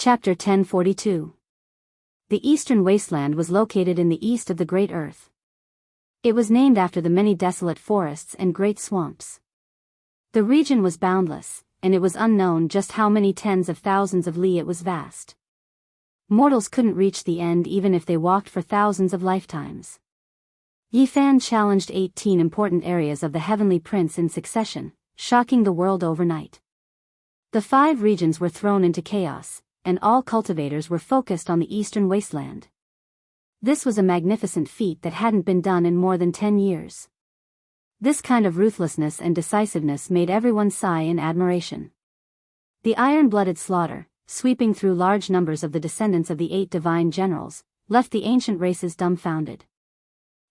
Chapter 1042. The Eastern Wasteland was located in the east of the Great Earth. It was named after the many desolate forests and great swamps. The region was boundless, and it was unknown just how many tens of thousands of li it was vast. Mortals couldn't reach the end even if they walked for thousands of lifetimes. Yifan challenged 18 important areas of the Heavenly Prince in succession, shocking the world overnight. The 5 regions were thrown into chaos, and all cultivators were focused on the Eastern Wasteland. This was a magnificent feat that hadn't been done in more than 10 years. This kind of ruthlessness and decisiveness made everyone sigh in admiration. The iron-blooded slaughter, sweeping through large numbers of the descendants of the 8 divine generals, left the ancient races dumbfounded.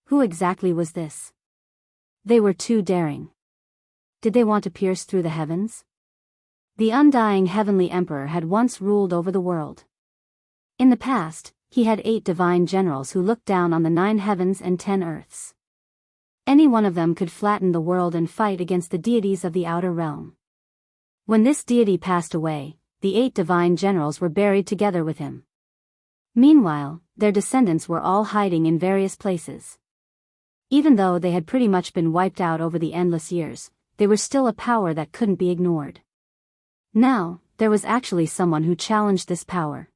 Who exactly was this? They were too daring. Did they want to pierce through the heavens? The undying Heavenly Emperor had once ruled over the world. In the past, he had 8 divine generals who looked down on the 9 heavens and 10 earths. Any one of them could flatten the world and fight against the deities of the outer realm. When this deity passed away, the 8 divine generals were buried together with him. Meanwhile, their descendants were all hiding in various places. Even though they had pretty much been wiped out over the endless years, they were still a power that couldn't be ignored. Now, there was actually someone who challenged this power.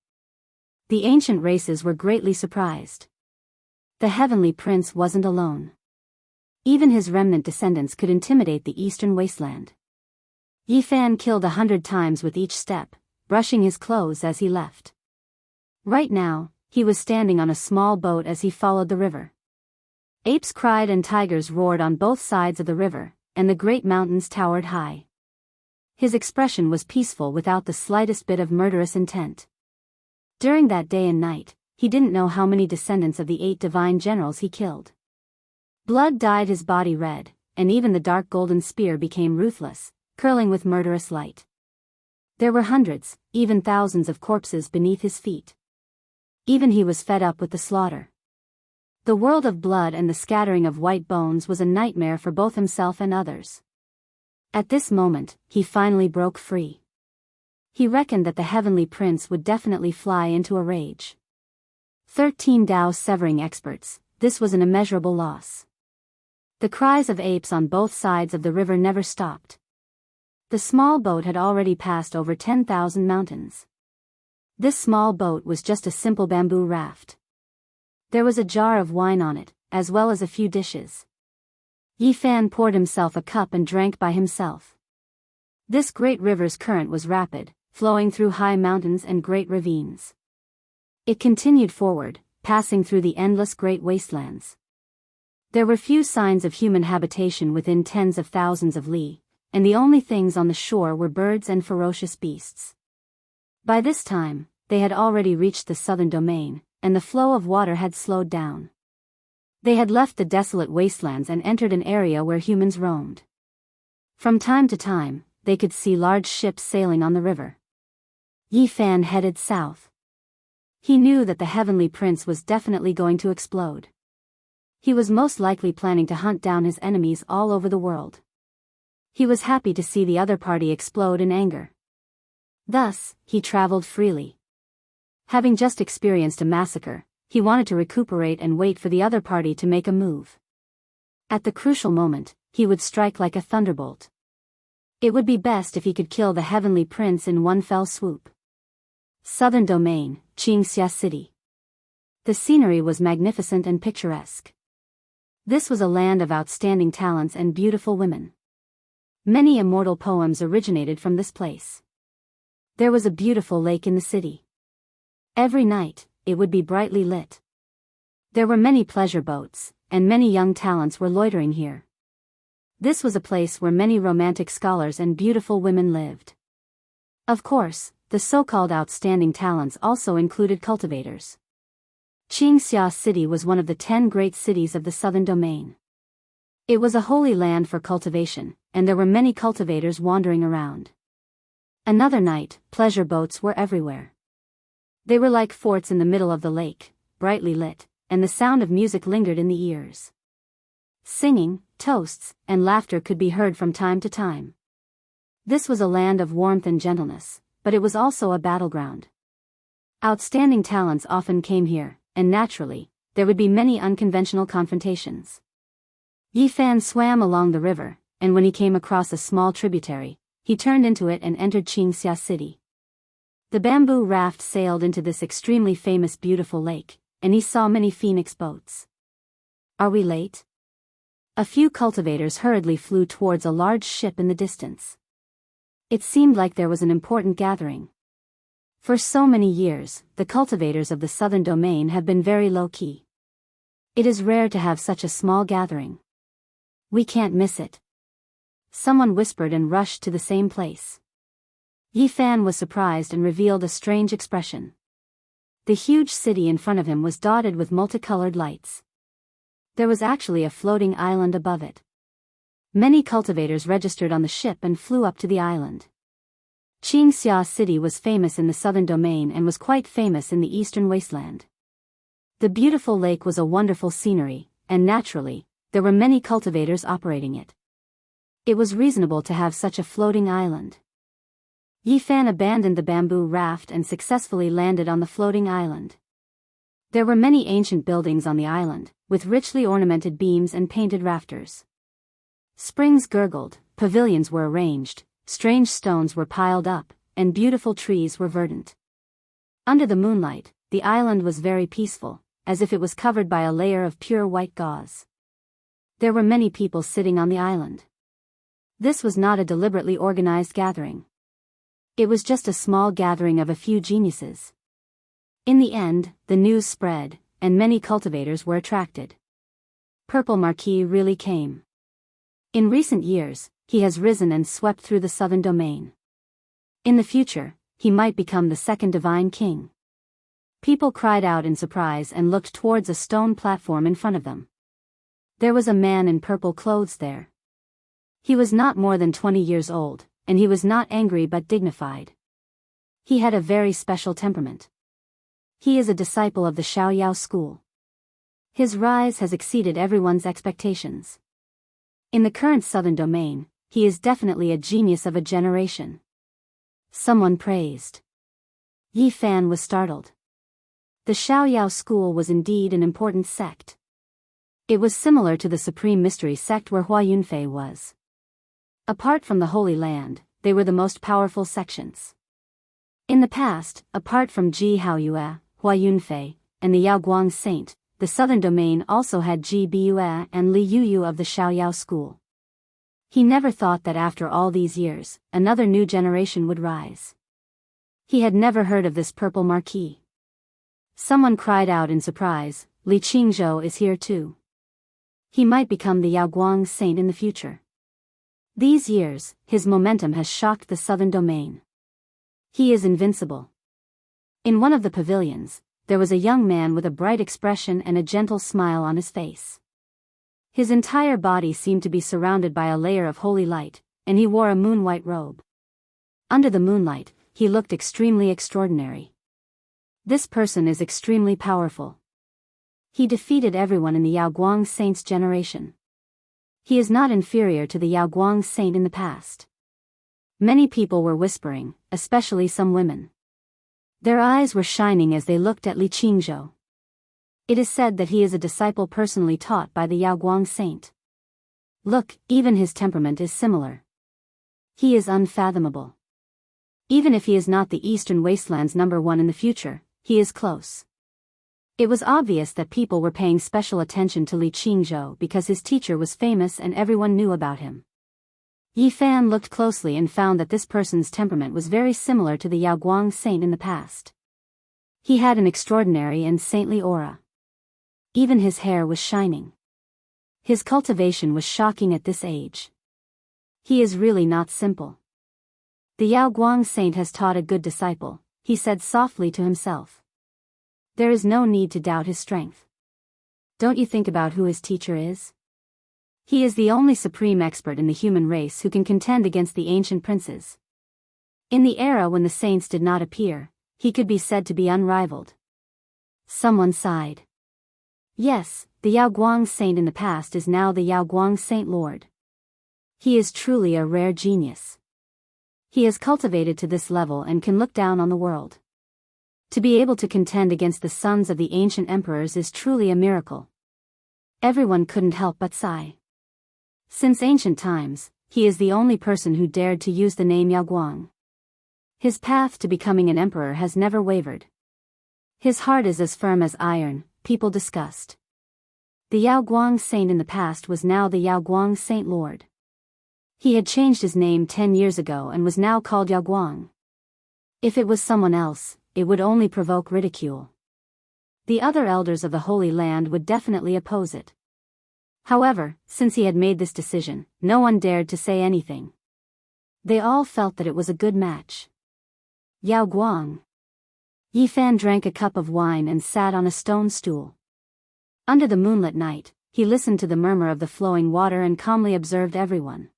The ancient races were greatly surprised. The Heavenly Prince wasn't alone. Even his remnant descendants could intimidate the Eastern Wasteland. Yifan killed 100 times with each step, brushing his clothes as he left. Right now, he was standing on a small boat as he followed the river. Apes cried and tigers roared on both sides of the river, and the great mountains towered high. His expression was peaceful without the slightest bit of murderous intent. During that day and night, he didn't know how many descendants of the 8 divine generals he killed. Blood dyed his body red, and even the dark golden spear became ruthless, curling with murderous light. There were hundreds, even thousands of corpses beneath his feet. Even he was fed up with the slaughter. The world of blood and the scattering of white bones was a nightmare for both himself and others. At this moment, he finally broke free. He reckoned that the Heavenly Prince would definitely fly into a rage. 13 Dao severing experts, this was an immeasurable loss. The cries of apes on both sides of the river never stopped. The small boat had already passed over 10,000 mountains. This small boat was just a simple bamboo raft. There was a jar of wine on it, as well as a few dishes. Yifan poured himself a cup and drank by himself. This great river's current was rapid, flowing through high mountains and great ravines. It continued forward, passing through the endless great wastelands. There were few signs of human habitation within tens of thousands of li, and the only things on the shore were birds and ferocious beasts. By this time, they had already reached the southern domain, and the flow of water had slowed down. They had left the desolate wastelands and entered an area where humans roamed. From time to time, they could see large ships sailing on the river. Yifan headed south. He knew that the Heavenly Prince was definitely going to explode. He was most likely planning to hunt down his enemies all over the world. He was happy to see the other party explode in anger. Thus, he traveled freely. Having just experienced a massacre, he wanted to recuperate and wait for the other party to make a move. At the crucial moment, he would strike like a thunderbolt. It would be best if he could kill the Heavenly Prince in one fell swoop. Southern Domain, Qingxia City. The scenery was magnificent and picturesque. This was a land of outstanding talents and beautiful women. Many immortal poems originated from this place. There was a beautiful lake in the city. Every night, it would be brightly lit. There were many pleasure boats, and many young talents were loitering here. This was a place where many romantic scholars and beautiful women lived. Of course, the so-called outstanding talents also included cultivators. Qingxia City was one of the 10 great cities of the Southern Domain. It was a holy land for cultivation, and there were many cultivators wandering around. Another night, pleasure boats were everywhere. They were like forts in the middle of the lake, brightly lit, and the sound of music lingered in the ears. Singing, toasts, and laughter could be heard from time to time. This was a land of warmth and gentleness, but it was also a battleground. Outstanding talents often came here, and naturally, there would be many unconventional confrontations. Yi Fan swam along the river, and when he came across a small tributary, he turned into it and entered Qingxia City. The bamboo raft sailed into this extremely famous beautiful lake, and he saw many phoenix boats. Are we late? A few cultivators hurriedly flew towards a large ship in the distance. It seemed like there was an important gathering. For so many years, the cultivators of the southern domain have been very low-key. It is rare to have such a small gathering. We can't miss it. Someone whispered and rushed to the same place. Yi Fan was surprised and revealed a strange expression. The huge city in front of him was dotted with multicolored lights. There was actually a floating island above it. Many cultivators registered on the ship and flew up to the island. Qingxia City was famous in the southern domain and was quite famous in the eastern wasteland. The beautiful lake was a wonderful scenery, and naturally, there were many cultivators operating it. It was reasonable to have such a floating island. Yi Fan abandoned the bamboo raft and successfully landed on the floating island. There were many ancient buildings on the island, with richly ornamented beams and painted rafters. Springs gurgled, pavilions were arranged, strange stones were piled up, and beautiful trees were verdant. Under the moonlight, the island was very peaceful, as if it was covered by a layer of pure white gauze. There were many people sitting on the island. This was not a deliberately organized gathering. It was just a small gathering of a few geniuses. In the end, the news spread, and many cultivators were attracted. Purple Marquis really came. In recent years, he has risen and swept through the southern domain. In the future, he might become the second divine king. People cried out in surprise and looked towards a stone platform in front of them. There was a man in purple clothes there. He was not more than 20 years old, and he was not angry but dignified. He had a very special temperament. He is a disciple of the Xiaoyao school. His rise has exceeded everyone's expectations. In the current southern domain, he is definitely a genius of a generation. Someone praised. Yi Fan was startled. The Xiaoyao school was indeed an important sect. It was similar to the Supreme Mystery sect where Hua Yunfei was. Apart from the Holy Land, they were the most powerful sections. In the past, apart from Ji Haoyue, Hua Yunfei, and the Yaoguang Saint, the southern domain also had Ji Biyue and Li Yuyu of the Xiaoyao school. He never thought that after all these years, another new generation would rise. He had never heard of this purple marquis. Someone cried out in surprise, Li Qingzhou is here too. He might become the Yaoguang Saint in the future. These years, his momentum has shocked the southern domain. He is invincible. In one of the pavilions, there was a young man with a bright expression and a gentle smile on his face. His entire body seemed to be surrounded by a layer of holy light, and he wore a moon-white robe. Under the moonlight, he looked extremely extraordinary. This person is extremely powerful. He defeated everyone in the Yaoguang Saint's generation. He is not inferior to the Yaoguang Saint in the past. Many people were whispering, especially some women. Their eyes were shining as they looked at Li Qingzhou. It is said that he is a disciple personally taught by the Yaoguang Saint. Look, even his temperament is similar. He is unfathomable. Even if he is not the Eastern Wasteland's #1 in the future, he is close. It was obvious that people were paying special attention to Li Qingzhou because his teacher was famous and everyone knew about him. Yi Fan looked closely and found that this person's temperament was very similar to the Yaoguang Saint in the past. He had an extraordinary and saintly aura. Even his hair was shining. His cultivation was shocking at this age. He is really not simple. The Yaoguang Saint has taught a good disciple, he said softly to himself. There is no need to doubt his strength. Don't you think about who his teacher is? He is the only supreme expert in the human race who can contend against the ancient princes. In the era when the saints did not appear, he could be said to be unrivaled. Someone sighed. Yes, the Yaoguang Saint in the past is now the Yaoguang Saint Lord. He is truly a rare genius. He has cultivated to this level and can look down on the world. To be able to contend against the sons of the ancient emperors is truly a miracle. Everyone couldn't help but sigh. Since ancient times, he is the only person who dared to use the name Yaoguang. His path to becoming an emperor has never wavered. His heart is as firm as iron, people discussed. The Yaoguang saint in the past was now the Yaoguang Saint Lord. He had changed his name 10 years ago and was now called Yaoguang. If it was someone else, it would only provoke ridicule. The other elders of the Holy Land would definitely oppose it. However, since he had made this decision, no one dared to say anything. They all felt that it was a good match. Yaoguang. Yi Fan drank a cup of wine and sat on a stone stool. Under the moonlit night, he listened to the murmur of the flowing water and calmly observed everyone.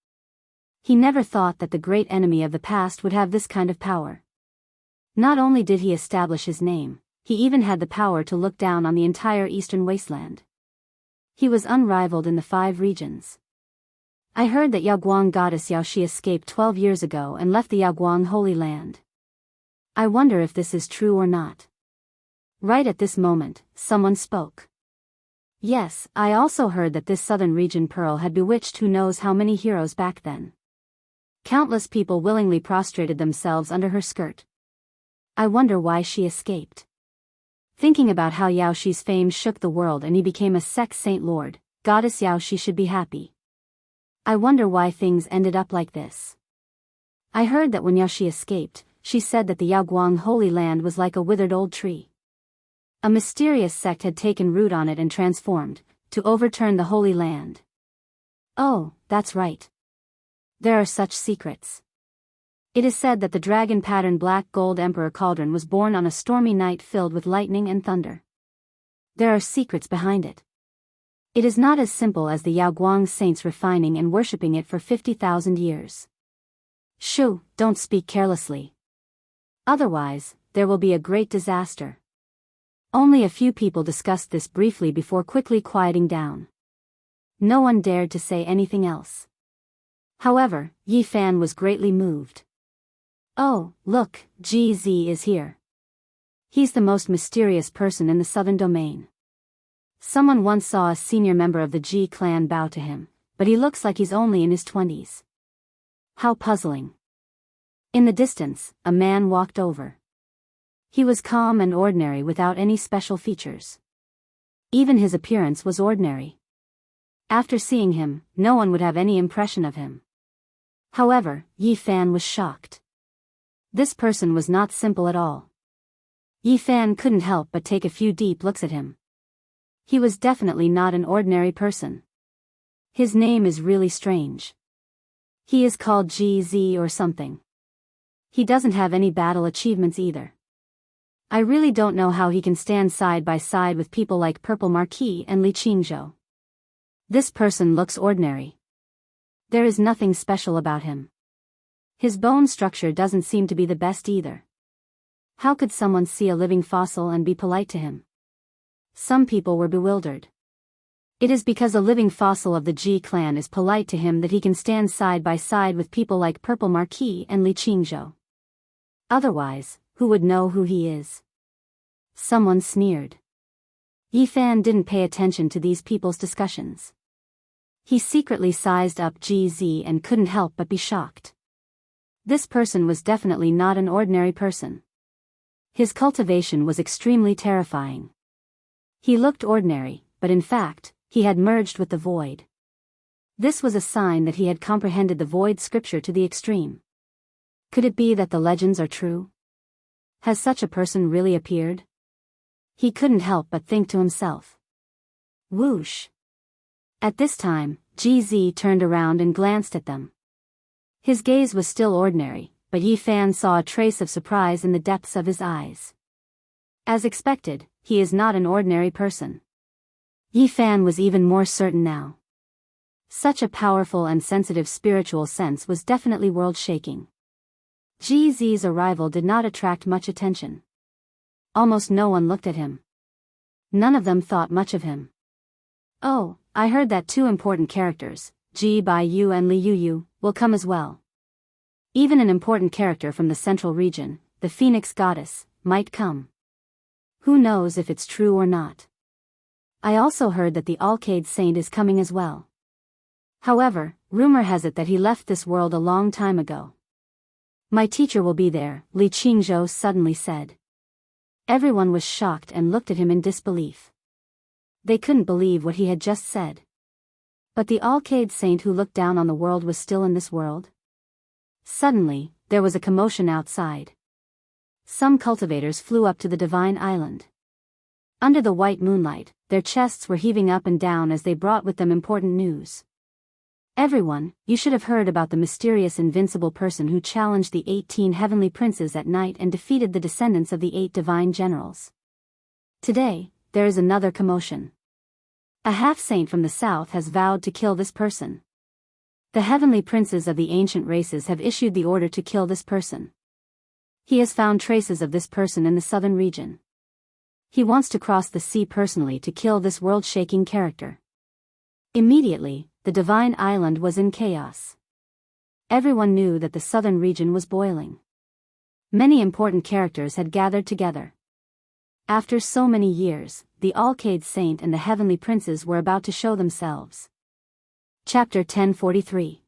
He never thought that the great enemy of the past would have this kind of power. Not only did he establish his name, he even had the power to look down on the entire eastern wasteland. He was unrivaled in the 5 regions. I heard that Yaoguang goddess Yaoshi escaped 12 years ago and left the Yaoguang Holy Land. I wonder if this is true or not. Right at this moment, someone spoke. Yes, I also heard that this southern region Pearl had bewitched who knows how many heroes back then. Countless people willingly prostrated themselves under her skirt. I wonder why she escaped. Thinking about how Yaoshi's fame shook the world and he became a sex saint lord, goddess Yaoshi should be happy. I wonder why things ended up like this. I heard that when Yaoshi escaped, she said that the Yaoguang Holy Land was like a withered old tree. A mysterious sect had taken root on it and transformed, to overturn the Holy Land. Oh, that's right. There are such secrets. It is said that the dragon-patterned black gold Emperor Cauldron was born on a stormy night filled with lightning and thunder. There are secrets behind it. It is not as simple as the Yaoguang saints refining and worshipping it for 50,000 years. Shoo, don't speak carelessly. Otherwise, there will be a great disaster. Only a few people discussed this briefly before quickly quieting down. No one dared to say anything else. However, Yi Fan was greatly moved. Oh, look, GZ is here. He's the most mysterious person in the southern domain. Someone once saw a senior member of the G clan bow to him, but he looks like he's only in his 20s. How puzzling. In the distance, a man walked over. He was calm and ordinary without any special features. Even his appearance was ordinary. After seeing him, no one would have any impression of him. However, Yi Fan was shocked. This person was not simple at all. Yi Fan couldn't help but take a few deep looks at him. He was definitely not an ordinary person. His name is really strange. He is called GZ or something. He doesn't have any battle achievements either. I really don't know how he can stand side by side with people like Purple Marquis and Li Qingzhou. This person looks ordinary. There is nothing special about him. His bone structure doesn't seem to be the best either. How could someone see a living fossil and be polite to him? Some people were bewildered. It is because a living fossil of the G clan is polite to him that he can stand side by side with people like Purple Marquis and Li Qingzhou. Otherwise, who would know who he is? Someone sneered. Yi Fan didn't pay attention to these people's discussions. He secretly sized up GZ and couldn't help but be shocked. This person was definitely not an ordinary person. His cultivation was extremely terrifying. He looked ordinary, but in fact, he had merged with the void. This was a sign that he had comprehended the void scripture to the extreme. Could it be that the legends are true? Has such a person really appeared? He couldn't help but think to himself. Whoosh! At this time, GZ turned around and glanced at them. His gaze was still ordinary, but Yi Fan saw a trace of surprise in the depths of his eyes. As expected, he is not an ordinary person. Yi Fan was even more certain now. Such a powerful and sensitive spiritual sense was definitely world-shaking. GZ's arrival did not attract much attention. Almost no one looked at him. None of them thought much of him. Oh, I heard that 2 important characters, Ji Baiyu and Li Yuyu, will come as well. Even an important character from the central region, the Phoenix Goddess, might come. Who knows if it's true or not? I also heard that the Alcade Saint is coming as well. However, rumor has it that he left this world a long time ago. My teacher will be there, Li Qingzhou suddenly said. Everyone was shocked and looked at him in disbelief. They couldn't believe what he had just said. But the Alcade Saint who looked down on the world was still in this world? Suddenly, there was a commotion outside. Some cultivators flew up to the divine island. Under the white moonlight, their chests were heaving up and down as they brought with them important news. Everyone, you should have heard about the mysterious invincible person who challenged the 18 heavenly princes at night and defeated the descendants of the 8 divine generals. Today, there is another commotion. A half-saint from the south has vowed to kill this person. The heavenly princes of the ancient races have issued the order to kill this person. He has found traces of this person in the southern region. He wants to cross the sea personally to kill this world-shaking character. Immediately, the divine island was in chaos. Everyone knew that the southern region was boiling. Many important characters had gathered together. After so many years, the Alcade Saint and the heavenly princes were about to show themselves. Chapter 1043.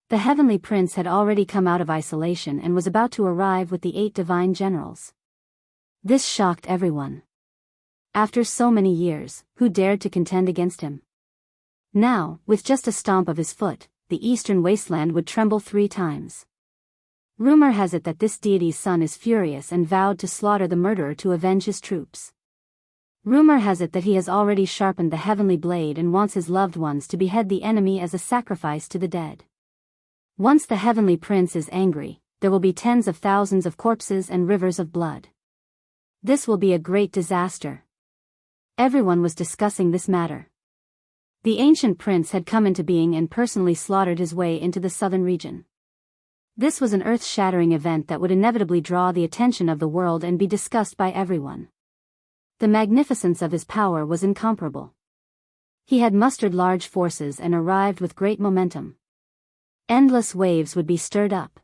The heavenly prince had already come out of isolation and was about to arrive with the 8 divine generals. This shocked everyone. After so many years, who dared to contend against him? Now, with just a stomp of his foot, the eastern wasteland would tremble 3 times. Rumor has it that this deity's son is furious and vowed to slaughter the murderer to avenge his troops. Rumor has it that he has already sharpened the heavenly blade and wants his loved ones to behead the enemy as a sacrifice to the dead. Once the heavenly prince is angry, there will be tens of thousands of corpses and rivers of blood. This will be a great disaster. Everyone was discussing this matter. The ancient prince had come into being and personally slaughtered his way into the southern region. This was an earth-shattering event that would inevitably draw the attention of the world and be discussed by everyone. The magnificence of his power was incomparable. He had mustered large forces and arrived with great momentum. Endless waves would be stirred up.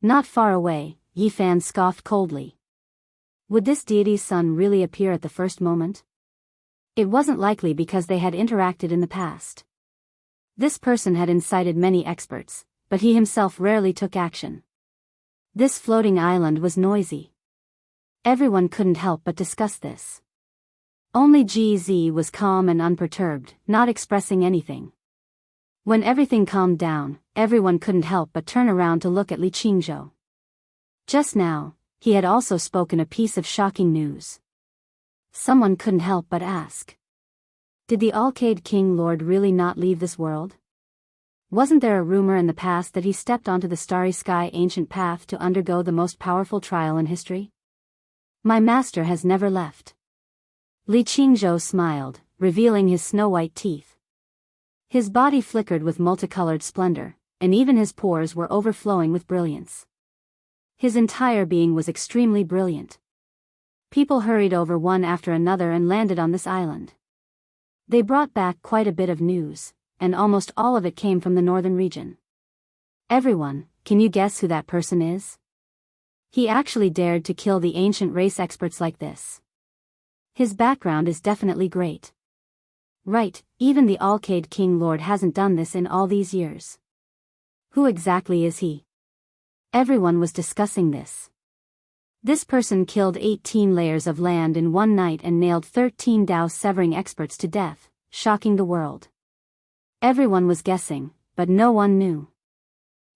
Not far away, Yi Fan scoffed coldly. Would this deity's son really appear at the first moment? It wasn't likely because they had interacted in the past. This person had incited many experts, but he himself rarely took action. This floating island was noisy. Everyone couldn't help but discuss this. Only GZ was calm and unperturbed, not expressing anything. When everything calmed down, everyone couldn't help but turn around to look at Li Qingzhou. Just now, he had also spoken a piece of shocking news. Someone couldn't help but ask. Did the Alcade King Lord really not leave this world? Wasn't there a rumor in the past that he stepped onto the starry sky ancient path to undergo the most powerful trial in history? My master has never left. Li Qingzhou smiled, revealing his snow-white teeth. His body flickered with multicolored splendor, and even his pores were overflowing with brilliance. His entire being was extremely brilliant. People hurried over one after another and landed on this island. They brought back quite a bit of news, and almost all of it came from the northern region. Everyone, can you guess who that person is? He actually dared to kill the ancient race experts like this. His background is definitely great. Right, even the Alcade King Lord hasn't done this in all these years. Who exactly is he? Everyone was discussing this. This person killed 18 layers of land in one night and nailed 13 Dao-severing experts to death, shocking the world. Everyone was guessing, but no one knew.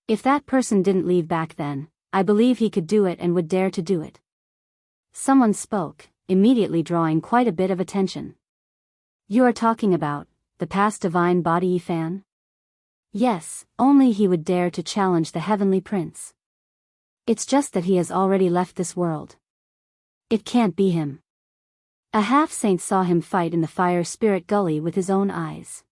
If that person didn't leave back then, I believe he could do it and would dare to do it. Someone spoke, immediately drawing quite a bit of attention. You are talking about the past divine body Yi Fan? Yes, only he would dare to challenge the heavenly prince. It's just that he has already left this world. It can't be him. A half-saint saw him fight in the fire spirit gully with his own eyes.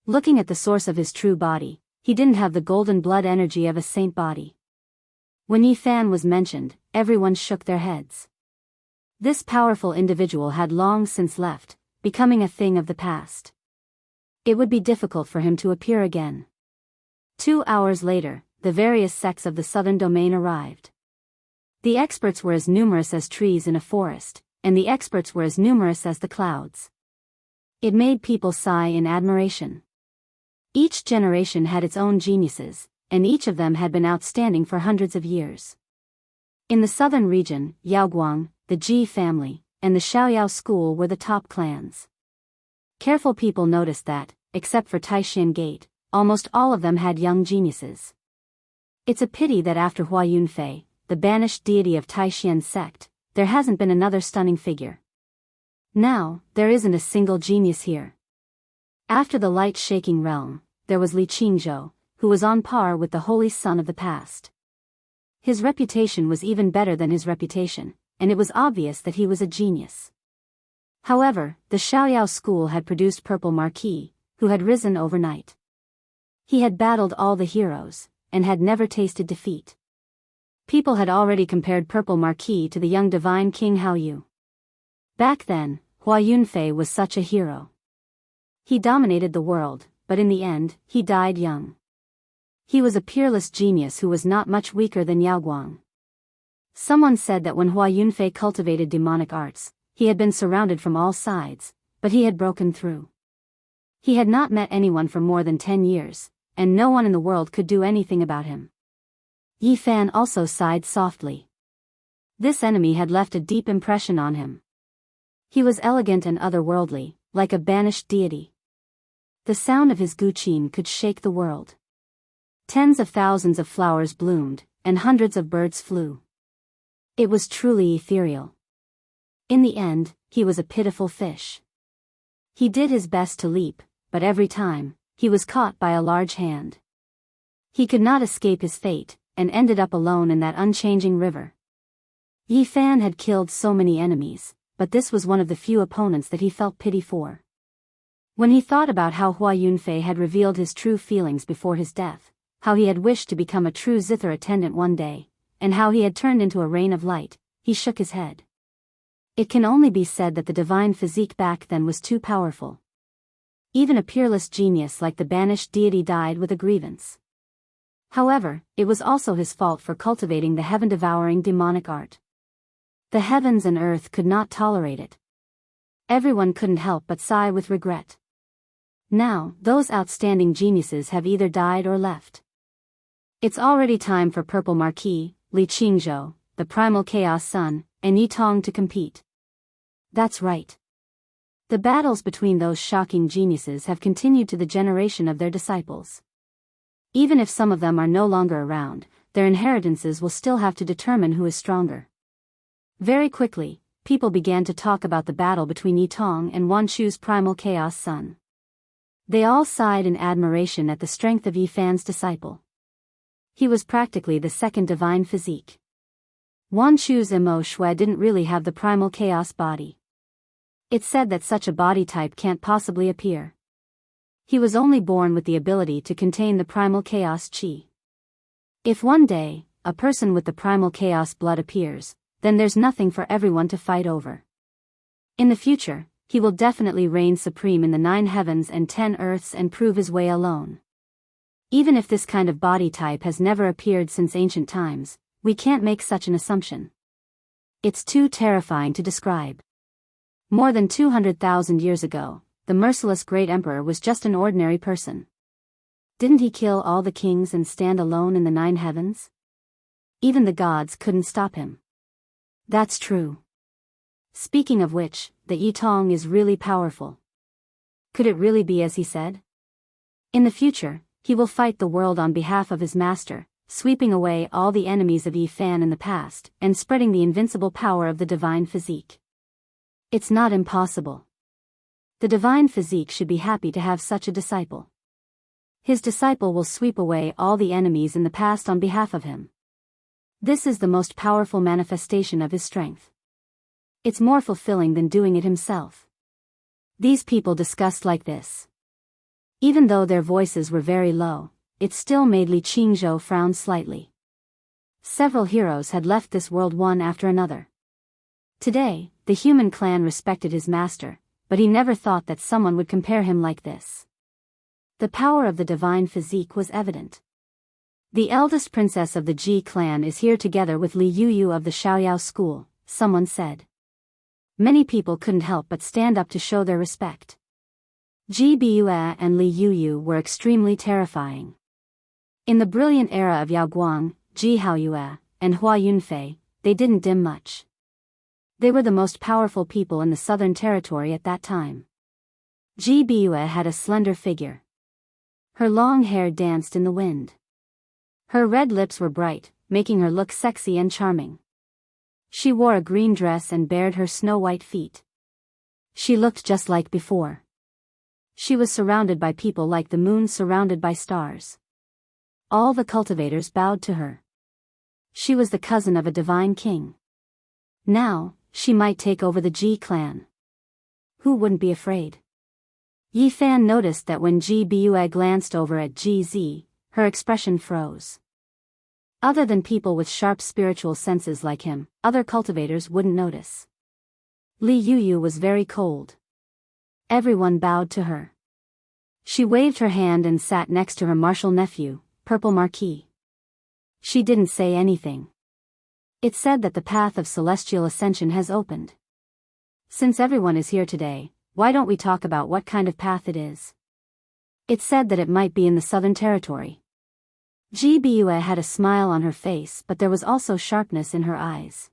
Looking at the source of his true body, he didn't have the golden blood energy of a saint body. When Yi Fan was mentioned, everyone shook their heads. This powerful individual had long since left, becoming a thing of the past. It would be difficult for him to appear again. 2 hours later, the various sects of the southern domain arrived. The experts were as numerous as trees in a forest, and the experts were as numerous as the clouds. It made people sigh in admiration. Each generation had its own geniuses, and each of them had been outstanding for hundreds of years. In the southern region, Yaoguang, the Ji family, and the Xiaoyao school were the top clans. Careful people noticed that, except for Taishan Gate, almost all of them had young geniuses. It's a pity that after Hua Yunfei, the banished deity of Taishan sect, there hasn't been another stunning figure. Now, there isn't a single genius here. After the light-shaking realm, there was Li Qingzhou, who was on par with the holy son of the past. His reputation was even better than his reputation, and it was obvious that he was a genius. However, the Xiaoyao school had produced Purple Marquis, who had risen overnight. He had battled all the heroes, and had never tasted defeat. People had already compared Purple Marquis to the young divine King Haoyu. Back then, Hua Yunfei was such a hero. He dominated the world, but in the end, he died young. He was a peerless genius who was not much weaker than Yaoguang. Someone said that when Hua Yunfei cultivated demonic arts, he had been surrounded from all sides, but he had broken through. He had not met anyone for more than 10 years, and no one in the world could do anything about him. Yi Fan also sighed softly. This enemy had left a deep impression on him. He was elegant and otherworldly, like a banished deity. The sound of his guqin could shake the world. Tens of thousands of flowers bloomed, and hundreds of birds flew. It was truly ethereal. In the end, he was a pitiful fish. He did his best to leap, but every time, he was caught by a large hand. He could not escape his fate, and ended up alone in that unchanging river. Yi Fan had killed so many enemies, but this was one of the few opponents that he felt pity for. When he thought about how Hua Yunfei had revealed his true feelings before his death, how he had wished to become a true zither attendant one day, and how he had turned into a rain of light, he shook his head. It can only be said that the divine physique back then was too powerful. Even a peerless genius like the banished deity died with a grievance. However, it was also his fault for cultivating the heaven-devouring demonic art. The heavens and earth could not tolerate it. Everyone couldn't help but sigh with regret. Now, those outstanding geniuses have either died or left. It's already time for Purple Marquis, Li Qingzhou, the Primal Chaos Sun, and Yi Tong to compete. That's right. The battles between those shocking geniuses have continued to the generation of their disciples. Even if some of them are no longer around, their inheritances will still have to determine who is stronger. Very quickly, people began to talk about the battle between Yi Tong and Wan Chu's Primal Chaos Sun. They all sighed in admiration at the strength of Yi Fan's disciple. He was practically the second divine physique. Wan Chu's Emo Shui didn't really have the primal chaos body. It's said that such a body type can't possibly appear. He was only born with the ability to contain the primal chaos chi. If one day, a person with the primal chaos blood appears, then there's nothing for everyone to fight over. In the future, he will definitely reign supreme in the 9 heavens and 10 earths and prove his way alone. Even if this kind of body type has never appeared since ancient times, we can't make such an assumption. It's too terrifying to describe. More than 200,000 years ago, the merciless great emperor was just an ordinary person. Didn't he kill all the kings and stand alone in the 9 heavens? Even the gods couldn't stop him. That's true. Speaking of which, the Yi Tong is really powerful. Could it really be as he said? In the future, he will fight the world on behalf of his master, sweeping away all the enemies of Yi Fan in the past, and spreading the invincible power of the divine physique. It's not impossible. The divine physique should be happy to have such a disciple. His disciple will sweep away all the enemies in the past on behalf of him. This is the most powerful manifestation of his strength. It's more fulfilling than doing it himself. These people discussed like this. Even though their voices were very low, it still made Li Qingzhou frown slightly. Several heroes had left this world one after another. Today, the human clan respected his master, but he never thought that someone would compare him like this. The power of the divine physique was evident. The eldest princess of the Ji clan is here together with Li Yuyu of the Xiaoyao school, someone said. Many people couldn't help but stand up to show their respect. Ji Bue and Li Yuyu were extremely terrifying. In the brilliant era of Yao Guang, Ji Haoyue, and Hua Yunfei, they didn't dim much. They were the most powerful people in the Southern Territory at that time. Ji Bue had a slender figure. Her long hair danced in the wind. Her red lips were bright, making her look sexy and charming. She wore a green dress and bared her snow-white feet. She looked just like before. She was surrounded by people like the moon surrounded by stars. All the cultivators bowed to her. She was the cousin of a divine king. Now, she might take over the Ji clan. Who wouldn't be afraid? Yi Fan noticed that when Ji Bue glanced over at Ji Zi, her expression froze. Other than people with sharp spiritual senses like him, other cultivators wouldn't notice. Li Yuyu was very cold. Everyone bowed to her. She waved her hand and sat next to her martial nephew, Purple Marquis. She didn't say anything. It said that the path of celestial ascension has opened. Since everyone is here today, why don't we talk about what kind of path it is? It said that it might be in the Southern Territory. Ji Bue had a smile on her face, but there was also sharpness in her eyes.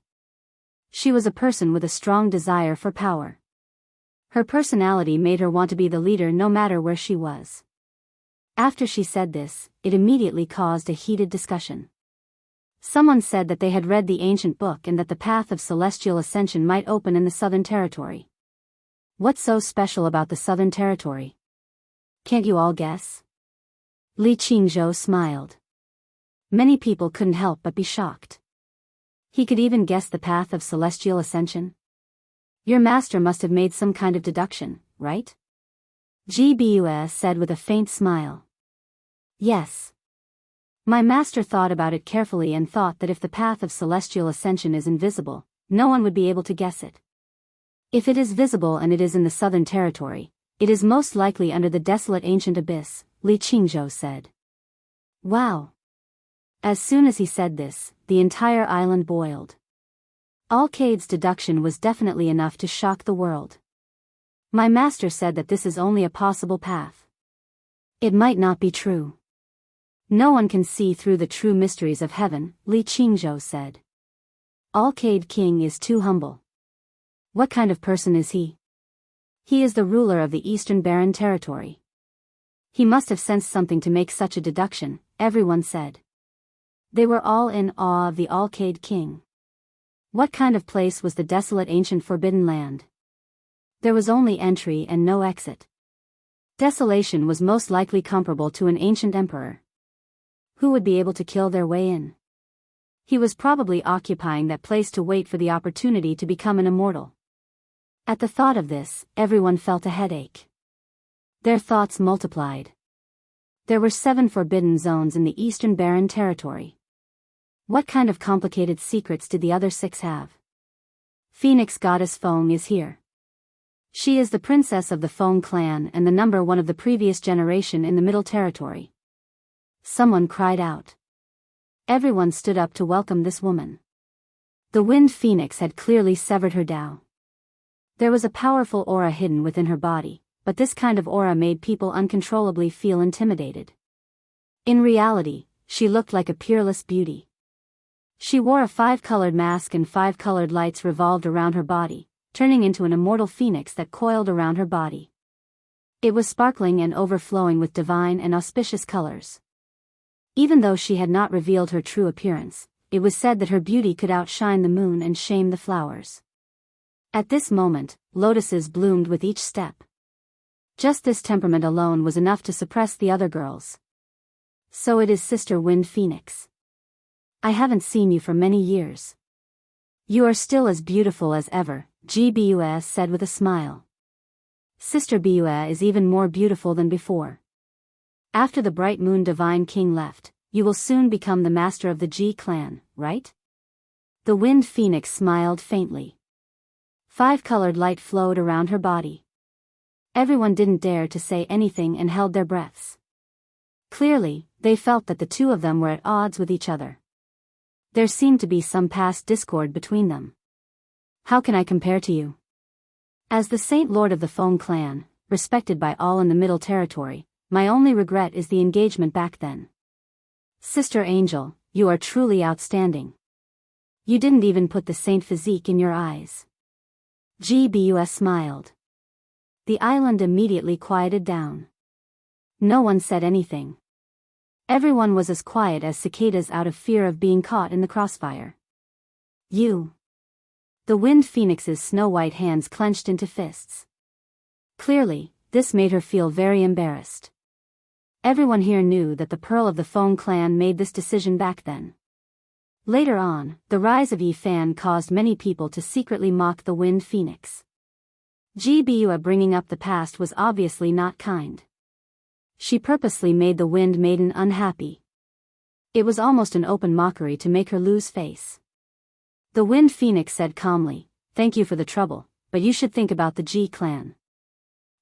She was a person with a strong desire for power. Her personality made her want to be the leader no matter where she was. After she said this, it immediately caused a heated discussion. Someone said that they had read the ancient book and that the path of celestial ascension might open in the Southern Territory. What's so special about the Southern Territory? Can't you all guess? Li Qingzhou smiled. Many people couldn't help but be shocked. He could even guess the path of celestial ascension? Your master must have made some kind of deduction, right? Ji Bue said with a faint smile. Yes. My master thought about it carefully and thought that if the path of celestial ascension is invisible, no one would be able to guess it. If it is visible and it is in the Southern Territory, it is most likely under the desolate ancient abyss, Li Qingzhou said. Wow. As soon as he said this, the entire island boiled. Alcade's deduction was definitely enough to shock the world. My master said that this is only a possible path. It might not be true. No one can see through the true mysteries of heaven, Li Qingzhou said. Alcade King is too humble. What kind of person is he? He is the ruler of the Eastern Barren Territory. He must have sensed something to make such a deduction, everyone said. They were all in awe of the Alcade King. What kind of place was the desolate ancient forbidden land? There was only entry and no exit. Desolation was most likely comparable to an ancient emperor. Who would be able to kill their way in? He was probably occupying that place to wait for the opportunity to become an immortal. At the thought of this, everyone felt a headache. Their thoughts multiplied. There were 7 forbidden zones in the Eastern Barren Territory. What kind of complicated secrets did the other 6 have? Phoenix Goddess Feng is here. She is the princess of the Feng clan and the number 1 of the previous generation in the Middle Territory. Someone cried out. Everyone stood up to welcome this woman. The Wind Phoenix had clearly severed her Tao. There was a powerful aura hidden within her body, but this kind of aura made people uncontrollably feel intimidated. In reality, she looked like a peerless beauty. She wore a 5-colored mask and 5 colored lights revolved around her body, turning into an immortal phoenix that coiled around her body. It was sparkling and overflowing with divine and auspicious colors. Even though she had not revealed her true appearance, it was said that her beauty could outshine the moon and shame the flowers. At this moment, lotuses bloomed with each step. Just this temperament alone was enough to suppress the other girls. So it is Sister Wind Phoenix. I haven't seen you for many years. You are still as beautiful as ever, Ji Bue said with a smile. Sister Bue is even more beautiful than before. After the bright moon divine king left, you will soon become the master of the Ji clan, right? The Wind Phoenix smiled faintly. 5-colored light flowed around her body. Everyone didn't dare to say anything and held their breaths. Clearly, they felt that the 2 of them were at odds with each other. There seemed to be some past discord between them. How can I compare to you? As the Saint Lord of the Foam clan, respected by all in the Middle Territory, my only regret is the engagement back then. Sister Angel, you are truly outstanding. You didn't even put the saint physique in your eyes. GBUS smiled. The island immediately quieted down. No one said anything. Everyone was as quiet as cicadas out of fear of being caught in the crossfire. You. The Wind Phoenix's snow-white hands clenched into fists. Clearly, this made her feel very embarrassed. Everyone here knew that the Pearl of the Foam clan made this decision back then. Later on, the rise of Yi Fan caused many people to secretly mock the Wind Phoenix. Gbua bringing up the past was obviously not kind. She purposely made the Wind Maiden unhappy. It was almost an open mockery to make her lose face. The Wind Phoenix said calmly, "Thank you for the trouble, but you should think about the G clan.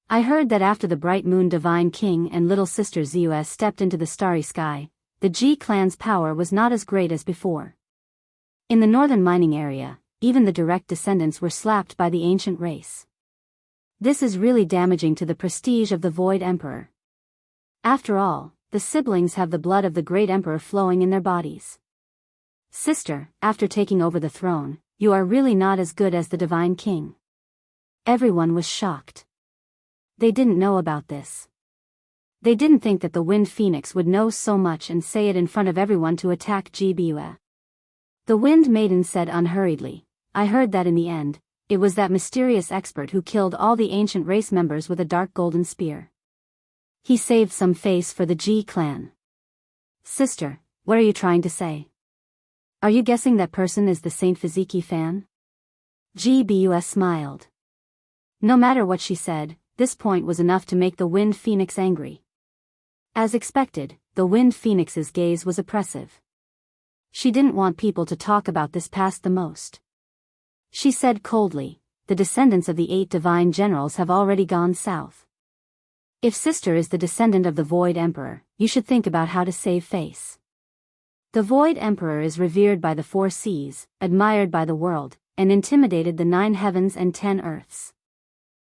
I heard that after the Bright Moon Divine King and Little Sister Zeus stepped into the starry sky, the G clan's power was not as great as before. In the northern mining area, even the direct descendants were slapped by the ancient race. This is really damaging to the prestige of the Void Emperor. After all, the siblings have the blood of the Great Emperor flowing in their bodies. Sister, after taking over the throne, you are really not as good as the Divine King." Everyone was shocked. They didn't know about this. They didn't think that the Wind Phoenix would know so much and say it in front of everyone to attack Gbua. The Wind Maiden said unhurriedly, "I heard that in the end, it was that mysterious expert who killed all the ancient race members with a dark golden spear. He saved some face for the G clan." "Sister, what are you trying to say? Are you guessing that person is the Saint Physique fan?" Gbus smiled. No matter what she said, this point was enough to make the Wind Phoenix angry. As expected, the Wind Phoenix's gaze was oppressive. She didn't want people to talk about this past the most. She said coldly, "The descendants of the 8 divine generals have already gone south. If Sister is the descendant of the Void Emperor, you should think about how to save face. The Void Emperor is revered by the 4 seas, admired by the world, and intimidated the 9 heavens and 10 earths.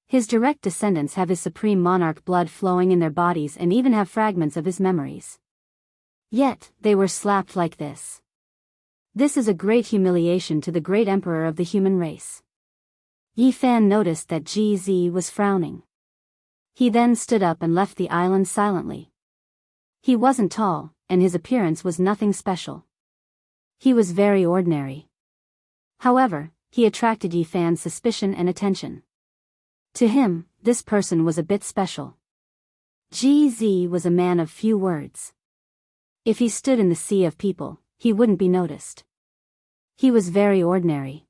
His direct descendants have his supreme monarch blood flowing in their bodies and even have fragments of his memories. Yet, they were slapped like this. This is a great humiliation to the great emperor of the human race." Yi Fan noticed that GZ was frowning. He then stood up and left the island silently. He wasn't tall, and his appearance was nothing special. He was very ordinary. However, he attracted Yi Fan's suspicion and attention. To him, this person was a bit special. GZ was a man of few words. If he stood in the sea of people, he wouldn't be noticed. He was very ordinary.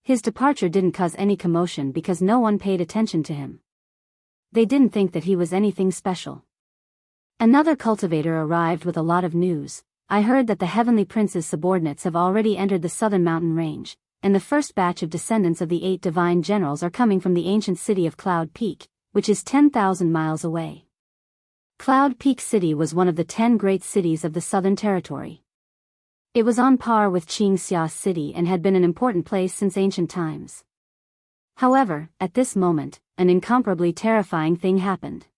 His departure didn't cause any commotion because no one paid attention to him. They didn't think that he was anything special. Another cultivator arrived with a lot of news. "I heard that the Heavenly Prince's subordinates have already entered the southern mountain range, and the first batch of descendants of the 8 divine generals are coming from the ancient city of Cloud Peak, which is 10,000 miles away." Cloud Peak City was one of the 10 great cities of the Southern Territory. It was on par with Qingxia City and had been an important place since ancient times. However, at this moment, an incomparably terrifying thing happened.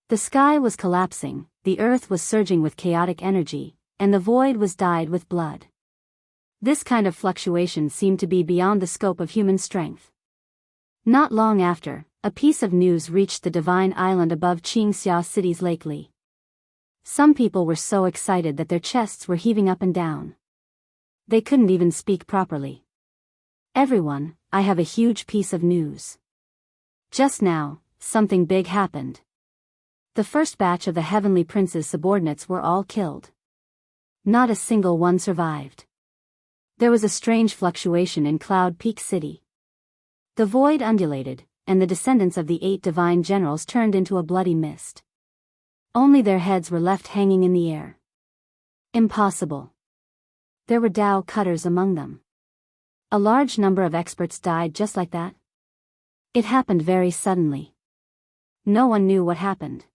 The sky was collapsing, the earth was surging with chaotic energy, and the void was dyed with blood. This kind of fluctuation seemed to be beyond the scope of human strength. Not long after, a piece of news reached the divine island above Qingxia City's Lake Li. Some people were so excited that their chests were heaving up and down. They couldn't even speak properly. "Everyone, I have a huge piece of news. Just now, something big happened. The first batch of the Heavenly Prince's subordinates were all killed. Not a single one survived. There was a strange fluctuation in Cloud Peak City. The void undulated, and the descendants of the 8 divine generals turned into a bloody mist. Only their heads were left hanging in the air. Impossible. There were Dao cutters among them. A large number of experts died just like that. It happened very suddenly. No one knew what happened.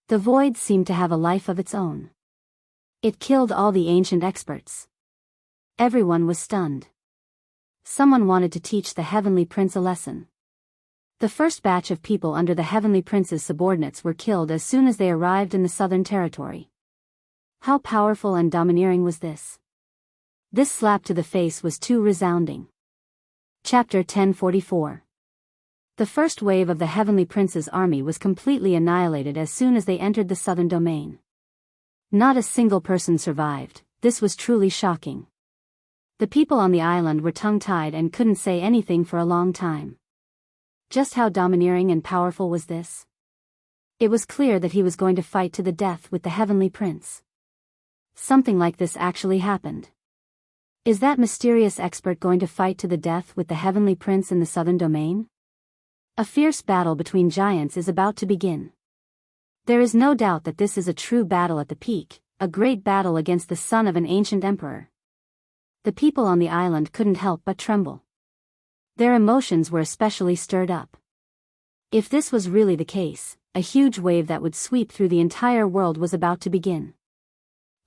The void seemed to have a life of its own. It killed all the ancient experts. Everyone was stunned. Someone wanted to teach the Heavenly Prince a lesson. The first batch of people under the Heavenly Prince's subordinates were killed as soon as they arrived in the Southern Territory. How powerful and domineering was this? This slap to the face was too resounding. Chapter 1044. The first wave of the Heavenly Prince's army was completely annihilated as soon as they entered the southern domain. Not a single person survived. This was truly shocking. The people on the island were tongue-tied and couldn't say anything for a long time. Just how domineering and powerful was this? It was clear that he was going to fight to the death with the Heavenly Prince. Something like this actually happened. Is that mysterious expert going to fight to the death with the Heavenly Prince in the southern domain? A fierce battle between giants is about to begin. There is no doubt that this is a true battle at the peak, a great battle against the son of an ancient emperor. The people on the island couldn't help but tremble. Their emotions were especially stirred up. If this was really the case, a huge wave that would sweep through the entire world was about to begin.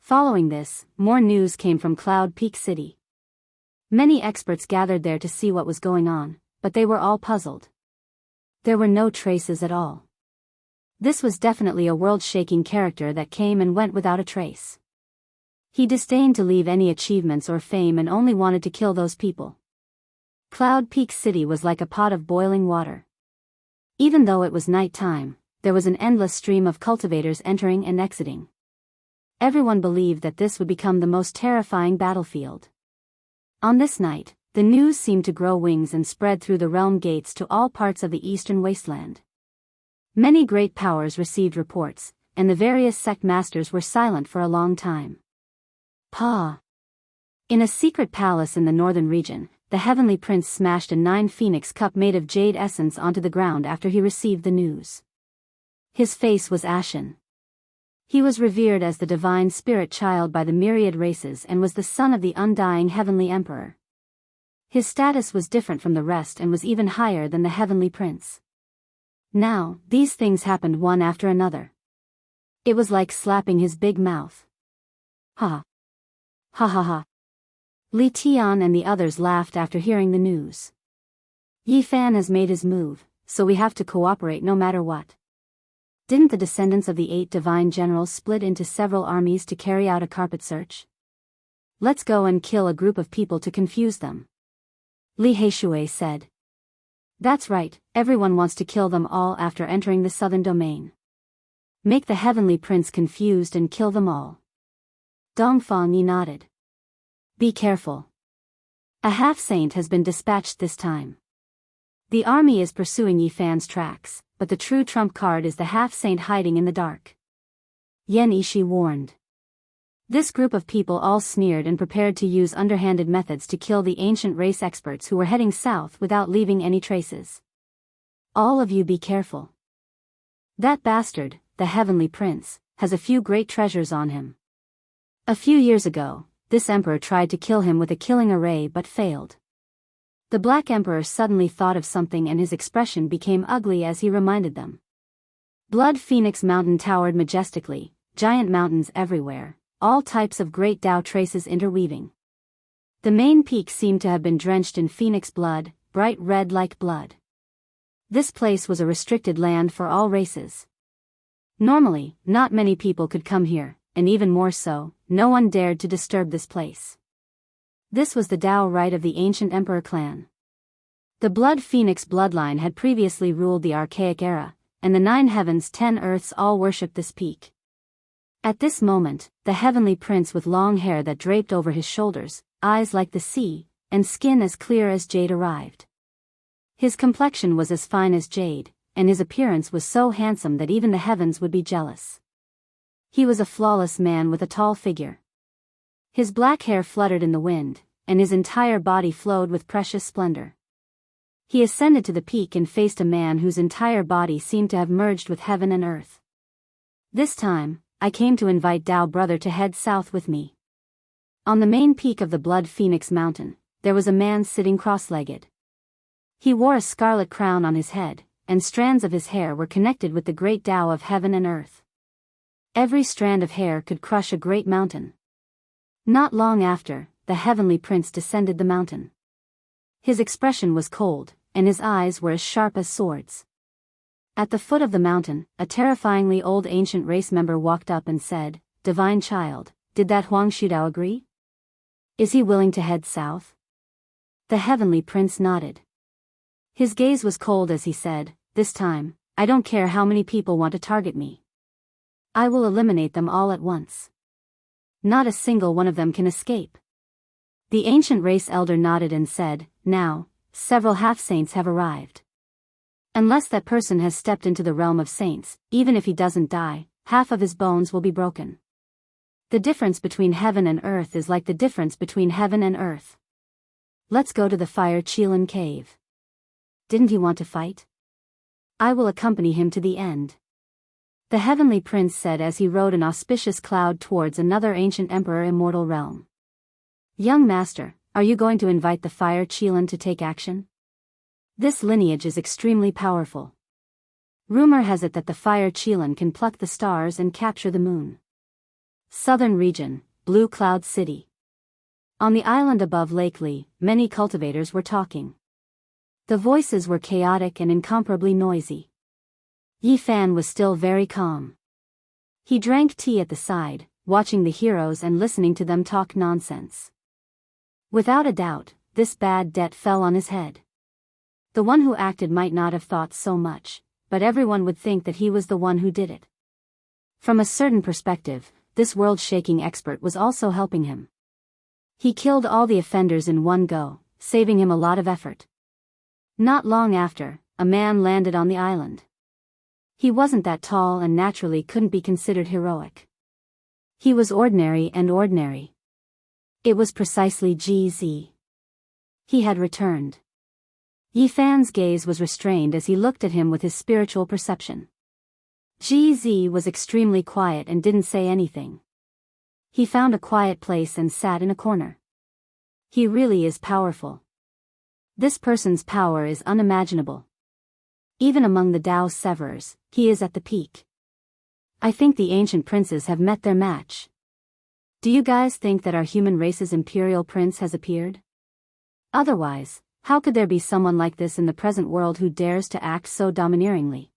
Following this, more news came from Cloud Peak City. Many experts gathered there to see what was going on, but they were all puzzled. There were no traces at all. This was definitely a world-shaking character that came and went without a trace. He disdained to leave any achievements or fame and only wanted to kill those people. Cloud Peak City was like a pot of boiling water. Even though it was night time, there was an endless stream of cultivators entering and exiting. Everyone believed that this would become the most terrifying battlefield. On this night, the news seemed to grow wings and spread through the realm gates to all parts of the eastern wasteland. Many great powers received reports, and the various sect masters were silent for a long time. In a secret palace in the northern region, the Heavenly Prince smashed a 9-phoenix cup made of jade essence onto the ground after he received the news. His face was ashen. He was revered as the divine spirit child by the myriad races and was the son of the undying Heavenly Emperor. His status was different from the rest and was even higher than the Heavenly Prince. Now, these things happened one after another. It was like slapping his big mouth. Ha. Ha ha ha. Li Tian and the others laughed after hearing the news. Yi Fan has made his move, so we have to cooperate no matter what. Didn't the descendants of the 8 divine generals split into several armies to carry out a carpet search? Let's go and kill a group of people to confuse them. Li Heishui said. That's right, everyone wants to kill them all after entering the southern domain. Make the Heavenly Prince confused and kill them all. Dongfang Yi nodded. Be careful. A half-saint has been dispatched this time. The army is pursuing Yi Fan's tracks, but the true trump card is the half-saint hiding in the dark. Yan Ishi warned. This group of people all sneered and prepared to use underhanded methods to kill the ancient race experts who were heading south without leaving any traces. All of you be careful. That bastard, the Heavenly Prince, has a few great treasures on him. A few years ago, this emperor tried to kill him with a killing array but failed. The Black Emperor suddenly thought of something and his expression became ugly as he reminded them. Blood Phoenix Mountain towered majestically, giant mountains everywhere, all types of great Tao traces interweaving. The main peak seemed to have been drenched in phoenix blood, bright red like blood. This place was a restricted land for all races. Normally, not many people could come here, and even more so, no one dared to disturb this place. This was the Tao right of the ancient Emperor clan. The Blood Phoenix bloodline had previously ruled the Archaic era, and the 9 heavens 10 earths all worshipped this peak. At this moment, the Heavenly Prince with long hair that draped over his shoulders, eyes like the sea, and skin as clear as jade arrived. His complexion was as fine as jade, and his appearance was so handsome that even the heavens would be jealous. He was a flawless man with a tall figure. His black hair fluttered in the wind, and his entire body flowed with precious splendor. He ascended to the peak and faced a man whose entire body seemed to have merged with heaven and earth. This time, I came to invite Tao brother to head south with me. On the main peak of the Blood Phoenix Mountain, there was a man sitting cross-legged. He wore a scarlet crown on his head, and strands of his hair were connected with the great Tao of heaven and earth. Every strand of hair could crush a great mountain. Not long after, the Heavenly Prince descended the mountain. His expression was cold, and his eyes were as sharp as swords. At the foot of the mountain, a terrifyingly old ancient race member walked up and said, "Divine child, did that Huang Shudao agree? Is he willing to head south?" The heavenly prince nodded. His gaze was cold as he said, "This time, I don't care how many people want to target me. I will eliminate them all at once. Not a single one of them can escape." The ancient race elder nodded and said, "Now, several half-saints have arrived. Unless that person has stepped into the realm of saints, even if he doesn't die, half of his bones will be broken. The difference between heaven and earth is like the difference between heaven and earth. Let's go to the Fire Qilin cave. Didn't he want to fight? I will accompany him to the end." The heavenly prince said as he rode an auspicious cloud towards another ancient emperor immortal realm. "Young master, are you going to invite the Fire Qilin to take action? This lineage is extremely powerful. Rumor has it that the Fire Qilin can pluck the stars and capture the moon." Southern region, Blue Cloud City. On the island above Lake Li, many cultivators were talking. The voices were chaotic and incomparably noisy. Yi Fan was still very calm. He drank tea at the side, watching the heroes and listening to them talk nonsense. Without a doubt, this bad debt fell on his head. The one who acted might not have thought so much, but everyone would think that he was the one who did it. From a certain perspective, this world-shaking expert was also helping him. He killed all the offenders in one go, saving him a lot of effort. Not long after, a man landed on the island. He wasn't that tall and naturally couldn't be considered heroic. He was ordinary and ordinary. It was precisely GZ. He had returned. Yi Fan's gaze was restrained as he looked at him with his spiritual perception. GZ was extremely quiet and didn't say anything. He found a quiet place and sat in a corner. He really is powerful. This person's power is unimaginable. Even among the Tao Severers, he is at the peak. I think the ancient princes have met their match. Do you guys think that our human race's imperial prince has appeared? Otherwise, how could there be someone like this in the present world who dares to act so domineeringly?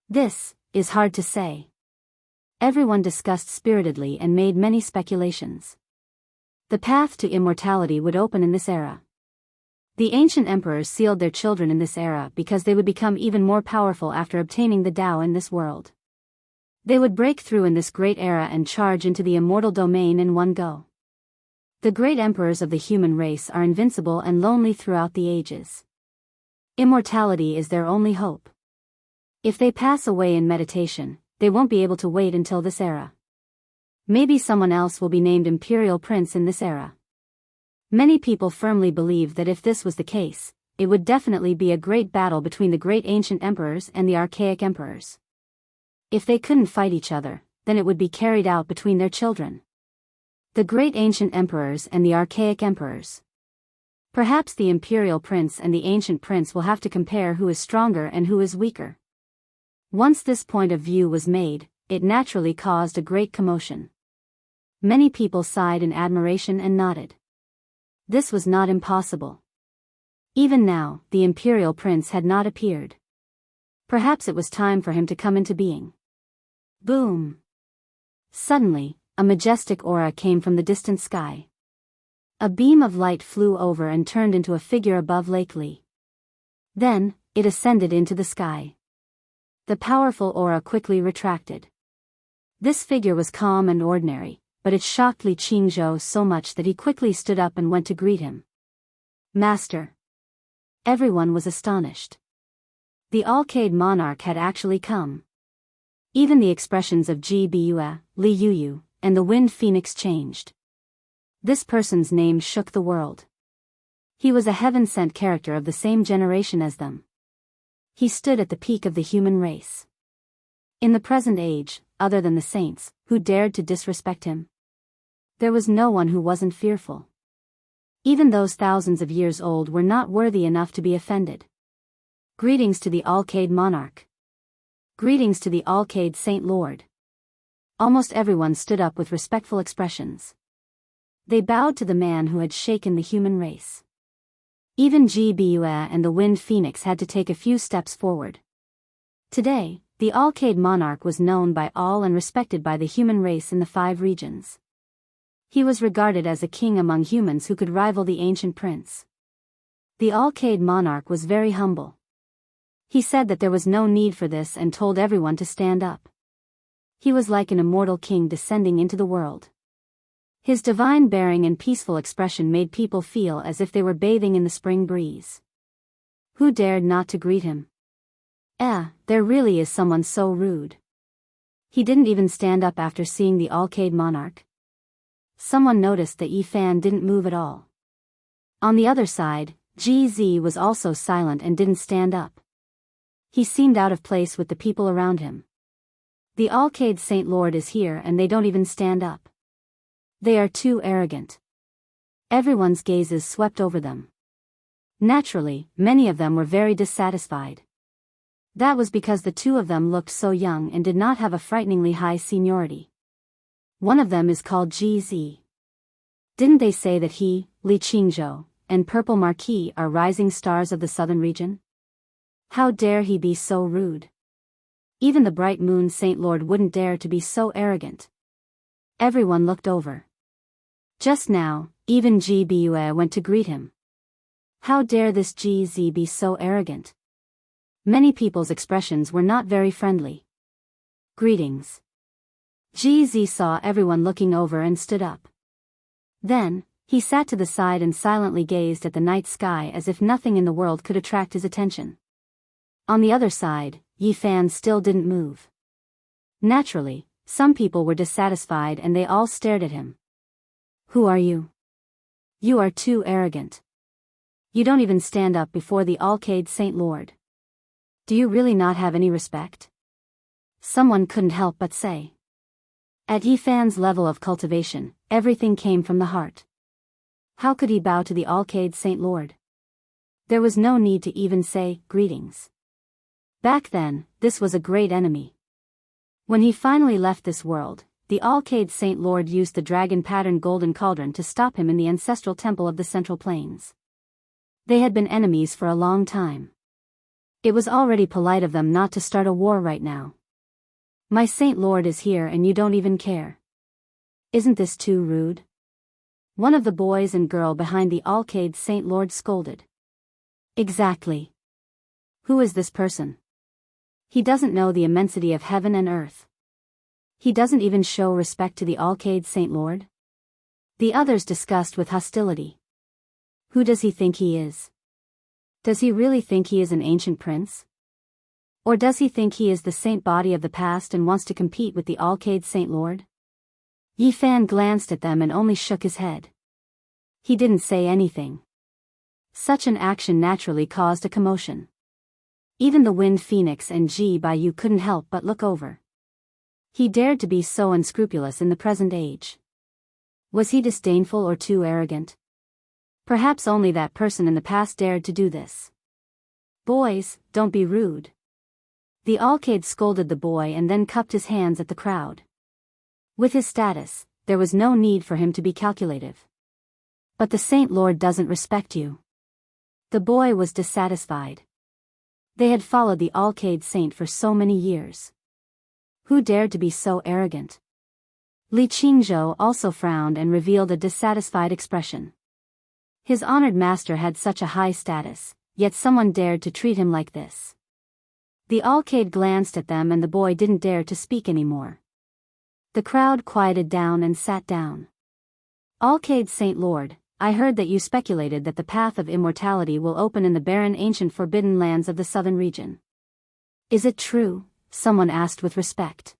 This is hard to say. Everyone discussed spiritedly and made many speculations. The path to immortality would open in this era. The ancient emperors sealed their children in this era because they would become even more powerful after obtaining the Tao in this world. They would break through in this great era and charge into the immortal domain in one go. The great emperors of the human race are invincible and lonely throughout the ages. Immortality is their only hope. If they pass away in meditation, they won't be able to wait until this era. Maybe someone else will be named Imperial Prince in this era. Many people firmly believe that if this was the case, it would definitely be a great battle between the great ancient emperors and the archaic emperors. If they couldn't fight each other, then it would be carried out between their children. The great ancient emperors and the archaic emperors. Perhaps the imperial prince and the ancient prince will have to compare who is stronger and who is weaker. Once this point of view was made, it naturally caused a great commotion. Many people sighed in admiration and nodded. This was not impossible. Even now, the imperial prince had not appeared. Perhaps it was time for him to come into being. Boom! Suddenly, a majestic aura came from the distant sky. A beam of light flew over and turned into a figure above Lake Li. Then, it ascended into the sky. The powerful aura quickly retracted. This figure was calm and ordinary, but it shocked Li Qingzhou so much that he quickly stood up and went to greet him. Master! Everyone was astonished. The Alcade monarch had actually come. Even the expressions of Ji Biyue, Li Yuyu, and the Wind Phoenix changed. This person's name shook the world. He was a heaven-sent character of the same generation as them. He stood at the peak of the human race. In the present age, other than the saints, who dared to disrespect him, there was no one who wasn't fearful. Even those thousands of years old were not worthy enough to be offended. Greetings to the Alcade monarch. Greetings to the Alcade Saint Lord. Almost everyone stood up with respectful expressions. They bowed to the man who had shaken the human race. Even Gbue and the Wind Phoenix had to take a few steps forward. Today, the Alcade monarch was known by all and respected by the human race in the 5 regions. He was regarded as a king among humans who could rival the ancient prince. The Alcade monarch was very humble. He said that there was no need for this and told everyone to stand up. He was like an immortal king descending into the world. His divine bearing and peaceful expression made people feel as if they were bathing in the spring breeze. Who dared not to greet him? There really is someone so rude. He didn't even stand up after seeing the Alcade monarch. Someone noticed that Yi Fan didn't move at all. On the other side, GZ was also silent and didn't stand up. He seemed out of place with the people around him. The Alcade Saint Lord is here and they don't even stand up. They are too arrogant. Everyone's gazes swept over them. Naturally, many of them were very dissatisfied. That was because the 2 of them looked so young and did not have a frighteningly high seniority. One of them is called GZ. Didn't they say that he, Li Qingzhou, and Purple Marquis are rising stars of the southern region? How dare he be so rude? Even the bright moon Saint Lord wouldn't dare to be so arrogant. Everyone looked over. Just now, even Gbue went to greet him. How dare this GZ be so arrogant? Many people's expressions were not very friendly. Greetings. GZ saw everyone looking over and stood up. Then, he sat to the side and silently gazed at the night sky as if nothing in the world could attract his attention. On the other side, Yi Fan still didn't move. Naturally, some people were dissatisfied and they all stared at him. Who are you? You are too arrogant. You don't even stand up before the Alcade Saint Lord. Do you really not have any respect? Someone couldn't help but say. At Yi Fan's level of cultivation, everything came from the heart. How could he bow to the Alcade Saint Lord? There was no need to even say, greetings. Back then, this was a great enemy. When he finally left this world, the Alcade Saint Lord used the dragon-patterned golden cauldron to stop him in the ancestral temple of the Central Plains. They had been enemies for a long time. It was already polite of them not to start a war right now. My Saint Lord is here and you don't even care. Isn't this too rude? One of the boys and girl behind the Alcade Saint Lord scolded. Exactly. Who is this person? He doesn't know the immensity of heaven and earth. He doesn't even show respect to the Alcade Saint Lord. The others discussed with hostility. Who does he think he is? Does he really think he is an ancient prince? Or does he think he is the saint body of the past and wants to compete with the Alcade Saint Lord? Yi Fan glanced at them and only shook his head. He didn't say anything. Such an action naturally caused a commotion. Even the Wind Phoenix and Gbue couldn't help but look over. He dared to be so unscrupulous in the present age. Was he disdainful or too arrogant? Perhaps only that person in the past dared to do this. Boys, don't be rude. The Alcade scolded the boy and then cupped his hands at the crowd. With his status, there was no need for him to be calculative. But the Saint Lord doesn't respect you. The boy was dissatisfied. They had followed the Alcade Saint for so many years. Who dared to be so arrogant? Li Qingzhou also frowned and revealed a dissatisfied expression. His honored master had such a high status, yet someone dared to treat him like this. The Alcade glanced at them and the boy didn't dare to speak anymore. The crowd quieted down and sat down. Alcade Saint Lord, I heard that you speculated that the path of immortality will open in the barren ancient forbidden lands of the southern region. Is it true? Someone asked with respect.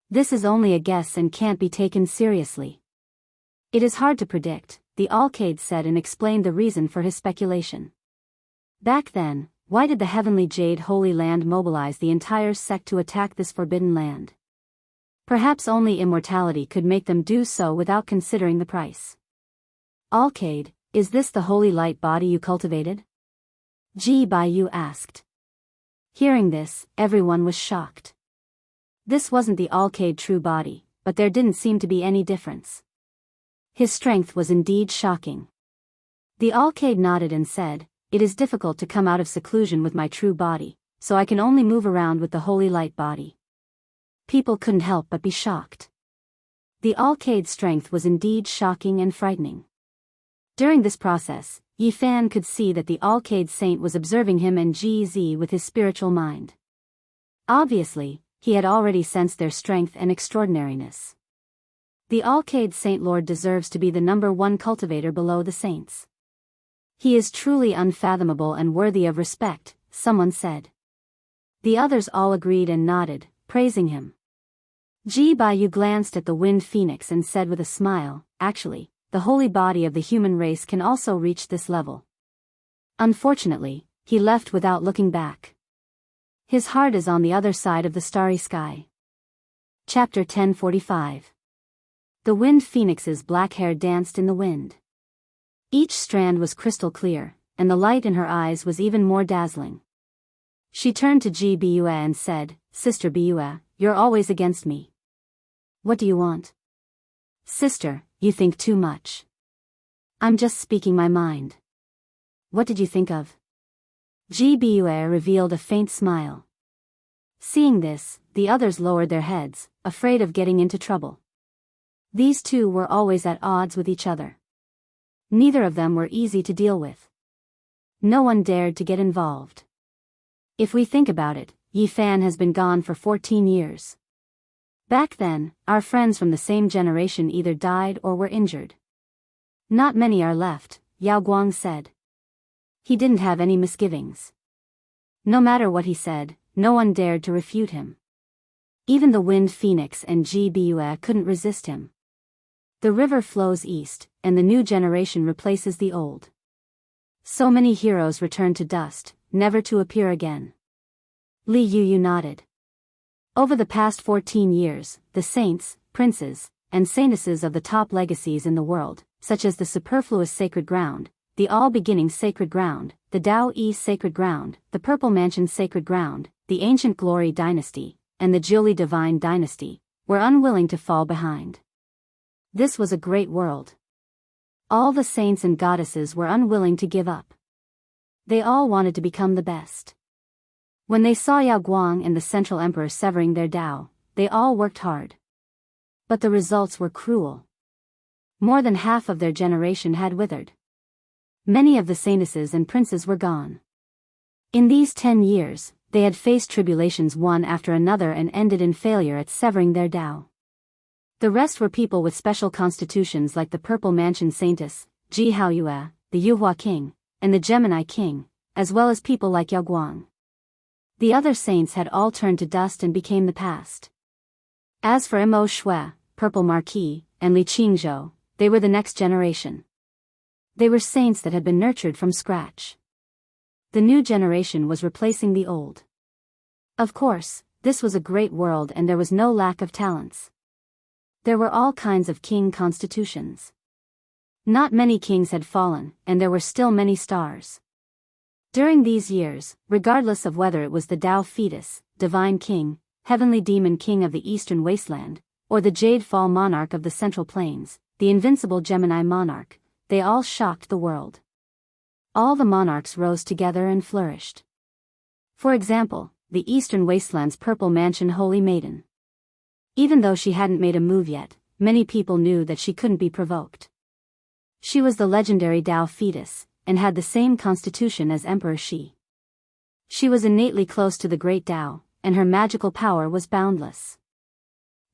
This is only a guess and can't be taken seriously. It is hard to predict, the Alcade said and explained the reason for his speculation. Back then, why did the Heavenly Jade Holy Land mobilize the entire sect to attack this forbidden land? Perhaps only immortality could make them do so without considering the price. Alcade, is this the holy light body you cultivated? Gbue asked. Hearing this, everyone was shocked. This wasn't the Alcade true body, but there didn't seem to be any difference. His strength was indeed shocking. The alcalde nodded and said, "It is difficult to come out of seclusion with my true body, so I can only move around with the holy light body." People couldn't help but be shocked. The alcalde's strength was indeed shocking and frightening. During this process, Yi Fan could see that the alcalde saint was observing him and GZ with his spiritual mind. Obviously, he had already sensed their strength and extraordinariness. The alcalde saint lord deserves to be the #1 cultivator below the saints. He is truly unfathomable and worthy of respect, someone said. The others all agreed and nodded, praising him. Ji Baiyu glanced at the wind phoenix and said with a smile, "Actually, the holy body of the human race can also reach this level." Unfortunately, he left without looking back. His heart is on the other side of the starry sky. Chapter 1045. The wind phoenix's black hair danced in the wind. Each strand was crystal clear, and the light in her eyes was even more dazzling. She turned to Ji Bue and said, "Sister Bue, you're always against me. What do you want?" "Sister, you think too much. I'm just speaking my mind." "What did you think of?" Ji Bue revealed a faint smile. Seeing this, the others lowered their heads, afraid of getting into trouble. These two were always at odds with each other. Neither of them were easy to deal with. No one dared to get involved. If we think about it, Yi Fan has been gone for 14 years. Back then, our friends from the same generation either died or were injured. "Not many are left," Yao Guang said. He didn't have any misgivings. No matter what he said, no one dared to refute him. Even the wind phoenix and Ji Bue couldn't resist him. The river flows east, and the new generation replaces the old. So many heroes return to dust, never to appear again. Li Yuyu nodded. Over the past 14 years, the saints, princes, and saintesses of the top legacies in the world, such as the superfluous sacred ground, the all-beginning sacred ground, the Dao Yi sacred ground, the Purple Mansion sacred ground, the Ancient Glory dynasty, and the Jiuli divine dynasty, were unwilling to fall behind. This was a great world. All the saints and goddesses were unwilling to give up. They all wanted to become the best. When they saw Yao Guang and the Central Emperor severing their Dao, they all worked hard. But the results were cruel. More than half of their generation had withered. Many of the saintesses and princes were gone. In these 10 years, they had faced tribulations one after another and ended in failure at severing their Dao. The rest were people with special constitutions like the Purple Mansion Saintess, Ji Haoyue, the Yuhua King, and the Gemini King, as well as people like Yao Guang. The other saints had all turned to dust and became the past. As for Mo Shui, Purple Marquis, and Li Qingzhou, they were the next generation. They were saints that had been nurtured from scratch. The new generation was replacing the old. Of course, this was a great world and there was no lack of talents. There were all kinds of king constitutions. Not many kings had fallen, and there were still many stars. During these years, regardless of whether it was the Dao Fetus, Divine King, Heavenly Demon King of the Eastern Wasteland, or the Jade Fall Monarch of the Central Plains, the Invincible Gemini Monarch, they all shocked the world. All the monarchs rose together and flourished. For example, the Eastern Wasteland's Purple Mansion Holy Maiden. Even though she hadn't made a move yet, many people knew that she couldn't be provoked. She was the legendary Dao Fetus, and had the same constitution as Emperor Shi. She was innately close to the great Dao, and her magical power was boundless.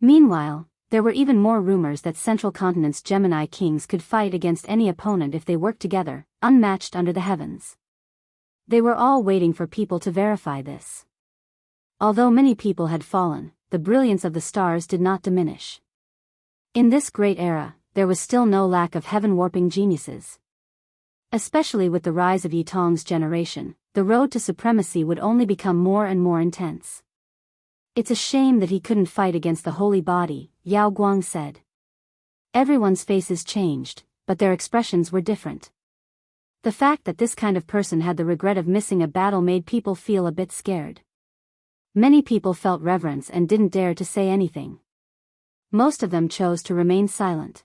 Meanwhile, there were even more rumors that Central Continent's Gemini kings could fight against any opponent if they worked together, unmatched under the heavens. They were all waiting for people to verify this. Although many people had fallen, the brilliance of the stars did not diminish. In this great era, there was still no lack of heaven-warping geniuses. Especially with the rise of Yi Tong's generation, the road to supremacy would only become more and more intense. "It's a shame that he couldn't fight against the holy body," Yao Guang said. Everyone's faces changed, but their expressions were different. The fact that this kind of person had the regret of missing a battle made people feel a bit scared. Many people felt reverence and didn't dare to say anything. Most of them chose to remain silent.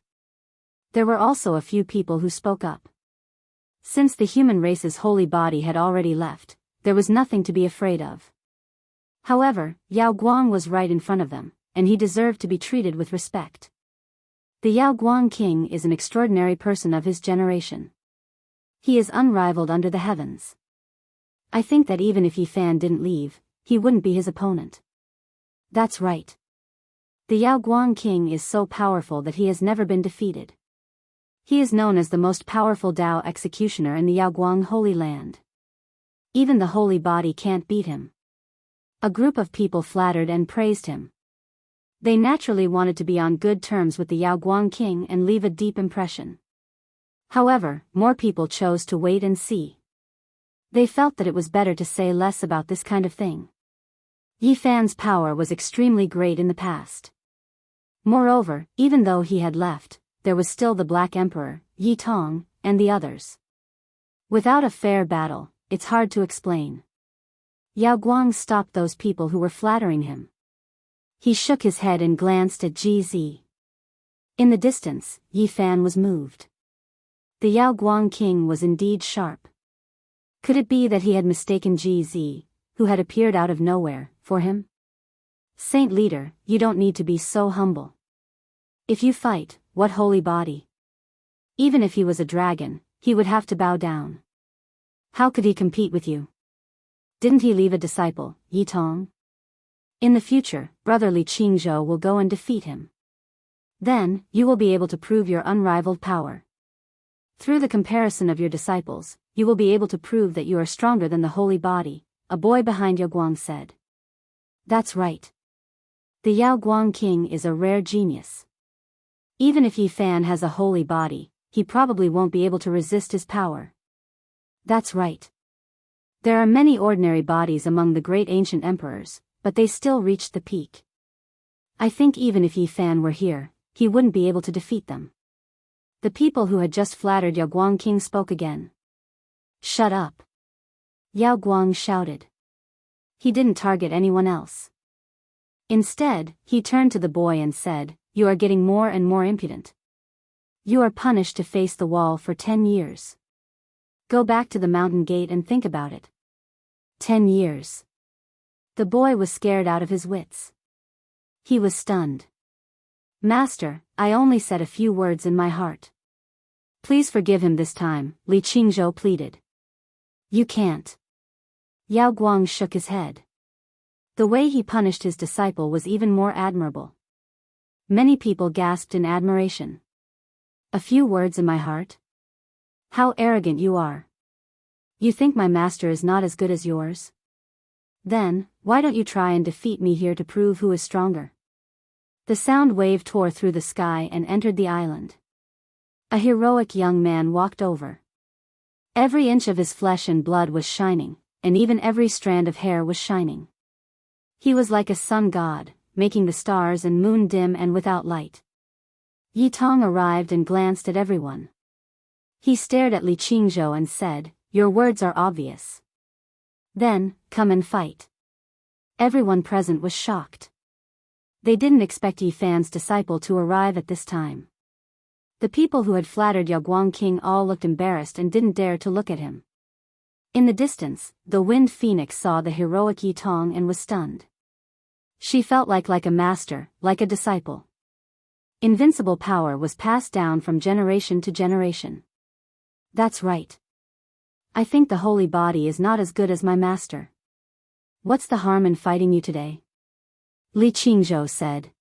There were also a few people who spoke up. Since the human race's holy body had already left, there was nothing to be afraid of. However, Yao Guang was right in front of them, and he deserved to be treated with respect. The Yao Guang king is an extraordinary person of his generation. He is unrivaled under the heavens. I think that even if Yi Fan didn't leave, he wouldn't be his opponent. That's right. The Yao Guang king is so powerful that he has never been defeated. He is known as the most powerful Dao executioner in the Yao Guang Holy Land. Even the holy body can't beat him. A group of people flattered and praised him. They naturally wanted to be on good terms with the Yao Guang king and leave a deep impression. However, more people chose to wait and see. They felt that it was better to say less about this kind of thing. Yi Fan's power was extremely great in the past. Moreover, even though he had left, there was still the Black Emperor, Yi Tong, and the others. Without a fair battle, it's hard to explain. Yao Guang stopped those people who were flattering him. He shook his head and glanced at Ji Zi. In the distance, Yi Fan was moved. The Yao Guang king was indeed sharp. Could it be that he had mistaken Ji Zi, who had appeared out of nowhere, for him? Saint leader, you don't need to be so humble. If you fight, what holy body? Even if he was a dragon, he would have to bow down. How could he compete with you? Didn't he leave a disciple, Yi Tong? In the future, brother Li Qingzhou will go and defeat him. Then, you will be able to prove your unrivaled power. Through the comparison of your disciples, you will be able to prove that you are stronger than the holy body, a boy behind Yao Guang said. That's right. The Yao Guang king is a rare genius. Even if Yi Fan has a holy body, he probably won't be able to resist his power. That's right. There are many ordinary bodies among the great ancient emperors, but they still reached the peak. I think even if Yi Fan were here, he wouldn't be able to defeat them. The people who had just flattered Yao Guang king spoke again. Shut up. Yao Guang shouted. He didn't target anyone else. Instead, he turned to the boy and said, "You are getting more and more impudent. You are punished to face the wall for 10 years. Go back to the mountain gate and think about it." 10 years. The boy was scared out of his wits. He was stunned. "Master, I only said a few words in my heart. Please forgive him this time," Li Qingzhou pleaded. "You can't." Yao Guang shook his head. The way he punished his disciple was even more admirable. Many people gasped in admiration. "A few words in my heart? How arrogant you are. You think my master is not as good as yours? Then, why don't you try and defeat me here to prove who is stronger?" The sound wave tore through the sky and entered the island. A heroic young man walked over. Every inch of his flesh and blood was shining, and even every strand of hair was shining. He was like a sun god, making the stars and moon dim and without light. Yi Tong arrived and glanced at everyone. He stared at Li Qingzhou and said, "Your words are obvious. Then, come and fight." Everyone present was shocked. They didn't expect Yi Fan's disciple to arrive at this time. The people who had flattered Yao Guang king all looked embarrassed and didn't dare to look at him. In the distance, the wind phoenix saw the heroic Yi Tong and was stunned. She felt like a master, like a disciple. Invincible power was passed down from generation to generation. That's right. I think the holy body is not as good as my master. What's the harm in fighting you today? Li Qingzhou said.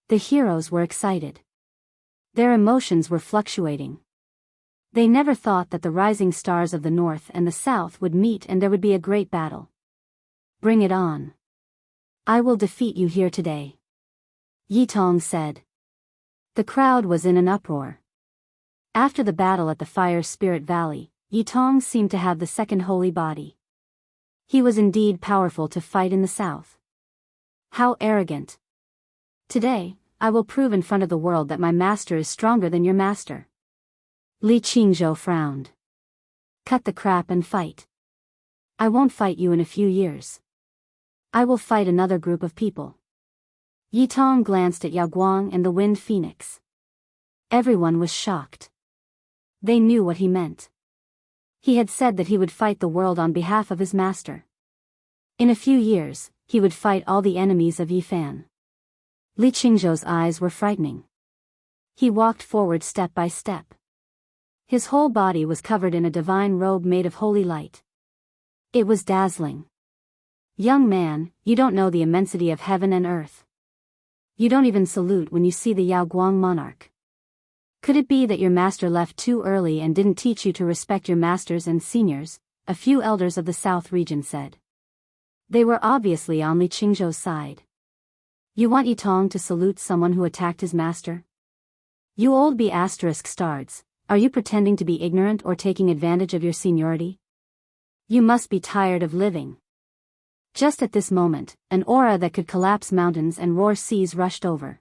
The heroes were excited. Their emotions were fluctuating. They never thought that the rising stars of the north and the south would meet and there would be a great battle. Bring it on. I will defeat you here today. Yi Tong said. The crowd was in an uproar. After the battle at the Fire Spirit Valley, Yi Tong seemed to have the second holy body. He was indeed powerful to fight in the south. How arrogant. Today, I will prove in front of the world that my master is stronger than your master. Li Qingzhou frowned. Cut the crap and fight. I won't fight you in a few years. I will fight another group of people. Yi Tong glanced at Yao Guang and the Wind Phoenix. Everyone was shocked. They knew what he meant. He had said that he would fight the world on behalf of his master. In a few years, he would fight all the enemies of Yifan. Li Qingzhou's eyes were frightening. He walked forward step by step. His whole body was covered in a divine robe made of holy light. It was dazzling. Young man, you don't know the immensity of heaven and earth. You don't even salute when you see the Yaoguang monarch. Could it be that your master left too early and didn't teach you to respect your masters and seniors? A few elders of the south region said. They were obviously on Li Qingzhou's side. You want Yitong to salute someone who attacked his master? You old B***stards, are you pretending to be ignorant or taking advantage of your seniority? You must be tired of living. Just at this moment, an aura that could collapse mountains and roar seas rushed over.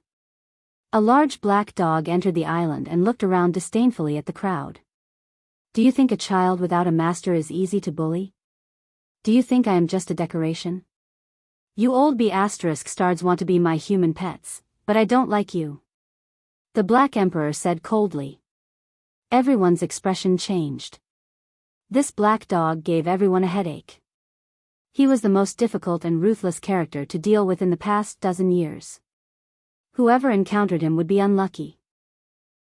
A large black dog entered the island and looked around disdainfully at the crowd. Do you think a child without a master is easy to bully? Do you think I am just a decoration? You old B***stards want to be my human pets, but I don't like you. The Black Emperor said coldly. Everyone's expression changed. This black dog gave everyone a headache. He was the most difficult and ruthless character to deal with in the past dozen years. Whoever encountered him would be unlucky.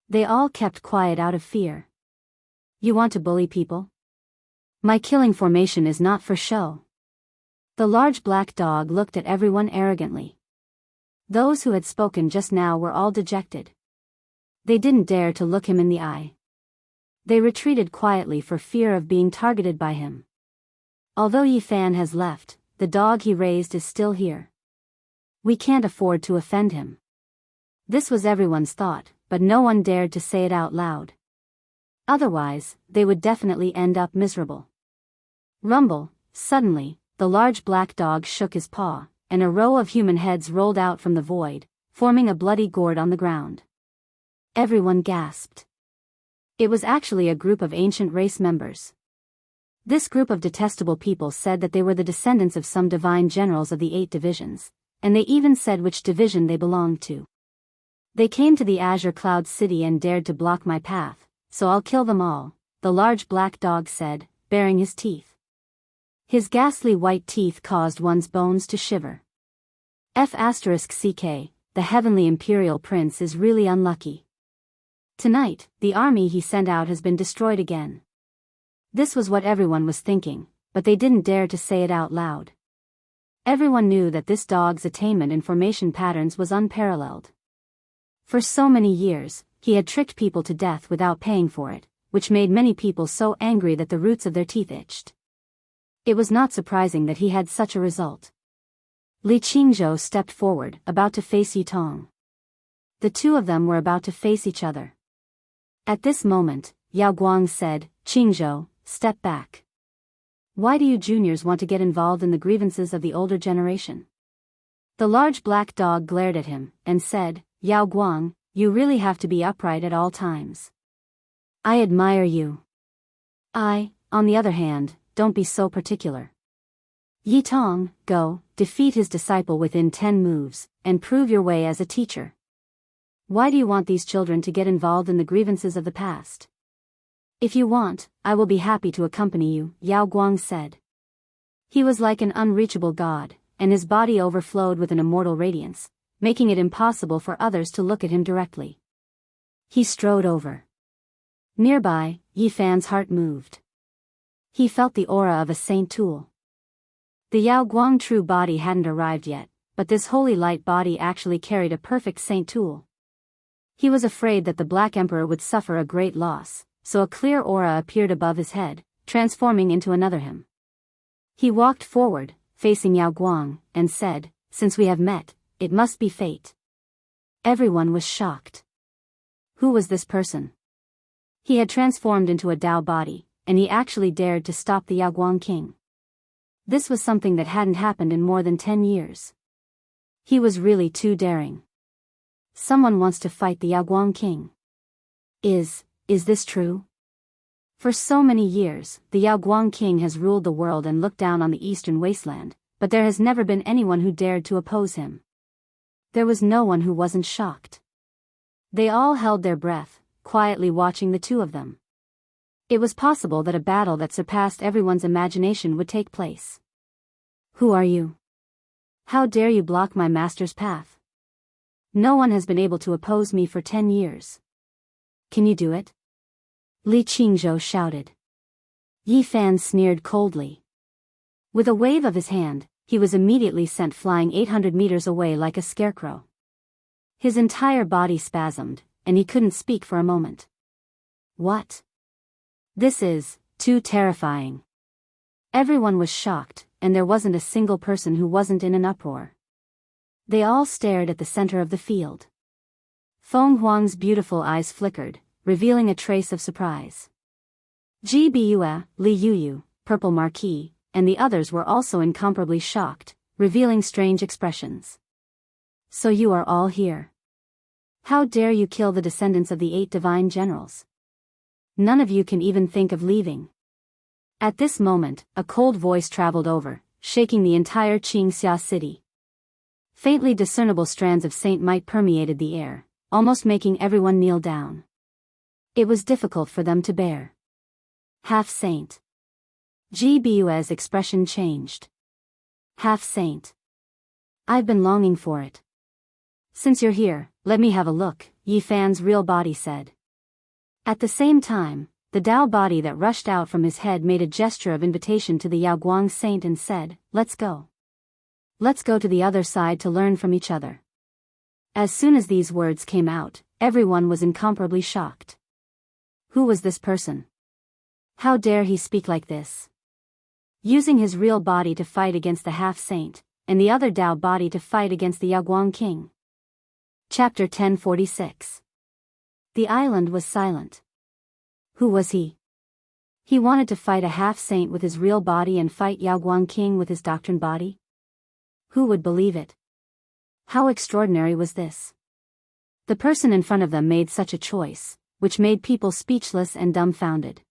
They all kept quiet out of fear. You want to bully people? My killing formation is not for show. The large black dog looked at everyone arrogantly. Those who had spoken just now were all dejected. They didn't dare to look him in the eye. They retreated quietly for fear of being targeted by him. Although Yifan has left, the dog he raised is still here. We can't afford to offend him. This was everyone's thought, but no one dared to say it out loud. Otherwise, they would definitely end up miserable. Rumble, suddenly, the large black dog shook his paw, and a row of human heads rolled out from the void, forming a bloody gourd on the ground. Everyone gasped. It was actually a group of ancient race members. This group of detestable people said that they were the descendants of some divine generals of the 8 divisions, and they even said which division they belonged to. They came to the Azure Cloud City and dared to block my path, so I'll kill them all, the large black dog said, baring his teeth. His ghastly white teeth caused one's bones to shiver. F***ck, the heavenly imperial prince is really unlucky. Tonight, the army he sent out has been destroyed again. This was what everyone was thinking, but they didn't dare to say it out loud. Everyone knew that this dog's attainment in formation patterns was unparalleled. For so many years, he had tricked people to death without paying for it, which made many people so angry that the roots of their teeth itched. It was not surprising that he had such a result. Li Qingzhou stepped forward, about to face Yitong. The two of them were about to face each other. At this moment, Yao Guang said, Qingzhou, step back. Why do you juniors want to get involved in the grievances of the older generation? The large black dog glared at him, and said, Yao Guang, you really have to be upright at all times. I admire you. I, on the other hand, don't be so particular. Yitong, go, defeat his disciple within 10 moves, and prove your way as a teacher. Why do you want these children to get involved in the grievances of the past? If you want, I will be happy to accompany you, Yao Guang said. He was like an unreachable god, and his body overflowed with an immortal radiance, making it impossible for others to look at him directly. He strode over. Nearby, Yifan's heart moved. He felt the aura of a saint tool. The Yao Guang true body hadn't arrived yet, but this holy light body actually carried a perfect saint tool. He was afraid that the Black Emperor would suffer a great loss, so a clear aura appeared above his head, transforming into another him. He walked forward, facing Yao Guang, and said, Since we have met, it must be fate. Everyone was shocked. Who was this person? He had transformed into a Dao body, and he actually dared to stop the Yao Guang king. This was something that hadn't happened in more than 10 years. He was really too daring. Someone wants to fight the Yao Guang king. Is this true? For so many years, the Yao Guang king has ruled the world and looked down on the eastern wasteland, but there has never been anyone who dared to oppose him. There was no one who wasn't shocked. They all held their breath, quietly watching the two of them. It was possible that a battle that surpassed everyone's imagination would take place. Who are you? How dare you block my master's path? No one has been able to oppose me for 10 years. Can you do it? Li Qingzhou shouted. Yi Fan sneered coldly. With a wave of his hand, he was immediately sent flying 800 meters away like a scarecrow. His entire body spasmed, and he couldn't speak for a moment. What? This is too terrifying. Everyone was shocked, and there wasn't a single person who wasn't in an uproar. They all stared at the center of the field. Feng Huang's beautiful eyes flickered, revealing a trace of surprise. Ji Biyue, Li Yuyu, Purple Marquis, and the others were also incomparably shocked, revealing strange expressions. So you are all here. How dare you kill the descendants of the 8 divine generals? None of you can even think of leaving. At this moment, a cold voice traveled over, shaking the entire Qingxia city. Faintly discernible strands of saint might permeated the air, almost making everyone kneel down. It was difficult for them to bear. Half saint. Ji Biyue's expression changed. Half saint. I've been longing for it. Since you're here, let me have a look, Yi Fan's real body said. At the same time, the Tao body that rushed out from his head made a gesture of invitation to the Yaoguang saint and said, "Let's go. Let's go to the other side to learn from each other." As soon as these words came out, everyone was incomparably shocked. Who was this person? How dare he speak like this? Using his real body to fight against the half-saint, and the other Tao body to fight against the Yaoguang king. Chapter 1046. The island was silent. Who was he? He wanted to fight a half-saint with his real body and fight Yaoguang king with his doctrine body? Who would believe it? How extraordinary was this? The person in front of them made such a choice, which made people speechless and dumbfounded.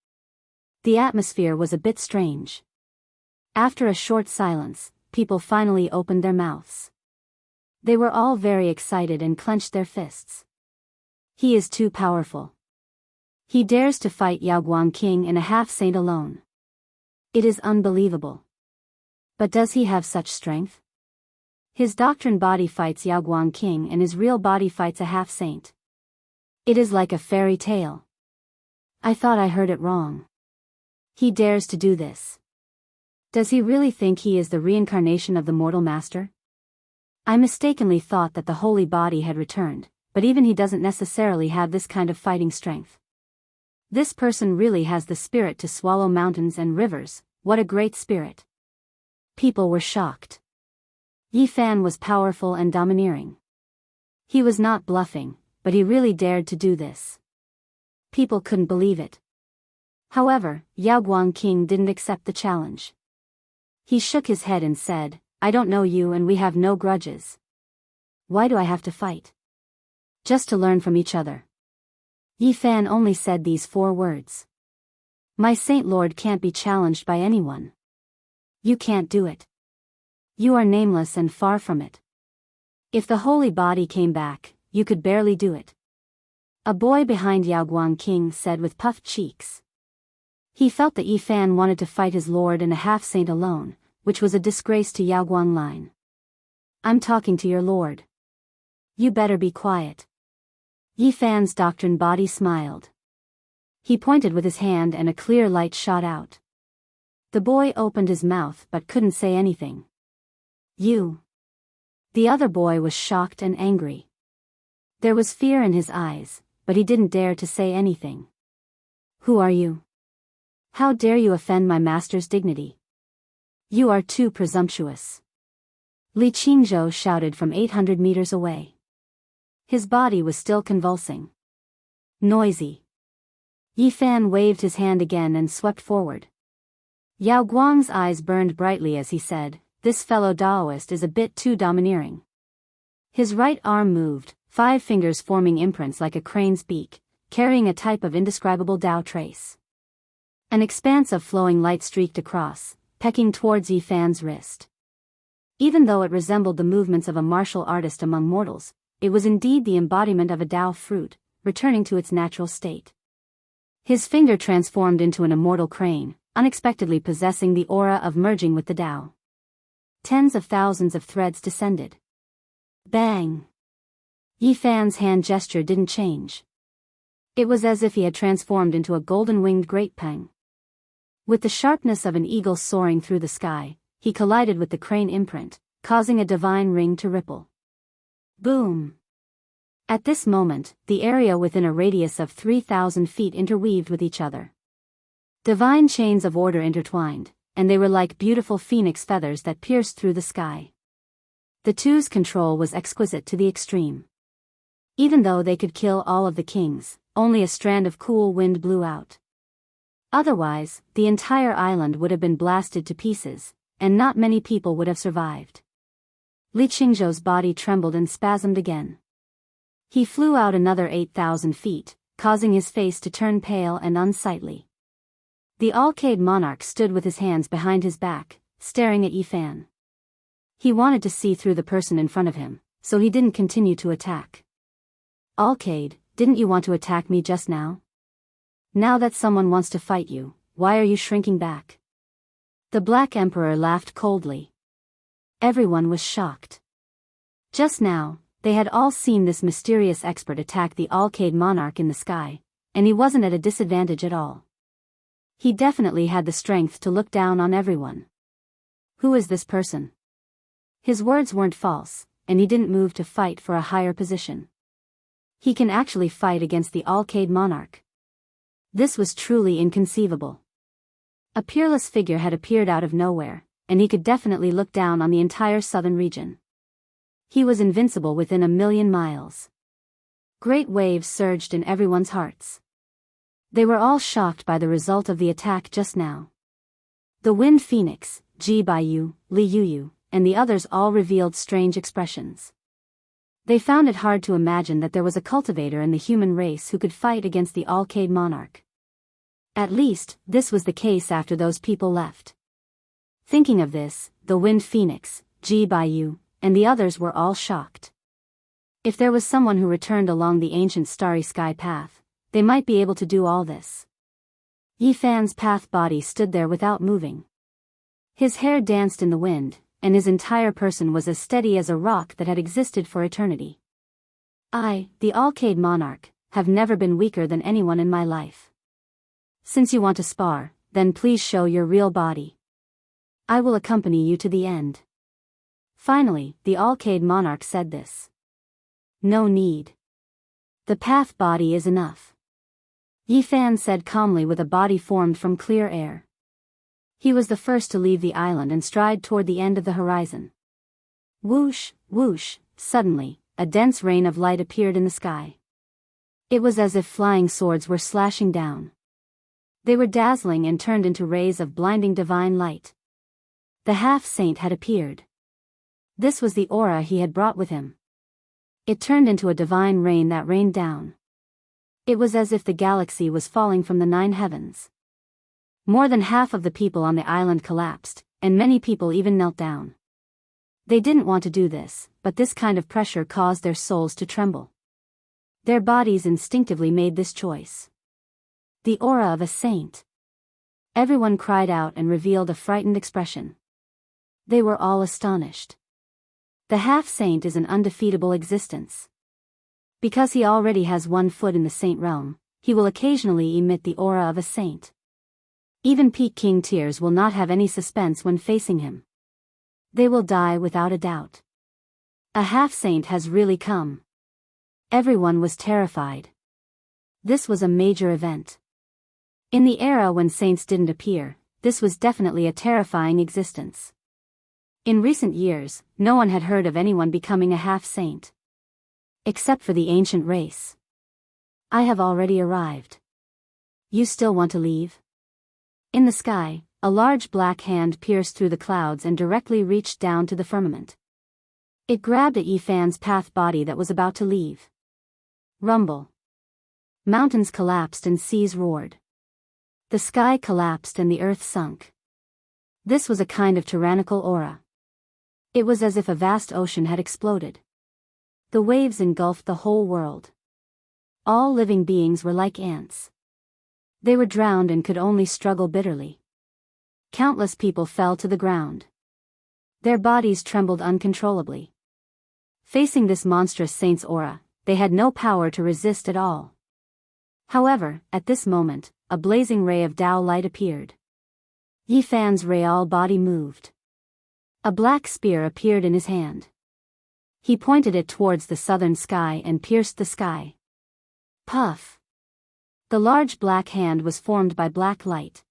The atmosphere was a bit strange. After a short silence, people finally opened their mouths. They were all very excited and clenched their fists. He is too powerful. He dares to fight Yaoguang king and a half-saint alone. It is unbelievable. But does he have such strength? His doctrine body fights Yaoguang king and his real body fights a half-saint. It is like a fairy tale. I thought I heard it wrong. He dares to do this. Does he really think he is the reincarnation of the mortal master? I mistakenly thought that the holy body had returned, but even he doesn't necessarily have this kind of fighting strength. This person really has the spirit to swallow mountains and rivers. What a great spirit. People were shocked. Yi Fan was powerful and domineering. He was not bluffing, but he really dared to do this. People couldn't believe it. However, Yaoguang king didn't accept the challenge. He shook his head and said, "I don't know you and we have no grudges. Why do I have to fight? Just to learn from each other." Yi Fan only said these 4 words. "My Saint Lord can't be challenged by anyone. You can't do it. You are nameless and far from it. If the holy body came back, you could barely do it." A boy behind Yaoguang king said with puffed cheeks. He felt that Yi Fan wanted to fight his lord and a half-saint alone, which was a disgrace to Yaoguang line. "I'm talking to your lord. You better be quiet." Yi Fan's doctrine body smiled. He pointed with his hand and a clear light shot out. The boy opened his mouth but couldn't say anything. "You." The other boy was shocked and angry. There was fear in his eyes, but he didn't dare to say anything. "Who are you? How dare you offend my master's dignity? You are too presumptuous." Li Qingzhou shouted from 800 meters away. His body was still convulsing. Noisy. Yi Fan waved his hand again and swept forward. Yao Guang's eyes burned brightly as he said, "This fellow Daoist is a bit too domineering." His right arm moved, 5 fingers forming imprints like a crane's beak, carrying a type of indescribable Tao trace. An expanse of flowing light streaked across, pecking towards Yi Fan's wrist. Even though it resembled the movements of a martial artist among mortals, it was indeed the embodiment of a Tao fruit, returning to its natural state. His finger transformed into an immortal crane, unexpectedly possessing the aura of merging with the Tao. Tens of thousands of threads descended. Bang! Yi Fan's hand gesture didn't change. It was as if he had transformed into a golden-winged great pang. With the sharpness of an eagle soaring through the sky, he collided with the crane imprint, causing a divine ring to ripple. Boom! At this moment, the area within a radius of 3,000 feet interweaved with each other. Divine chains of order intertwined, and they were like beautiful phoenix feathers that pierced through the sky. The two's control was exquisite to the extreme. Even though they could kill all of the kings, only a strand of cool wind blew out. Otherwise, the entire island would have been blasted to pieces, and not many people would have survived. Li Qingzhou's body trembled and spasmed again. He flew out another 8,000 feet, causing his face to turn pale and unsightly. The Alcade monarch stood with his hands behind his back, staring at Yi Fan. He wanted to see through the person in front of him, so he didn't continue to attack. Alcade, didn't you want to attack me just now? Now that someone wants to fight you, why are you shrinking back? The Black Emperor laughed coldly. Everyone was shocked. Just now, they had all seen this mysterious expert attack the Alcade monarch in the sky, and he wasn't at a disadvantage at all. He definitely had the strength to look down on everyone. Who is this person? His words weren't false, and he didn't move to fight for a higher position. He can actually fight against the Alcade monarch. This was truly inconceivable. A peerless figure had appeared out of nowhere, and he could definitely look down on the entire southern region. He was invincible within 1,000,000 miles. Great waves surged in everyone's hearts. They were all shocked by the result of the attack just now. The Wind Phoenix, Ji Baiyu, Li Yuyu, and the others all revealed strange expressions. They found it hard to imagine that there was a cultivator in the human race who could fight against the Alcade monarch. At least, this was the case after those people left. Thinking of this, the Wind Phoenix, Ji Baiyu, and the others were all shocked. If there was someone who returned along the ancient starry sky path, they might be able to do all this. Yi Fan's path body stood there without moving. His hair danced in the wind, and his entire person was as steady as a rock that had existed for eternity. I, the Alcade monarch, have never been weaker than anyone in my life. Since you want to spar, then please show your real body. I will accompany you to the end. Finally, the Alcade monarch said this. No need. The path body is enough. Yi Fan said calmly with a body formed from clear air. He was the first to leave the island and stride toward the end of the horizon. Whoosh, whoosh, suddenly, a dense rain of light appeared in the sky. It was as if flying swords were slashing down. They were dazzling and turned into rays of blinding divine light. The half-saint had appeared. This was the aura he had brought with him. It turned into a divine rain that rained down. It was as if the galaxy was falling from the 9 heavens. More than half of the people on the island collapsed, and many people even knelt down. They didn't want to do this, but this kind of pressure caused their souls to tremble. Their bodies instinctively made this choice. The aura of a saint. Everyone cried out and revealed a frightened expression. They were all astonished. The half-saint is an undefeatable existence. Because he already has one foot in the saint realm, he will occasionally emit the aura of a saint. Even Peak King Tears will not have any suspense when facing him. They will die without a doubt. A half-saint has really come. Everyone was terrified. This was a major event. In the era when saints didn't appear, this was definitely a terrifying existence. In recent years, no one had heard of anyone becoming a half-saint. Except for the ancient race. I have already arrived. You still want to leave? In the sky, a large black hand pierced through the clouds and directly reached down to the firmament. It grabbed at Yi Fan's path body that was about to leave. Rumble. Mountains collapsed and seas roared. The sky collapsed and the earth sunk. This was a kind of tyrannical aura. It was as if a vast ocean had exploded. The waves engulfed the whole world. All living beings were like ants. They were drowned and could only struggle bitterly. Countless people fell to the ground. Their bodies trembled uncontrollably. Facing this monstrous saint's aura, they had no power to resist at all. However, at this moment, a blazing ray of Tao light appeared. Yi Fan's real body moved. A black spear appeared in his hand. He pointed it towards the southern sky and pierced the sky. Puff! The large black hand was formed by black light.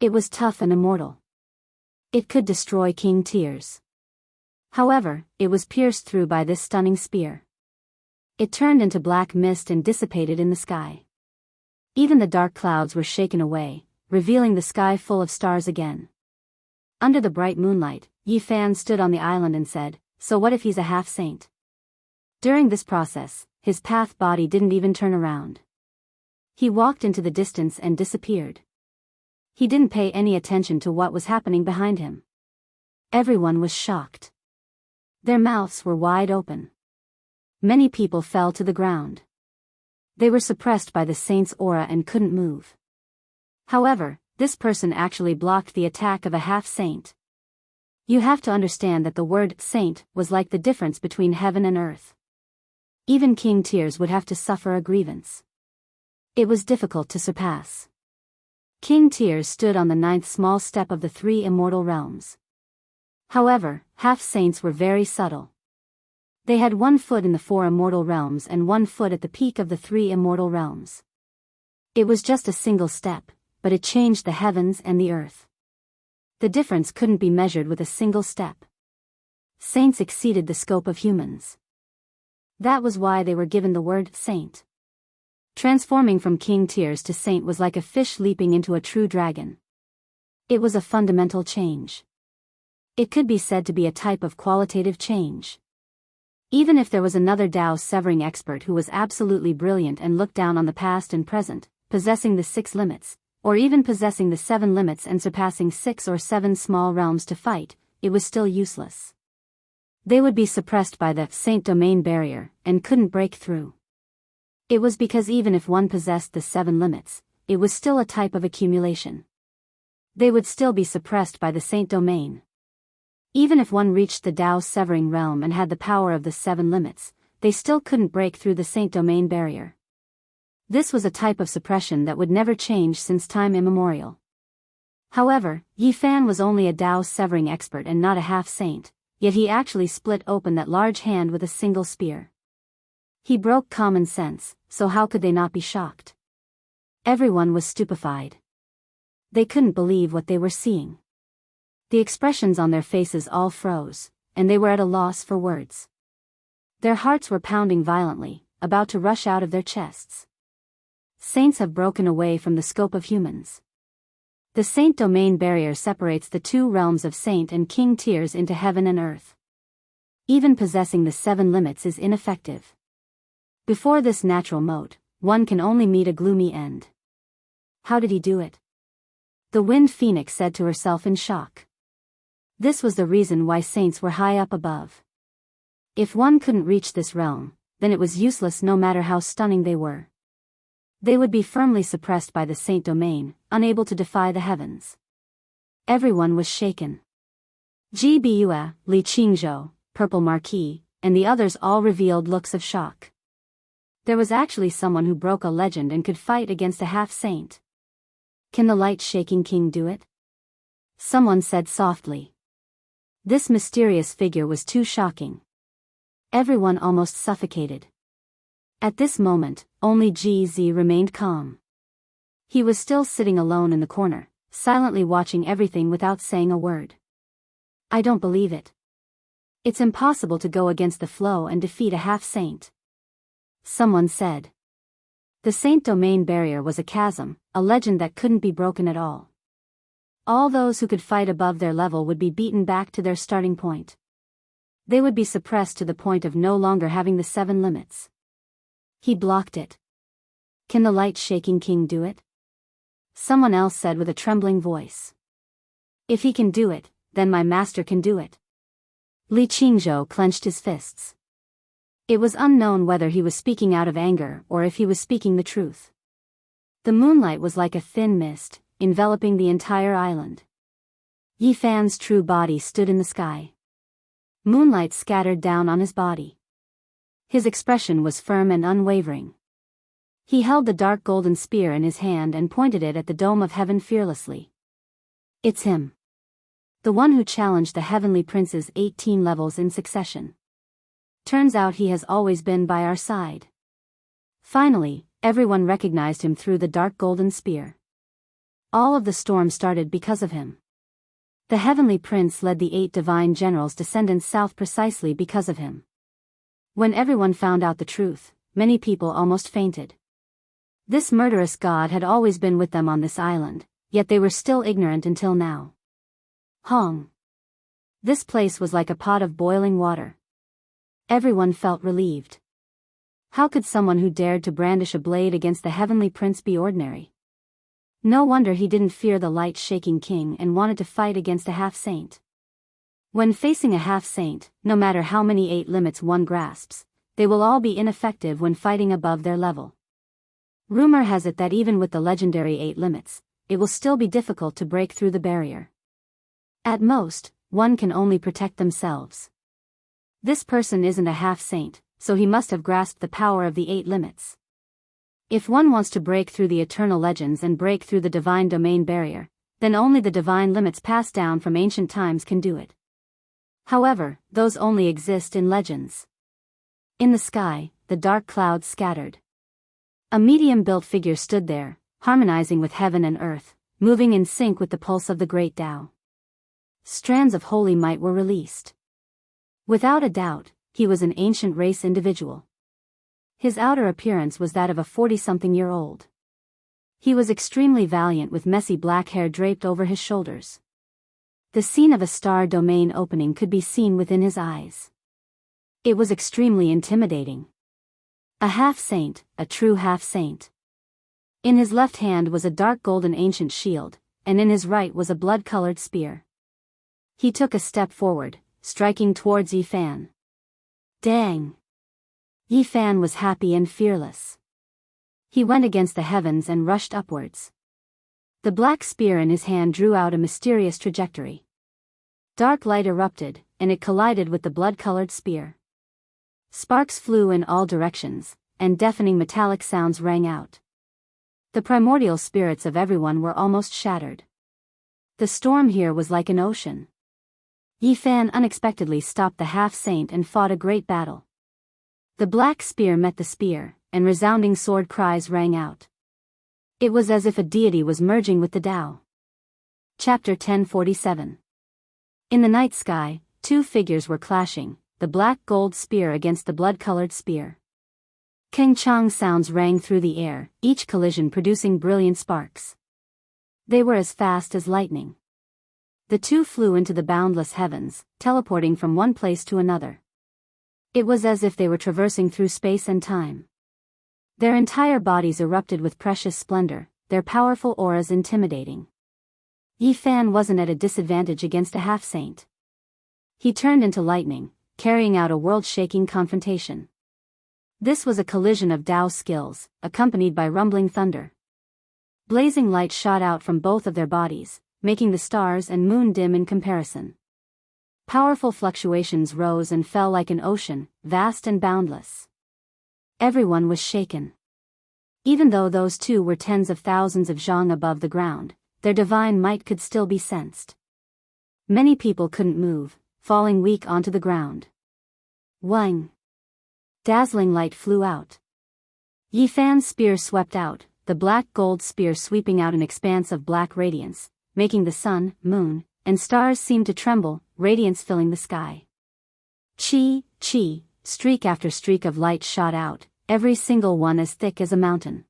It was tough and immortal. It could destroy King Tears. However, it was pierced through by this stunning spear. It turned into black mist and dissipated in the sky. Even the dark clouds were shaken away, revealing the sky full of stars again. Under the bright moonlight, Yi Fan stood on the island and said, "So what if he's a half-saint?" During this process, his path body didn't even turn around. He walked into the distance and disappeared. He didn't pay any attention to what was happening behind him. Everyone was shocked. Their mouths were wide open. Many people fell to the ground. They were suppressed by the saint's aura and couldn't move. However, this person actually blocked the attack of a half-saint. You have to understand that the word saint was like the difference between heaven and earth. Even King Tears would have to suffer a grievance. It was difficult to surpass. King Tears stood on the 9th small step of the 3 immortal realms. However, half-saints were very subtle. They had 1 foot in the 4 immortal realms and 1 foot at the peak of the 3 immortal realms. It was just a single step, but it changed the heavens and the earth. The difference couldn't be measured with a single step. Saints exceeded the scope of humans. That was why they were given the word saint. Transforming from King Tears to saint was like a fish leaping into a true dragon. It was a fundamental change. It could be said to be a type of qualitative change. Even if there was another Tao severing expert who was absolutely brilliant and looked down on the past and present, possessing the 6 limits, or even possessing the 7 limits and surpassing 6 or 7 small realms to fight, it was still useless. They would be suppressed by the saint domain barrier, and couldn't break through. It was because even if one possessed the 7 limits, it was still a type of accumulation. They would still be suppressed by the saint domain. Even if one reached the Tao severing realm and had the power of the 7 limits, they still couldn't break through the saint domain barrier. This was a type of suppression that would never change since time immemorial. However, Yi Fan was only a Tao severing expert and not a half-saint, yet he actually split open that large hand with a single spear. He broke common sense, so how could they not be shocked? Everyone was stupefied. They couldn't believe what they were seeing. The expressions on their faces all froze, and they were at a loss for words. Their hearts were pounding violently, about to rush out of their chests. Saints have broken away from the scope of humans. The saint domain barrier separates the 2 realms of saint and King Tears into heaven and earth. Even possessing the 7 limits is ineffective. Before this natural moat, one can only meet a gloomy end. How did he do it? The Wind Phoenix said to herself in shock. This was the reason why saints were high up above. If one couldn't reach this realm, then it was useless no matter how stunning they were. They would be firmly suppressed by the saint domain, unable to defy the heavens. Everyone was shaken. Ji Bua, Li Qingzhou, Purple Marquis, and the others all revealed looks of shock. There was actually someone who broke a legend and could fight against a half-saint. Can the light-shaking king do it? Someone said softly. This mysterious figure was too shocking. Everyone almost suffocated. At this moment, only GZ remained calm. He was still sitting alone in the corner, silently watching everything without saying a word. I don't believe it. It's impossible to go against the flow and defeat a half-saint. Someone said. The saint domain barrier was a chasm, a legend that couldn't be broken at all. All those who could fight above their level would be beaten back to their starting point. They would be suppressed to the point of no longer having the 7 limits. He blocked it. Can the light-shaking king do it? Someone else said with a trembling voice. If he can do it, then my master can do it. Li Qingzhou clenched his fists. It was unknown whether he was speaking out of anger or if he was speaking the truth. The moonlight was like a thin mist, enveloping the entire island. Yi Fan's true body stood in the sky. Moonlight scattered down on his body. His expression was firm and unwavering. He held the dark golden spear in his hand and pointed it at the dome of heaven fearlessly. It's him. The one who challenged the heavenly prince's 18 levels in succession. Turns out he has always been by our side. Finally, everyone recognized him through the dark golden spear. All of the storm started because of him. The heavenly prince led the 8 divine generals' descendants south precisely because of him. When everyone found out the truth, many people almost fainted. This murderous god had always been with them on this island, yet they were still ignorant until now. Hong. This place was like a pot of boiling water. Everyone felt relieved. How could someone who dared to brandish a blade against the heavenly prince be ordinary? No wonder he didn't fear the light-shaking king and wanted to fight against a half-saint. When facing a half-saint, no matter how many 8 limits one grasps, they will all be ineffective when fighting above their level. Rumor has it that even with the legendary 8 limits, it will still be difficult to break through the barrier. At most, one can only protect themselves. This person isn't a half-saint, so he must have grasped the power of the 8 limits. If one wants to break through the eternal legends and break through the divine domain barrier, then only the divine limits passed down from ancient times can do it. However, those only exist in legends. In the sky, the dark clouds scattered. A medium-built figure stood there, harmonizing with heaven and earth, moving in sync with the pulse of the great Tao. Strands of holy might were released. Without a doubt, he was an ancient race individual. His outer appearance was that of a 40-something-year-old. He was extremely valiant with messy black hair draped over his shoulders. The scene of a star domain opening could be seen within his eyes. It was extremely intimidating. A half-saint, a true half-saint. In his left hand was a dark golden ancient shield, and in his right was a blood-colored spear. He took a step forward, striking towards Yi Fan. Dang! Yi Fan was happy and fearless. He went against the heavens and rushed upwards. The black spear in his hand drew out a mysterious trajectory. Dark light erupted, and it collided with the blood-colored spear. Sparks flew in all directions, and deafening metallic sounds rang out. The primordial spirits of everyone were almost shattered. The storm here was like an ocean. Yi Fan unexpectedly stopped the half-saint and fought a great battle. The black spear met the spear, and resounding sword cries rang out. It was as if a deity was merging with the Tao. Chapter 1047. In the night sky, 2 figures were clashing, the black gold spear against the blood-colored spear. Keng-chang sounds rang through the air, each collision producing brilliant sparks. They were as fast as lightning. The 2 flew into the boundless heavens, teleporting from one place to another. It was as if they were traversing through space and time. Their entire bodies erupted with precious splendor, their powerful auras intimidating. Yi Fan wasn't at a disadvantage against a half-saint. He turned into lightning, carrying out a world-shaking confrontation. This was a collision of Tao skills, accompanied by rumbling thunder. Blazing light shot out from both of their bodies, making the stars and moon dim in comparison. Powerful fluctuations rose and fell like an ocean, vast and boundless. Everyone was shaken. Even though those 2 were tens of thousands of zhang above the ground, their divine might could still be sensed. Many people couldn't move, falling weak onto the ground. Wang! Dazzling light flew out. Yi Fan's spear swept out, the black gold spear sweeping out an expanse of black radiance, making the sun, moon, and stars seem to tremble, radiance filling the sky. Chi, chi, streak after streak of light shot out, every single one as thick as a mountain.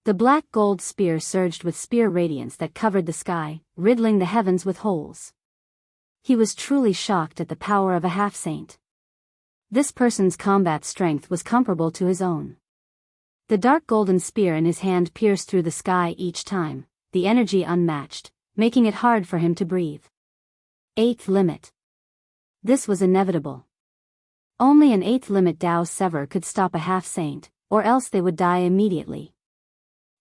The black gold spear surged with spear radiance that covered the sky, riddling the heavens with holes. He was truly shocked at the power of a half-saint. This person's combat strength was comparable to his own. The dark golden spear in his hand pierced through the sky each time, the energy unmatched, making it hard for him to breathe. 8th limit. This was inevitable. Only an 8th limit Tao Sever could stop a half-saint, or else they would die immediately.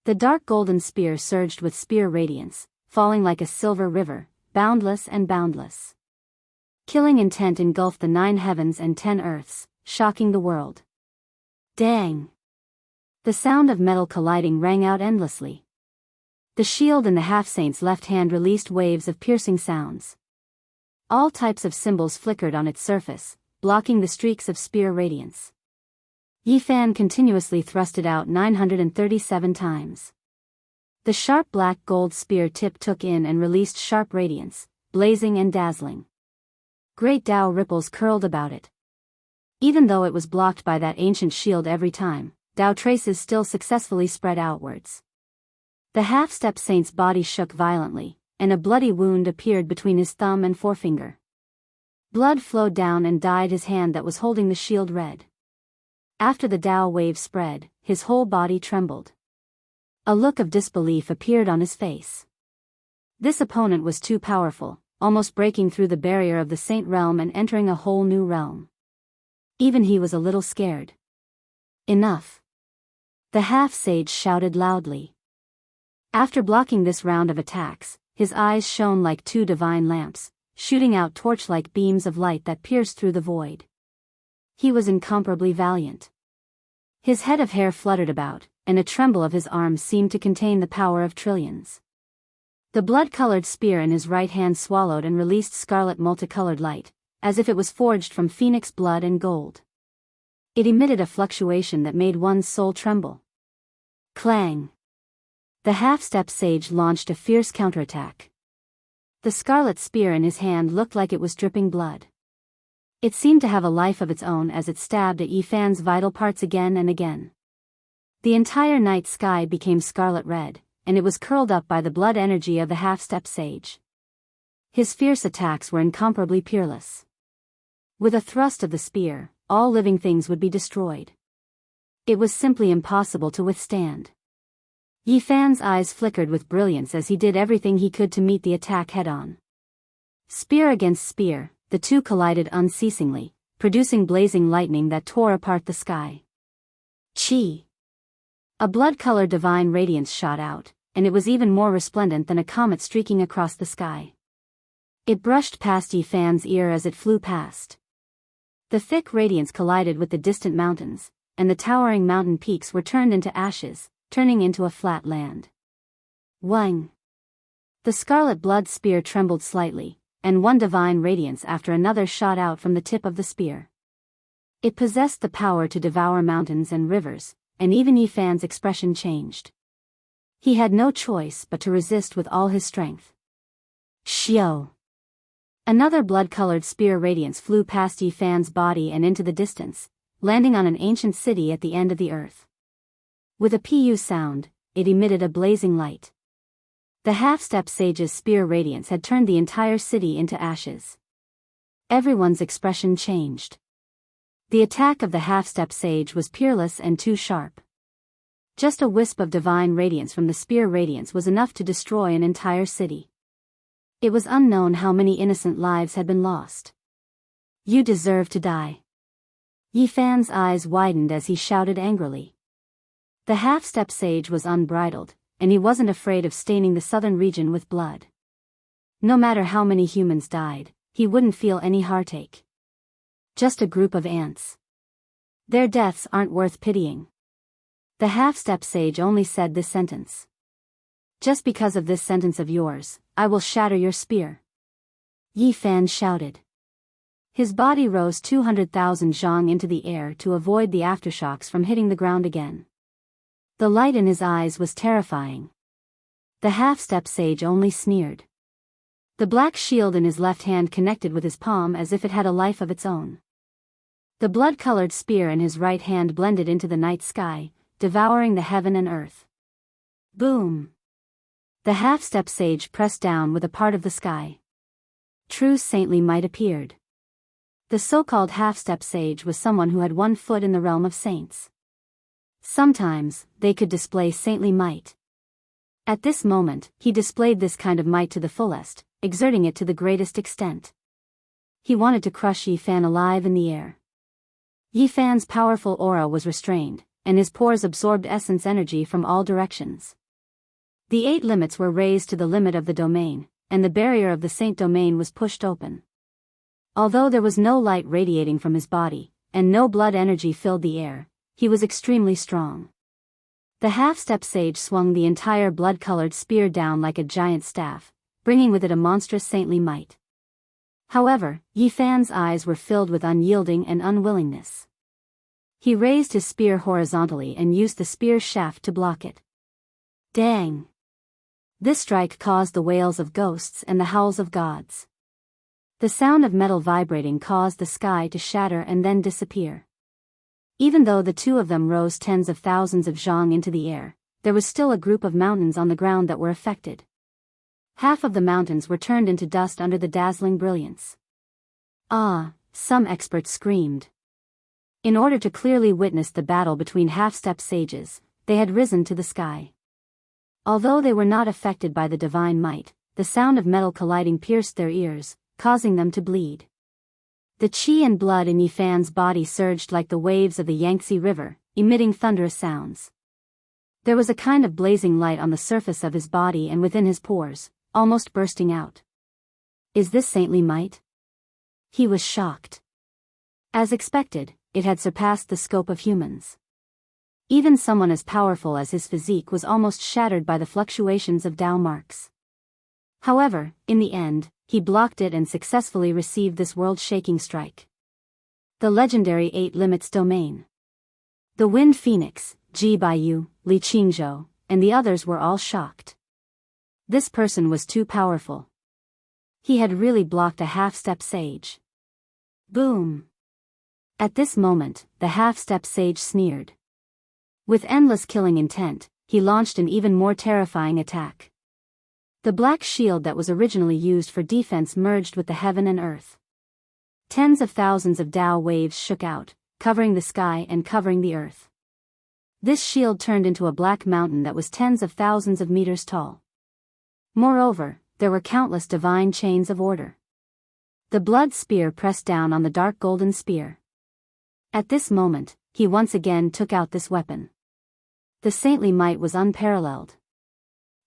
The dark golden spear surged with spear radiance, falling like a silver river, boundless and boundless. Killing intent engulfed the 9 heavens and 10 earths, shocking the world. Dang! The sound of metal colliding rang out endlessly. The shield in the half-saint's left hand released waves of piercing sounds. All types of symbols flickered on its surface, blocking the streaks of spear radiance. Yifan continuously thrust it out 937 times. The sharp black gold spear tip took in and released sharp radiance, blazing and dazzling. Great Tao ripples curled about it. Even though it was blocked by that ancient shield every time, Tao traces still successfully spread outwards. The half-step saint's body shook violently, and a bloody wound appeared between his thumb and forefinger. Blood flowed down and dyed his hand that was holding the shield red. After the Tao wave spread, his whole body trembled. A look of disbelief appeared on his face. This opponent was too powerful, almost breaking through the barrier of the saint realm and entering a whole new realm. Even he was a little scared. Enough! The half-sage shouted loudly. After blocking this round of attacks, his eyes shone like 2 divine lamps, shooting out torch-like beams of light that pierced through the void. He was incomparably valiant. His head of hair fluttered about, and a tremble of his arms seemed to contain the power of trillions. The blood-colored spear in his right hand swallowed and released scarlet multicolored light, as if it was forged from phoenix blood and gold. It emitted a fluctuation that made one's soul tremble. Clang! The half-step sage launched a fierce counterattack. The scarlet spear in his hand looked like it was dripping blood. It seemed to have a life of its own as it stabbed at Yifan's vital parts again and again. The entire night sky became scarlet red, and it was curled up by the blood energy of the half-step sage. His fierce attacks were incomparably peerless. With a thrust of the spear, all living things would be destroyed. It was simply impossible to withstand. Yifan's eyes flickered with brilliance as he did everything he could to meet the attack head-on. Spear against spear, the two collided unceasingly, producing blazing lightning that tore apart the sky. Chi! A blood-colored divine radiance shot out, and it was even more resplendent than a comet streaking across the sky. It brushed past Yifan's ear as it flew past. The thick radiance collided with the distant mountains, and the towering mountain peaks were turned into ashes, turning into a flat land. Wang! The scarlet blood spear trembled slightly, and one divine radiance after another shot out from the tip of the spear. It possessed the power to devour mountains and rivers, and even Yifan's expression changed. He had no choice but to resist with all his strength. Xiao! Another blood-colored spear radiance flew past Yifan's body and into the distance, landing on an ancient city at the end of the earth. With a pu sound, it emitted a blazing light. The half-step sage's spear radiance had turned the entire city into ashes. Everyone's expression changed. The attack of the half-step sage was peerless and too sharp. Just a wisp of divine radiance from the spear radiance was enough to destroy an entire city. It was unknown how many innocent lives had been lost. You deserve to die. Yifan's eyes widened as he shouted angrily. The half-step sage was unbridled, and he wasn't afraid of staining the southern region with blood. No matter how many humans died, he wouldn't feel any heartache. Just a group of ants. Their deaths aren't worth pitying. The half-step sage only said this sentence. Just because of this sentence of yours, I will shatter your spear. Yifan shouted. His body rose 200,000 zhang into the air to avoid the aftershocks from hitting the ground again. The light in his eyes was terrifying. The half-step sage only sneered. The black shield in his left hand connected with his palm as if it had a life of its own. The blood-colored spear in his right hand blended into the night sky, devouring the heaven and earth. Boom! The half-step sage pressed down with a part of the sky. True saintly might appeared. The so-called half-step sage was someone who had one foot in the realm of saints. Sometimes, they could display saintly might. At this moment, he displayed this kind of might to the fullest, exerting it to the greatest extent. He wanted to crush Yifan alive in the air. Yifan's powerful aura was restrained, and his pores absorbed essence energy from all directions. The 8 limits were raised to the limit of the domain, and the barrier of the Saint domain was pushed open. Although there was no light radiating from his body, and no blood energy filled the air, he was extremely strong. The half-step sage swung the entire blood-colored spear down like a giant staff, bringing with it a monstrous saintly might. However, Yi Fan's eyes were filled with unyielding and unwillingness. He raised his spear horizontally and used the spear's shaft to block it. Dang! This strike caused the wails of ghosts and the howls of gods. The sound of metal vibrating caused the sky to shatter and then disappear. Even though the two of them rose tens of thousands of zhang into the air, there was still a group of mountains on the ground that were affected. Half of the mountains were turned into dust under the dazzling brilliance. Ah, some experts screamed. In order to clearly witness the battle between half-step sages, they had risen to the sky. Although they were not affected by the divine might, the sound of metal colliding pierced their ears, causing them to bleed. The qi and blood in Yi Fan's body surged like the waves of the Yangtze River, emitting thunderous sounds. There was a kind of blazing light on the surface of his body and within his pores, almost bursting out. Is this saintly might? He was shocked. As expected, it had surpassed the scope of humans. Even someone as powerful as his physique was almost shattered by the fluctuations of Tao marks. However, in the end, he blocked it and successfully received this world-shaking strike. The legendary 8 limits domain. The Wind Phoenix, Ji Baiyu, Li Qingzhou, and the others were all shocked. This person was too powerful. He had really blocked a half-step sage. Boom! At this moment, the half-step sage sneered. With endless killing intent, he launched an even more terrifying attack. The black shield that was originally used for defense merged with the heaven and earth. Tens of thousands of Tao waves shook out, covering the sky and covering the earth. This shield turned into a black mountain that was tens of thousands of meters tall. Moreover, there were countless divine chains of order. The blood spear pressed down on the dark golden spear. At this moment, he once again took out this weapon. The saintly might was unparalleled.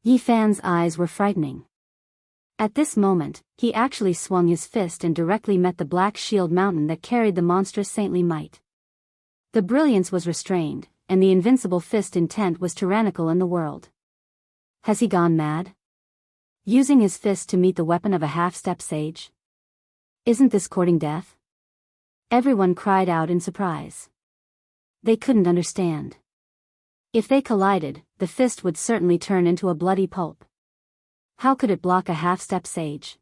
Yi Fan's eyes were frightening. At this moment, he actually swung his fist and directly met the black shield mountain that carried the monstrous saintly might. The brilliance was restrained, and the invincible fist intent was tyrannical in the world. Has he gone mad? Using his fist to meet the weapon of a half-step sage? Isn't this courting death? Everyone cried out in surprise. They couldn't understand. If they collided, the fist would certainly turn into a bloody pulp. How could it block a half-step sage?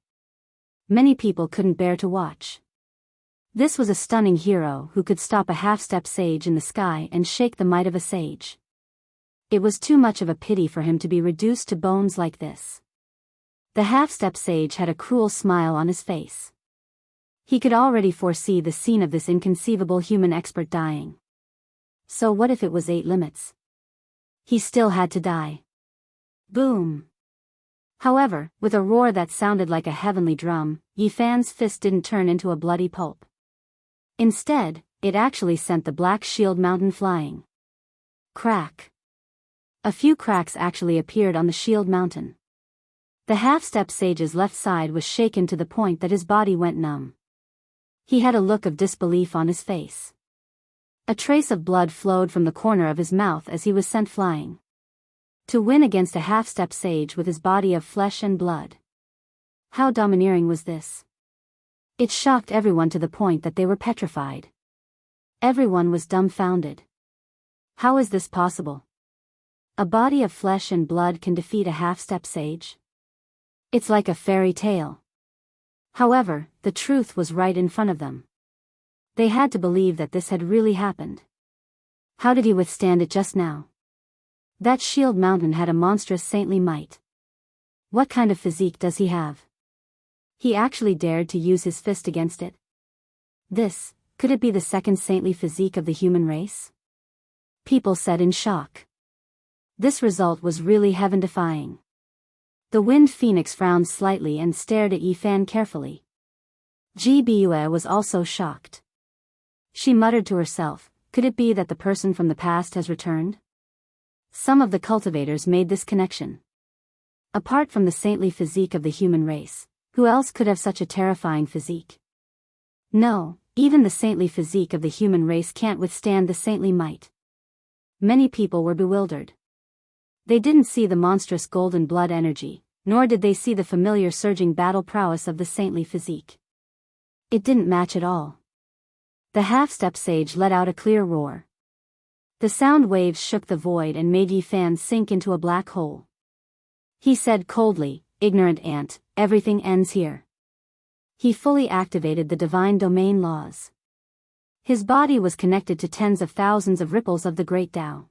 Many people couldn't bear to watch. This was a stunning hero who could stop a half-step sage in the sky and shake the might of a sage. It was too much of a pity for him to be reduced to bones like this. The half-step sage had a cruel smile on his face. He could already foresee the scene of this inconceivable human expert dying. So what if it was 8 limits? He still had to die. Boom! However, with a roar that sounded like a heavenly drum, Yi Fan's fist didn't turn into a bloody pulp. Instead, it actually sent the black shield mountain flying. Crack! A few cracks actually appeared on the shield mountain. The half-step sage's left side was shaken to the point that his body went numb. He had a look of disbelief on his face. A trace of blood flowed from the corner of his mouth as he was sent flying. To win against a half-step sage with his body of flesh and blood. How domineering was this? It shocked everyone to the point that they were petrified. Everyone was dumbfounded. How is this possible? A body of flesh and blood can defeat a half-step sage? It's like a fairy tale. However, the truth was right in front of them. They had to believe that this had really happened. How did he withstand it just now? That shield mountain had a monstrous saintly might. What kind of physique does he have? He actually dared to use his fist against it. Could it be the second saintly physique of the human race? People said in shock. This result was really heaven-defying. The Wind Phoenix frowned slightly and stared at Yi Fan carefully. Ji Biyue was also shocked. She muttered to herself, Could it be that the person from the past has returned? Some of the cultivators made this connection. Apart from the saintly physique of the human race, who else could have such a terrifying physique? No, even the saintly physique of the human race can't withstand the saintly might. Many people were bewildered. They didn't see the monstrous golden blood energy, nor did they see the familiar surging battle prowess of the saintly physique. It didn't match at all. The half-step sage let out a clear roar. The sound waves shook the void and made Yi Fan sink into a black hole. He said coldly, "Ignorant ant, everything ends here." He fully activated the divine domain laws. His body was connected to tens of thousands of ripples of the great Tao.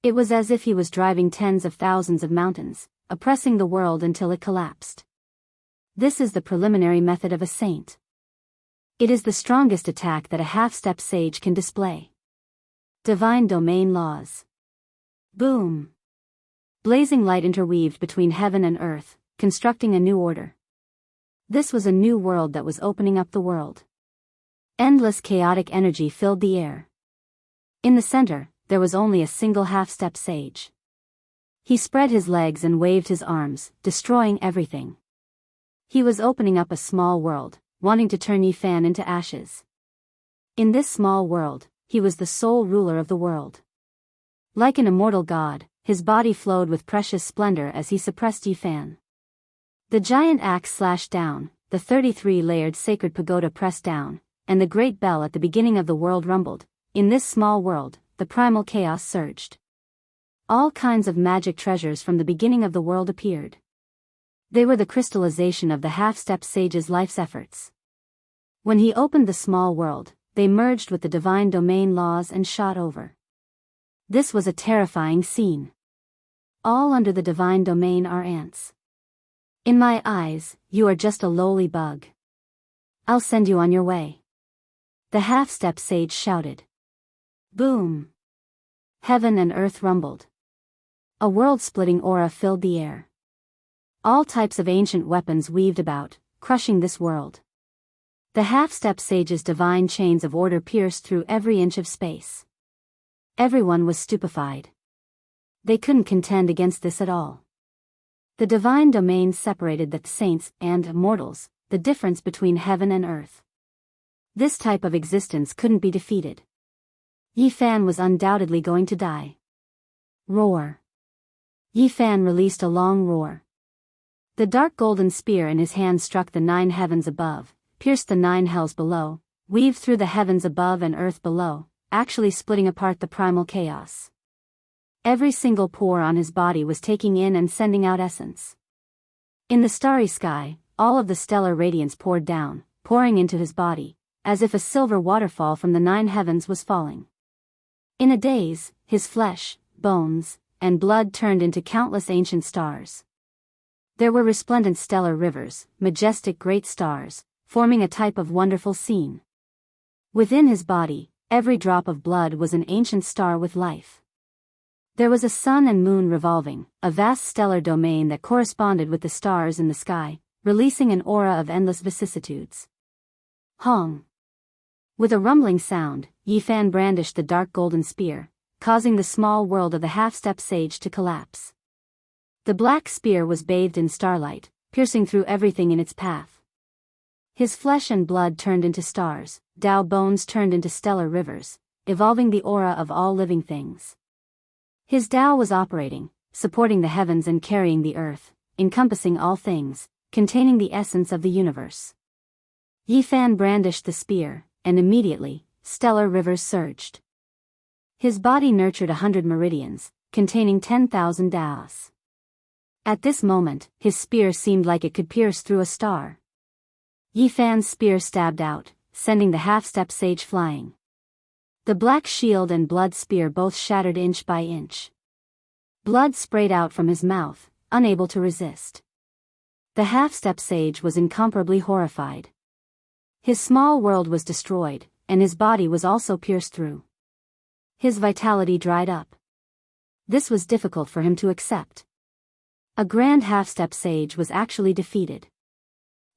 It was as if he was driving tens of thousands of mountains, oppressing the world until it collapsed. This is the preliminary method of a saint. It is the strongest attack that a half-step sage can display. Divine domain laws. Boom! Blazing light interweaved between heaven and earth, constructing a new order. This was a new world that was opening up the world. Endless chaotic energy filled the air. In the center, there was only a single half-step sage. He spread his legs and waved his arms, destroying everything. He was opening up a small world, wanting to turn Yi Fan into ashes. In this small world, he was the sole ruler of the world. Like an immortal god, his body flowed with precious splendor as he suppressed Yi Fan. The giant axe slashed down, the 33-layered sacred pagoda pressed down, and the great bell at the beginning of the world rumbled. In this small world, the primal chaos surged. All kinds of magic treasures from the beginning of the world appeared. They were the crystallization of the half-step sage's life's efforts. When he opened the small world, they merged with the divine domain laws and shot over. This was a terrifying scene. All under the divine domain are ants. In my eyes, you are just a lowly bug. I'll send you on your way. The half-step sage shouted. Boom! Heaven and earth rumbled. A world-splitting aura filled the air. All types of ancient weapons weaved about, crushing this world. The half-step sage's divine chains of order pierced through every inch of space. Everyone was stupefied. They couldn't contend against this at all. The divine domain separated the saints and mortals, the difference between heaven and earth. This type of existence couldn't be defeated. Yi Fan was undoubtedly going to die. Roar. Yi Fan released a long roar. The dark golden spear in his hand struck the 9 heavens above, pierced the 9 hells below, weaved through the heavens above and earth below, actually splitting apart the primal chaos. Every single pore on his body was taking in and sending out essence. In the starry sky, all of the stellar radiance poured down, pouring into his body, as if a silver waterfall from the 9 heavens was falling. In a daze, his flesh, bones, and blood turned into countless ancient stars. There were resplendent stellar rivers, majestic great stars, forming a type of wonderful scene. Within his body, every drop of blood was an ancient star with life. There was a sun and moon revolving, a vast stellar domain that corresponded with the stars in the sky, releasing an aura of endless vicissitudes. Hong! With a rumbling sound, Yi Fan brandished the dark golden spear, causing the small world of the half-step sage to collapse. The black spear was bathed in starlight, piercing through everything in its path. His flesh and blood turned into stars, Tao bones turned into stellar rivers, evolving the aura of all living things. His Tao was operating, supporting the heavens and carrying the earth, encompassing all things, containing the essence of the universe. Yi Fan brandished the spear, and immediately, stellar rivers surged. His body nurtured 100 meridians, containing 10,000 Taos. At this moment, his spear seemed like it could pierce through a star. Yi Fan's spear stabbed out, sending the half-step sage flying. The black shield and blood spear both shattered inch by inch. Blood sprayed out from his mouth, unable to resist. The half-step sage was incomparably horrified. His small world was destroyed, and his body was also pierced through. His vitality dried up. This was difficult for him to accept. A grand half-step sage was actually defeated.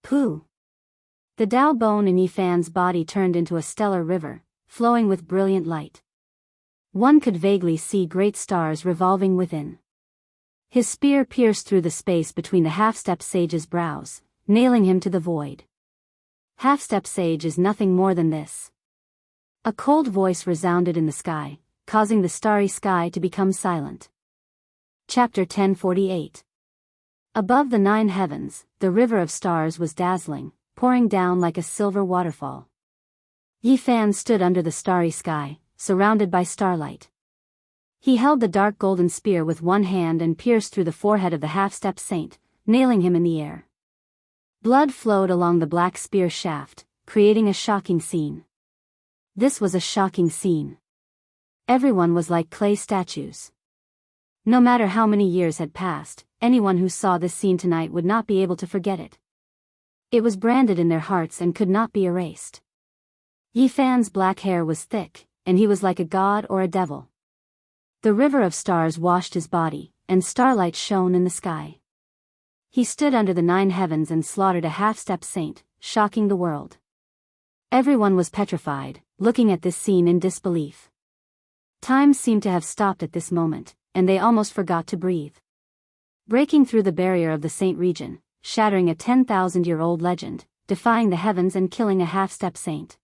Pooh! The Tao bone in Yi Fan's body turned into a stellar river, flowing with brilliant light. One could vaguely see great stars revolving within. His spear pierced through the space between the half-step sage's brows, nailing him to the void. Half-step sage is nothing more than this. A cold voice resounded in the sky, causing the starry sky to become silent. Chapter 1048. Above the 9 heavens, the river of stars was dazzling, pouring down like a silver waterfall. Yi Fan stood under the starry sky, surrounded by starlight. He held the dark golden spear with one hand and pierced through the forehead of the half-step saint, nailing him in the air. Blood flowed along the black spear shaft, creating a shocking scene. This was a shocking scene. Everyone was like clay statues. No matter how many years had passed, anyone who saw this scene tonight would not be able to forget it. It was branded in their hearts and could not be erased. Yi Fan's black hair was thick, and he was like a god or a devil. The river of stars washed his body, and starlight shone in the sky. He stood under the 9 heavens and slaughtered a half-step saint, shocking the world. Everyone was petrified, looking at this scene in disbelief. Time seemed to have stopped at this moment, and they almost forgot to breathe. Breaking through the barrier of the saint region, shattering a 10,000-year-old legend, defying the heavens and killing a half-step saint.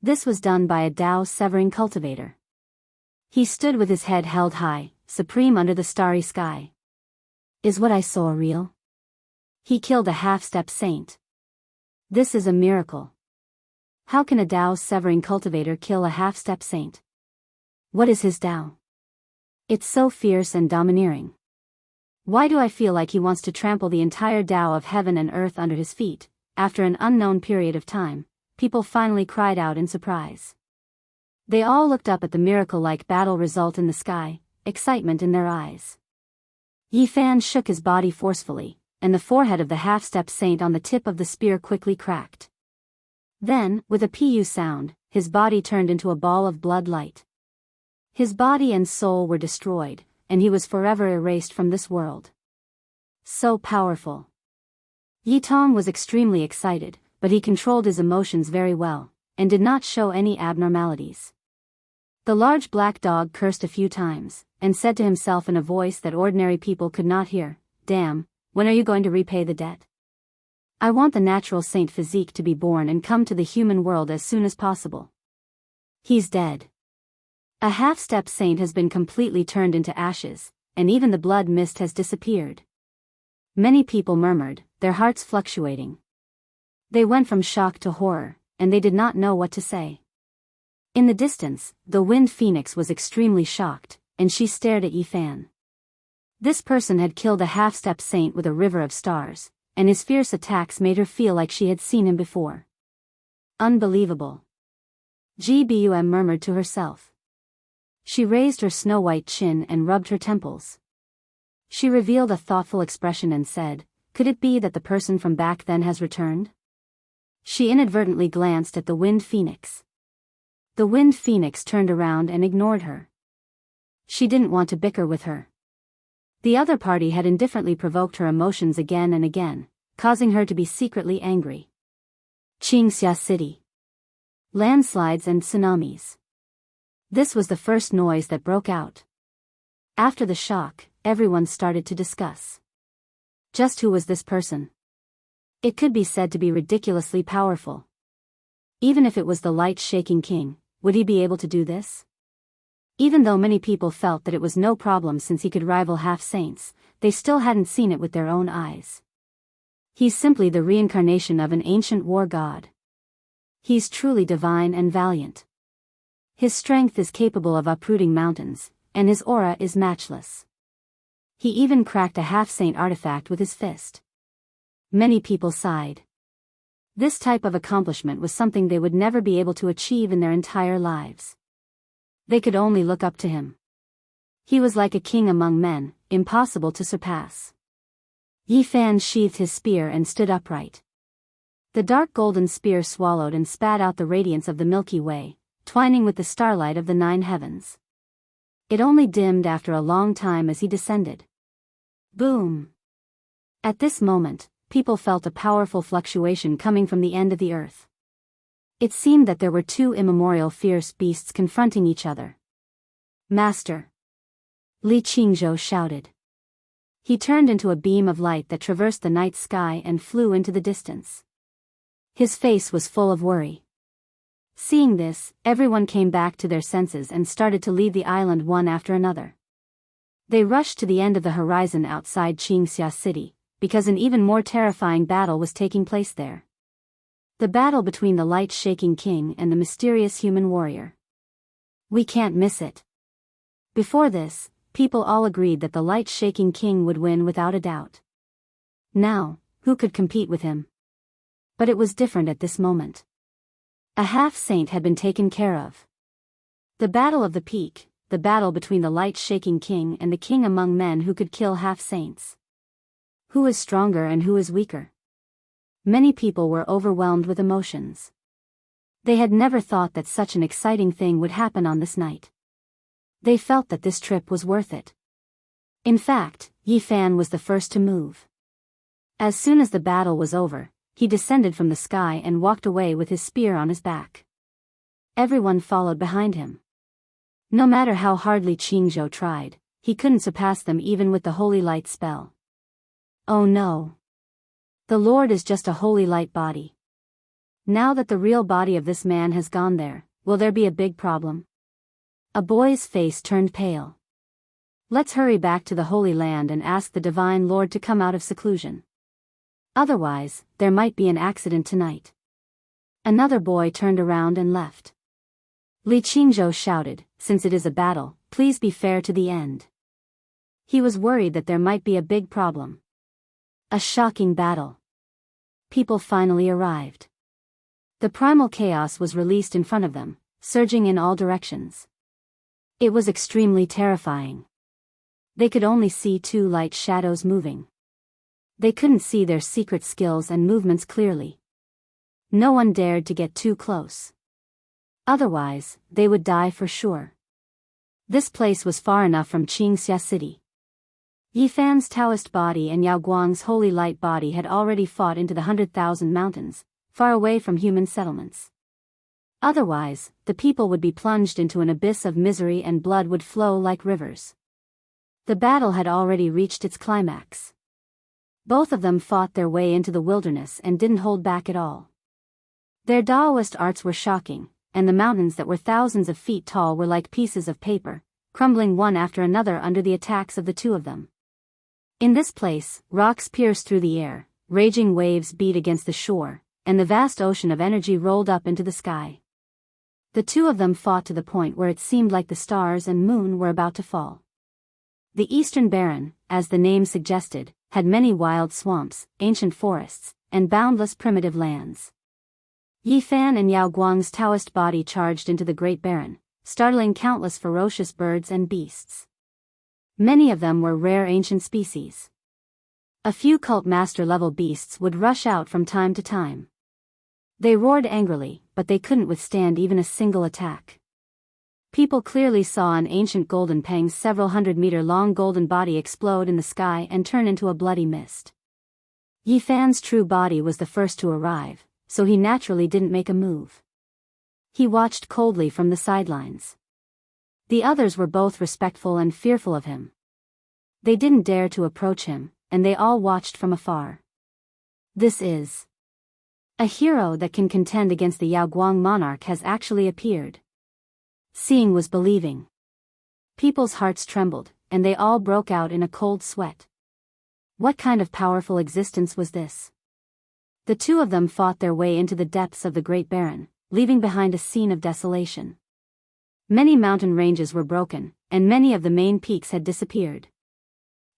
This was done by a Tao-severing cultivator. He stood with his head held high, supreme under the starry sky. Is what I saw real? He killed a half-step saint. This is a miracle. How can a Tao-severing cultivator kill a half-step saint? What is his Tao? It's so fierce and domineering. Why do I feel like he wants to trample the entire Tao of heaven and earth under his feet? After an unknown period of time, people finally cried out in surprise. They all looked up at the miracle-like battle result in the sky, excitement in their eyes. Yi Fan shook his body forcefully, and the forehead of the half-step saint on the tip of the spear quickly cracked. Then, with a pu sound, his body turned into a ball of blood light. His body and soul were destroyed, and he was forever erased from this world. So powerful. Yi Tong was extremely excited, but he controlled his emotions very well, and did not show any abnormalities. The large black dog cursed a few times, and said to himself in a voice that ordinary people could not hear, "Damn, when are you going to repay the debt? I want the natural saint physique to be born and come to the human world as soon as possible." He's dead. A half-step saint has been completely turned into ashes, and even the blood mist has disappeared. Many people murmured, their hearts fluctuating. They went from shock to horror, and they did not know what to say. In the distance, the wind phoenix was extremely shocked, and she stared at Yi Fan. This person had killed a half-step saint with a river of stars, and his fierce attacks made her feel like she had seen him before. Unbelievable. Gbum murmured to herself. She raised her snow-white chin and rubbed her temples. She revealed a thoughtful expression and said, "Could it be that the person from back then has returned?" She inadvertently glanced at the wind phoenix. The wind phoenix turned around and ignored her. She didn't want to bicker with her. The other party had indifferently provoked her emotions again and again, causing her to be secretly angry. Qingxia City. Landslides and tsunamis. This was the first noise that broke out. After the shock, everyone started to discuss. Just who was this person? It could be said to be ridiculously powerful. Even if it was the light-shaking king, would he be able to do this? Even though many people felt that it was no problem since he could rival half-saints, they still hadn't seen it with their own eyes. He's simply the reincarnation of an ancient war god. He's truly divine and valiant. His strength is capable of uprooting mountains, and his aura is matchless. He even cracked a half-saint artifact with his fist. Many people sighed. This type of accomplishment was something they would never be able to achieve in their entire lives. They could only look up to him. He was like a king among men, impossible to surpass. Yi Fan sheathed his spear and stood upright. The dark golden spear swallowed and spat out the radiance of the Milky Way, twining with the starlight of the 9 heavens. It only dimmed after a long time as he descended. Boom! At this moment, people felt a powerful fluctuation coming from the end of the earth. It seemed that there were two immemorial fierce beasts confronting each other. "Master!" Li Qingzhou shouted. He turned into a beam of light that traversed the night sky and flew into the distance. His face was full of worry. Seeing this, everyone came back to their senses and started to leave the island one after another. They rushed to the end of the horizon outside Qingxia City, because an even more terrifying battle was taking place there. The battle between the light-shaking king and the mysterious human warrior. "We can't miss it." Before this, people all agreed that the light-shaking king would win without a doubt. Now, who could compete with him? But it was different at this moment. A half-saint had been taken care of. The Battle of the Peak, the battle between the light-shaking king and the king among men who could kill half-saints. Who is stronger and who is weaker? Many people were overwhelmed with emotions. They had never thought that such an exciting thing would happen on this night. They felt that this trip was worth it. In fact, Yi Fan was the first to move. As soon as the battle was over, he descended from the sky and walked away with his spear on his back. Everyone followed behind him. No matter how hard Li Qingzhou tried, he couldn't surpass them even with the holy light spell. Oh no! The Lord is just a holy light body. Now that the real body of this man has gone there, will there be a big problem? A boy's face turned pale. "Let's hurry back to the Holy Land and ask the Divine Lord to come out of seclusion. Otherwise, there might be an accident tonight." Another boy turned around and left. Li Qingzhou shouted, "Since it is a battle, please be fair to the end." He was worried that there might be a big problem. A shocking battle. People finally arrived. The primal chaos was released in front of them, surging in all directions. It was extremely terrifying. They could only see two light shadows moving. They couldn't see their secret skills and movements clearly. No one dared to get too close. Otherwise, they would die for sure. This place was far enough from Qingxia City. Yi Fan's Taoist body and Yao Guang's holy light body had already fought into the 100,000 mountains, far away from human settlements. Otherwise, the people would be plunged into an abyss of misery and blood would flow like rivers. The battle had already reached its climax. Both of them fought their way into the wilderness and didn't hold back at all. Their Taoist arts were shocking, and the mountains that were thousands of feet tall were like pieces of paper, crumbling one after another under the attacks of the two of them. In this place, rocks pierced through the air, raging waves beat against the shore, and the vast ocean of energy rolled up into the sky. The two of them fought to the point where it seemed like the stars and moon were about to fall. The Eastern Barren, as the name suggested, had many wild swamps, ancient forests, and boundless primitive lands. Yi Fan and Yao Guang's Taoist body charged into the Great Barren, startling countless ferocious birds and beasts. Many of them were rare ancient species. A few cult master-level beasts would rush out from time to time. They roared angrily, but they couldn't withstand even a single attack. People clearly saw an ancient golden pang's several 100-meter-long golden body explode in the sky and turn into a bloody mist. Yi Fan's true body was the first to arrive, so he naturally didn't make a move. He watched coldly from the sidelines. The others were both respectful and fearful of him. They didn't dare to approach him, and they all watched from afar. This is a hero that can contend against the Yaoguang monarch has actually appeared. Seeing was believing. People's hearts trembled, and they all broke out in a cold sweat. What kind of powerful existence was this? The two of them fought their way into the depths of the Great Barren, leaving behind a scene of desolation. Many mountain ranges were broken, and many of the main peaks had disappeared.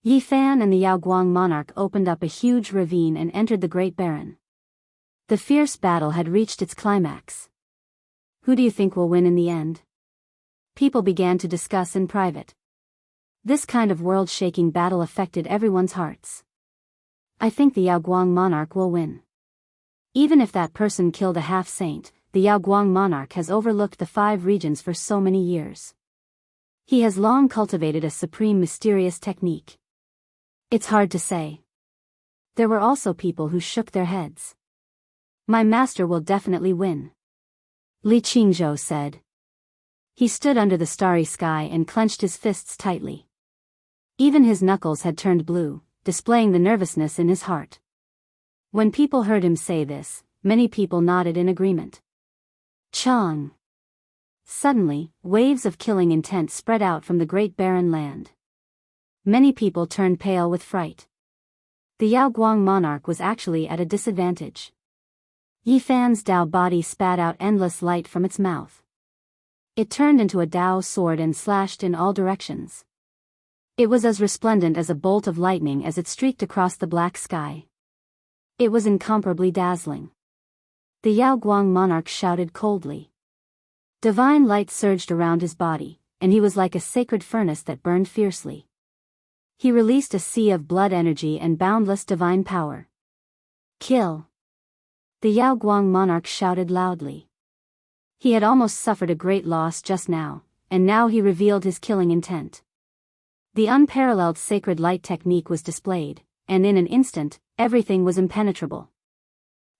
Yi Fan and the Yaoguang monarch opened up a huge ravine and entered the Great Barren. The fierce battle had reached its climax. Who do you think will win in the end? People began to discuss in private. This kind of world-shaking battle affected everyone's hearts. I think the Yaoguang monarch will win. Even if that person killed a half-saint, the Yaoguang monarch has overlooked the 5 regions for so many years. He has long cultivated a supreme mysterious technique. It's hard to say. There were also people who shook their heads. My master will definitely win. Li Qingzhou said. He stood under the starry sky and clenched his fists tightly. Even his knuckles had turned blue, displaying the nervousness in his heart. When people heard him say this, many people nodded in agreement. Chang. Suddenly, waves of killing intent spread out from the great barren land. Many people turned pale with fright. The Yaoguang monarch was actually at a disadvantage. Yi Fan's Dao body spat out endless light from its mouth. It turned into a Dao sword and slashed in all directions. It was as resplendent as a bolt of lightning as it streaked across the black sky. It was incomparably dazzling. The Yaoguang monarch shouted coldly. Divine light surged around his body, and he was like a sacred furnace that burned fiercely. He released a sea of blood energy and boundless divine power. Kill! The Yaoguang monarch shouted loudly. He had almost suffered a great loss just now, and now he revealed his killing intent. The unparalleled sacred light technique was displayed, and in an instant, everything was impenetrable.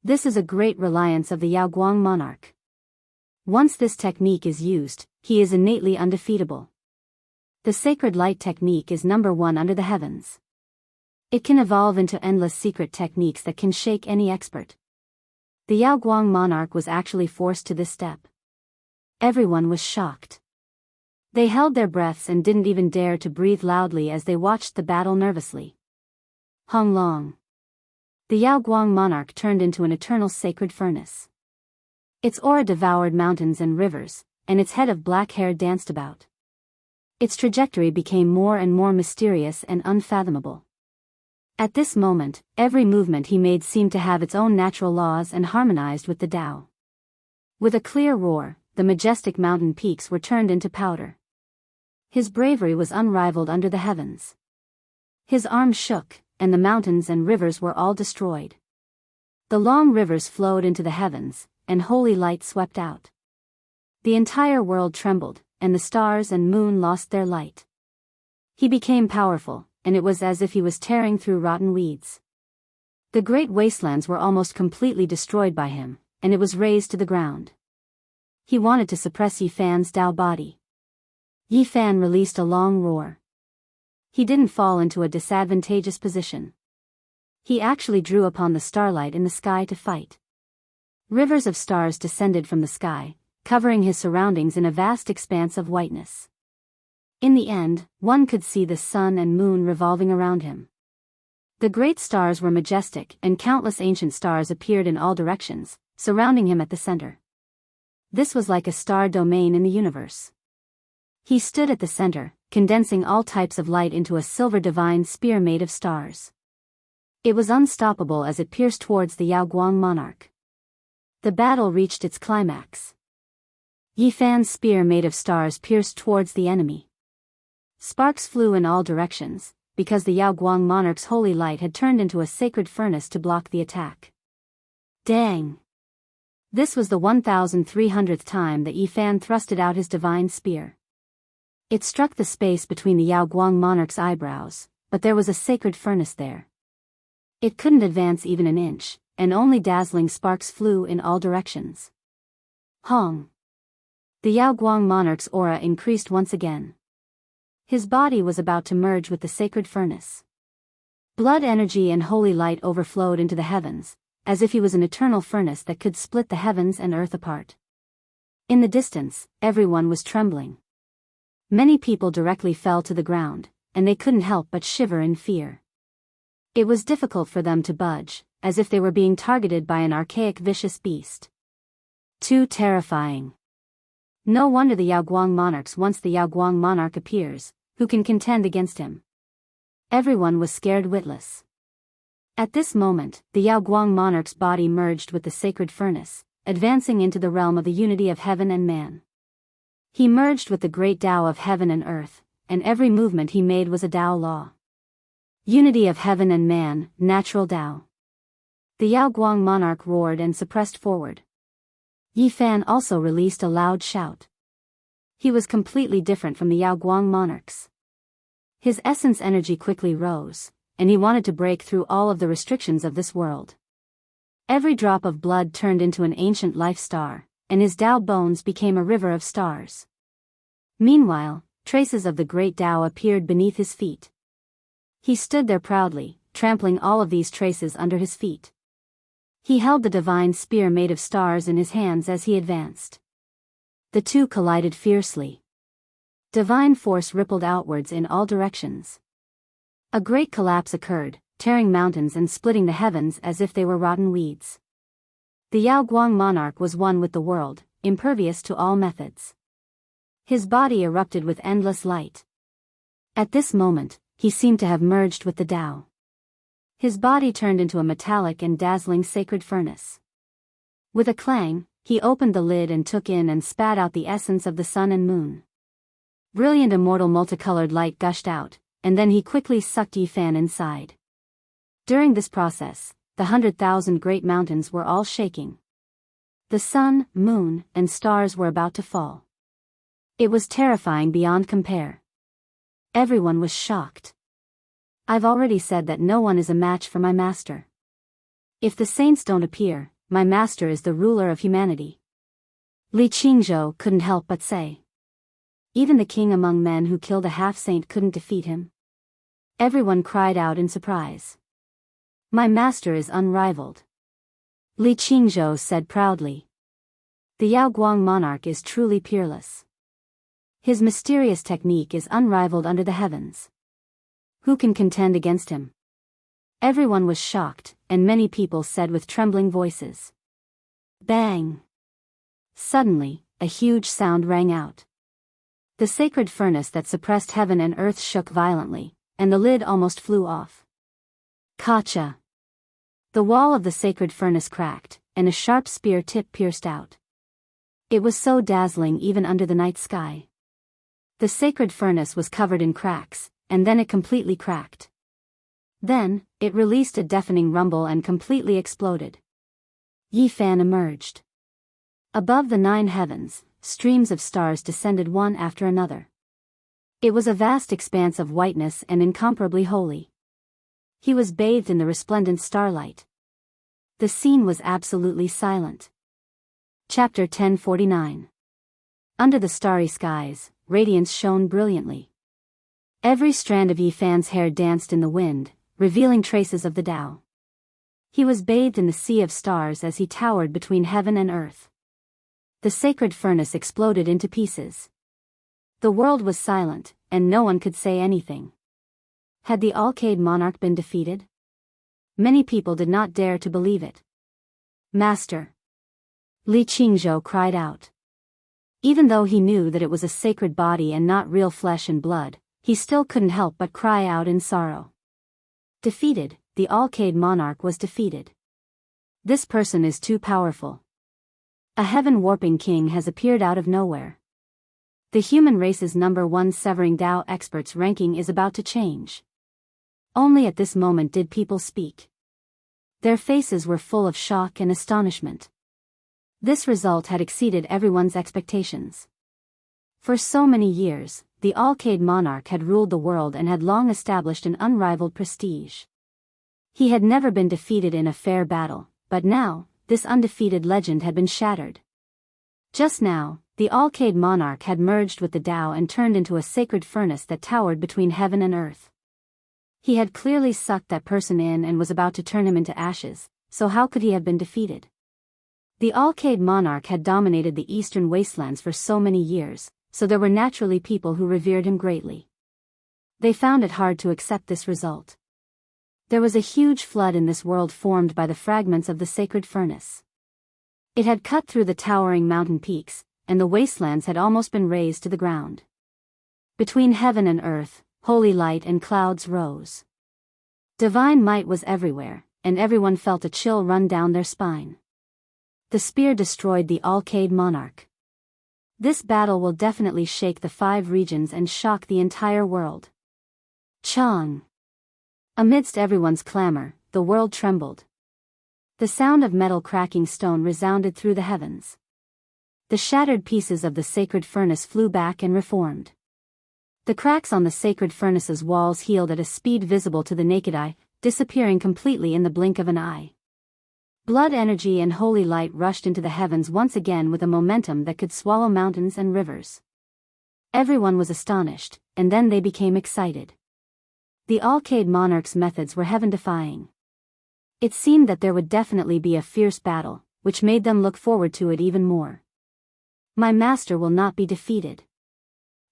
This is a great reliance of the Yaoguang monarch. Once this technique is used, he is innately undefeatable. The sacred light technique is number one under the heavens. It can evolve into endless secret techniques that can shake any expert. The Yaoguang monarch was actually forced to this step. Everyone was shocked. They held their breaths and didn't even dare to breathe loudly as they watched the battle nervously. Hong Long. The Yaoguang monarch turned into an eternal sacred furnace. Its aura devoured mountains and rivers, and its head of black hair danced about. Its trajectory became more and more mysterious and unfathomable. At this moment, every movement he made seemed to have its own natural laws and harmonized with the Tao. With a clear roar, the majestic mountain peaks were turned into powder. His bravery was unrivaled under the heavens. His arms shook, and the mountains and rivers were all destroyed. The long rivers flowed into the heavens, and holy light swept out. The entire world trembled, and the stars and moon lost their light. He became powerful, and it was as if he was tearing through rotten weeds. The great wastelands were almost completely destroyed by him, and it was razed to the ground. He wanted to suppress Yi Fan's Dao body. Yi Fan released a long roar. He didn't fall into a disadvantageous position. He actually drew upon the starlight in the sky to fight. Rivers of stars descended from the sky, covering his surroundings in a vast expanse of whiteness. In the end, one could see the sun and moon revolving around him. The great stars were majestic, and countless ancient stars appeared in all directions, surrounding him at the center. This was like a star domain in the universe. He stood at the center, condensing all types of light into a silver divine spear made of stars. It was unstoppable as it pierced towards the Yaoguang monarch. The battle reached its climax. Yi Fan's spear made of stars pierced towards the enemy. Sparks flew in all directions, because the Yaoguang monarch's holy light had turned into a sacred furnace to block the attack. Dang! This was the 1,300th time that Yi Fan thrusted out his divine spear. It struck the space between the Yaoguang monarch's eyebrows, but there was a sacred furnace there. It couldn't advance even an inch, and only dazzling sparks flew in all directions. Hong! The Yaoguang monarch's aura increased once again. His body was about to merge with the sacred furnace. Blood energy and holy light overflowed into the heavens, as if he was an eternal furnace that could split the heavens and earth apart. In the distance, everyone was trembling. Many people directly fell to the ground, and they couldn't help but shiver in fear. It was difficult for them to budge, as if they were being targeted by an archaic vicious beast. Too terrifying. No wonder the Yaoguang monarchs once the Yaoguang monarch appears, who can contend against him. Everyone was scared witless. At this moment, the Yaoguang monarch's body merged with the sacred furnace, advancing into the realm of the unity of heaven and man. He merged with the great Tao of heaven and earth, and every movement he made was a Tao law. Unity of heaven and man, natural Tao. The Yaoguang monarch roared and suppressed forward. Yi Fan also released a loud shout. He was completely different from the Yaoguang monarchs. His essence energy quickly rose, and he wanted to break through all of the restrictions of this world. Every drop of blood turned into an ancient life star, and his Tao bones became a river of stars. Meanwhile, traces of the great Tao appeared beneath his feet. He stood there proudly, trampling all of these traces under his feet. He held the divine spear made of stars in his hands as he advanced. The two collided fiercely. Divine force rippled outwards in all directions. A great collapse occurred, tearing mountains and splitting the heavens as if they were rotten weeds. The Yaoguang monarch was one with the world, impervious to all methods. His body erupted with endless light. At this moment, he seemed to have merged with the Tao. His body turned into a metallic and dazzling sacred furnace. With a clang, he opened the lid and took in and spat out the essence of the sun and moon. Brilliant immortal multicolored light gushed out, and then he quickly sucked Yifan inside. During this process, the 100,000 great mountains were all shaking. The sun, moon, and stars were about to fall. It was terrifying beyond compare. Everyone was shocked. I've already said that no one is a match for my master. If the saints don't appear, my master is the ruler of humanity. Li Qingzhou couldn't help but say. Even the king among men who killed a half-saint couldn't defeat him. Everyone cried out in surprise. My master is unrivaled. Li Qingzhou said proudly. The Yaoguang monarch is truly peerless. His mysterious technique is unrivaled under the heavens. Who can contend against him? Everyone was shocked, and many people said with trembling voices. Bang! Suddenly, a huge sound rang out. The sacred furnace that suppressed heaven and earth shook violently, and the lid almost flew off. Kacha! The wall of the sacred furnace cracked, and a sharp spear tip pierced out. It was so dazzling even under the night sky. The sacred furnace was covered in cracks, and then it completely cracked. Then, it released a deafening rumble and completely exploded. Yifan emerged. Above the 9 heavens, streams of stars descended one after another. It was a vast expanse of whiteness and incomparably holy. He was bathed in the resplendent starlight. The scene was absolutely silent. Chapter 1049. Under the starry skies, radiance shone brilliantly. Every strand of Yifan's hair danced in the wind, revealing traces of the Tao. He was bathed in the sea of stars as he towered between heaven and earth. The sacred furnace exploded into pieces. The world was silent, and no one could say anything. Had the Alcade monarch been defeated? Many people did not dare to believe it. Master! Li Qingzhou cried out. Even though he knew that it was a sacred body and not real flesh and blood, he still couldn't help but cry out in sorrow. Defeated, the Alcade monarch was defeated. This person is too powerful. A heaven-warping king has appeared out of nowhere. The human race's #1 severing Tao experts ranking is about to change. Only at this moment did people speak. Their faces were full of shock and astonishment. This result had exceeded everyone's expectations. For so many years, the Alcade monarch had ruled the world and had long established an unrivaled prestige. He had never been defeated in a fair battle, but now, this undefeated legend had been shattered. Just now, the Alcade monarch had merged with the Tao and turned into a sacred furnace that towered between heaven and earth. He had clearly sucked that person in and was about to turn him into ashes, so how could he have been defeated? The Alcade monarch had dominated the eastern wastelands for so many years, so there were naturally people who revered him greatly. They found it hard to accept this result. There was a huge flood in this world formed by the fragments of the sacred furnace. It had cut through the towering mountain peaks, and the wastelands had almost been razed to the ground. Between heaven and earth, holy light and clouds rose. Divine might was everywhere, and everyone felt a chill run down their spine. The spear destroyed the Alcade monarch. This battle will definitely shake the 5 regions and shock the entire world. Chang! Amidst everyone's clamor, the world trembled. The sound of metal cracking stone resounded through the heavens. The shattered pieces of the sacred furnace flew back and reformed. The cracks on the sacred furnace's walls healed at a speed visible to the naked eye, disappearing completely in the blink of an eye. Blood energy and holy light rushed into the heavens once again with a momentum that could swallow mountains and rivers. Everyone was astonished, and then they became excited. The Alcade monarch's methods were heaven-defying. It seemed that there would definitely be a fierce battle, which made them look forward to it even more. My master will not be defeated.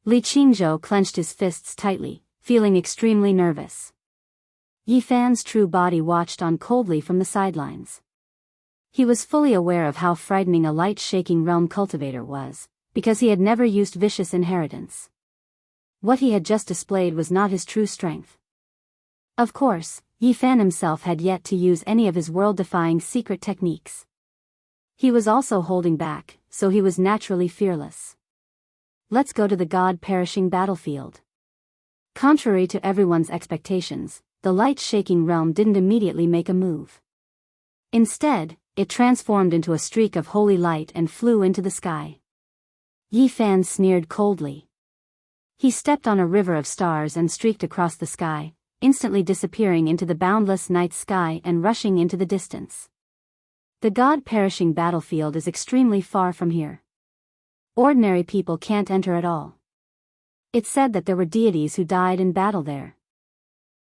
Li Qingzhou clenched his fists tightly, feeling extremely nervous. Yi Fan's true body watched on coldly from the sidelines. He was fully aware of how frightening a light-shaking realm cultivator was, because he had never used vicious inheritance. What he had just displayed was not his true strength. Of course, Yi Fan himself had yet to use any of his world-defying secret techniques. He was also holding back, so he was naturally fearless. Let's go to the god-perishing battlefield. Contrary to everyone's expectations, the light-shaking realm didn't immediately make a move. Instead, it transformed into a streak of holy light and flew into the sky. Yi Fan sneered coldly. He stepped on a river of stars and streaked across the sky, instantly disappearing into the boundless night sky and rushing into the distance. The god-perishing battlefield is extremely far from here. Ordinary people can't enter at all. It's said that there were deities who died in battle there.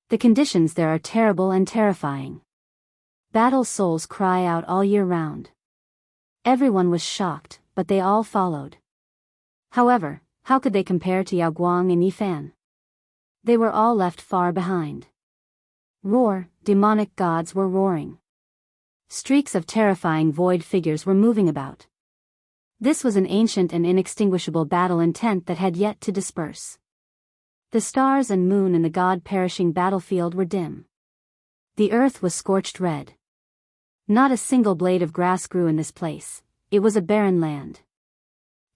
The conditions there are terrible and terrifying. Battle souls cry out all year round. Everyone was shocked, but they all followed. However, how could they compare to Yao Guang and Yi Fan? They were all left far behind. Roar, demonic gods were roaring. Streaks of terrifying void figures were moving about. This was an ancient and inextinguishable battle intent that had yet to disperse. The stars and moon in the god-perishing battlefield were dim. The earth was scorched red. Not a single blade of grass grew in this place. It was a barren land.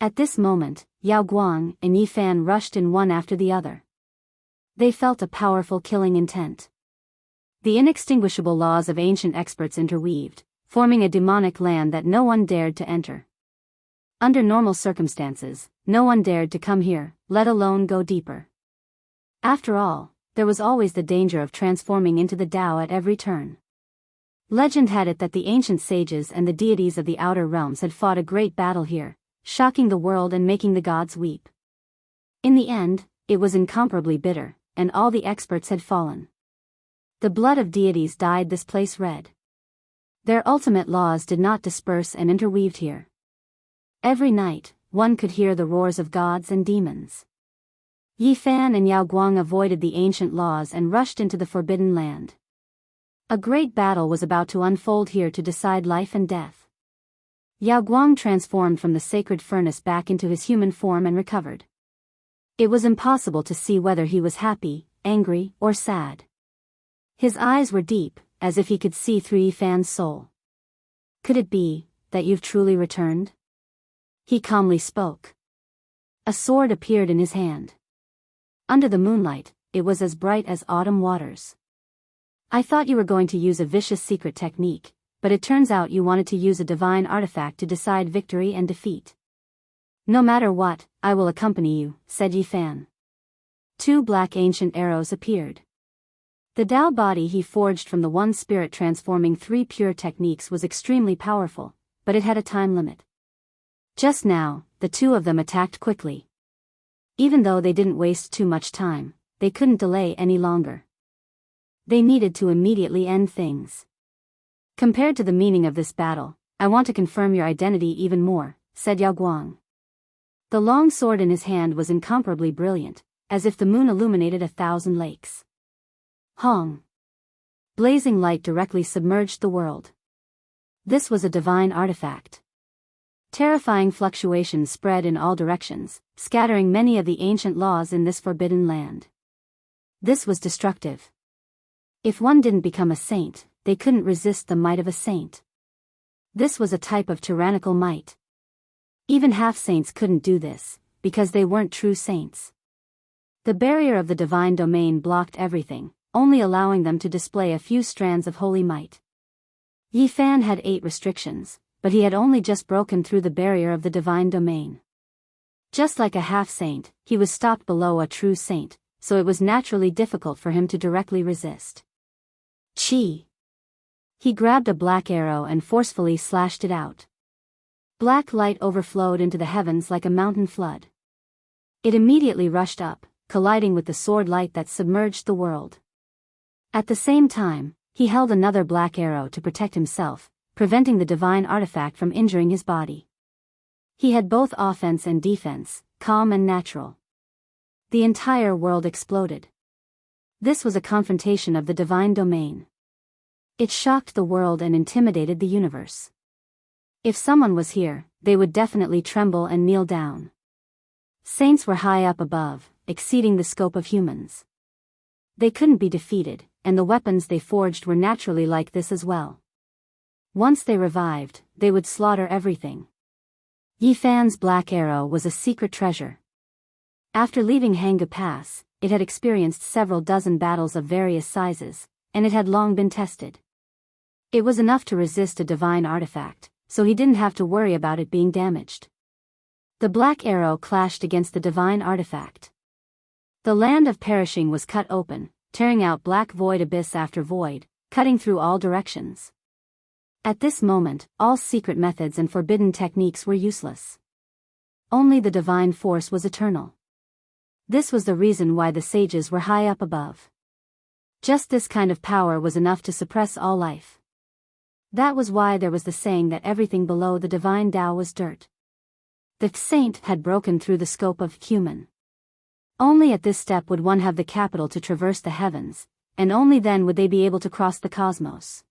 At this moment, Yao Guang and Yi Fan rushed in one after the other. They felt a powerful killing intent. The inextinguishable laws of ancient experts interweaved, forming a demonic land that no one dared to enter. Under normal circumstances, no one dared to come here, let alone go deeper. After all, there was always the danger of transforming into the Tao at every turn. Legend had it that the ancient sages and the deities of the outer realms had fought a great battle here, shocking the world and making the gods weep. In the end, it was incomparably bitter, and all the experts had fallen. The blood of deities dyed this place red. Their ultimate laws did not disperse and interweaved here. Every night, one could hear the roars of gods and demons. Yi Fan and Yao Guang avoided the ancient laws and rushed into the forbidden land. A great battle was about to unfold here to decide life and death. Yao Guang transformed from the sacred furnace back into his human form and recovered. It was impossible to see whether he was happy, angry, or sad. His eyes were deep, as if he could see through Yi Fan's soul. Could it be that you've truly returned? He calmly spoke. A sword appeared in his hand. Under the moonlight, it was as bright as autumn waters. I thought you were going to use a vicious secret technique, but it turns out you wanted to use a divine artifact to decide victory and defeat. No matter what, I will accompany you, said Yi Fan. 2 black ancient arrows appeared. The Tao body he forged from the one spirit transforming 3 pure techniques was extremely powerful, but it had a time limit. Just now, the 2 of them attacked quickly. Even though they didn't waste too much time, they couldn't delay any longer. They needed to immediately end things. Compared to the meaning of this battle, I want to confirm your identity even more, said Yao Guang. The long sword in his hand was incomparably brilliant, as if the moon illuminated 1,000 lakes. Hong! Blazing light directly submerged the world. This was a divine artifact. Terrifying fluctuations spread in all directions, scattering many of the ancient laws in this forbidden land. This was destructive. If one didn't become a saint, they couldn't resist the might of a saint. This was a type of tyrannical might. Even half-saints couldn't do this, because they weren't true saints. The barrier of the divine domain blocked everything, only allowing them to display a few strands of holy might. Yi Fan had 8 restrictions, but he had only just broken through the barrier of the divine domain. Just like a half-saint, he was stopped below a true saint, so it was naturally difficult for him to directly resist. Qi. He grabbed a black arrow and forcefully slashed it out. Black light overflowed into the heavens like a mountain flood. It immediately rushed up, colliding with the sword light that submerged the world. At the same time, he held another black arrow to protect himself, preventing the divine artifact from injuring his body. He had both offense and defense, calm and natural. The entire world exploded. This was a confrontation of the divine domain. It shocked the world and intimidated the universe. If someone was here, they would definitely tremble and kneel down. Saints were high up above, exceeding the scope of humans. They couldn't be defeated, and the weapons they forged were naturally like this as well. Once they revived, they would slaughter everything. Yi Fan's black arrow was a secret treasure. After leaving Hanga Pass, it had experienced several dozen battles of various sizes, and it had long been tested. It was enough to resist a divine artifact, so he didn't have to worry about it being damaged. The black arrow clashed against the divine artifact. The land of perishing was cut open, tearing out black void abyss after void, cutting through all directions. At this moment, all secret methods and forbidden techniques were useless. Only the divine force was eternal. This was the reason why the sages were high up above. Just this kind of power was enough to suppress all life. That was why there was the saying that everything below the divine Tao was dirt. The saint had broken through the scope of human. Only at this step would one have the capital to traverse the heavens, and only then would they be able to cross the cosmos.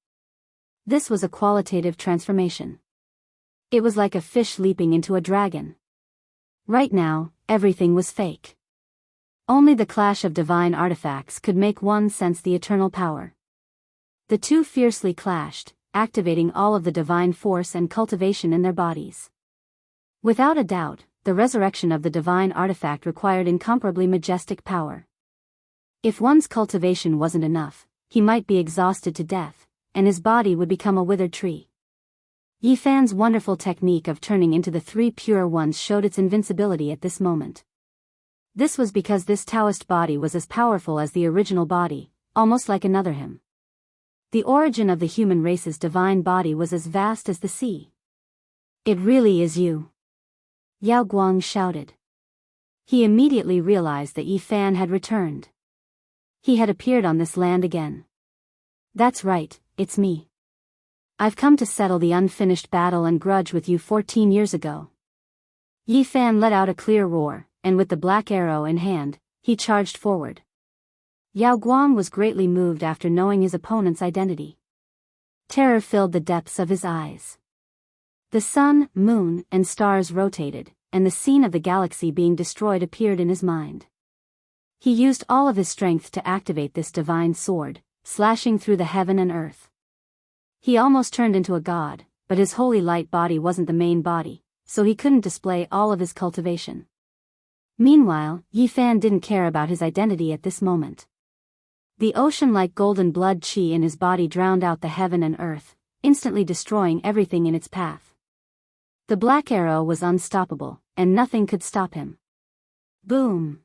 This was a qualitative transformation. It was like a fish leaping into a dragon. Right now, everything was fake. Only the clash of divine artifacts could make one sense the eternal power. The two fiercely clashed, activating all of the divine force and cultivation in their bodies. Without a doubt, the resurrection of the divine artifact required incomparably majestic power. If one's cultivation wasn't enough, he might be exhausted to death, and his body would become a withered tree. Yi Fan's wonderful technique of turning into the three pure ones showed its invincibility at this moment. This was because this Taoist body was as powerful as the original body, almost like another him. The origin of the human race's divine body was as vast as the sea. It really is you. Yao Guang shouted. He immediately realized that Yi Fan had returned. He had appeared on this land again. That's right, it's me. I've come to settle the unfinished battle and grudge with you 14 years ago. Yi Fan let out a clear roar, and with the black arrow in hand, he charged forward. Yao Guang was greatly moved after knowing his opponent's identity. Terror filled the depths of his eyes. The sun, moon, and stars rotated, and the scene of the galaxy being destroyed appeared in his mind. He used all of his strength to activate this divine sword, slashing through the heaven and earth. He almost turned into a god, but his holy light body wasn't the main body, so he couldn't display all of his cultivation. Meanwhile, Yi Fan didn't care about his identity at this moment. The ocean-like golden blood qi in his body drowned out the heaven and earth, instantly destroying everything in its path. The black arrow was unstoppable, and nothing could stop him. Boom!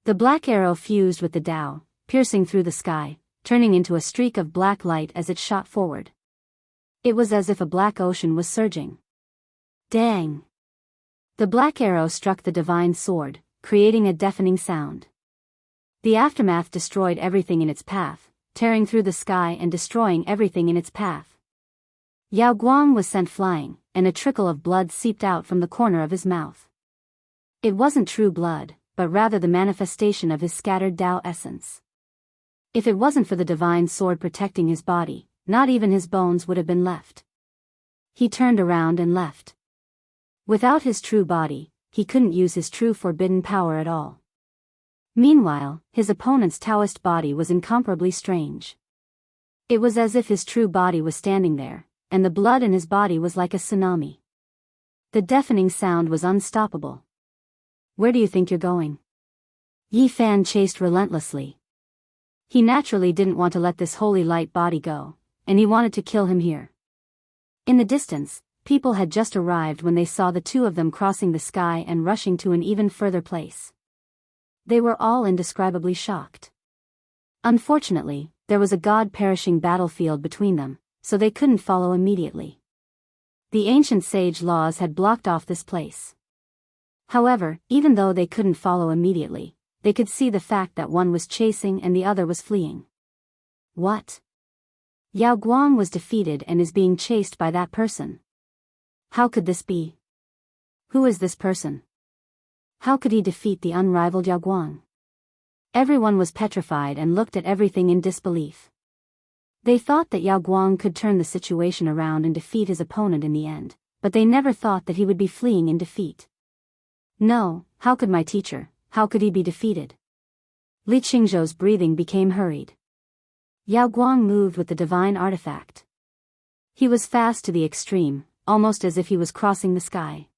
The black arrow fused with the Tao, piercing through the sky, turning into a streak of black light as it shot forward. It was as if a black ocean was surging. Dang! The black arrow struck the divine sword, creating a deafening sound. The aftermath destroyed everything in its path, tearing through the sky and destroying everything in its path. Yao Guang was sent flying, and a trickle of blood seeped out from the corner of his mouth. It wasn't true blood, but rather the manifestation of his scattered Tao essence. If it wasn't for the divine sword protecting his body, not even his bones would have been left. He turned around and left. Without his true body, he couldn't use his true forbidden power at all. Meanwhile, his opponent's Taoist body was incomparably strange. It was as if his true body was standing there, and the blood in his body was like a tsunami. The deafening sound was unstoppable. Where do you think you're going? Yi Fan chased relentlessly. He naturally didn't want to let this holy light body go, and he wanted to kill him here. In the distance, people had just arrived when they saw the two of them crossing the sky and rushing to an even further place. They were all indescribably shocked. Unfortunately, there was a god-perishing battlefield between them, so they couldn't follow immediately. The ancient sage laws had blocked off this place. However, even though they couldn't follow immediately, they could see the fact that one was chasing and the other was fleeing. What? Yao Guang was defeated and is being chased by that person. How could this be? Who is this person? How could he defeat the unrivaled Yao Guang? Everyone was petrified and looked at everything in disbelief. They thought that Yao Guang could turn the situation around and defeat his opponent in the end, but they never thought that he would be fleeing in defeat. No, how could my teacher, how could he be defeated? Li Qingzhou's breathing became hurried. Yao Guang moved with the divine artifact. He was fast to the extreme, almost as if he was crossing the sky.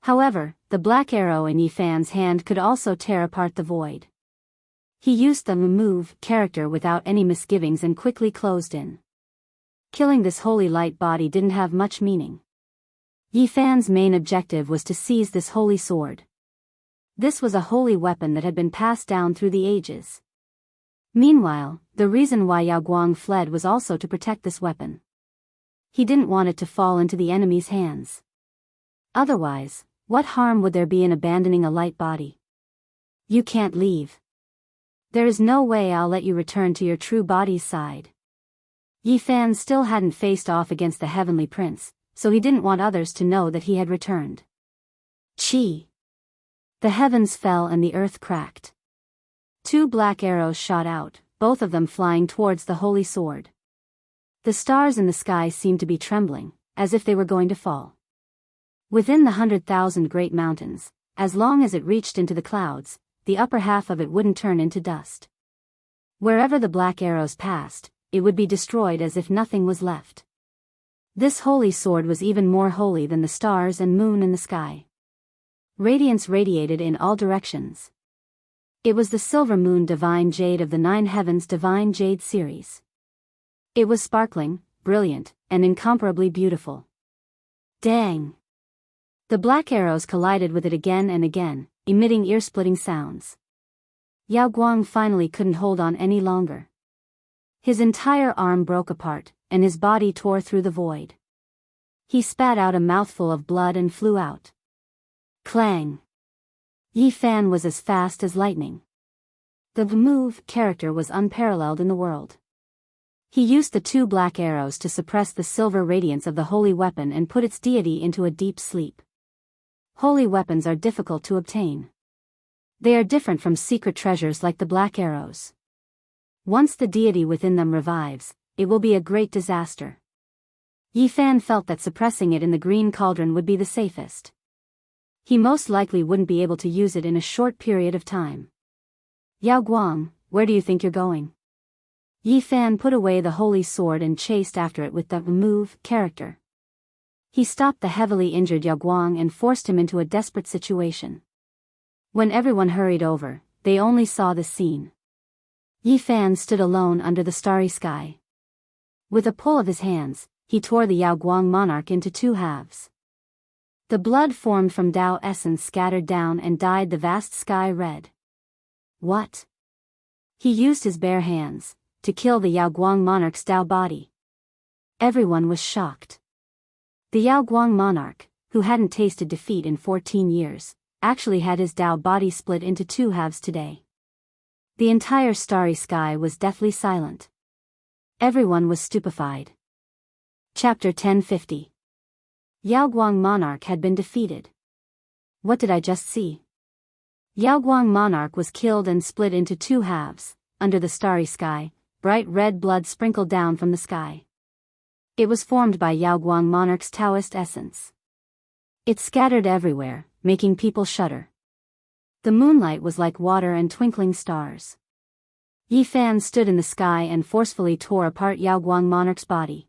However, the black arrow in Yi Fan's hand could also tear apart the void. He used the move character without any misgivings and quickly closed in. Killing this holy light body didn't have much meaning. Yi Fan's main objective was to seize this holy sword. This was a holy weapon that had been passed down through the ages. Meanwhile, the reason why Yao Guang fled was also to protect this weapon. He didn't want it to fall into the enemy's hands. Otherwise, what harm would there be in abandoning a light body? You can't leave. There is no way I'll let you return to your true body's side. Yi Fan still hadn't faced off against the heavenly prince, so he didn't want others to know that he had returned. Chi! The heavens fell and the earth cracked. 2 black arrows shot out, both of them flying towards the holy sword. The stars in the sky seemed to be trembling, as if they were going to fall. Within the 100,000 great mountains, as long as it reached into the clouds, the upper half of it wouldn't turn into dust. Wherever the black arrows passed, it would be destroyed as if nothing was left. This holy sword was even more holy than the stars and moon in the sky. Radiance radiated in all directions. It was the silver moon divine jade of the 9 heavens divine jade series. It was sparkling, brilliant, and incomparably beautiful. Dang! The black arrows collided with it again and again, emitting ear-splitting sounds. Yao Guang finally couldn't hold on any longer. His entire arm broke apart, and his body tore through the void. He spat out a mouthful of blood and flew out. Clang! Yi Fan was as fast as lightning. The move character was unparalleled in the world. He used the 2 black arrows to suppress the silver radiance of the holy weapon and put its deity into a deep sleep. Holy weapons are difficult to obtain. They are different from secret treasures like the black arrows. Once the deity within them revives, it will be a great disaster. Yi Fan felt that suppressing it in the green cauldron would be the safest. He most likely wouldn't be able to use it in a short period of time. Yao Guang, where do you think you're going? Yi Fan put away the holy sword and chased after it with the move character. He stopped the heavily injured Yao Guang and forced him into a desperate situation. When everyone hurried over, they only saw the scene. Yi Fan stood alone under the starry sky. With a pull of his hands, he tore the Yao Guang monarch into 2 halves. The blood formed from Tao essence scattered down and dyed the vast sky red. What? He used his bare hands to kill the Yao Guang monarch's Tao body. Everyone was shocked. The Yao Guang monarch, who hadn't tasted defeat in 14 years, actually had his Tao body split into 2 halves today. The entire starry sky was deathly silent. Everyone was stupefied. Chapter 1050. Yao Guang monarch had been defeated. What did I just see? Yao Guang monarch was killed and split into 2 halves. Under the starry sky, bright red blood sprinkled down from the sky. It was formed by Yao Guang monarch's Taoist essence. It scattered everywhere, making people shudder. The moonlight was like water and twinkling stars. Yi Fan stood in the sky and forcefully tore apart Yao Guang monarch's body.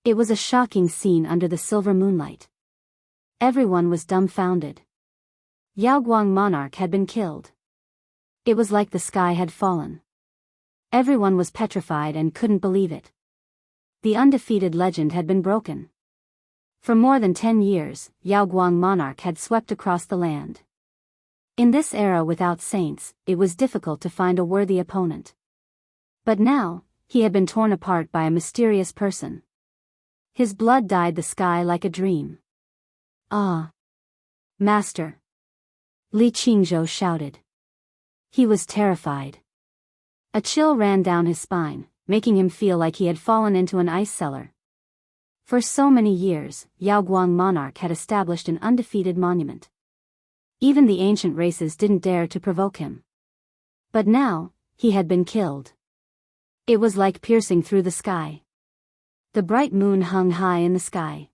It was a shocking scene under the silver moonlight. Everyone was dumbfounded. Yao Guang monarch had been killed. It was like the sky had fallen. Everyone was petrified and couldn't believe it. The undefeated legend had been broken. For more than 10 years, Yao Guang monarch had swept across the land. In this era without saints, it was difficult to find a worthy opponent. But now, he had been torn apart by a mysterious person. His blood dyed the sky like a dream. "Ah! Master!" Li Qingzhou shouted. He was terrified. A chill ran down his spine, making him feel like he had fallen into an ice cellar. For so many years, Yaoguang monarch had established an undefeated monument. Even the ancient races didn't dare to provoke him. But now, he had been killed. It was like piercing through the sky. The bright moon hung high in the sky.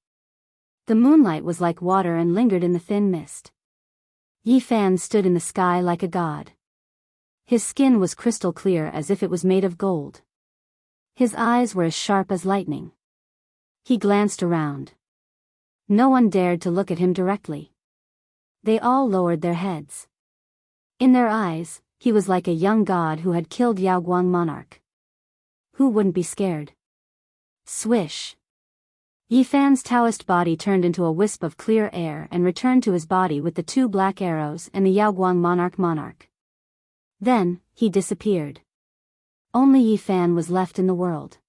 The moonlight was like water and lingered in the thin mist. Yi Fan stood in the sky like a god. His skin was crystal clear as if it was made of gold. His eyes were as sharp as lightning. He glanced around. No one dared to look at him directly. They all lowered their heads. In their eyes, he was like a young god who had killed Yaoguang monarch. Who wouldn't be scared? Swish! Yi Fan's Taoist body turned into a wisp of clear air and returned to his body with the 2 black arrows and the Yaoguang monarch. Then, he disappeared. Only Yi Fan was left in the world.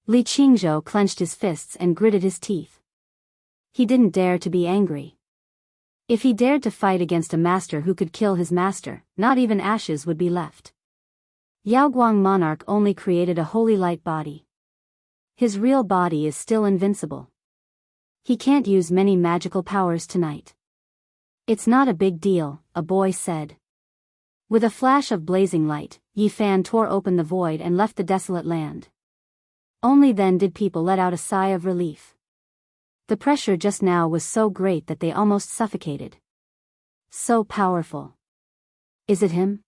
Li Qingzhou clenched his fists and gritted his teeth. He didn't dare to be angry. If he dared to fight against a master who could kill his master, not even ashes would be left. Yaoguang monarch only created a holy light body. His real body is still invincible. He can't use many magical powers tonight. "It's not a big deal," a boy said. With a flash of blazing light, Yi Fan tore open the void and left the desolate land. Only then did people let out a sigh of relief. The pressure just now was so great that they almost suffocated. So powerful. Is it him?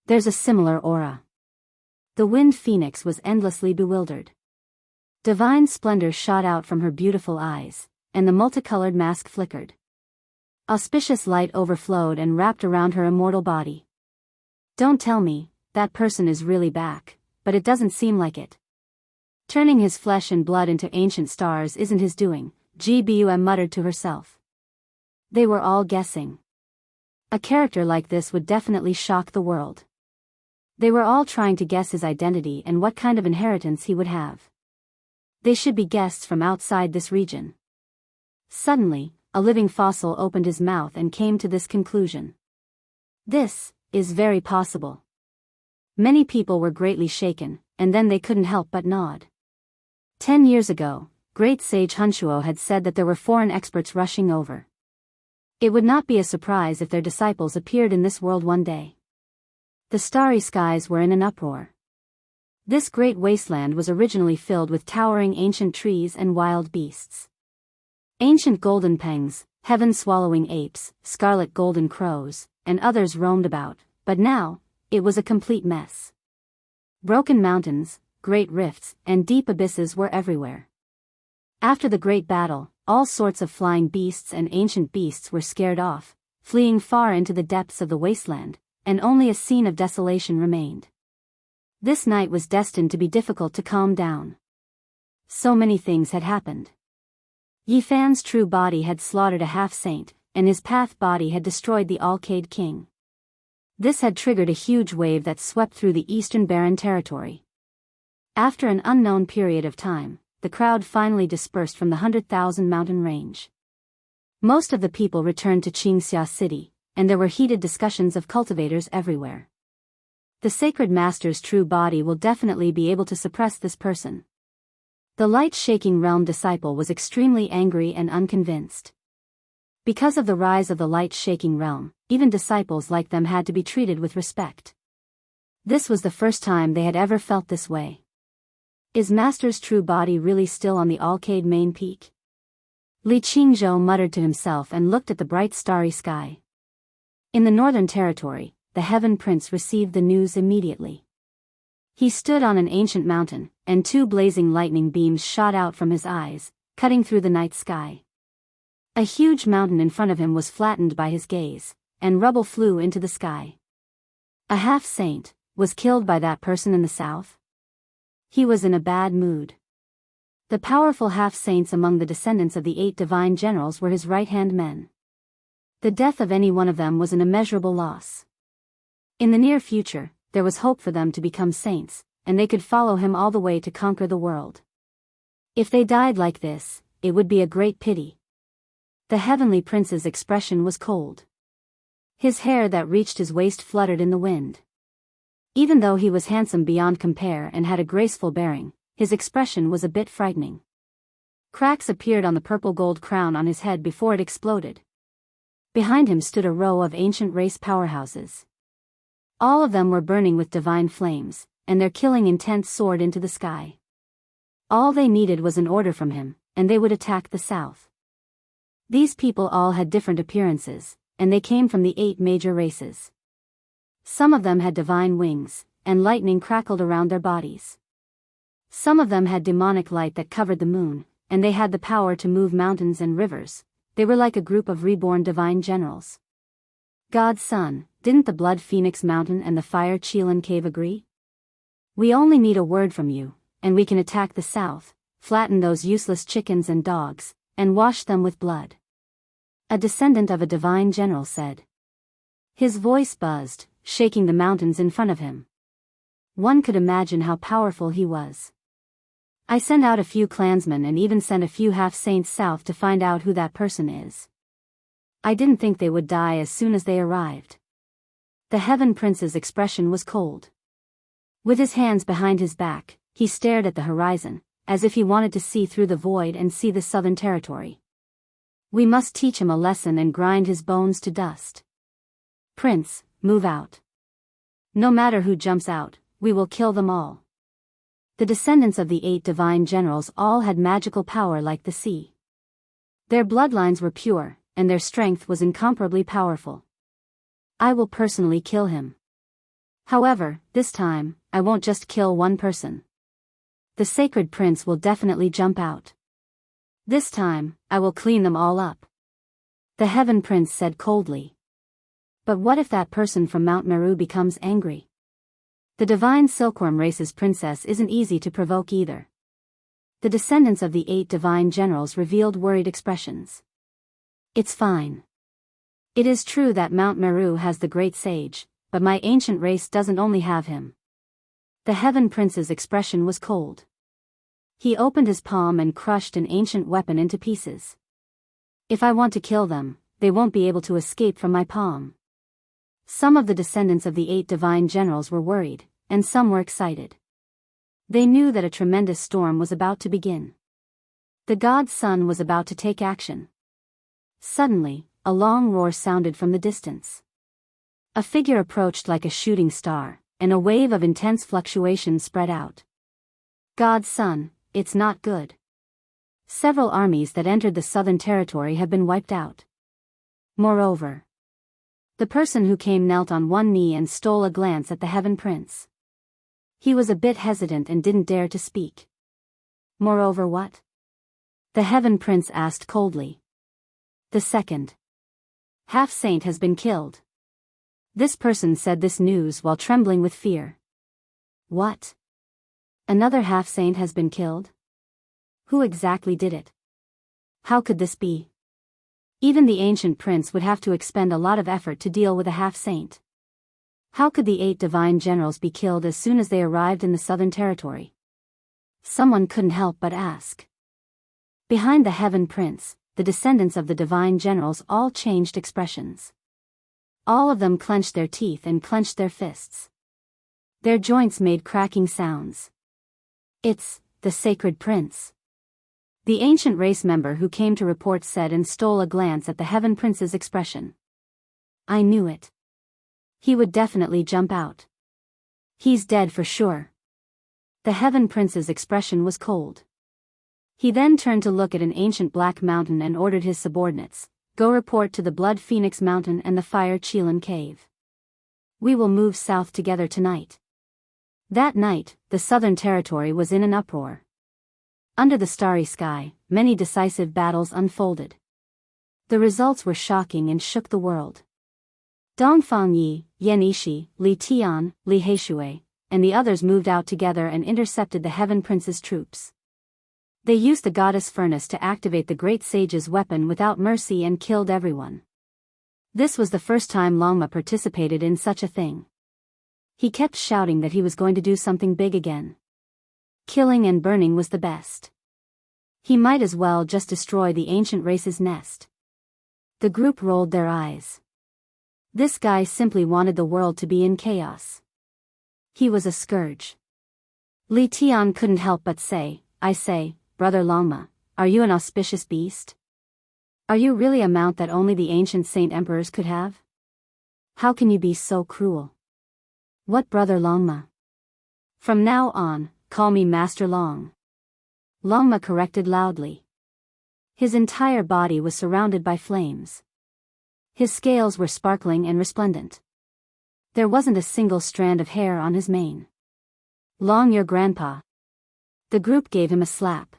There's a similar aura. The wind phoenix was endlessly bewildered. Divine splendor shot out from her beautiful eyes, and the multicolored mask flickered. Auspicious light overflowed and wrapped around her immortal body. "Don't tell me, that person is really back, but it doesn't seem like it. Turning his flesh and blood into ancient stars isn't his doing," Gbum muttered to herself. They were all guessing. A character like this would definitely shock the world. They were all trying to guess his identity and what kind of inheritance he would have. They should be guests from outside this region. Suddenly, a living fossil opened his mouth and came to this conclusion. This is very possible. Many people were greatly shaken, and then they couldn't help but nod. 10 years ago, great sage Hunshuo had said that there were foreign experts rushing over. It would not be a surprise if their disciples appeared in this world one day. The starry skies were in an uproar. This great wasteland was originally filled with towering ancient trees and wild beasts. Ancient golden pengs, heaven-swallowing apes, scarlet golden crows, and others roamed about, but now, it was a complete mess. Broken mountains, great rifts, and deep abysses were everywhere. After the great battle, all sorts of flying beasts and ancient beasts were scared off, fleeing far into the depths of the wasteland, and only a scene of desolation remained. This night was destined to be difficult to calm down. So many things had happened. Yi Fan's true body had slaughtered a half-saint, and his path body had destroyed the Alcade king. This had triggered a huge wave that swept through the eastern barren territory. After an unknown period of time, the crowd finally dispersed from the 100,000 mountain range. Most of the people returned to Qingxia City, and there were heated discussions of cultivators everywhere. The sacred master's true body will definitely be able to suppress this person. The light-shaking realm disciple was extremely angry and unconvinced. Because of the rise of the light-shaking realm, even disciples like them had to be treated with respect. This was the first time they had ever felt this way. Is Master's true body really still on the Alcade main peak? Li Qingzhou muttered to himself and looked at the bright starry sky. In the northern territory, the Heaven Prince received the news immediately. He stood on an ancient mountain, and 2 blazing lightning beams shot out from his eyes, cutting through the night sky. A huge mountain in front of him was flattened by his gaze, and rubble flew into the sky. A half-saint was killed by that person in the south? He was in a bad mood. The powerful half-saints among the descendants of the 8 divine generals were his right-hand men. The death of any one of them was an immeasurable loss. In the near future, there was hope for them to become saints, and they could follow him all the way to conquer the world. If they died like this, it would be a great pity. The heavenly prince's expression was cold. His hair that reached his waist fluttered in the wind. Even though he was handsome beyond compare and had a graceful bearing, his expression was a bit frightening. Cracks appeared on the purple gold crown on his head before it exploded. Behind him stood a row of ancient race powerhouses. All of them were burning with divine flames, and their killing intent soared into the sky. All they needed was an order from him, and they would attack the south. These people all had different appearances, and they came from the 8 major races. Some of them had divine wings, and lightning crackled around their bodies. Some of them had demonic light that covered the moon, and they had the power to move mountains and rivers. They were like a group of reborn divine generals. God's son, didn't the blood phoenix mountain and the fire Chilan cave agree? We only need a word from you, and we can attack the south, flatten those useless chickens and dogs, and wash them with blood. A descendant of a divine general said. His voice buzzed, shaking the mountains in front of him. One could imagine how powerful he was. I sent out a few clansmen and even sent a few half-saints south to find out who that person is. I didn't think they would die as soon as they arrived. The Heaven Prince's expression was cold. With his hands behind his back, he stared at the horizon, as if he wanted to see through the void and see the southern territory. We must teach him a lesson and grind his bones to dust. Prince, move out. No matter who jumps out, we will kill them all. The descendants of the 8 divine generals all had magical power like the sea. Their bloodlines were pure, and their strength was incomparably powerful. I will personally kill him. However, this time, I won't just kill one person. The sacred prince will definitely jump out. This time, I will clean them all up. The Heaven Prince said coldly. But what if that person from Mount Meru becomes angry? The divine silkworm race's princess isn't easy to provoke either. The descendants of the 8 divine generals revealed worried expressions. It's fine. It is true that Mount Meru has the great sage, but my ancient race doesn't only have him. The Heaven Prince's expression was cold. He opened his palm and crushed an ancient weapon into pieces. If I want to kill them, they won't be able to escape from my palm. Some of the descendants of the 8 divine generals were worried, and some were excited. They knew that a tremendous storm was about to begin. The god's son was about to take action. Suddenly, a long roar sounded from the distance. A figure approached like a shooting star, and a wave of intense fluctuation spread out. God's son, it's not good. Several armies that entered the southern territory have been wiped out. Moreover, the person who came knelt on one knee and stole a glance at the Heaven Prince. He was a bit hesitant and didn't dare to speak. Moreover what? The Heaven Prince asked coldly. The second half-saint has been killed. This person said this news while trembling with fear. What? Another half-saint has been killed? Who exactly did it? How could this be? Even the ancient prince would have to expend a lot of effort to deal with a half-saint. How could the 8 divine generals be killed as soon as they arrived in the southern territory? Someone couldn't help but ask. Behind the Heaven Prince, the descendants of the divine generals all changed expressions. All of them clenched their teeth and clenched their fists. Their joints made cracking sounds. It's the sacred prince. The ancient race member who came to report said and stole a glance at the Heaven Prince's expression. I knew it. He would definitely jump out. He's dead for sure. The Heaven Prince's expression was cold. He then turned to look at an ancient black mountain and ordered his subordinates, go report to the Blood Phoenix Mountain and the Fire Chilan Cave. We will move south together tonight. That night, the southern territory was in an uproar. Under the starry sky, many decisive battles unfolded. The results were shocking and shook the world. Dongfang Yi, Yan Ishi, Li Tian, Li Heishui, and the others moved out together and intercepted the Heaven Prince's troops. They used the goddess furnace to activate the great sage's weapon without mercy and killed everyone. This was the first time Longma participated in such a thing. He kept shouting that he was going to do something big again. Killing and burning was the best. He might as well just destroy the ancient race's nest. The group rolled their eyes. This guy simply wanted the world to be in chaos. He was a scourge. Li Tian couldn't help but say, "I say, Brother Longma, are you an auspicious beast? Are you really a mount that only the ancient saint emperors could have? How can you be so cruel?" "What, Brother Longma? From now on, call me Master Long," Longma corrected loudly. His entire body was surrounded by flames. His scales were sparkling and resplendent. There wasn't a single strand of hair on his mane. "Long, your grandpa." The group gave him a slap.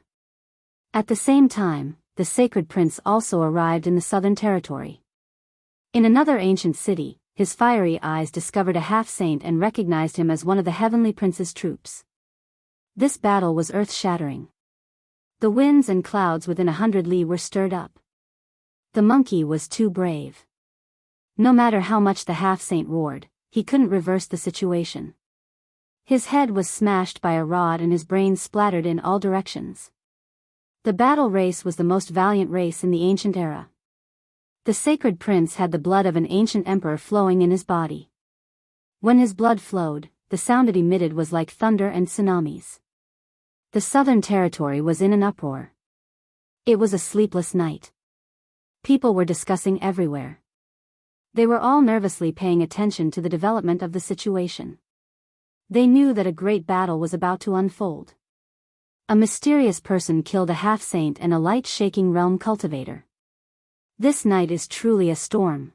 At the same time, the sacred prince also arrived in the southern territory. In another ancient city, his fiery eyes discovered a half-saint and recognized him as one of the heavenly prince's troops. This battle was earth-shattering. The winds and clouds within 100 li were stirred up. The monkey was too brave. No matter how much the half-saint roared, he couldn't reverse the situation. His head was smashed by a rod and his brains splattered in all directions. The battle race was the most valiant race in the ancient era. The sacred prince had the blood of an ancient emperor flowing in his body. When his blood flowed, the sound it emitted was like thunder and tsunamis. The southern territory was in an uproar. It was a sleepless night. People were discussing everywhere. They were all nervously paying attention to the development of the situation. They knew that a great battle was about to unfold. A mysterious person killed a half-saint and a light-shaking realm cultivator. This night is truly a storm.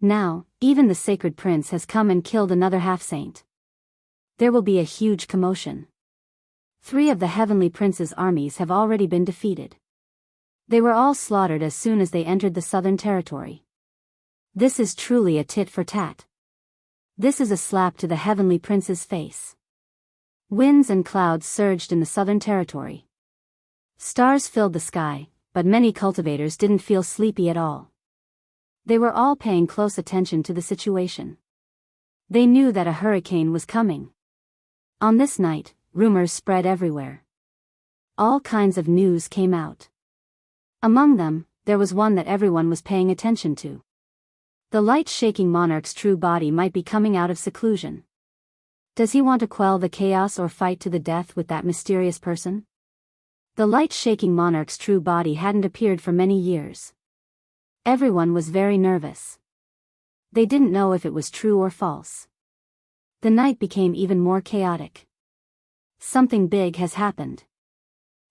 Now, even the sacred prince has come and killed another half-saint. There will be a huge commotion. 3 of the heavenly prince's armies have already been defeated. They were all slaughtered as soon as they entered the southern territory. This is truly a tit for tat. This is a slap to the heavenly prince's face. Winds and clouds surged in the southern territory. Stars filled the sky, but many cultivators didn't feel sleepy at all. They were all paying close attention to the situation. They knew that a hurricane was coming. On this night, rumors spread everywhere. All kinds of news came out. Among them, there was one that everyone was paying attention to. The light-shaking monarch's true body might be coming out of seclusion. Does he want to quell the chaos or fight to the death with that mysterious person? The light-shaking monarch's true body hadn't appeared for many years. Everyone was very nervous. They didn't know if it was true or false. The night became even more chaotic. Something big has happened.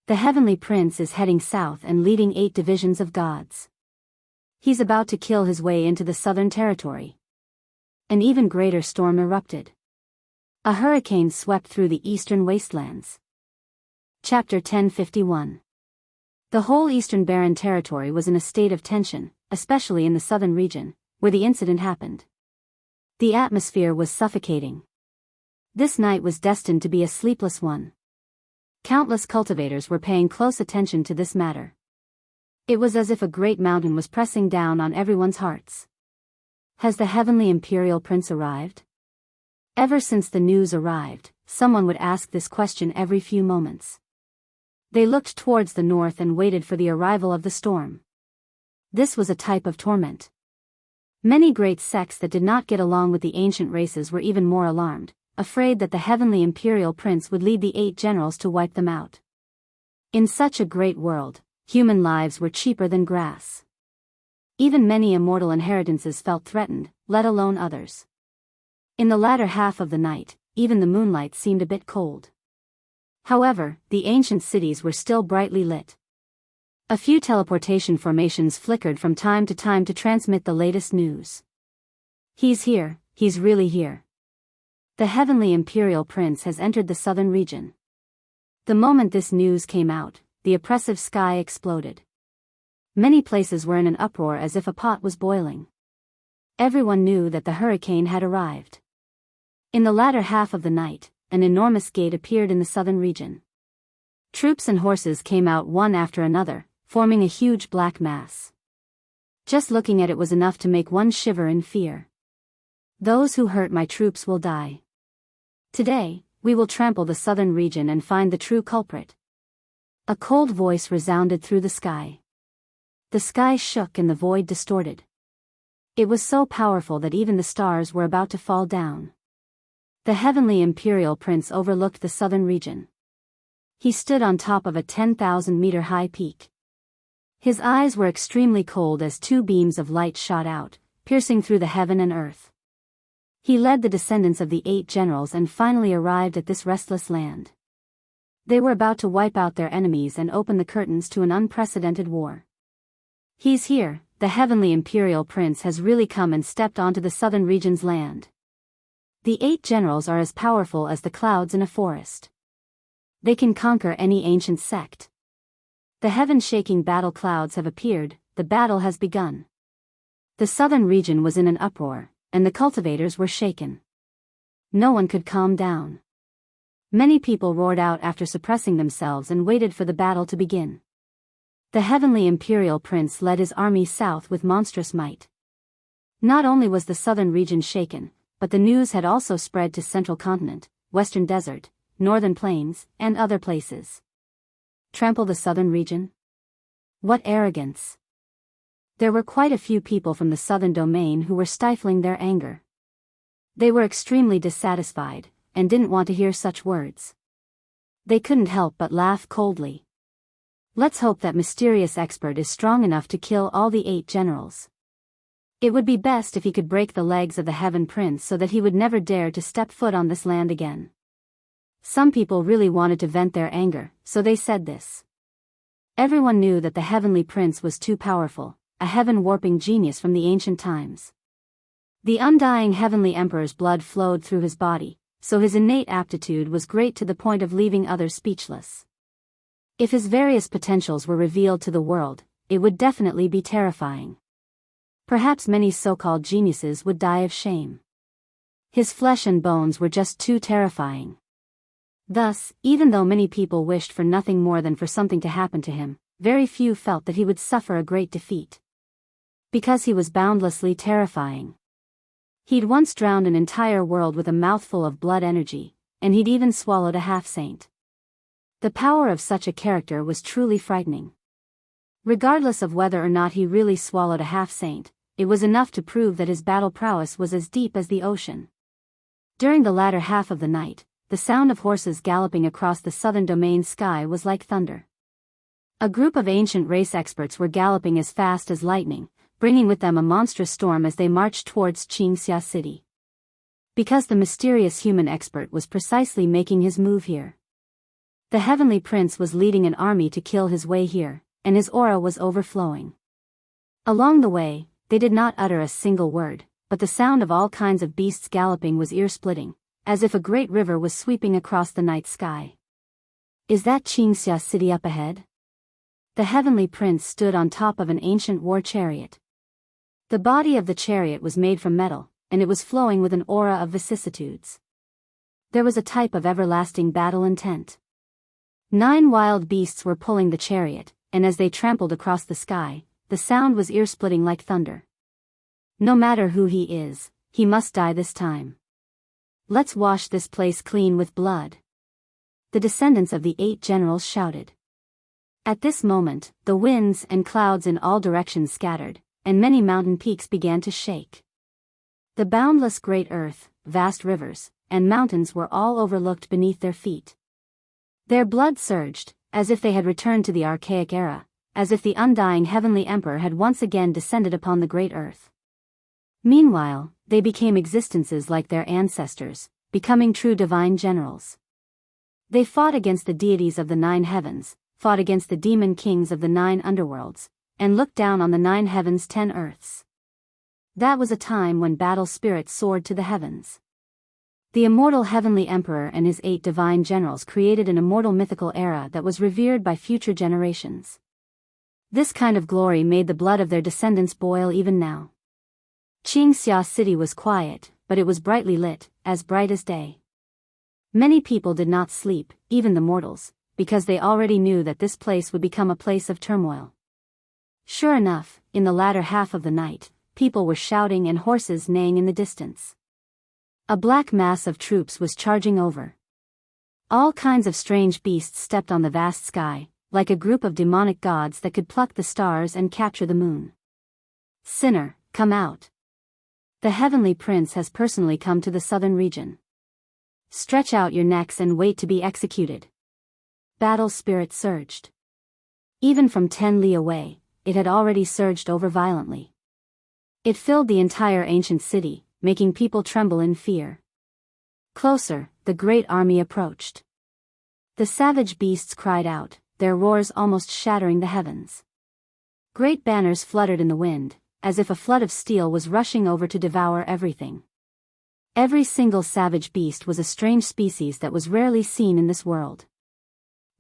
The heavenly prince is heading south and leading 8 divisions of gods. He's about to kill his way into the southern territory. An even greater storm erupted. A hurricane swept through the eastern wastelands. Chapter 1051. The whole eastern barren territory was in a state of tension, especially in the southern region, where the incident happened. The atmosphere was suffocating. This night was destined to be a sleepless one. Countless cultivators were paying close attention to this matter. It was as if a great mountain was pressing down on everyone's hearts. Has the heavenly imperial prince arrived? Ever since the news arrived, someone would ask this question every few moments. They looked towards the north and waited for the arrival of the storm. This was a type of torment. Many great sects that did not get along with the ancient races were even more alarmed, afraid that the heavenly imperial prince would lead the 8 generals to wipe them out. In such a great world, human lives were cheaper than grass. Even many immortal inheritances felt threatened, let alone others. In the latter half of the night, even the moonlight seemed a bit cold. However, the ancient cities were still brightly lit. A few teleportation formations flickered from time to time to transmit the latest news. He's here, he's really here. The heavenly imperial prince has entered the southern region. The moment this news came out, the oppressive sky exploded. Many places were in an uproar as if a pot was boiling. Everyone knew that the hurricane had arrived. In the latter half of the night, an enormous gate appeared in the southern region. Troops and horses came out one after another, forming a huge black mass. Just looking at it was enough to make one shiver in fear. Those who hurt my troops will die. Today, we will trample the southern region and find the true culprit. A cold voice resounded through the sky. The sky shook and the void distorted. It was so powerful that even the stars were about to fall down. The heavenly imperial prince overlooked the southern region. He stood on top of a 10,000-meter-high peak. His eyes were extremely cold as two beams of light shot out, piercing through the heaven and earth. He led the descendants of the 8 generals and finally arrived at this restless land. They were about to wipe out their enemies and open the curtains to an unprecedented war. He's here, the heavenly imperial prince has really come and stepped onto the southern region's land. The 8 generals are as powerful as the clouds in a forest. They can conquer any ancient sect. The heaven-shaking battle clouds have appeared, the battle has begun. The southern region was in an uproar, and the cultivators were shaken. No one could calm down. Many people roared out after suppressing themselves and waited for the battle to begin. The heavenly imperial prince led his army south with monstrous might. Not only was the southern region shaken, but the news had also spread to central continent, western desert, northern plains, and other places. Trample the southern region? What arrogance! There were quite a few people from the southern domain who were stifling their anger. They were extremely dissatisfied, and didn't want to hear such words. They couldn't help but laugh coldly. Let's hope that mysterious expert is strong enough to kill all the 8 generals. It would be best if he could break the legs of the Heaven Prince so that he would never dare to step foot on this land again. Some people really wanted to vent their anger, so they said this. Everyone knew that the Heavenly Prince was too powerful, a heaven-warping genius from the ancient times. The undying Heavenly Emperor's blood flowed through his body, so his innate aptitude was great to the point of leaving others speechless. If his various potentials were revealed to the world, it would definitely be terrifying. Perhaps many so-called geniuses would die of shame. His flesh and bones were just too terrifying. Thus, even though many people wished for nothing more than for something to happen to him, very few felt that he would suffer a great defeat. Because he was boundlessly terrifying. He'd once drowned an entire world with a mouthful of blood energy, and he'd even swallowed a half-saint. The power of such a character was truly frightening. Regardless of whether or not he really swallowed a half-saint, it was enough to prove that his battle prowess was as deep as the ocean. During the latter half of the night, the sound of horses galloping across the southern domain sky was like thunder. A group of ancient race experts were galloping as fast as lightning, bringing with them a monstrous storm as they marched towards Qingxia City. Because the mysterious human expert was precisely making his move here. The Heavenly Prince was leading an army to kill his way here, and his aura was overflowing. Along the way, they did not utter a single word, but the sound of all kinds of beasts galloping was ear-splitting, as if a great river was sweeping across the night sky. Is that Qingxia City up ahead? The Heavenly Prince stood on top of an ancient war chariot. The body of the chariot was made from metal, and it was flowing with an aura of vicissitudes. There was a type of everlasting battle intent. 9 wild beasts were pulling the chariot, and as they trampled across the sky, the sound was ear-splitting like thunder. No matter who he is, he must die this time. Let's wash this place clean with blood. The descendants of the 8 generals shouted. At this moment, the winds and clouds in all directions scattered, and many mountain peaks began to shake. The boundless great earth, vast rivers, and mountains were all overlooked beneath their feet. Their blood surged, as if they had returned to the archaic era, as if the undying Heavenly Emperor had once again descended upon the great earth. Meanwhile, they became existences like their ancestors, becoming true divine generals. They fought against the deities of the 9 heavens, fought against the demon kings of the 9 underworlds, and looked down on the 9 heavens' 10 earths. That was a time when battle spirits soared to the heavens. The immortal Heavenly Emperor and his 8 divine generals created an immortal mythical era that was revered by future generations. This kind of glory made the blood of their descendants boil even now. Qingxia City was quiet, but it was brightly lit, as bright as day. Many people did not sleep, even the mortals, because they already knew that this place would become a place of turmoil. Sure enough, in the latter half of the night, people were shouting and horses neighing in the distance. A black mass of troops was charging over. All kinds of strange beasts stepped on the vast sky, like a group of demonic gods that could pluck the stars and capture the moon. Sinner, come out. The heavenly prince has personally come to the southern region. Stretch out your necks and wait to be executed. Battle spirit surged. Even from 10 li away, it had already surged over violently. It filled the entire ancient city, making people tremble in fear. Closer, the great army approached. The savage beasts cried out, their roars almost shattering the heavens. Great banners fluttered in the wind, as if a flood of steel was rushing over to devour everything. Every single savage beast was a strange species that was rarely seen in this world.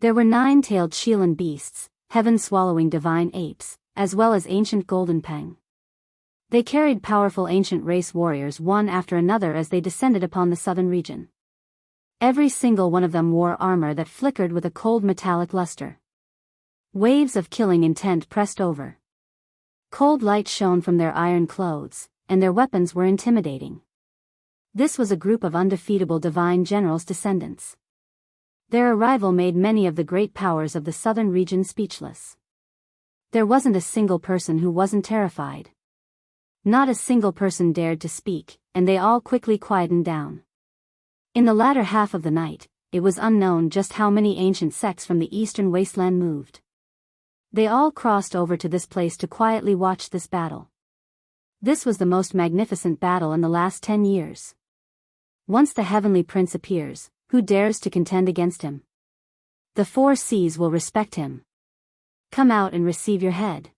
There were 9-tailed Shielan beasts, heaven-swallowing divine apes, as well as ancient golden peng. They carried powerful ancient race warriors one after another as they descended upon the southern region. Every single one of them wore armor that flickered with a cold metallic luster. Waves of killing intent pressed over. Cold light shone from their iron clothes, and their weapons were intimidating. This was a group of undefeatable divine generals' descendants. Their arrival made many of the great powers of the southern region speechless. There wasn't a single person who wasn't terrified. Not a single person dared to speak, and they all quickly quietened down. In the latter half of the night, it was unknown just how many ancient sects from the eastern wasteland moved. They all crossed over to this place to quietly watch this battle. This was the most magnificent battle in the last 10 years. Once the heavenly prince appears, who dares to contend against him? The 4 seas will respect him. Come out and receive your head.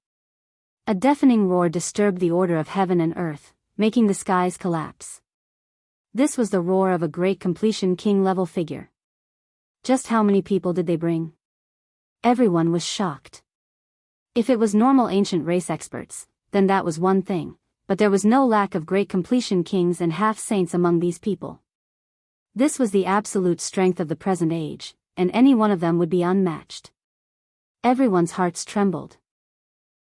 A deafening roar disturbed the order of heaven and earth, making the skies collapse. This was the roar of a great completion king-level figure. Just how many people did they bring? Everyone was shocked. If it was normal ancient race experts, then that was one thing, but there was no lack of great completion kings and half-saints among these people. This was the absolute strength of the present age, and any one of them would be unmatched. Everyone's hearts trembled.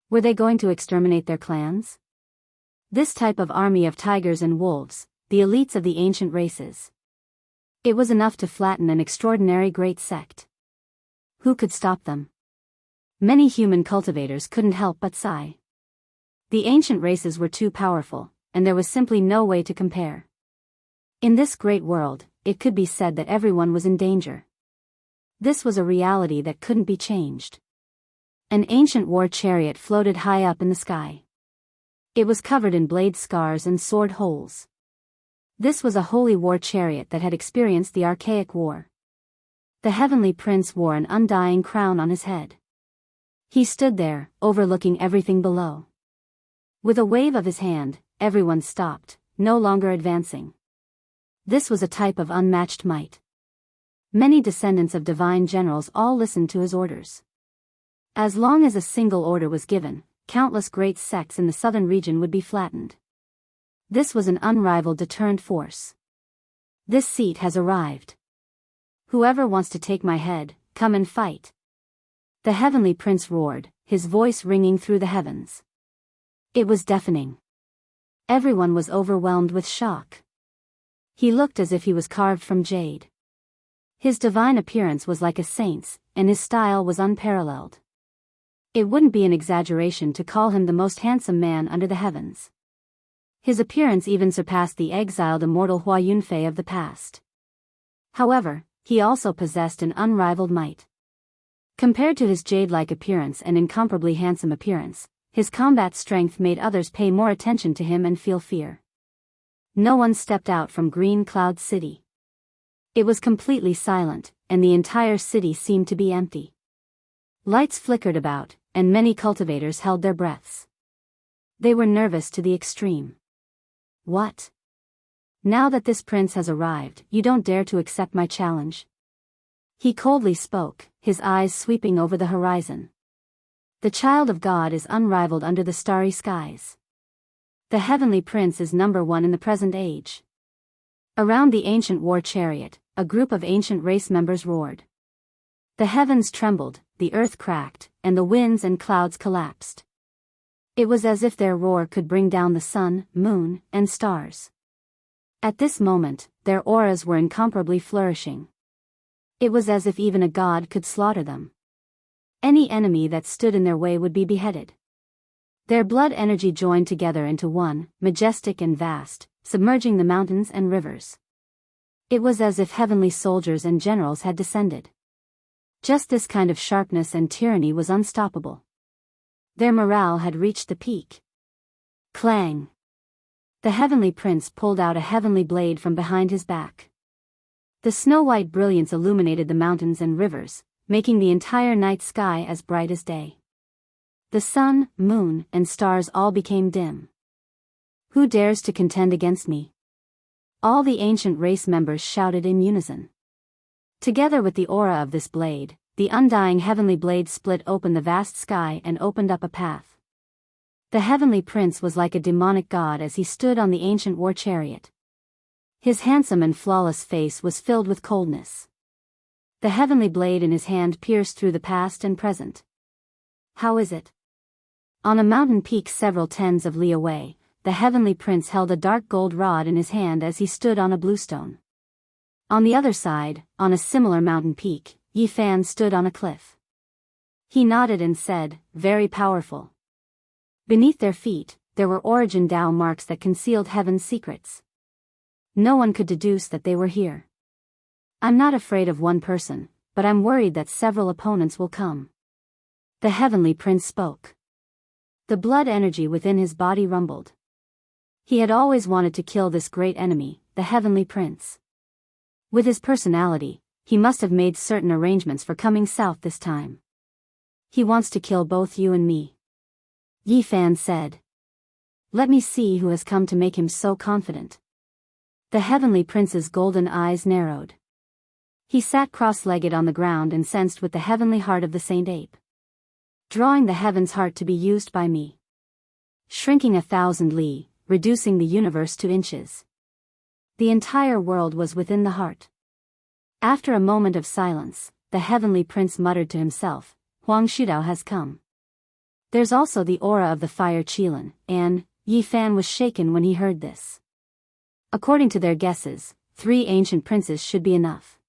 Were they going to exterminate their clans? This type of army of tigers and wolves, the elites of the ancient races. It was enough to flatten an extraordinary great sect. Who could stop them? Many human cultivators couldn't help but sigh. The ancient races were too powerful, and there was simply no way to compare. In this great world, it could be said that everyone was in danger. This was a reality that couldn't be changed. An ancient war chariot floated high up in the sky. It was covered in blade scars and sword holes. This was a holy war chariot that had experienced the archaic war. The heavenly prince wore an undying crown on his head. He stood there, overlooking everything below. With a wave of his hand, everyone stopped, no longer advancing. This was a type of unmatched might. Many descendants of divine generals all listened to his orders. As long as a single order was given, countless great sects in the southern region would be flattened. This was an unrivaled deterrent force. This seat has arrived. Whoever wants to take my head, come and fight. The heavenly prince roared, his voice ringing through the heavens. It was deafening. Everyone was overwhelmed with shock. He looked as if he was carved from jade. His divine appearance was like a saint's, and his style was unparalleled. It wouldn't be an exaggeration to call him the most handsome man under the heavens. His appearance even surpassed the exiled immortal Hua Yunfei of the past. However, he also possessed an unrivaled might. Compared to his jade-like appearance and incomparably handsome appearance, his combat strength made others pay more attention to him and feel fear. No one stepped out from Green Cloud City. It was completely silent, and the entire city seemed to be empty. Lights flickered about, and many cultivators held their breaths. They were nervous to the extreme. What? Now that this prince has arrived, you don't dare to accept my challenge? He coldly spoke, his eyes sweeping over the horizon. The child of God is unrivaled under the starry skies. The heavenly prince is #1 in the present age. Around the ancient war chariot, a group of ancient race members roared. The heavens trembled, the earth cracked, and the winds and clouds collapsed. It was as if their roar could bring down the sun, moon, and stars. At this moment, their auras were incomparably flourishing. It was as if even a god could slaughter them. Any enemy that stood in their way would be beheaded. Their blood energy joined together into one, majestic and vast, submerging the mountains and rivers. It was as if heavenly soldiers and generals had descended. Just this kind of sharpness and tyranny was unstoppable. Their morale had reached the peak. Clang! The heavenly prince pulled out a heavenly blade from behind his back. The snow-white brilliance illuminated the mountains and rivers, making the entire night sky as bright as day. The sun, moon, and stars all became dim. Who dares to contend against me? All the ancient race members shouted in unison. Together with the aura of this blade, the undying heavenly blade split open the vast sky and opened up a path. The heavenly prince was like a demonic god as he stood on the ancient war chariot. His handsome and flawless face was filled with coldness. The heavenly blade in his hand pierced through the past and present. How is it? On a mountain peak several tens of li away, the heavenly prince held a dark gold rod in his hand as he stood on a bluestone. On the other side, on a similar mountain peak, Yi Fan stood on a cliff. He nodded and said, "Very powerful." Beneath their feet, there were origin Tao marks that concealed heaven's secrets. No one could deduce that they were here. I'm not afraid of one person, but I'm worried that several opponents will come. The heavenly prince spoke. The blood energy within his body rumbled. He had always wanted to kill this great enemy, the heavenly prince. With his personality, he must have made certain arrangements for coming south this time. He wants to kill both you and me. Yi Fan said. Let me see who has come to make him so confident. The heavenly prince's golden eyes narrowed. He sat cross-legged on the ground and sensed with the heavenly heart of the Saint Ape. Drawing the heaven's heart to be used by me. Shrinking 1,000 li, reducing the universe to inches. The entire world was within the heart. After a moment of silence, the heavenly prince muttered to himself, Huang Shudao has come. There's also the aura of the fire Qilin, and Yi Fan was shaken when he heard this. According to their guesses, 3 ancient princes should be enough.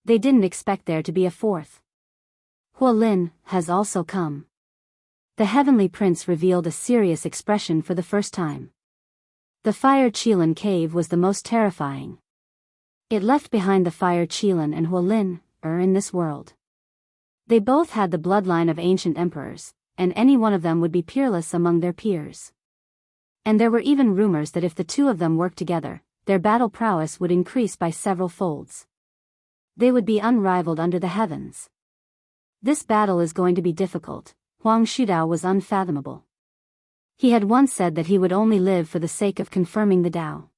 They didn't expect there to be a 4th. Huolin has also come. The heavenly prince revealed a serious expression for the first time. The fire Qilin cave was the most terrifying. It left behind the fire Qilin and Huolin, in this world. They both had the bloodline of ancient emperors, and any one of them would be peerless among their peers. And there were even rumors that if the two of them worked together, their battle prowess would increase by several folds. They would be unrivaled under the heavens. This battle is going to be difficult. Huang Shudao was unfathomable. He had once said that he would only live for the sake of confirming the Tao.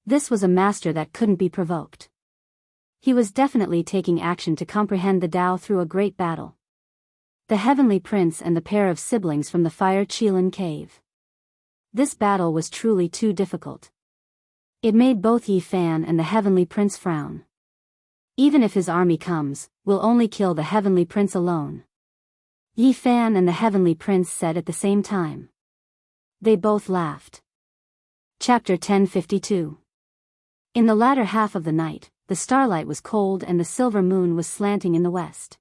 This was a master that couldn't be provoked. He was definitely taking action to comprehend the Tao through a great battle. The heavenly prince and the pair of siblings from the fire Qilin cave. This battle was truly too difficult. It made both Yi Fan and the heavenly prince frown. Even if his army comes, we'll only kill the heavenly prince alone. Yi Fan and the heavenly prince said at the same time. They both laughed. Chapter 1052. In the latter half of the night, the starlight was cold and the silver moon was slanting in the west.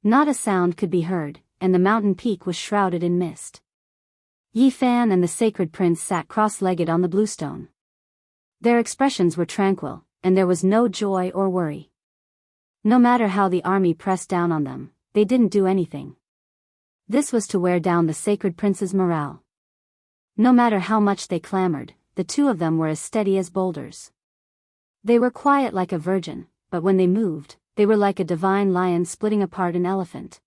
Not a sound could be heard, and the mountain peak was shrouded in mist. Yi Fan and the sacred prince sat cross-legged on the bluestone. Their expressions were tranquil, and there was no joy or worry. No matter how the army pressed down on them, they didn't do anything. This was to wear down the sacred prince's morale. No matter how much they clamored, the two of them were as steady as boulders. They were quiet like a virgin, but when they moved, they were like a divine lion splitting apart an elephant.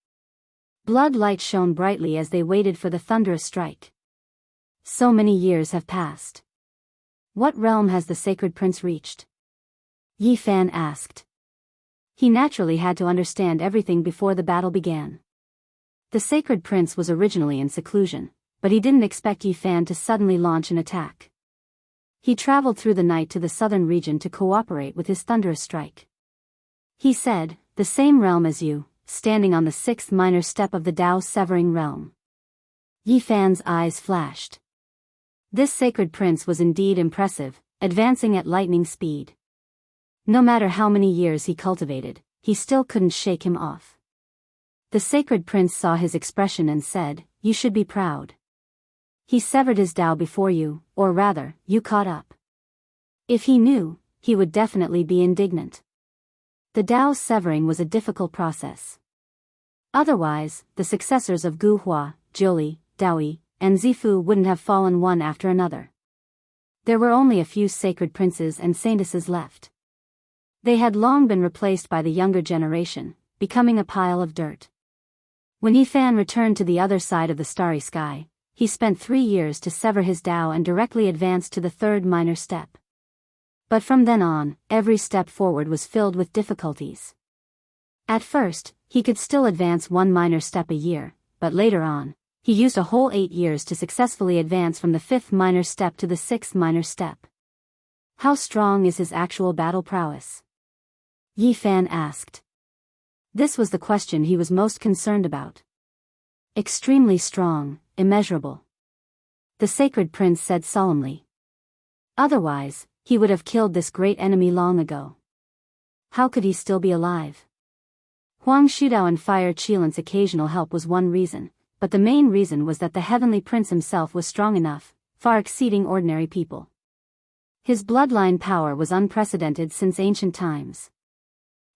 Blood light shone brightly as they waited for the thunderous strike. So many years have passed. What realm has the sacred prince reached? Yi Fan asked. He naturally had to understand everything before the battle began. The sacred prince was originally in seclusion, but he didn't expect Yi Fan to suddenly launch an attack. He traveled through the night to the southern region to cooperate with his thunderous strike. He said, the same realm as you, standing on the 6th minor step of the Tao severing realm. Yi Fan's eyes flashed. This sacred prince was indeed impressive, advancing at lightning speed. No matter how many years he cultivated, he still couldn't shake him off. The sacred prince saw his expression and said, "You should be proud. He severed his Tao before you, or rather, you caught up." If he knew, he would definitely be indignant. The Tao's severing was a difficult process. Otherwise, the successors of Gu Hua, Jiuli, Daoi, and Zifu wouldn't have fallen one after another. There were only a few sacred princes and saintesses left. They had long been replaced by the younger generation, becoming a pile of dirt. When Yifan returned to the other side of the starry sky, he spent 3 years to sever his Tao and directly advanced to the third minor step. But from then on, every step forward was filled with difficulties. At first, he could still advance 1 minor step a year, but later on, he used a whole 8 years to successfully advance from the 5th minor step to the 6th minor step. How strong is his actual battle prowess? Yifan asked. This was the question he was most concerned about. Extremely strong, immeasurable. The sacred prince said solemnly. Otherwise, he would have killed this great enemy long ago. How could he still be alive? Huang Shudao and Fire Qilin's occasional help was one reason, but the main reason was that the heavenly prince himself was strong enough, far exceeding ordinary people. His bloodline power was unprecedented since ancient times.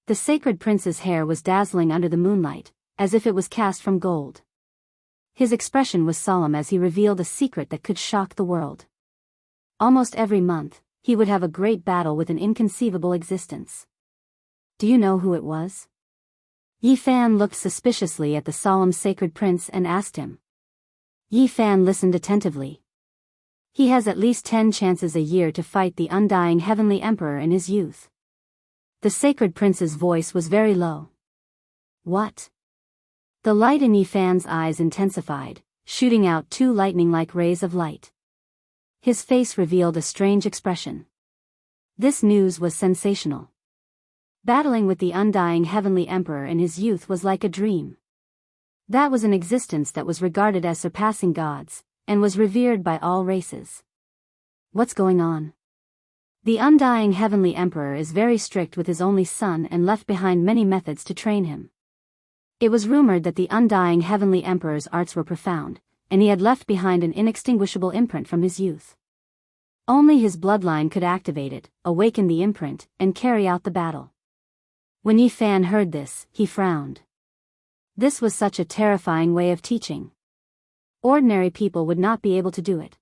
The sacred prince's hair was dazzling under the moonlight, as if it was cast from gold. His expression was solemn as he revealed a secret that could shock the world. Almost every month, he would have a great battle with an inconceivable existence. Do you know who it was? Yifan looked suspiciously at the solemn sacred prince and asked him. Yifan listened attentively. He has at least 10 chances a year to fight the undying heavenly emperor in his youth. The sacred prince's voice was very low. What? The light in Yifan's eyes intensified, shooting out 2 lightning-like rays of light. His face revealed a strange expression. This news was sensational. Battling with the undying heavenly emperor in his youth was like a dream. That was an existence that was regarded as surpassing gods, and was revered by all races. What's going on? The undying heavenly emperor is very strict with his only son and left behind many methods to train him. It was rumored that the undying heavenly emperor's arts were profound, and he had left behind an inextinguishable imprint from his youth. Only his bloodline could activate it, awaken the imprint, and carry out the battle. When Yifan heard this, he frowned. This was such a terrifying way of teaching. Ordinary people would not be able to do it.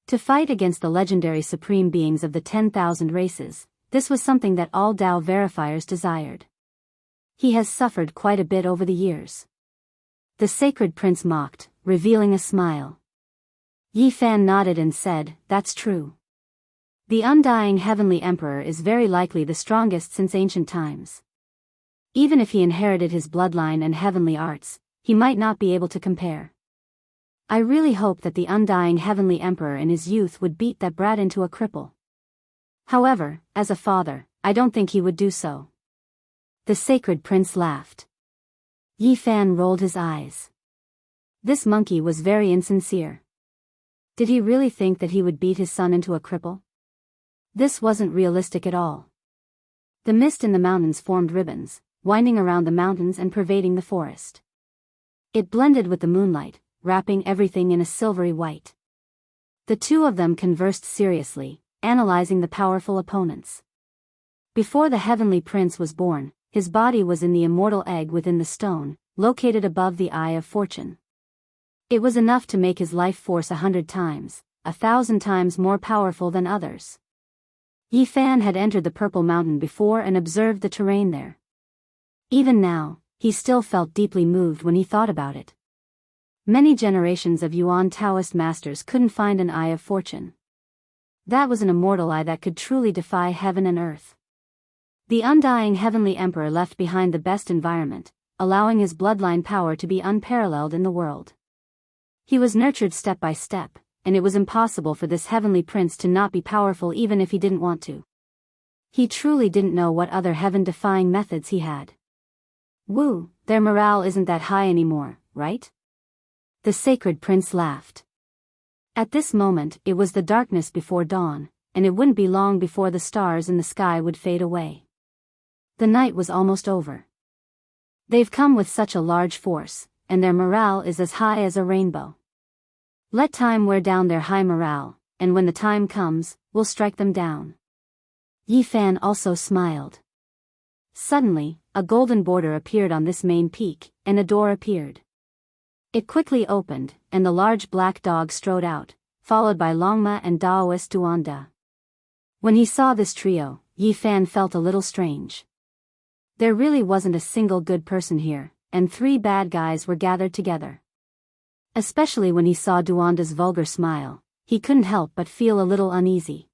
To fight against the legendary supreme beings of the 10,000 races, this was something that all Tao verifiers desired. He has suffered quite a bit over the years. The sacred prince mocked, revealing a smile. Yifan nodded and said, "That's true. The undying heavenly emperor is very likely the strongest since ancient times. Even if he inherited his bloodline and heavenly arts, he might not be able to compare. I really hope that the undying heavenly emperor in his youth would beat that brat into a cripple. However, as a father, I don't think he would do so." The sacred prince laughed. Yifan rolled his eyes. This monkey was very insincere. Did he really think that he would beat his son into a cripple? This wasn't realistic at all. The mist in the mountains formed ribbons, winding around the mountains and pervading the forest. It blended with the moonlight, wrapping everything in a silvery white. The two of them conversed seriously, analyzing the powerful opponents. Before the heavenly prince was born, his body was in the immortal egg within the stone, located above the Eye of Fortune. It was enough to make his life force 100 times, 1,000 times more powerful than others. Yifan had entered the Purple Mountain before and observed the terrain there. Even now, he still felt deeply moved when he thought about it. Many generations of Yuan Taoist masters couldn't find an Eye of Fortune. That was an immortal eye that could truly defy heaven and earth. The undying heavenly emperor left behind the best environment, allowing his bloodline power to be unparalleled in the world. He was nurtured step by step, and it was impossible for this heavenly prince to not be powerful even if he didn't want to. He truly didn't know what other heaven-defying methods he had. Woo, their morale isn't that high anymore, right? The sacred prince laughed. At this moment, it was the darkness before dawn, and it wouldn't be long before the stars in the sky would fade away. The night was almost over. They've come with such a large force, and their morale is as high as a rainbow. Let time wear down their high morale, and when the time comes, we'll strike them down. Yi Fan also smiled. Suddenly, a golden border appeared on this main peak, and a door appeared. It quickly opened, and the large black dog strode out, followed by Longma and Daoist Duanda. When he saw this trio, Yi Fan felt a little strange. There really wasn't a single good person here, and 3 bad guys were gathered together. Especially when he saw Duanda's vulgar smile, he couldn't help but feel a little uneasy.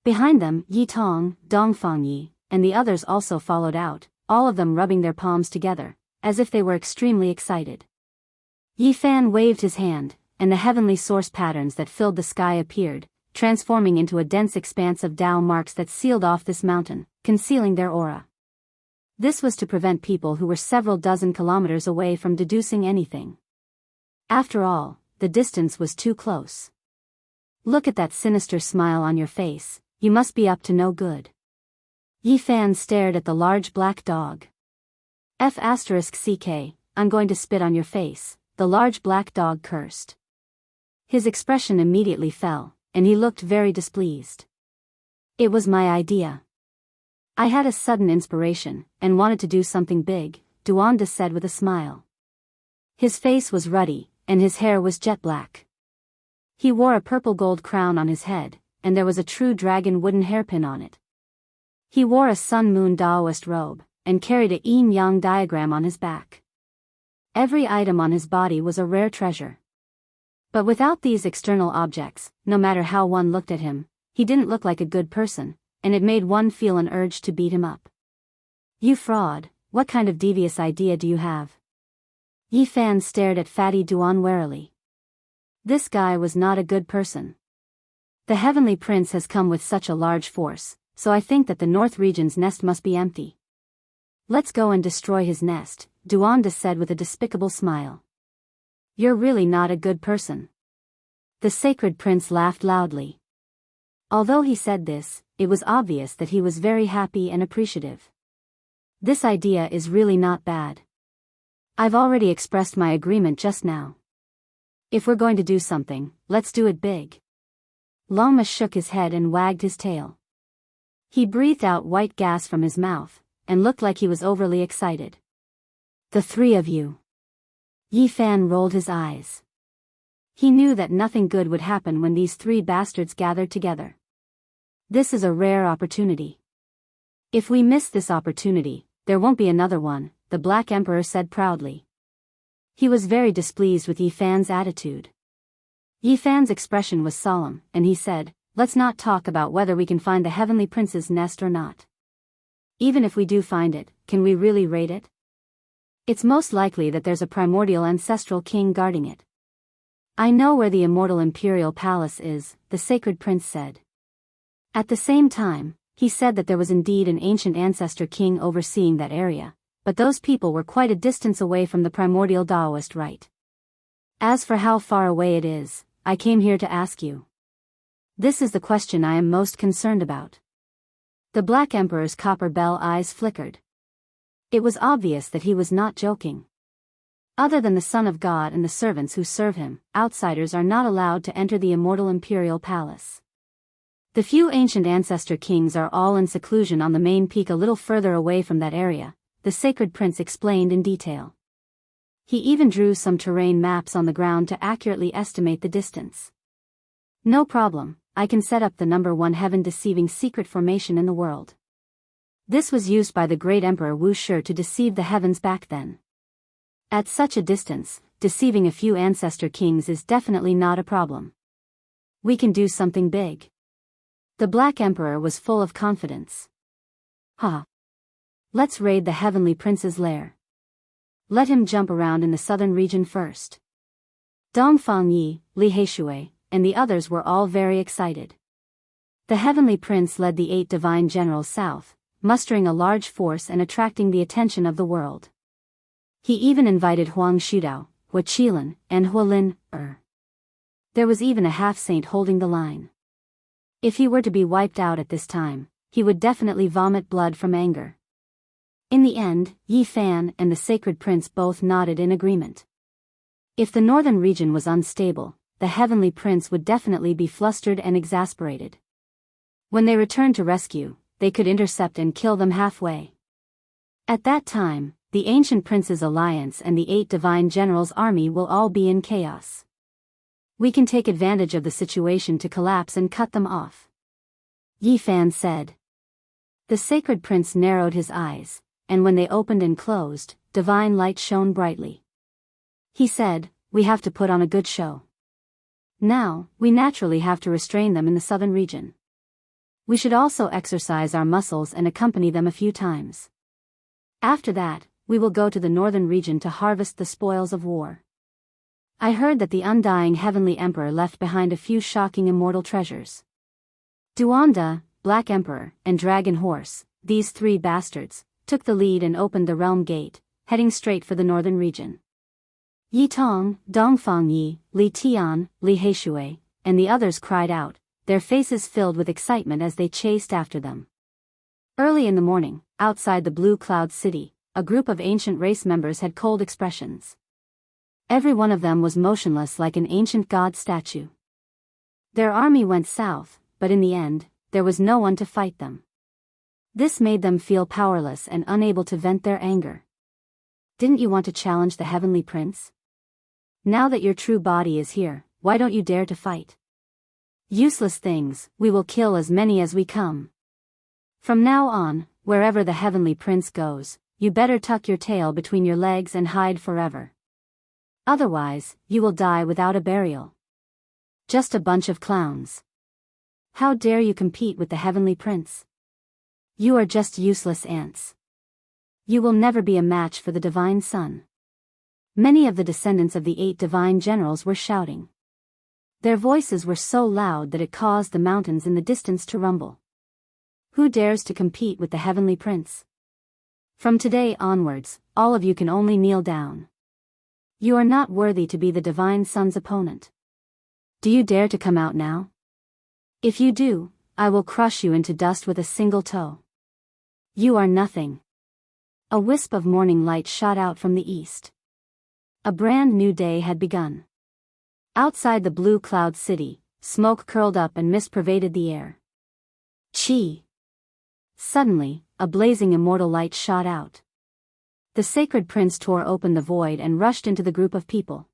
Behind them, Yi Tong, Dongfang Yi, and the others also followed out, all of them rubbing their palms together, as if they were extremely excited. Yi Fan waved his hand, and the heavenly source patterns that filled the sky appeared, transforming into a dense expanse of Tao marks that sealed off this mountain, concealing their aura. This was to prevent people who were several dozen kilometers away from deducing anything. After all, the distance was too close. Look at that sinister smile on your face, you must be up to no good. Yi Fan stared at the large black dog. F***ck, I'm going to spit on your face, the large black dog cursed. His expression immediately fell, and he looked very displeased. It was my idea. I had a sudden inspiration, and wanted to do something big, Duanda said with a smile. His face was ruddy, and his hair was jet black. He wore a purple gold crown on his head, and there was a true dragon wooden hairpin on it. He wore a sun-moon Daoist robe, and carried a yin-yang diagram on his back. Every item on his body was a rare treasure. But without these external objects, no matter how one looked at him, he didn't look like a good person, and it made one feel an urge to beat him up. You fraud, what kind of devious idea do you have? Yi Fan stared at Fatty Duan warily. This guy was not a good person. The heavenly prince has come with such a large force, so I think that the north region's nest must be empty. Let's go and destroy his nest, Duanda said with a despicable smile. You're really not a good person. The sacred prince laughed loudly. Although he said this, it was obvious that he was very happy and appreciative. This idea is really not bad. I've already expressed my agreement just now. If we're going to do something, let's do it big. Longma shook his head and wagged his tail. He breathed out white gas from his mouth, and looked like he was overly excited. The 3 of you. Yi Fan rolled his eyes. He knew that nothing good would happen when these 3 bastards gathered together. This is a rare opportunity. If we miss this opportunity, there won't be another one, the Black Emperor said proudly. He was very displeased with Yi Fan's attitude. Yi Fan's expression was solemn, and he said, let's not talk about whether we can find the heavenly prince's nest or not. Even if we do find it, can we really raid it? It's most likely that there's a primordial ancestral king guarding it. I know where the immortal imperial palace is, the sacred prince said. At the same time, he said that there was indeed an ancient ancestor king overseeing that area, but those people were quite a distance away from the primordial Daoist rite. As for how far away it is, I came here to ask you. This is the question I am most concerned about. The Black Emperor's copper bell eyes flickered. It was obvious that he was not joking. Other than the Son of God and the servants who serve him, outsiders are not allowed to enter the immortal imperial palace. The few ancient ancestor kings are all in seclusion on the main peak a little further away from that area, the sacred prince explained in detail. He even drew some terrain maps on the ground to accurately estimate the distance. No problem, I can set up the number 1 heaven-deceiving secret formation in the world. This was used by the great Emperor Wu Shi to deceive the heavens back then. At such a distance, deceiving a few ancestor kings is definitely not a problem. We can do something big. The Black Emperor was full of confidence. Let's raid the heavenly prince's lair. Let him jump around in the southern region first. Dongfang Yi, Li Heishui, and the others were all very excited. The heavenly prince led the 8 divine generals south, mustering a large force and attracting the attention of the world. He even invited Huang Shudao, Hua Qilin, and Hua Lin. There was even a half-saint holding the line. If he were to be wiped out at this time, he would definitely vomit blood from anger. In the end, Yi Fan and the Sacred Prince both nodded in agreement. If the northern region was unstable, the Heavenly Prince would definitely be flustered and exasperated. When they returned to rescue, they could intercept and kill them halfway. At that time, the Ancient Prince's alliance and the 8 Divine Generals' army will all be in chaos. We can take advantage of the situation to collapse and cut them off. Yi Fan said. The Sacred Prince narrowed his eyes, and when they opened and closed, divine light shone brightly. He said, "We have to put on a good show. Now, we naturally have to restrain them in the southern region. We should also exercise our muscles and accompany them a few times. After that, we will go to the northern region to harvest the spoils of war. I heard that the undying Heavenly Emperor left behind a few shocking immortal treasures. Duanda, Black Emperor, and Dragon Horse, these 3 bastards, took the lead and opened the realm gate, heading straight for the northern region. Yi Tong, Dongfang Yi, Li Tian, Li Heishui, and the others cried out, their faces filled with excitement as they chased after them. Early in the morning, outside the Blue Cloud City, a group of ancient race members had cold expressions. Every one of them was motionless like an ancient god statue. Their army went south, but in the end, there was no one to fight them. This made them feel powerless and unable to vent their anger. Didn't you want to challenge the Heavenly Prince? Now that your true body is here, why don't you dare to fight? Useless things, we will kill as many as we come. From now on, wherever the Heavenly Prince goes, you better tuck your tail between your legs and hide forever. Otherwise, you will die without a burial. Just a bunch of clowns. How dare you compete with the Heavenly Prince? You are just useless ants. You will never be a match for the Divine Son. Many of the descendants of the 8 Divine Generals were shouting. Their voices were so loud that it caused the mountains in the distance to rumble. Who dares to compete with the Heavenly Prince? From today onwards, all of you can only kneel down. You are not worthy to be the Divine Son's opponent. Do you dare to come out now? If you do, I will crush you into dust with a single toe. You are nothing. A wisp of morning light shot out from the east. A brand new day had begun. Outside the Blue Cloud City, smoke curled up and mist pervaded the air. Chi! Suddenly, a blazing immortal light shot out. The Sacred Prince tore open the void and rushed into the group of people.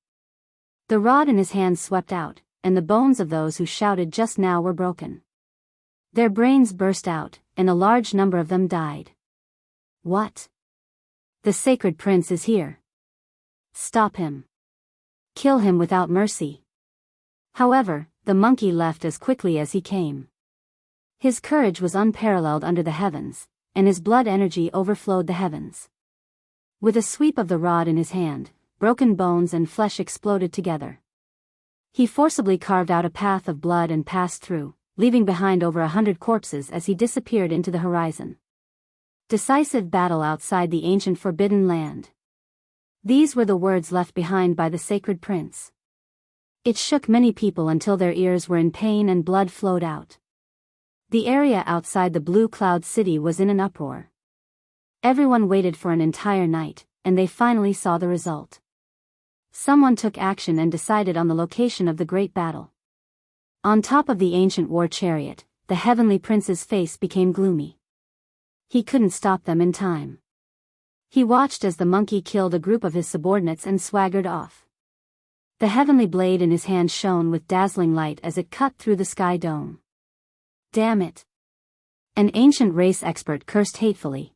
The rod in his hand swept out, and the bones of those who shouted just now were broken. Their brains burst out, and a large number of them died. What? The Sacred Prince is here. Stop him. Kill him without mercy. However, the monkey left as quickly as he came. His courage was unparalleled under the heavens, and his blood energy overflowed the heavens. With a sweep of the rod in his hand, broken bones and flesh exploded together. He forcibly carved out a path of blood and passed through, leaving behind over 100 corpses as he disappeared into the horizon. Decisive battle outside the ancient Forbidden Land. These were the words left behind by the Sacred Prince. It shook many people until their ears were in pain and blood flowed out. The area outside the Blue Cloud City was in an uproar. Everyone waited for an entire night, and they finally saw the result. Someone took action and decided on the location of the great battle. On top of the ancient war chariot, the Heavenly Prince's face became gloomy. He couldn't stop them in time. He watched as the monkey killed a group of his subordinates and swaggered off. The heavenly blade in his hand shone with dazzling light as it cut through the sky dome. Damn it! An ancient race expert cursed hatefully.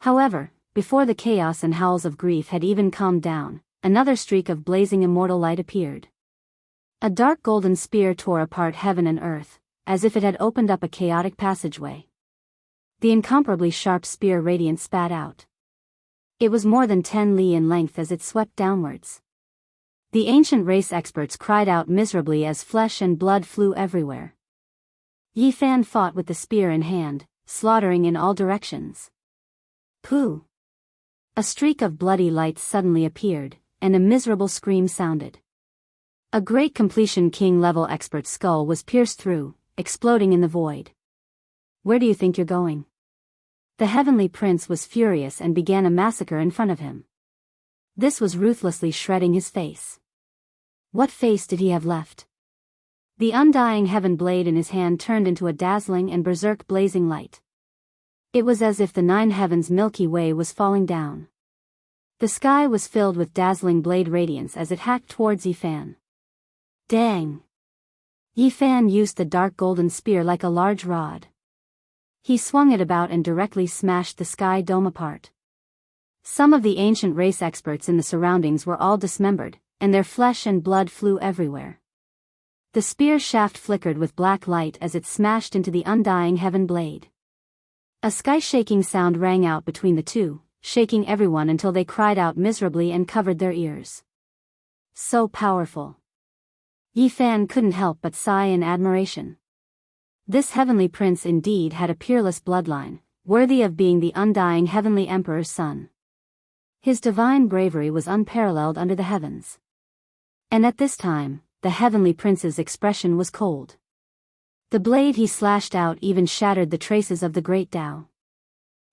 However, before the chaos and howls of grief had even calmed down, another streak of blazing immortal light appeared. A dark golden spear tore apart heaven and earth, as if it had opened up a chaotic passageway. The incomparably sharp spear radiance spat out. It was more than 10 li in length as it swept downwards. The ancient race experts cried out miserably as flesh and blood flew everywhere. Yi Fan fought with the spear in hand, slaughtering in all directions. Pooh! A streak of bloody light suddenly appeared, and a miserable scream sounded. A great completion king-level expert's skull was pierced through, exploding in the void. "Where do you think you're going?" The heavenly prince was furious and began a massacre in front of him. This was ruthlessly shredding his face. What face did he have left? The undying heaven blade in his hand turned into a dazzling and berserk blazing light. It was as if the 9 heavens Milky Way was falling down. The sky was filled with dazzling blade radiance as it hacked towards Yifan. Dang! Yifan used the dark golden spear like a large rod. He swung it about and directly smashed the sky dome apart. Some of the ancient race experts in the surroundings were all dismembered, and their flesh and blood flew everywhere. The spear shaft flickered with black light as it smashed into the undying heaven blade. A sky-shaking sound rang out between the two, shaking everyone until they cried out miserably and covered their ears. So powerful. Yifan couldn't help but sigh in admiration. This heavenly prince indeed had a peerless bloodline, worthy of being the undying heavenly emperor's son. His divine bravery was unparalleled under the heavens. And at this time, the heavenly prince's expression was cold. The blade he slashed out even shattered the traces of the great Tao.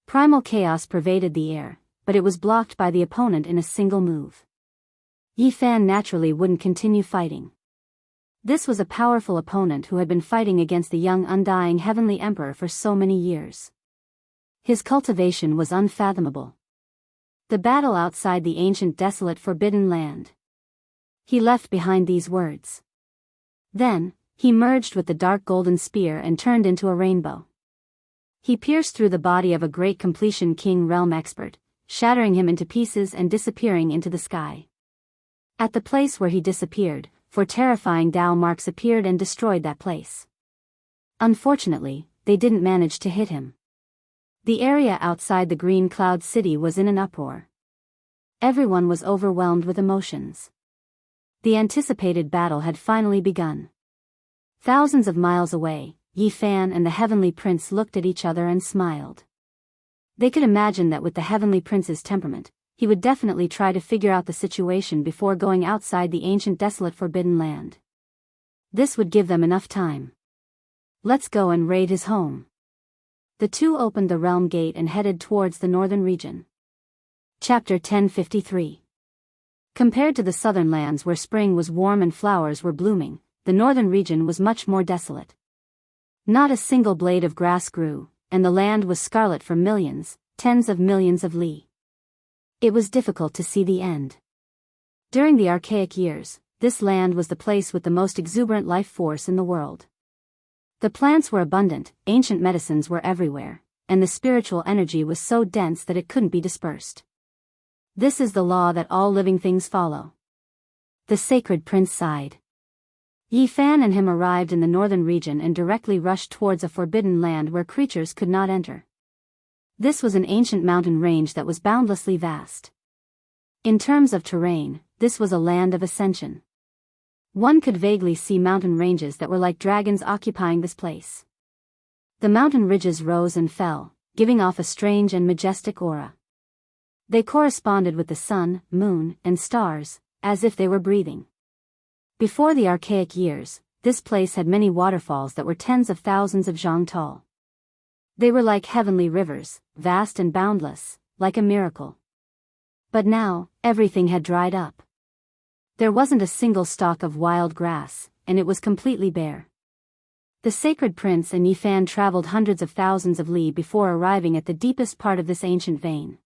Primal chaos pervaded the air, but it was blocked by the opponent in a single move. Yifan naturally wouldn't continue fighting. This was a powerful opponent who had been fighting against the young undying heavenly emperor for so many years. His cultivation was unfathomable. The battle outside the ancient desolate forbidden land. He left behind these words. Then, he merged with the dark golden spear and turned into a rainbow. He pierced through the body of a great completion king realm expert, shattering him into pieces and disappearing into the sky. At the place where he disappeared, 4 terrifying Tao marks appeared and destroyed that place. Unfortunately, they didn't manage to hit him. The area outside the Green Cloud City was in an uproar. Everyone was overwhelmed with emotions. The anticipated battle had finally begun. Thousands of miles away, Yifan and the heavenly prince looked at each other and smiled. They could imagine that with the heavenly prince's temperament, he would definitely try to figure out the situation before going outside the ancient desolate forbidden land. This would give them enough time. Let's go and raid his home. The two opened the realm gate and headed towards the northern region. Chapter 1053. Compared to the southern lands where spring was warm and flowers were blooming, the northern region was much more desolate. Not a single blade of grass grew, and the land was scarlet for millions, tens of millions of li. It was difficult to see the end. During the archaic years, this land was the place with the most exuberant life force in the world. The plants were abundant, ancient medicines were everywhere, and the spiritual energy was so dense that it couldn't be dispersed. This is the law that all living things follow. The sacred prince sighed. Yifan and him arrived in the northern region and directly rushed towards a forbidden land where creatures could not enter. This was an ancient mountain range that was boundlessly vast. In terms of terrain, this was a land of ascension. One could vaguely see mountain ranges that were like dragons occupying this place. The mountain ridges rose and fell, giving off a strange and majestic aura. They corresponded with the sun, moon, and stars, as if they were breathing. Before the archaic years, this place had many waterfalls that were tens of thousands of zhang tall. They were like heavenly rivers, vast and boundless, like a miracle. But now, everything had dried up. There wasn't a single stalk of wild grass, and it was completely bare. The sacred prince and Yifan traveled hundreds of thousands of li before arriving at the deepest part of this ancient vein.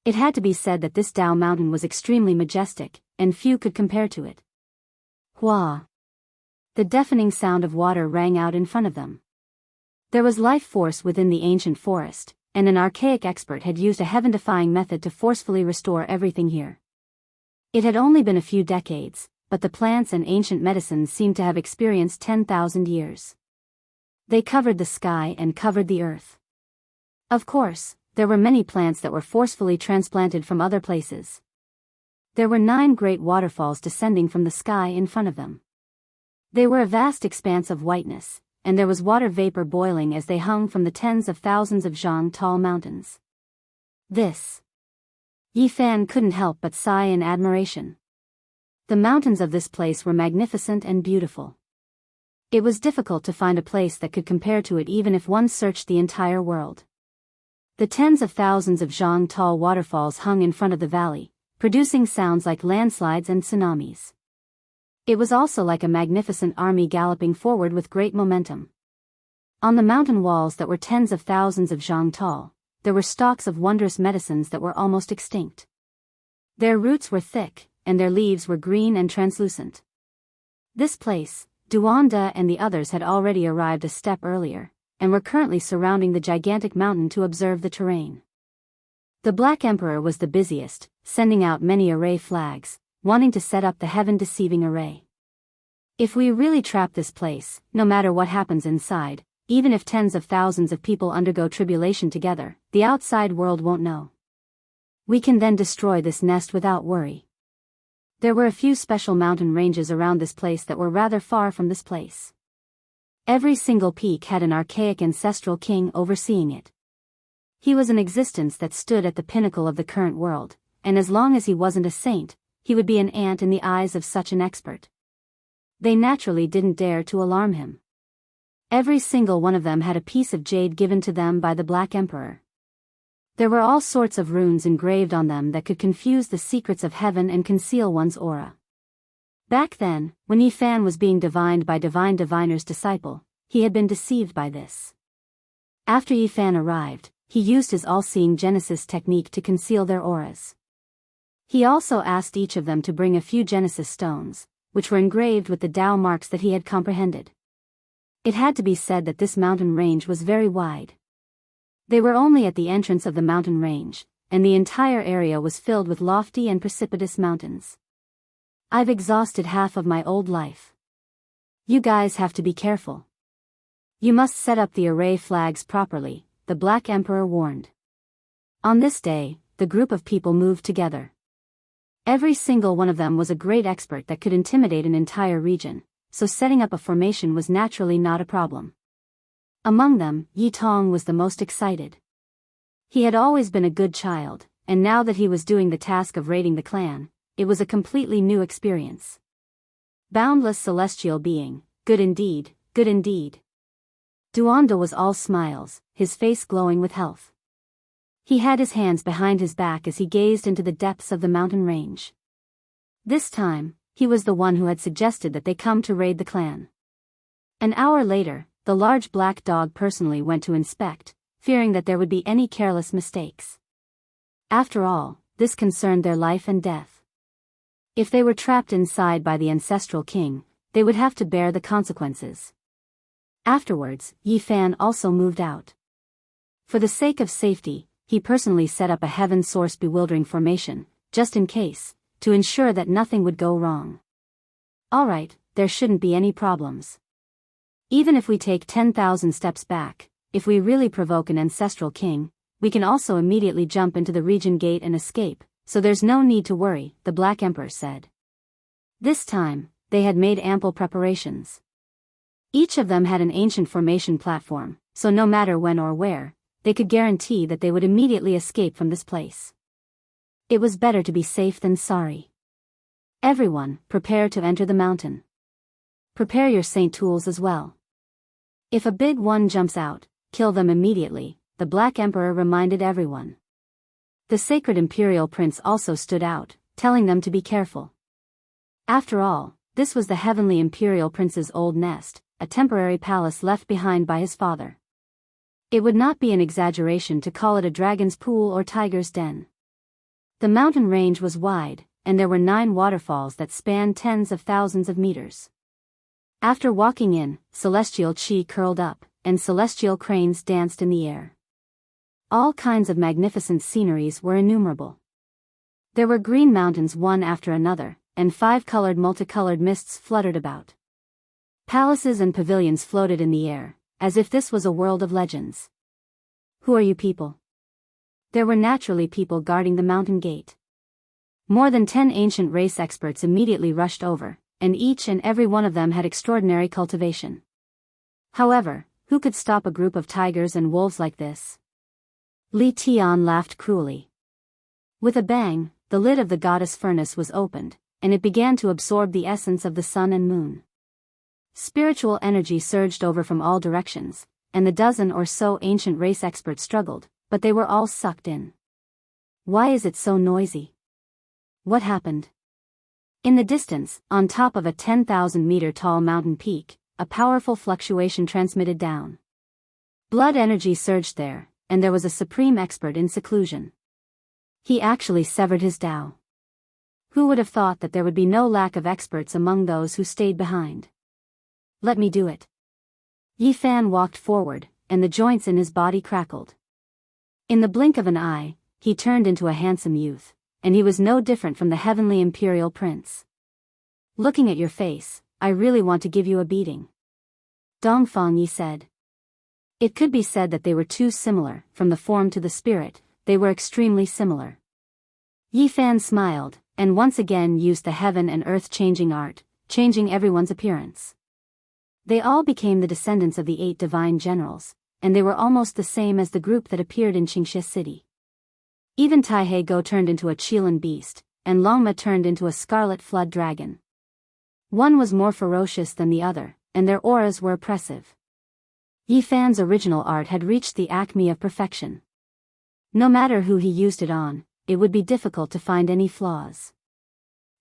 It had to be said that this Tao mountain was extremely majestic, and few could compare to it. Hua! The deafening sound of water rang out in front of them. There was life force within the ancient forest, and an archaic expert had used a heaven-defying method to forcefully restore everything here. It had only been a few decades, but the plants and ancient medicines seemed to have experienced 10,000 years. They covered the sky and covered the earth. Of course, there were many plants that were forcefully transplanted from other places. There were 9 great waterfalls descending from the sky in front of them. They were a vast expanse of whiteness, and there was water vapor boiling as they hung from the tens of thousands of zhang tall mountains. Yifan couldn't help but sigh in admiration. The mountains of this place were magnificent and beautiful. It was difficult to find a place that could compare to it even if one searched the entire world. The tens of thousands of zhang-tall waterfalls hung in front of the valley, producing sounds like landslides and tsunamis. It was also like a magnificent army galloping forward with great momentum. On the mountain walls that were tens of thousands of zhang tall, there were stalks of wondrous medicines that were almost extinct. Their roots were thick, and their leaves were green and translucent. This place, Duanda and the others had already arrived a step earlier, and were currently surrounding the gigantic mountain to observe the terrain. The Black Emperor was the busiest, sending out many array flags, wanting to set up the heaven-deceiving array. If we really trap this place, no matter what happens inside, even if tens of thousands of people undergo tribulation together, the outside world won't know. We can then destroy this nest without worry. There were a few special mountain ranges around this place that were rather far from this place. Every single peak had an archaic ancestral king overseeing it. He was an existence that stood at the pinnacle of the current world, and as long as he wasn't a saint, he would be an ant in the eyes of such an expert. They naturally didn't dare to alarm him. Every single one of them had a piece of jade given to them by the Black Emperor. There were all sorts of runes engraved on them that could confuse the secrets of heaven and conceal one's aura. Back then, when Yifan was being divined by Divine Diviner's disciple, he had been deceived by this. After Yifan arrived, he used his all-seeing Genesis technique to conceal their auras. He also asked each of them to bring a few Genesis stones, which were engraved with the Tao marks that he had comprehended. It had to be said that this mountain range was very wide. They were only at the entrance of the mountain range, and the entire area was filled with lofty and precipitous mountains. I've exhausted half of my old life. You guys have to be careful. You must set up the array flags properly, the Black Emperor warned. On this day, the group of people moved together. Every single one of them was a great expert that could intimidate an entire region, so setting up a formation was naturally not a problem. Among them, Yi Tong was the most excited. He had always been a good child, and now that he was doing the task of raiding the clan, it was a completely new experience. Boundless celestial being, good indeed, good indeed. Duanda was all smiles, his face glowing with health. He had his hands behind his back as he gazed into the depths of the mountain range. This time, he was the one who had suggested that they come to raid the clan. An hour later, the large black dog personally went to inspect, fearing that there would be any careless mistakes. After all, this concerned their life and death. If they were trapped inside by the ancestral king, they would have to bear the consequences. Afterwards, Yifan also moved out. For the sake of safety, he personally set up a heaven-source bewildering formation, just in case, to ensure that nothing would go wrong. Alright, there shouldn't be any problems. Even if we take 10,000 steps back, if we really provoke an ancestral king, we can also immediately jump into the region gate and escape, so there's no need to worry, the Black Emperor said. This time, they had made ample preparations. Each of them had an ancient formation platform, so no matter when or where, they could guarantee that they would immediately escape from this place. It was better to be safe than sorry. Everyone, prepare to enter the mountain. Prepare your saint tools as well. If a big one jumps out, kill them immediately, the Black Emperor reminded everyone. The sacred imperial prince also stood out, telling them to be careful. After all, this was the heavenly imperial prince's old nest, a temporary palace left behind by his father. It would not be an exaggeration to call it a dragon's pool or tiger's den. The mountain range was wide, and there were 9 waterfalls that spanned tens of thousands of meters. After walking in, celestial chi curled up, and celestial cranes danced in the air. All kinds of magnificent sceneries were innumerable. There were green mountains one after another, and 5-colored multicolored mists fluttered about. Palaces and pavilions floated in the air, as if this was a world of legends. Who are you people? There were naturally people guarding the mountain gate. More than 10 ancient race experts immediately rushed over, and each and every one of them had extraordinary cultivation. However, who could stop a group of tigers and wolves like this? Li Tian laughed cruelly. With a bang, the lid of the goddess furnace was opened, and it began to absorb the essence of the sun and moon. Spiritual energy surged over from all directions, and the dozen or so ancient race experts struggled, but they were all sucked in. Why is it so noisy? What happened? In the distance, on top of a 10,000-meter tall mountain peak, a powerful fluctuation transmitted down. Blood energy surged there, and there was a supreme expert in seclusion. He actually severed his Tao. Who would have thought that there would be no lack of experts among those who stayed behind? Let me do it. Yi Fan walked forward, and the joints in his body crackled. In the blink of an eye, he turned into a handsome youth, and he was no different from the heavenly imperial prince. Looking at your face, I really want to give you a beating. Dongfang Yi said. It could be said that they were too similar, from the form to the spirit, they were extremely similar. Yi Fan smiled, and once again used the heaven and earth changing art, changing everyone's appearance. They all became the descendants of the 8 divine generals, and they were almost the same as the group that appeared in Qingxia City. Even Taihei Go turned into a Qilin beast, and Longma turned into a scarlet flood dragon. One was more ferocious than the other, and their auras were oppressive. Yi Fan's original art had reached the acme of perfection. No matter who he used it on, it would be difficult to find any flaws.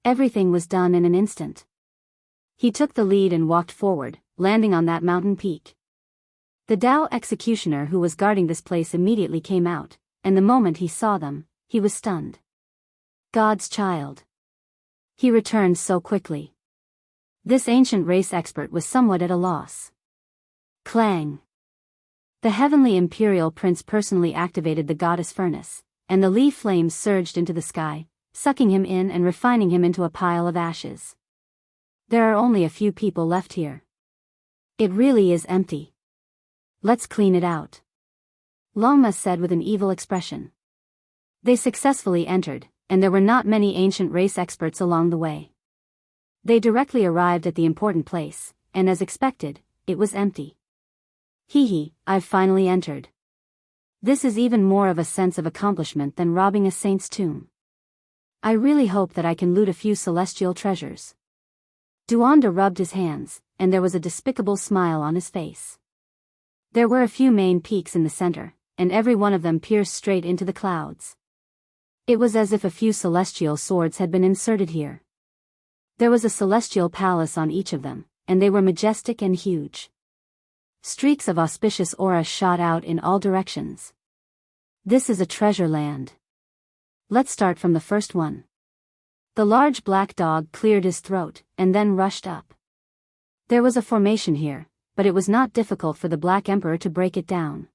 Everything was done in an instant. He took the lead and walked forward, landing on that mountain peak. The Tao executioner who was guarding this place immediately came out, and the moment he saw them, he was stunned. God's child. He returned so quickly. This ancient race expert was somewhat at a loss. Clang. The heavenly imperial prince personally activated the goddess furnace, and the Li flames surged into the sky, sucking him in and refining him into a pile of ashes. There are only a few people left here. It really is empty. Let's clean it out. Longma said with an evil expression. They successfully entered, and there were not many ancient race experts along the way. They directly arrived at the important place, and as expected, it was empty. Hee, I've finally entered. This is even more of a sense of accomplishment than robbing a saint's tomb. I really hope that I can loot a few celestial treasures. Duanda rubbed his hands, and there was a despicable smile on his face. There were a few main peaks in the center, and every one of them pierced straight into the clouds. It was as if a few celestial swords had been inserted here. There was a celestial palace on each of them, and they were majestic and huge. Streaks of auspicious aura shot out in all directions. This is a treasure land. Let's start from the first one. The large black dog cleared his throat, and then rushed up. There was a formation here, but it was not difficult for the Black Emperor to break it down.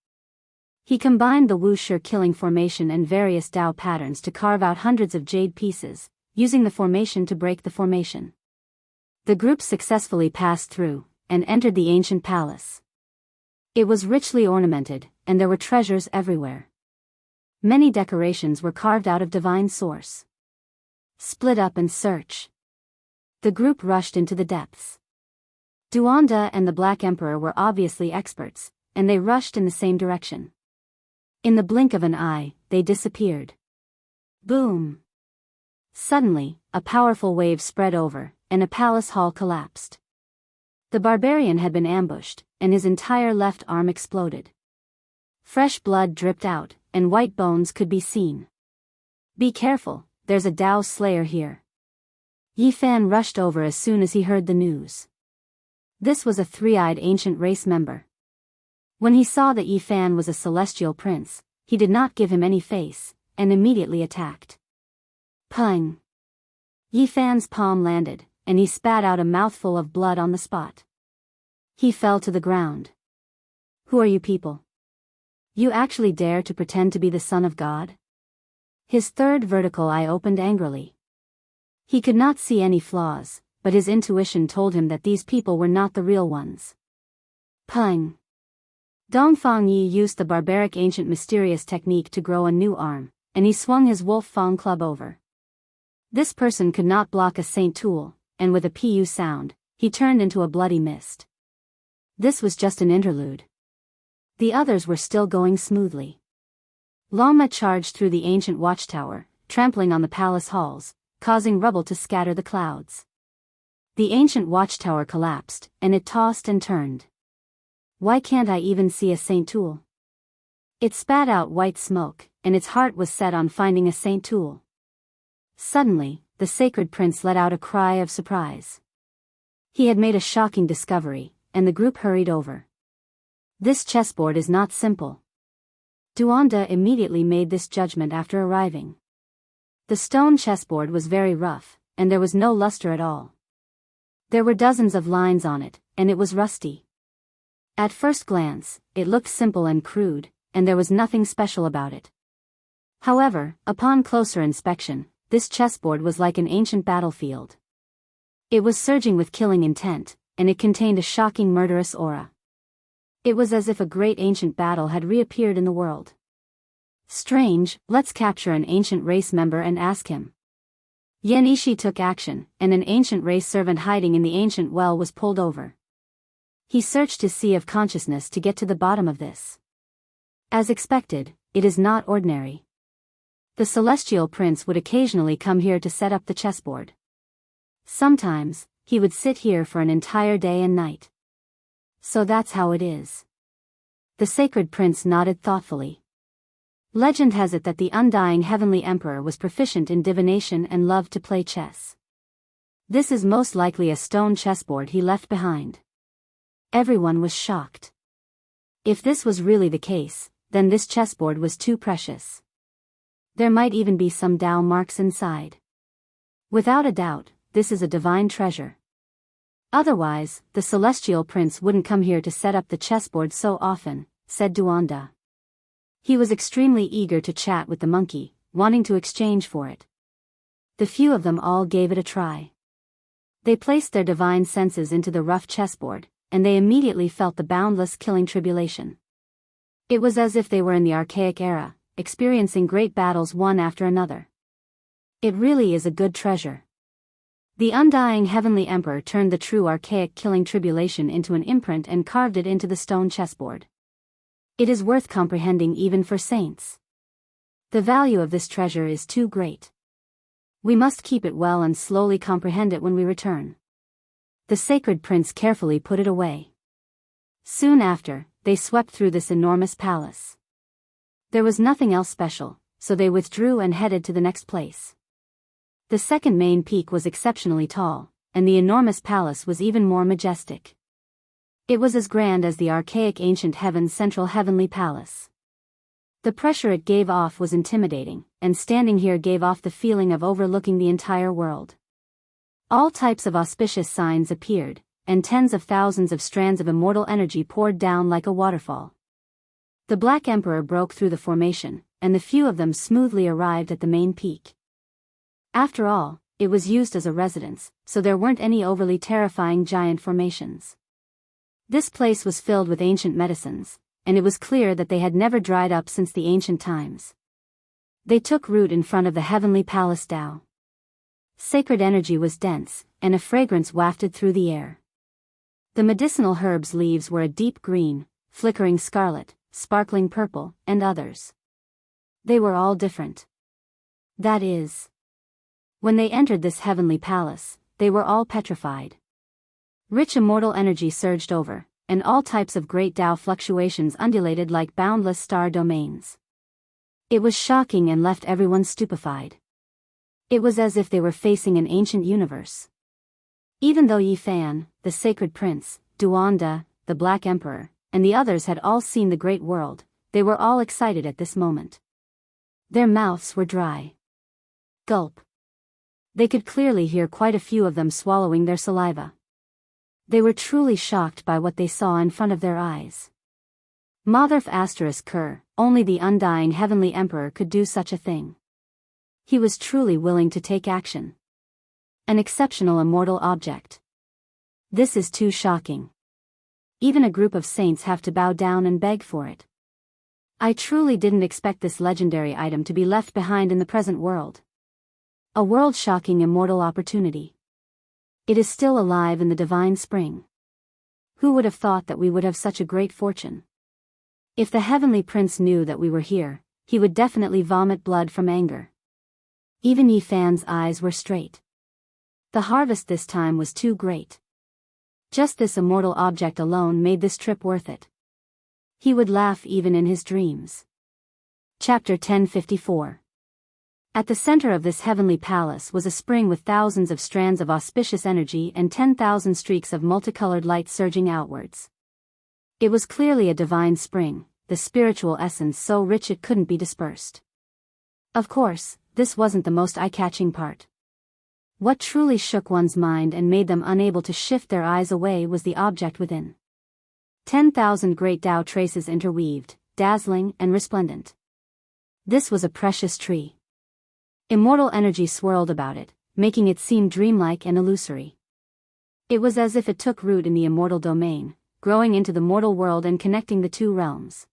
He combined the Wuxia killing formation and various Tao patterns to carve out hundreds of jade pieces, using the formation to break the formation. The group successfully passed through, and entered the ancient palace. It was richly ornamented, and there were treasures everywhere. Many decorations were carved out of divine source. Split up and search. The group rushed into the depths. Duanda and the Black Emperor were obviously experts, and they rushed in the same direction. In the blink of an eye, they disappeared. Boom! Suddenly, a powerful wave spread over, and a palace hall collapsed. The barbarian had been ambushed, and his entire left arm exploded. Fresh blood dripped out, and white bones could be seen. Be careful, there's a Tao slayer here. Yi Fan rushed over as soon as he heard the news. This was a three-eyed ancient race member. When he saw that Yi Fan was a celestial prince, he did not give him any face, and immediately attacked. Pung! Yi Fan's palm landed, and he spat out a mouthful of blood on the spot. He fell to the ground. Who are you people? You actually dare to pretend to be the son of God? His third vertical eye opened angrily. He could not see any flaws, but his intuition told him that these people were not the real ones. Pung! Dongfang Yi used the barbaric ancient mysterious technique to grow a new arm, and he swung his wolf fang club over. This person could not block a saint tool, and with a pu sound, he turned into a bloody mist. This was just an interlude. The others were still going smoothly. Longma charged through the ancient watchtower, trampling on the palace halls, causing rubble to scatter the clouds. The ancient watchtower collapsed, and it tossed and turned. Why can't I even see a saint tool? It spat out white smoke, and its heart was set on finding a saint tool. Suddenly, the sacred prince let out a cry of surprise. He had made a shocking discovery, and the group hurried over. This chessboard is not simple. Duanda immediately made this judgment after arriving. The stone chessboard was very rough, and there was no luster at all. There were dozens of lines on it, and it was rusty. At first glance, it looked simple and crude, and there was nothing special about it. However, upon closer inspection, this chessboard was like an ancient battlefield. It was surging with killing intent, and it contained a shocking murderous aura. It was as if a great ancient battle had reappeared in the world. Strange, let's capture an ancient race member and ask him. Yenishi took action, and an ancient race servant hiding in the ancient well was pulled over. He searched his sea of consciousness to get to the bottom of this. As expected, it is not ordinary. The celestial prince would occasionally come here to set up the chessboard. Sometimes, he would sit here for an entire day and night. So that's how it is. The sacred prince nodded thoughtfully. Legend has it that the undying heavenly emperor was proficient in divination and loved to play chess. This is most likely a stone chessboard he left behind. Everyone was shocked. If this was really the case, then this chessboard was too precious. There might even be some Tao marks inside. Without a doubt, this is a divine treasure. Otherwise, the celestial prince wouldn't come here to set up the chessboard so often, said Duanda. He was extremely eager to chat with the monkey, wanting to exchange for it. The few of them all gave it a try. They placed their divine senses into the rough chessboard, and they immediately felt the boundless killing tribulation. It was as if they were in the archaic era, experiencing great battles one after another. It really is a good treasure. The undying heavenly emperor turned the true archaic killing tribulation into an imprint and carved it into the stone chessboard. It is worth comprehending even for saints. The value of this treasure is too great. We must keep it well and slowly comprehend it when we return. The sacred prince carefully put it away. Soon after, they swept through this enormous palace. There was nothing else special, so they withdrew and headed to the next place. The second main peak was exceptionally tall, and the enormous palace was even more majestic. It was as grand as the archaic ancient heaven's central heavenly palace. The pressure it gave off was intimidating, and standing here gave off the feeling of overlooking the entire world. All types of auspicious signs appeared, and tens of thousands of strands of immortal energy poured down like a waterfall. The Black Emperor broke through the formation, and the few of them smoothly arrived at the main peak. After all, it was used as a residence, so there weren't any overly terrifying giant formations. This place was filled with ancient medicines, and it was clear that they had never dried up since the ancient times. They took root in front of the heavenly palace Tao. Sacred energy was dense, and a fragrance wafted through the air. The medicinal herbs' leaves were a deep green, flickering scarlet, sparkling purple, and others. They were all different. That is, when they entered this heavenly palace, they were all petrified. Rich immortal energy surged over, and all types of great Tao fluctuations undulated like boundless star domains. It was shocking and left everyone stupefied. It was as if they were facing an ancient universe. Even though Yi Fan, the sacred prince, Duanda, the Black Emperor, and the others had all seen the great world, they were all excited at this moment. Their mouths were dry. Gulp. They could clearly hear quite a few of them swallowing their saliva. They were truly shocked by what they saw in front of their eyes. Motherf *Ker, only the undying heavenly emperor could do such a thing. He was truly willing to take action. An exceptional immortal object. This is too shocking. Even a group of saints have to bow down and beg for it. I truly didn't expect this legendary item to be left behind in the present world. A world-shocking immortal opportunity. It is still alive in the divine spring. Who would have thought that we would have such a great fortune? If the heavenly prince knew that we were here, he would definitely vomit blood from anger. Even Yi Fan's eyes were straight. The harvest this time was too great. Just this immortal object alone made this trip worth it. He would laugh even in his dreams. Chapter 1054. At the center of this heavenly palace was a spring with thousands of strands of auspicious energy and 10,000 streaks of multicolored light surging outwards. It was clearly a divine spring, the spiritual essence so rich it couldn't be dispersed. Of course, this wasn't the most eye-catching part. What truly shook one's mind and made them unable to shift their eyes away was the object within. 10,000 great Tao traces interweaved, dazzling and resplendent. This was a precious tree. Immortal energy swirled about it, making it seem dreamlike and illusory. It was as if it took root in the immortal domain, growing into the mortal world and connecting the two realms.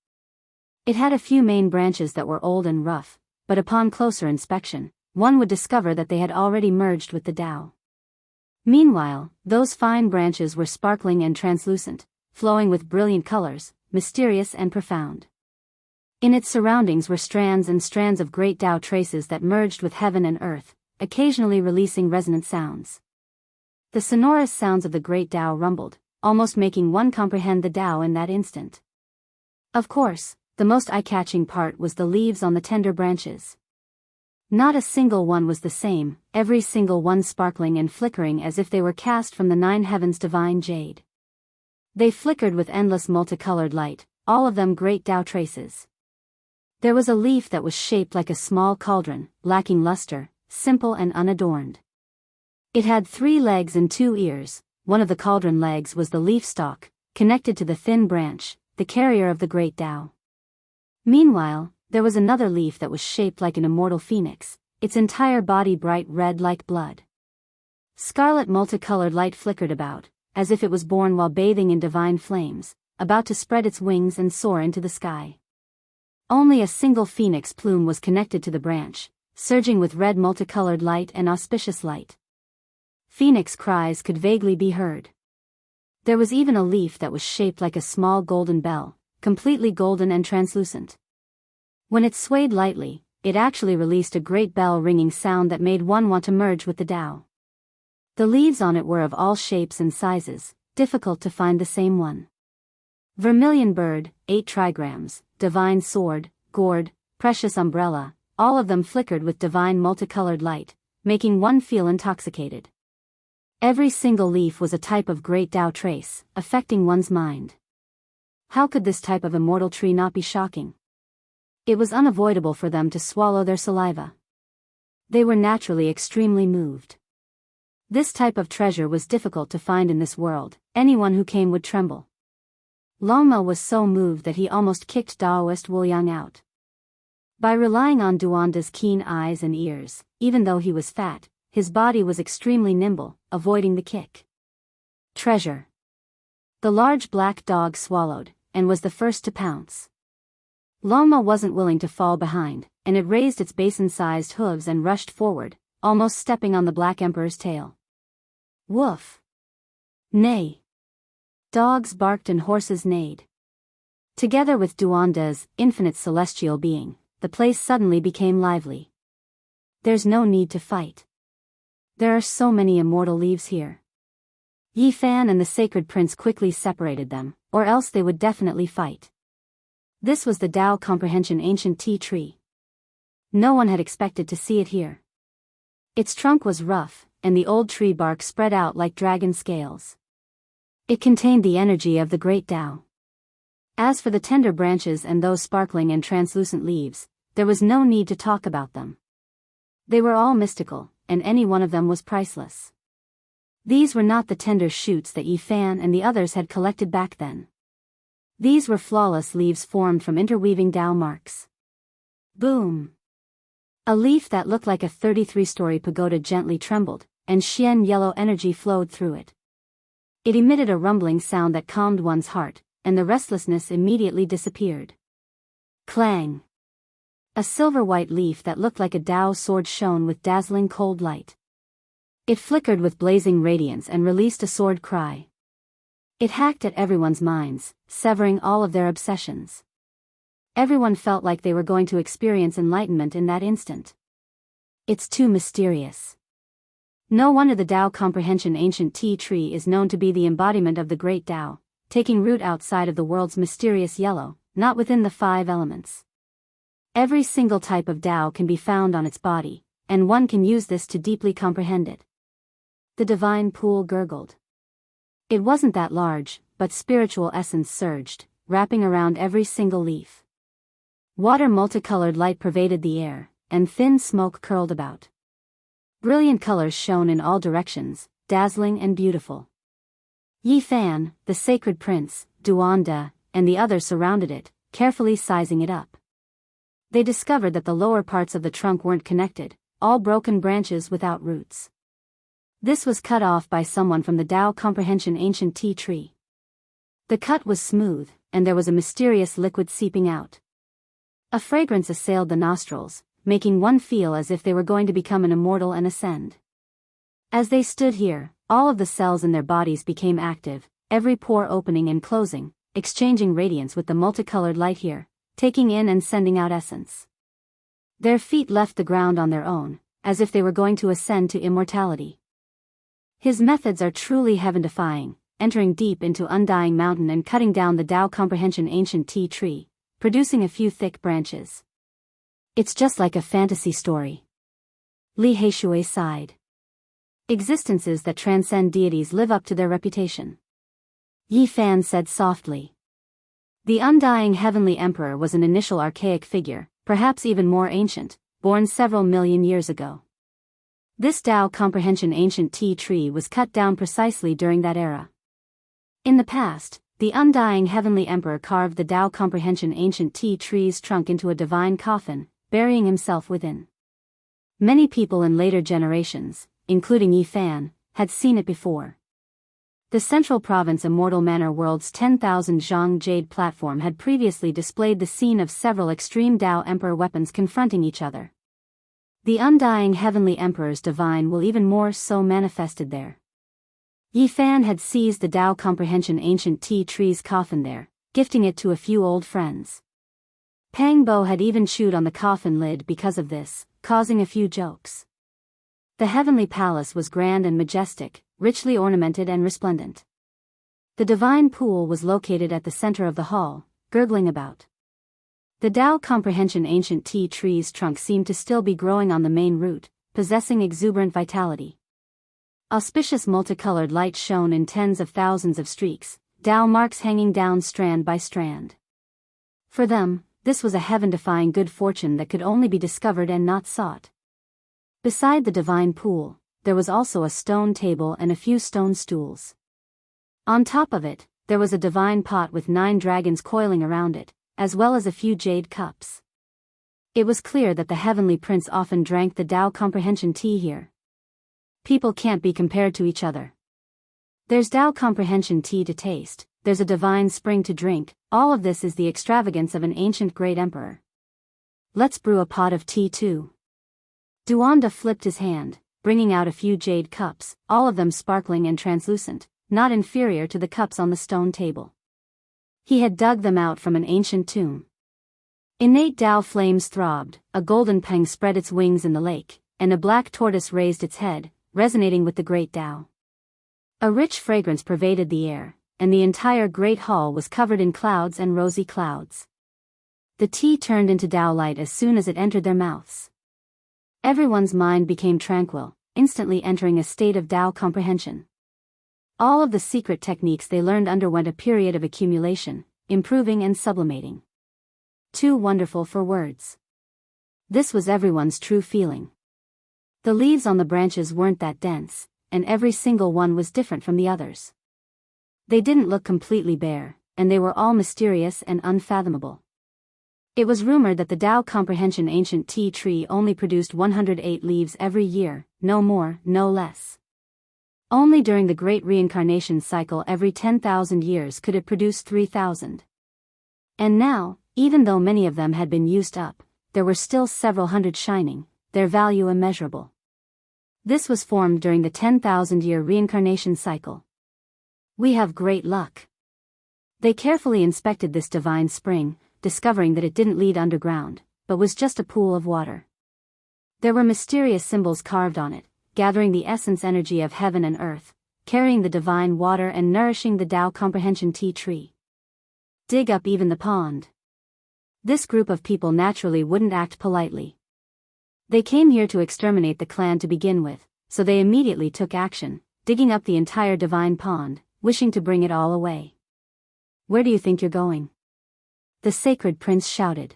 It had a few main branches that were old and rough, but upon closer inspection, one would discover that they had already merged with the Tao. Meanwhile, those fine branches were sparkling and translucent, flowing with brilliant colors, mysterious and profound. In its surroundings were strands and strands of great Tao traces that merged with heaven and earth, occasionally releasing resonant sounds. The sonorous sounds of the great Tao rumbled, almost making one comprehend the Tao in that instant. Of course, the most eye-catching part was the leaves on the tender branches. Not a single one was the same, every single one sparkling and flickering as if they were cast from the nine heavens' divine jade. They flickered with endless multicolored light, all of them great Tao traces. There was a leaf that was shaped like a small cauldron, lacking luster, simple and unadorned. It had 3 legs and 2 ears. One of the cauldron legs was the leaf stalk, connected to the thin branch, the carrier of the great Tao. Meanwhile, there was another leaf that was shaped like an immortal phoenix, its entire body bright red like blood. Scarlet multicolored light flickered about, as if it was born while bathing in divine flames, about to spread its wings and soar into the sky. Only a single phoenix plume was connected to the branch, surging with red multicolored light and auspicious light. Phoenix cries could vaguely be heard. There was even a leaf that was shaped like a small golden bell, completely golden and translucent. When it swayed lightly, it actually released a great bell-ringing sound that made one want to merge with the Tao. The leaves on it were of all shapes and sizes, difficult to find the same one. Vermilion bird, 8 trigrams, divine sword, gourd, precious umbrella, all of them flickered with divine multicolored light, making one feel intoxicated. Every single leaf was a type of great Tao trace, affecting one's mind. How could this type of immortal tree not be shocking? It was unavoidable for them to swallow their saliva. They were naturally extremely moved. This type of treasure was difficult to find in this world, anyone who came would tremble. Longmo was so moved that he almost kicked Daoist Wuliang out. By relying on Duanda's keen eyes and ears, even though he was fat, his body was extremely nimble, avoiding the kick. Treasure. The large black dog swallowed, and was the first to pounce. Longmo wasn't willing to fall behind, and it raised its basin-sized hooves and rushed forward, almost stepping on the Black Emperor's tail. Woof! Neigh! Dogs barked and horses neighed. Together with Duanda's infinite celestial being, the place suddenly became lively. There's no need to fight. There are so many immortal leaves here. Yi Fan and the sacred prince quickly separated them, or else they would definitely fight. This was the Tao Comprehension ancient tea tree. No one had expected to see it here. Its trunk was rough, and the old tree bark spread out like dragon scales. It contained the energy of the great Tao. As for the tender branches and those sparkling and translucent leaves, there was no need to talk about them. They were all mystical, and any one of them was priceless. These were not the tender shoots that Yi Fan and the others had collected back then. These were flawless leaves formed from interweaving Tao marks. Boom! A leaf that looked like a 33-story pagoda gently trembled, and Xian yellow energy flowed through it. It emitted a rumbling sound that calmed one's heart, and the restlessness immediately disappeared. Clang! A silver-white leaf that looked like a Tao sword shone with dazzling cold light. It flickered with blazing radiance and released a sword cry. It hacked at everyone's minds, severing all of their obsessions. Everyone felt like they were going to experience enlightenment in that instant. It's too mysterious. No wonder the Tao Comprehension ancient tea tree is known to be the embodiment of the great Tao, taking root outside of the world's mysterious yellow, not within the 5 elements. Every single type of Tao can be found on its body, and one can use this to deeply comprehend it. The divine pool gurgled. It wasn't that large, but spiritual essence surged, wrapping around every single leaf. Water multicolored light pervaded the air, and thin smoke curled about. Brilliant colors shone in all directions, dazzling and beautiful. Yi Fan, the sacred prince, Duanda, and the others surrounded it, carefully sizing it up. They discovered that the lower parts of the trunk weren't connected, all broken branches without roots. This was cut off by someone from the Tao Comprehension ancient tea tree. The cut was smooth, and there was a mysterious liquid seeping out. A fragrance assailed the nostrils, making one feel as if they were going to become an immortal and ascend. As they stood here, all of the cells in their bodies became active, every pore opening and closing, exchanging radiance with the multicolored light here, taking in and sending out essence. Their feet left the ground on their own, as if they were going to ascend to immortality. His methods are truly heaven-defying, entering deep into Undying Mountain and cutting down the Tao Comprehension ancient tea tree, producing a few thick branches. It's just like a fantasy story. Li Heishui sighed. Existences that transcend deities live up to their reputation. Yi Fan said softly. The undying heavenly emperor was an initial archaic figure, perhaps even more ancient, born several million years ago. This Tao Comprehension ancient tea tree was cut down precisely during that era. In the past, the undying heavenly emperor carved the Tao Comprehension ancient tea tree's trunk into a divine coffin, burying himself within. Many people in later generations, including Yi Fan, had seen it before. The Central Province Immortal Manor World's 10,000 Zhang Jade platform had previously displayed the scene of several extreme Tao Emperor weapons confronting each other. The undying heavenly emperor's divine will even more so manifested there. Yi Fan had seized the Tao Comprehension ancient tea tree's coffin there, gifting it to a few old friends. Pang Bo had even chewed on the coffin lid because of this, causing a few jokes. The heavenly palace was grand and majestic, richly ornamented and resplendent. The divine pool was located at the center of the hall, gurgling about. The Tao Comprehension ancient tea tree's trunk seemed to still be growing on the main root, possessing exuberant vitality. Auspicious multicolored light shone in tens of thousands of streaks, Tao marks hanging down strand by strand. For them, this was a heaven-defying good fortune that could only be discovered and not sought. Beside the divine pool, there was also a stone table and a few stone stools. On top of it, there was a divine pot with 9 dragons coiling around it, as well as a few jade cups. It was clear that the heavenly prince often drank the Tao Comprehension tea here. People can't be compared to each other. There's Tao Comprehension tea to taste, there's a divine spring to drink, all of this is the extravagance of an ancient great emperor. Let's brew a pot of tea too. Duanda flipped his hand, bringing out a few jade cups, all of them sparkling and translucent, not inferior to the cups on the stone table. He had dug them out from an ancient tomb. Innate Tao flames throbbed, a golden peng spread its wings in the lake, and a black tortoise raised its head, resonating with the great Tao. A rich fragrance pervaded the air, and the entire great hall was covered in clouds and rosy clouds. The tea turned into Tao light as soon as it entered their mouths. Everyone's mind became tranquil, instantly entering a state of Tao comprehension. All of the secret techniques they learned underwent a period of accumulation, improving and sublimating. Too wonderful for words. This was everyone's true feeling. The leaves on the branches weren't that dense, and every single one was different from the others. They didn't look completely bare, and they were all mysterious and unfathomable. It was rumored that the Tao Comprehension ancient tea tree only produced 108 leaves every year, no more, no less. Only during the Great Reincarnation cycle every 10,000 years could it produce 3,000. And now, even though many of them had been used up, there were still several hundred shining, their value immeasurable. This was formed during the 10,000-year reincarnation cycle. We have great luck. They carefully inspected this divine spring, discovering that it didn't lead underground, but was just a pool of water. There were mysterious symbols carved on it, gathering the essence energy of heaven and earth, carrying the divine water and nourishing the Tao comprehension tea tree. Dig up even the pond. This group of people naturally wouldn't act politely. They came here to exterminate the clan to begin with, so they immediately took action, digging up the entire divine pond, wishing to bring it all away. Where do you think you're going? The sacred prince shouted.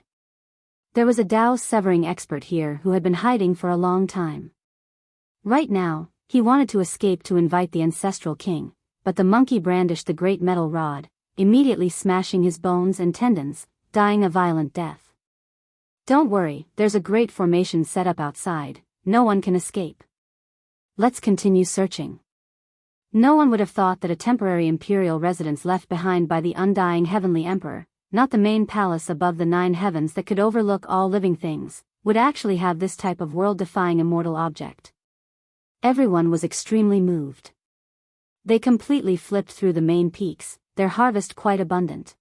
There was a Tao severing expert here who had been hiding for a long time. Right now, he wanted to escape to invite the ancestral king, but the monkey brandished the great metal rod, immediately smashing his bones and tendons, dying a violent death. Don't worry, there's a great formation set up outside, no one can escape. Let's continue searching. No one would have thought that a temporary imperial residence left behind by the undying heavenly emperor, not the main palace above the 9 heavens that could overlook all living things, would actually have this type of world-defying immortal object. Everyone was extremely moved. They completely flipped through the main peaks, their harvest quite abundant.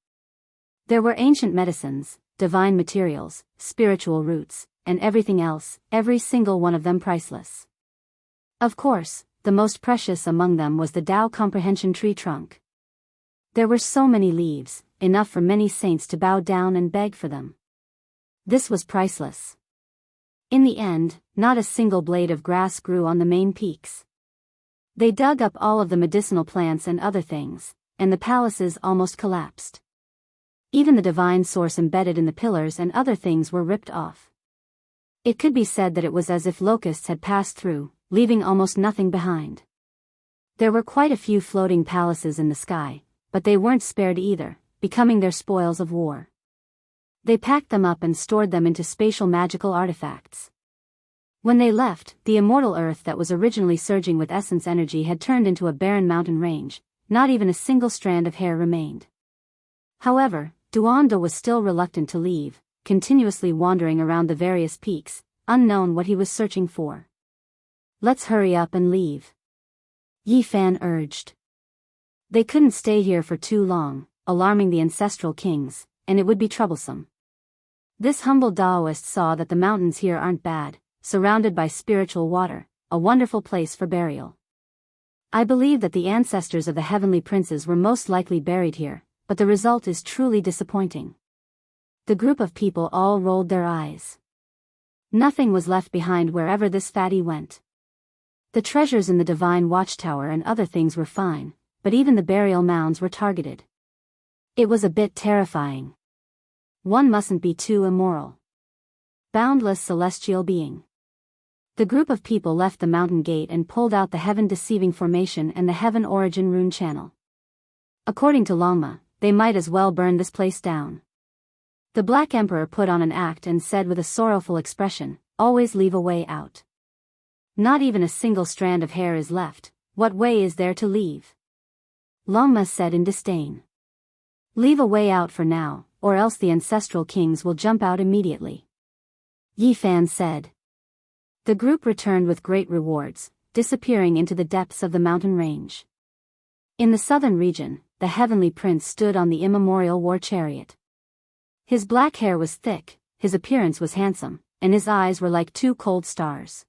There were ancient medicines, divine materials, spiritual roots, and everything else, every single one of them priceless. Of course, the most precious among them was the Tao comprehension tree trunk. There were so many leaves, enough for many saints to bow down and beg for them. This was priceless. In the end, not a single blade of grass grew on the main peaks. They dug up all of the medicinal plants and other things, and the palaces almost collapsed. Even the divine source embedded in the pillars and other things were ripped off. It could be said that it was as if locusts had passed through, leaving almost nothing behind. There were quite a few floating palaces in the sky, but they weren't spared either, becoming their spoils of war. They packed them up and stored them into spatial magical artifacts. When they left, the immortal earth that was originally surging with essence energy had turned into a barren mountain range, not even a single strand of hair remained. However, Duanda was still reluctant to leave, continuously wandering around the various peaks, unknown what he was searching for. Let's hurry up and leave. Yi Fan urged. They couldn't stay here for too long, alarming the ancestral kings, and it would be troublesome. This humble Taoist saw that the mountains here aren't bad, surrounded by spiritual water, a wonderful place for burial. I believe that the ancestors of the heavenly princes were most likely buried here, but the result is truly disappointing. The group of people all rolled their eyes. Nothing was left behind wherever this fatty went. The treasures in the divine watchtower and other things were fine, but even the burial mounds were targeted. It was a bit terrifying. One mustn't be too immoral. Boundless celestial being. The group of people left the mountain gate and pulled out the heaven-deceiving formation and the heaven origin rune channel. According to Longma, they might as well burn this place down. The Black Emperor put on an act and said with a sorrowful expression, "Always leave a way out. Not even a single strand of hair is left, what way is there to leave?" Longma said in disdain. "Leave a way out for now, or else the ancestral kings will jump out immediately." Yi Fan said. The group returned with great rewards, disappearing into the depths of the mountain range. In the southern region, the heavenly prince stood on the immemorial war chariot. His black hair was thick, his appearance was handsome, and his eyes were like 2 cold stars.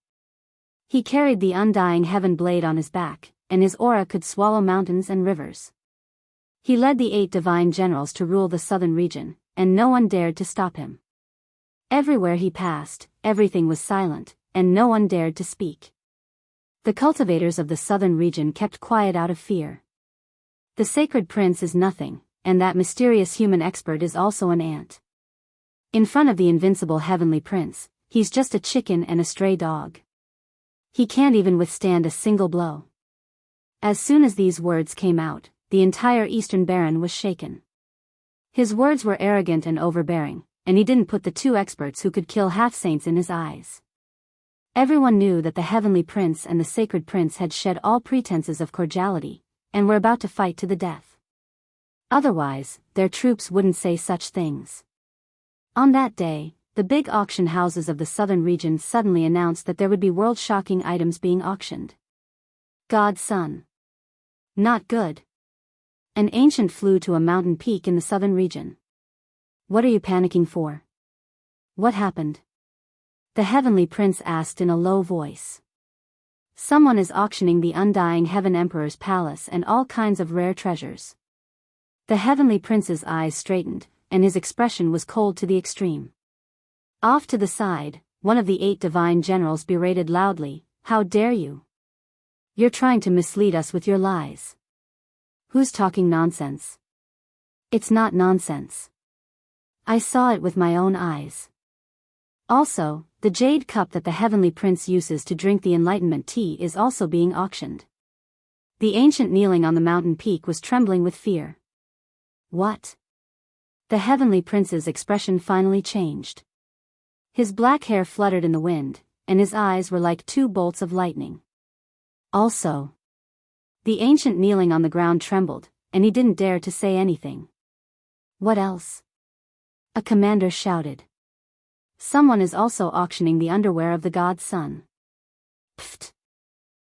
He carried the undying heaven blade on his back, and his aura could swallow mountains and rivers. He led the 8 divine generals to rule the southern region, and no one dared to stop him. Everywhere he passed, everything was silent, and no one dared to speak. The cultivators of the southern region kept quiet out of fear. The sacred prince is nothing, and that mysterious human expert is also an ant. In front of the invincible heavenly prince, he's just a chicken and a stray dog. He can't even withstand a single blow. As soon as these words came out, the entire Eastern Baron was shaken. His words were arrogant and overbearing, and he didn't put the 2 experts who could kill half-saints in his eyes. Everyone knew that the heavenly prince and the sacred prince had shed all pretenses of cordiality, and were about to fight to the death. Otherwise, their troops wouldn't say such things. On that day, the big auction houses of the southern region suddenly announced that there would be world-shocking items being auctioned. God's son. Not good. An ancient flew to a mountain peak in the southern region. What are you panicking for? What happened? The heavenly prince asked in a low voice. Someone is auctioning the undying Heaven Emperor's palace and all kinds of rare treasures. The heavenly prince's eyes straightened, and his expression was cold to the extreme. Off to the side, one of the 8 divine generals berated loudly, "How dare you? You're trying to mislead us with your lies." "Who's talking nonsense?" "It's not nonsense. I saw it with my own eyes. Also, the jade cup that the heavenly prince uses to drink the enlightenment tea is also being auctioned." The ancient kneeling on the mountain peak was trembling with fear. "What?" The heavenly prince's expression finally changed. His black hair fluttered in the wind, and his eyes were like 2 bolts of lightning. "Also." The ancient kneeling on the ground trembled, and he didn't dare to say anything. "What else?" A commander shouted. "Someone is also auctioning the underwear of the god's son." Pfft!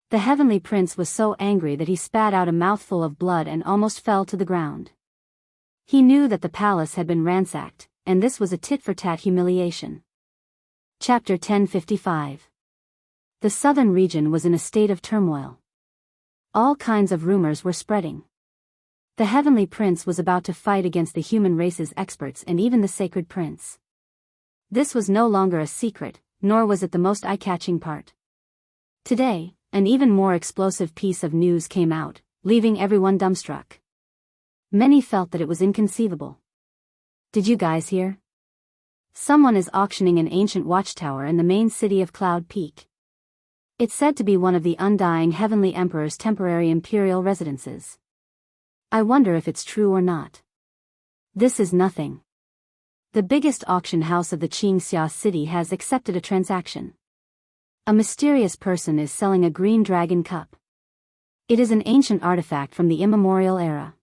The heavenly prince was so angry that he spat out a mouthful of blood and almost fell to the ground. He knew that the palace had been ransacked, and this was a tit-for-tat humiliation. Chapter 1055. The southern region was in a state of turmoil. All kinds of rumors were spreading. The heavenly prince was about to fight against the human race's experts and even the sacred prince. This was no longer a secret, nor was it the most eye-catching part. Today, an even more explosive piece of news came out, leaving everyone dumbstruck. Many felt that it was inconceivable. "Did you guys hear? Someone is auctioning an ancient watchtower in the main city of Cloud Peak. It's said to be one of the undying Heavenly Emperor's temporary imperial residences. I wonder if it's true or not." "This is nothing. The biggest auction house of the Qingxia city has accepted a transaction. A mysterious person is selling a green dragon cup. It is an ancient artifact from the immemorial era.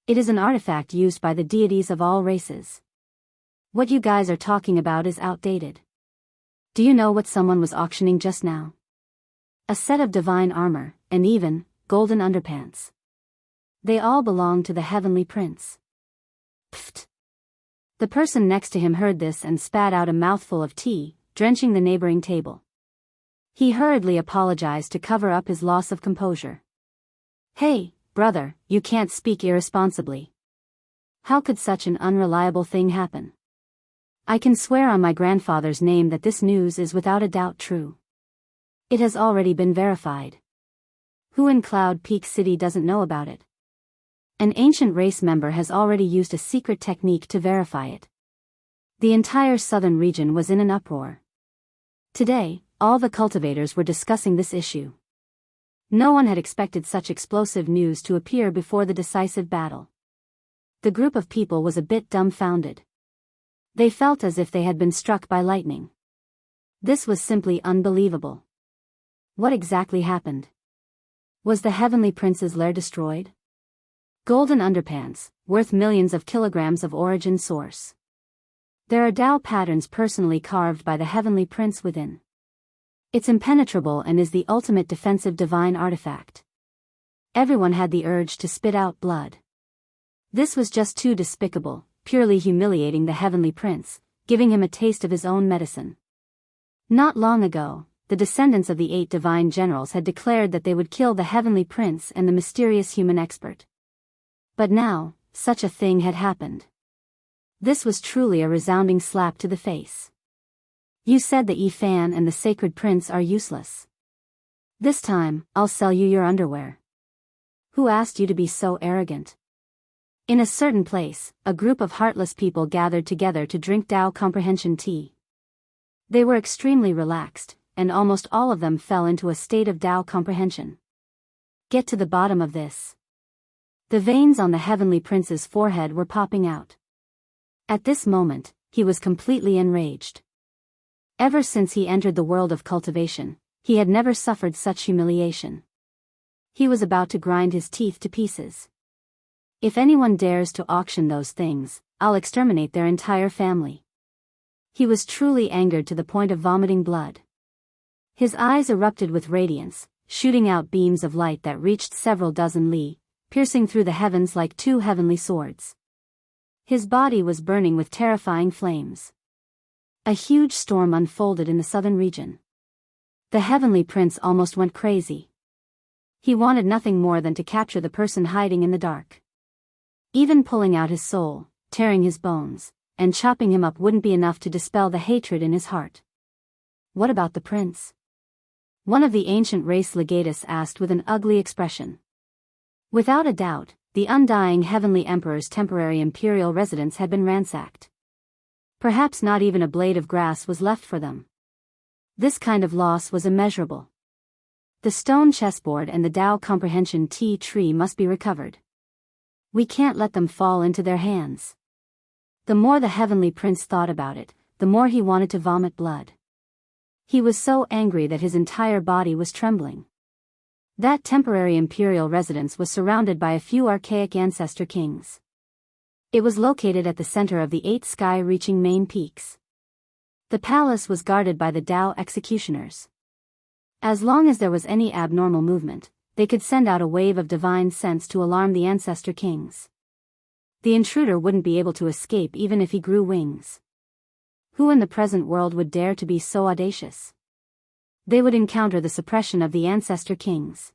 It is an artifact used by the deities of all races. What you guys are talking about is outdated. Do you know what someone was auctioning just now? A set of divine armor, and even golden underpants. They all belong to the heavenly prince." Pfft! The person next to him heard this and spat out a mouthful of tea, drenching the neighboring table. He hurriedly apologized to cover up his loss of composure. "Hey, brother, you can't speak irresponsibly. How could such an unreliable thing happen? I can swear on my grandfather's name that this news is without a doubt true. It has already been verified. Who in Cloud Peak City doesn't know about it? An ancient race member has already used a secret technique to verify it." The entire southern region was in an uproar. Today, all the cultivators were discussing this issue. No one had expected such explosive news to appear before the decisive battle. The group of people was a bit dumbfounded. They felt as if they had been struck by lightning. This was simply unbelievable. What exactly happened? Was the heavenly prince's lair destroyed? Golden underpants, worth millions of kilograms of origin source. There are Tao patterns personally carved by the heavenly prince within. It's impenetrable and is the ultimate defensive divine artifact. Everyone had the urge to spit out blood. This was just too despicable, purely humiliating the heavenly prince, giving him a taste of his own medicine. Not long ago, the descendants of the 8 divine generals had declared that they would kill the heavenly prince and the mysterious human expert. But now, such a thing had happened. This was truly a resounding slap to the face. "You said that Yifan and the sacred prince are useless. This time, I'll sell you your underwear. Who asked you to be so arrogant?" In a certain place, a group of heartless people gathered together to drink Tao comprehension tea. They were extremely relaxed, and almost all of them fell into a state of Tao comprehension. Get to the bottom of this. The veins on the heavenly prince's forehead were popping out. At this moment, he was completely enraged. Ever since he entered the world of cultivation, he had never suffered such humiliation. He was about to grind his teeth to pieces. "If anyone dares to auction those things, I'll exterminate their entire family." He was truly angered to the point of vomiting blood. His eyes erupted with radiance, shooting out beams of light that reached several dozen li, piercing through the heavens like 2 heavenly swords. His body was burning with terrifying flames. A huge storm unfolded in the southern region. The heavenly prince almost went crazy. He wanted nothing more than to capture the person hiding in the dark. Even pulling out his soul, tearing his bones, and chopping him up wouldn't be enough to dispel the hatred in his heart. What about the prince? One of the ancient race legatus asked with an ugly expression. Without a doubt, the undying heavenly emperor's temporary imperial residence had been ransacked. Perhaps not even a blade of grass was left for them. This kind of loss was immeasurable. The stone chessboard and the Tao comprehension tea tree must be recovered. We can't let them fall into their hands. The more the heavenly prince thought about it, the more he wanted to vomit blood. He was so angry that his entire body was trembling. That temporary imperial residence was surrounded by a few archaic ancestor kings. It was located at the center of the 8 sky-reaching main peaks. The palace was guarded by the Tao executioners. As long as there was any abnormal movement, they could send out a wave of divine sense to alarm the ancestor kings. The intruder wouldn't be able to escape even if he grew wings. Who in the present world would dare to be so audacious? They would encounter the suppression of the ancestor kings.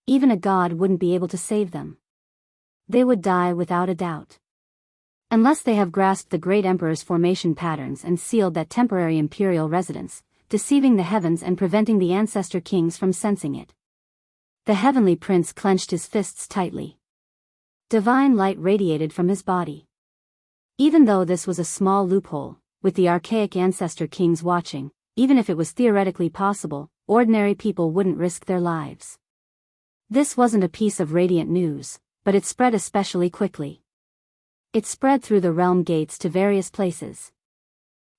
Even a god wouldn't be able to save them. They would die without a doubt. Unless they have grasped the great emperor's formation patterns and sealed that temporary imperial residence, deceiving the heavens and preventing the ancestor kings from sensing it. The heavenly prince clenched his fists tightly. Divine light radiated from his body. Even though this was a small loophole, with the archaic ancestor kings watching, even if it was theoretically possible, ordinary people wouldn't risk their lives. This wasn't a piece of radiant news, but it spread especially quickly. It spread through the realm gates to various places.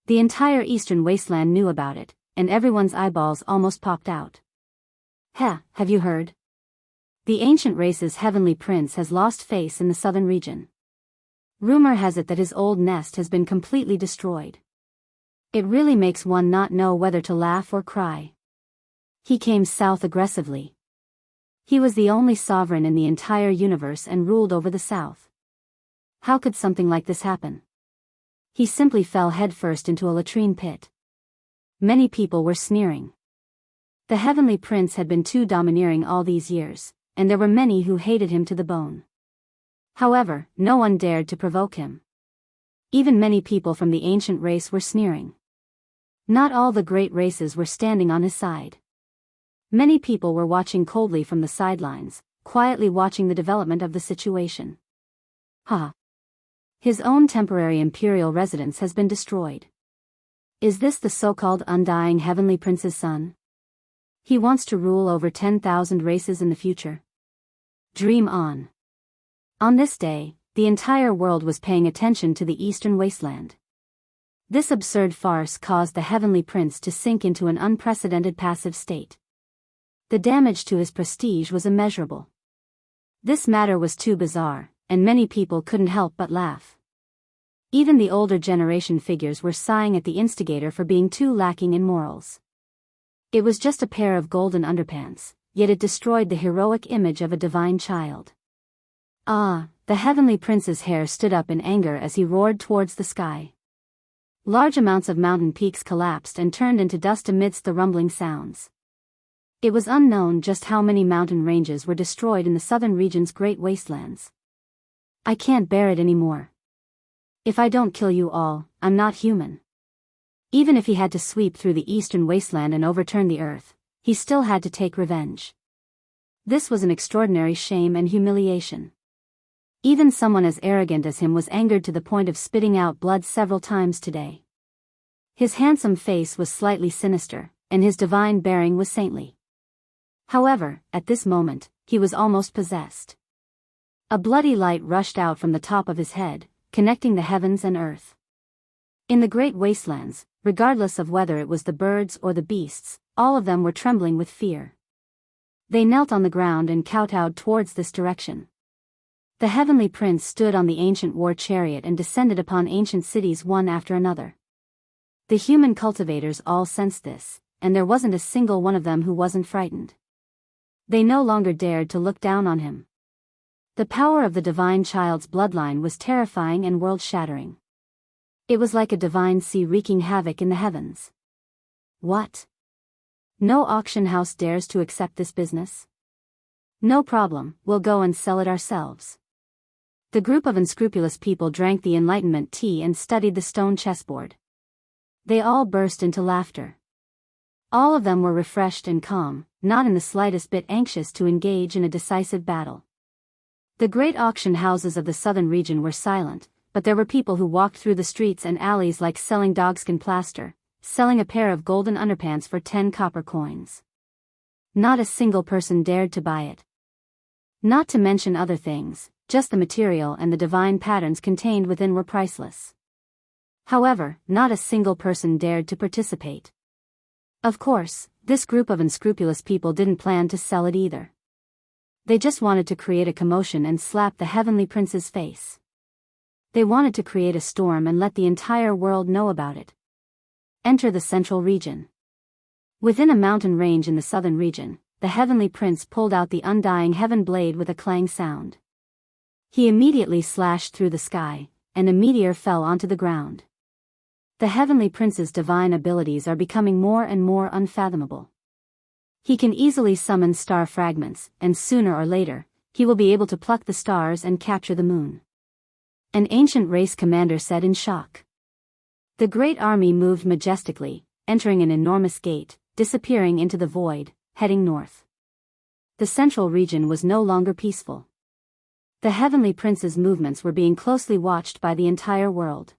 The entire eastern wasteland knew about it, and everyone's eyeballs almost popped out. Have you heard? The ancient race's heavenly prince has lost face in the southern region. Rumor has it that his old nest has been completely destroyed. It really makes one not know whether to laugh or cry. He came south aggressively. He was the only sovereign in the entire universe and ruled over the south. How could something like this happen? He simply fell headfirst into a latrine pit. Many people were sneering. The heavenly prince had been too domineering all these years, and there were many who hated him to the bone. However, no one dared to provoke him. Even many people from the ancient race were sneering. Not all the great races were standing on his side. Many people were watching coldly from the sidelines, quietly watching the development of the situation. His own temporary imperial residence has been destroyed. Is this the so-called undying heavenly prince's son? He wants to rule over 10,000 races in the future. Dream on. On this day, the entire world was paying attention to the eastern wasteland. This absurd farce caused the heavenly prince to sink into an unprecedented passive state. The damage to his prestige was immeasurable. This matter was too bizarre, and many people couldn't help but laugh. Even the older generation figures were sighing at the instigator for being too lacking in morals. It was just a pair of golden underpants, yet it destroyed the heroic image of a divine child. The heavenly prince's hair stood up in anger as he roared towards the sky. Large amounts of mountain peaks collapsed and turned into dust amidst the rumbling sounds. It was unknown just how many mountain ranges were destroyed in the southern region's great wastelands. I can't bear it anymore. If I don't kill you all, I'm not human. Even if he had to sweep through the eastern wasteland and overturn the earth, he still had to take revenge. This was an extraordinary shame and humiliation. Even someone as arrogant as him was angered to the point of spitting out blood several times today. His handsome face was slightly sinister, and his divine bearing was saintly. However, at this moment, he was almost possessed. A bloody light rushed out from the top of his head, connecting the heavens and earth. In the great wastelands, regardless of whether it was the birds or the beasts, all of them were trembling with fear. They knelt on the ground and kowtowed towards this direction. The heavenly prince stood on the ancient war chariot and descended upon ancient cities one after another. The human cultivators all sensed this, and there wasn't a single one of them who wasn't frightened. They no longer dared to look down on him. The power of the divine child's bloodline was terrifying and world-shattering. It was like a divine sea wreaking havoc in the heavens. What? No auction house dares to accept this business. No problem, we'll go and sell it ourselves. The group of unscrupulous people drank the Enlightenment tea and studied the stone chessboard. They all burst into laughter. All of them were refreshed and calm, not in the slightest bit anxious to engage in a decisive battle. The great auction houses of the southern region were silent, but there were people who walked through the streets and alleys like selling dogskin plaster, selling a pair of golden underpants for 10 copper coins. Not a single person dared to buy it. Not to mention other things, just the material and the divine patterns contained within were priceless. However, not a single person dared to participate. Of course, this group of unscrupulous people didn't plan to sell it either. They just wanted to create a commotion and slap the heavenly prince's face. They wanted to create a storm and let the entire world know about it. Enter the central region. Within a mountain range in the southern region, the heavenly prince pulled out the undying heaven blade with a clang sound. He immediately slashed through the sky, and a meteor fell onto the ground. The heavenly prince's divine abilities are becoming more and more unfathomable. He can easily summon star fragments, and sooner or later, he will be able to pluck the stars and capture the moon. An ancient race commander said in shock. The great army moved majestically, entering an enormous gate, disappearing into the void, heading north. The central region was no longer peaceful. The heavenly prince's movements were being closely watched by the entire world.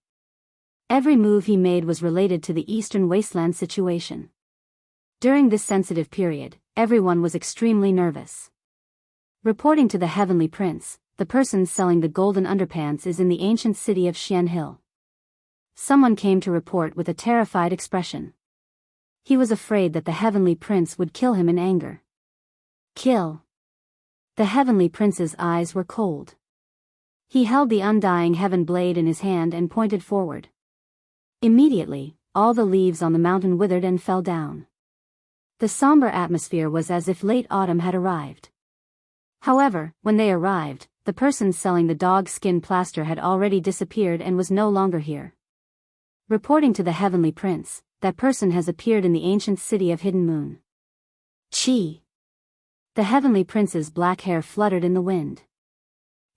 Every move he made was related to the eastern wasteland situation. During this sensitive period, everyone was extremely nervous. Reporting to the heavenly prince, the person selling the golden underpants is in the ancient city of Xian Hill. Someone came to report with a terrified expression. He was afraid that the heavenly prince would kill him in anger. Kill. The heavenly prince's eyes were cold. He held the undying heaven blade in his hand and pointed forward. Immediately, all the leaves on the mountain withered and fell down. The somber atmosphere was as if late autumn had arrived. However, when they arrived, the person selling the dog skin plaster had already disappeared and was no longer here. Reporting to the heavenly prince, that person has appeared in the ancient city of Hidden Moon. Chi. The heavenly prince's black hair fluttered in the wind.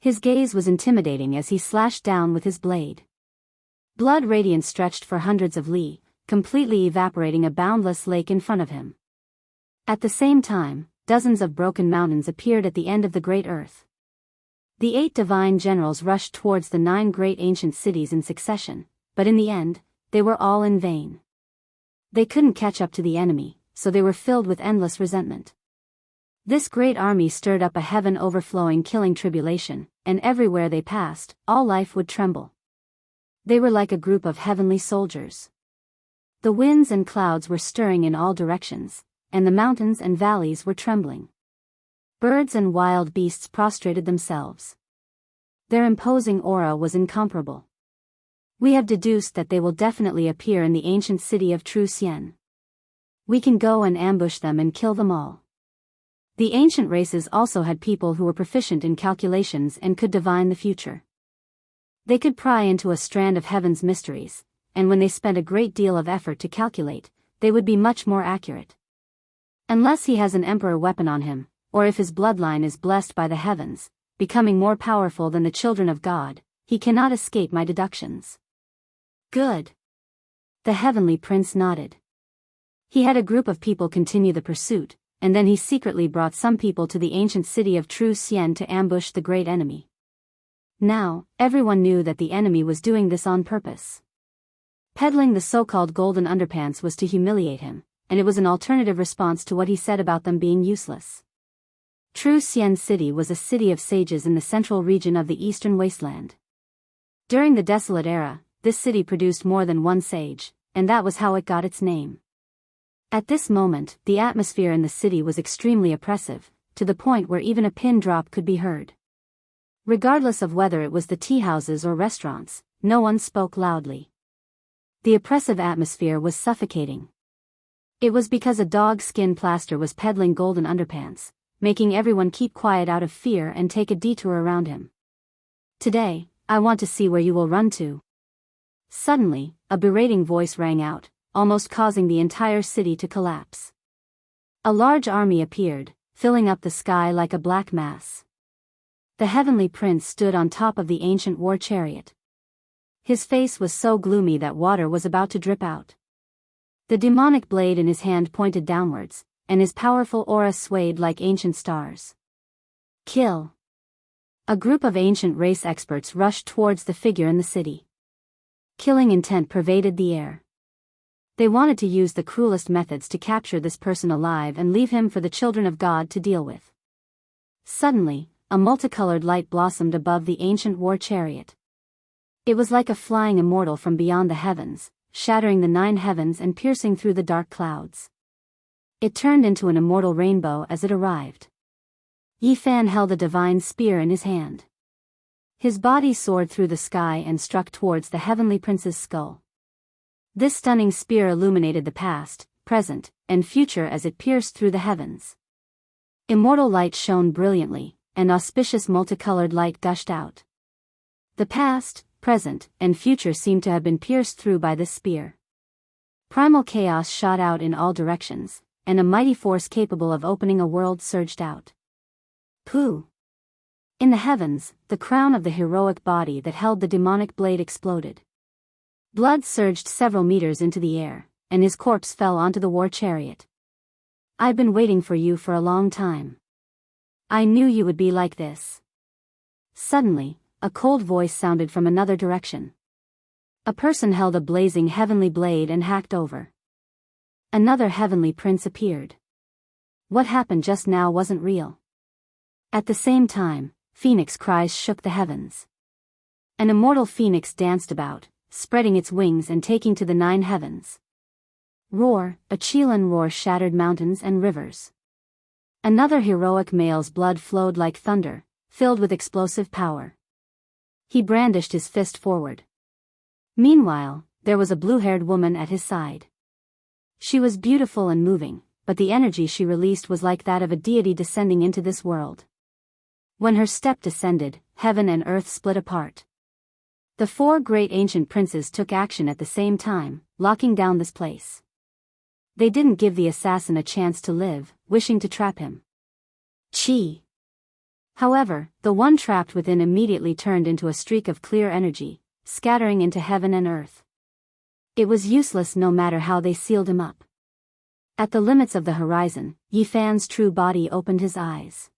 His gaze was intimidating as he slashed down with his blade. Blood radiance stretched for hundreds of li, completely evaporating a boundless lake in front of him. At the same time, dozens of broken mountains appeared at the end of the great earth. The 8 divine generals rushed towards the 9 great ancient cities in succession, but in the end, they were all in vain. They couldn't catch up to the enemy, so they were filled with endless resentment. This great army stirred up a heaven-overflowing killing tribulation, and everywhere they passed, all life would tremble. They were like a group of heavenly soldiers. The winds and clouds were stirring in all directions, and the mountains and valleys were trembling. Birds and wild beasts prostrated themselves. Their imposing aura was incomparable. We have deduced that they will definitely appear in the ancient city of True Xian. We can go and ambush them and kill them all. The ancient races also had people who were proficient in calculations and could divine the future. They could pry into a strand of heaven's mysteries, and when they spent a great deal of effort to calculate, they would be much more accurate. Unless he has an emperor weapon on him, or if his bloodline is blessed by the heavens, becoming more powerful than the children of God, he cannot escape my deductions. Good. The heavenly prince nodded. He had a group of people continue the pursuit, and then he secretly brought some people to the ancient city of True Xian to ambush the great enemy. Now, everyone knew that the enemy was doing this on purpose. Peddling the so-called golden underpants was to humiliate him, and it was an alternative response to what he said about them being useless. True Xian City was a city of sages in the central region of the eastern wasteland. During the Desolate Era, this city produced more than one sage, and that was how it got its name. At this moment, the atmosphere in the city was extremely oppressive, to the point where even a pin drop could be heard. Regardless of whether it was the tea houses or restaurants, no one spoke loudly. The oppressive atmosphere was suffocating. It was because a dog skin plaster was peddling golden underpants, making everyone keep quiet out of fear and take a detour around him. Today, I want to see where you will run to. Suddenly, a berating voice rang out, almost causing the entire city to collapse. A large army appeared, filling up the sky like a black mass. The heavenly prince stood on top of the ancient war chariot. His face was so gloomy that water was about to drip out. The demonic blade in his hand pointed downwards, and his powerful aura swayed like ancient stars. Kill! A group of ancient race experts rushed towards the figure in the city. Killing intent pervaded the air. They wanted to use the cruelest methods to capture this person alive and leave him for the children of God to deal with. Suddenly, a multicolored light blossomed above the ancient war chariot. It was like a flying immortal from beyond the heavens, shattering the 9 heavens and piercing through the dark clouds. It turned into an immortal rainbow as it arrived. Yi Fan held a divine spear in his hand. His body soared through the sky and struck towards the heavenly prince's skull. This stunning spear illuminated the past, present, and future as it pierced through the heavens. Immortal light shone brilliantly, and auspicious multicolored light gushed out. The past, present, and future seemed to have been pierced through by this spear. Primal chaos shot out in all directions, and a mighty force capable of opening a world surged out. Pooh! In the heavens, the crown of the heroic body that held the demonic blade exploded. Blood surged several meters into the air, and his corpse fell onto the war chariot. I've been waiting for you for a long time. I knew you would be like this. Suddenly, a cold voice sounded from another direction. A person held a blazing heavenly blade and hacked over. Another heavenly prince appeared. What happened just now wasn't real. At the same time, phoenix cries shook the heavens. An immortal phoenix danced about, spreading its wings and taking to the 9 heavens. Roar, a Chilan roar shattered mountains and rivers. Another heroic male's blood flowed like thunder, filled with explosive power. He brandished his fist forward. Meanwhile, there was a blue-haired woman at his side. She was beautiful and moving, but the energy she released was like that of a deity descending into this world. When her step descended, heaven and earth split apart. The 4 great ancient princes took action at the same time, locking down this place. They didn't give the assassin a chance to live, wishing to trap him. Chi! However, the one trapped within immediately turned into a streak of clear energy, scattering into heaven and earth. It was useless no matter how they sealed him up. At the limits of the horizon, Yi Fan's true body opened his eyes.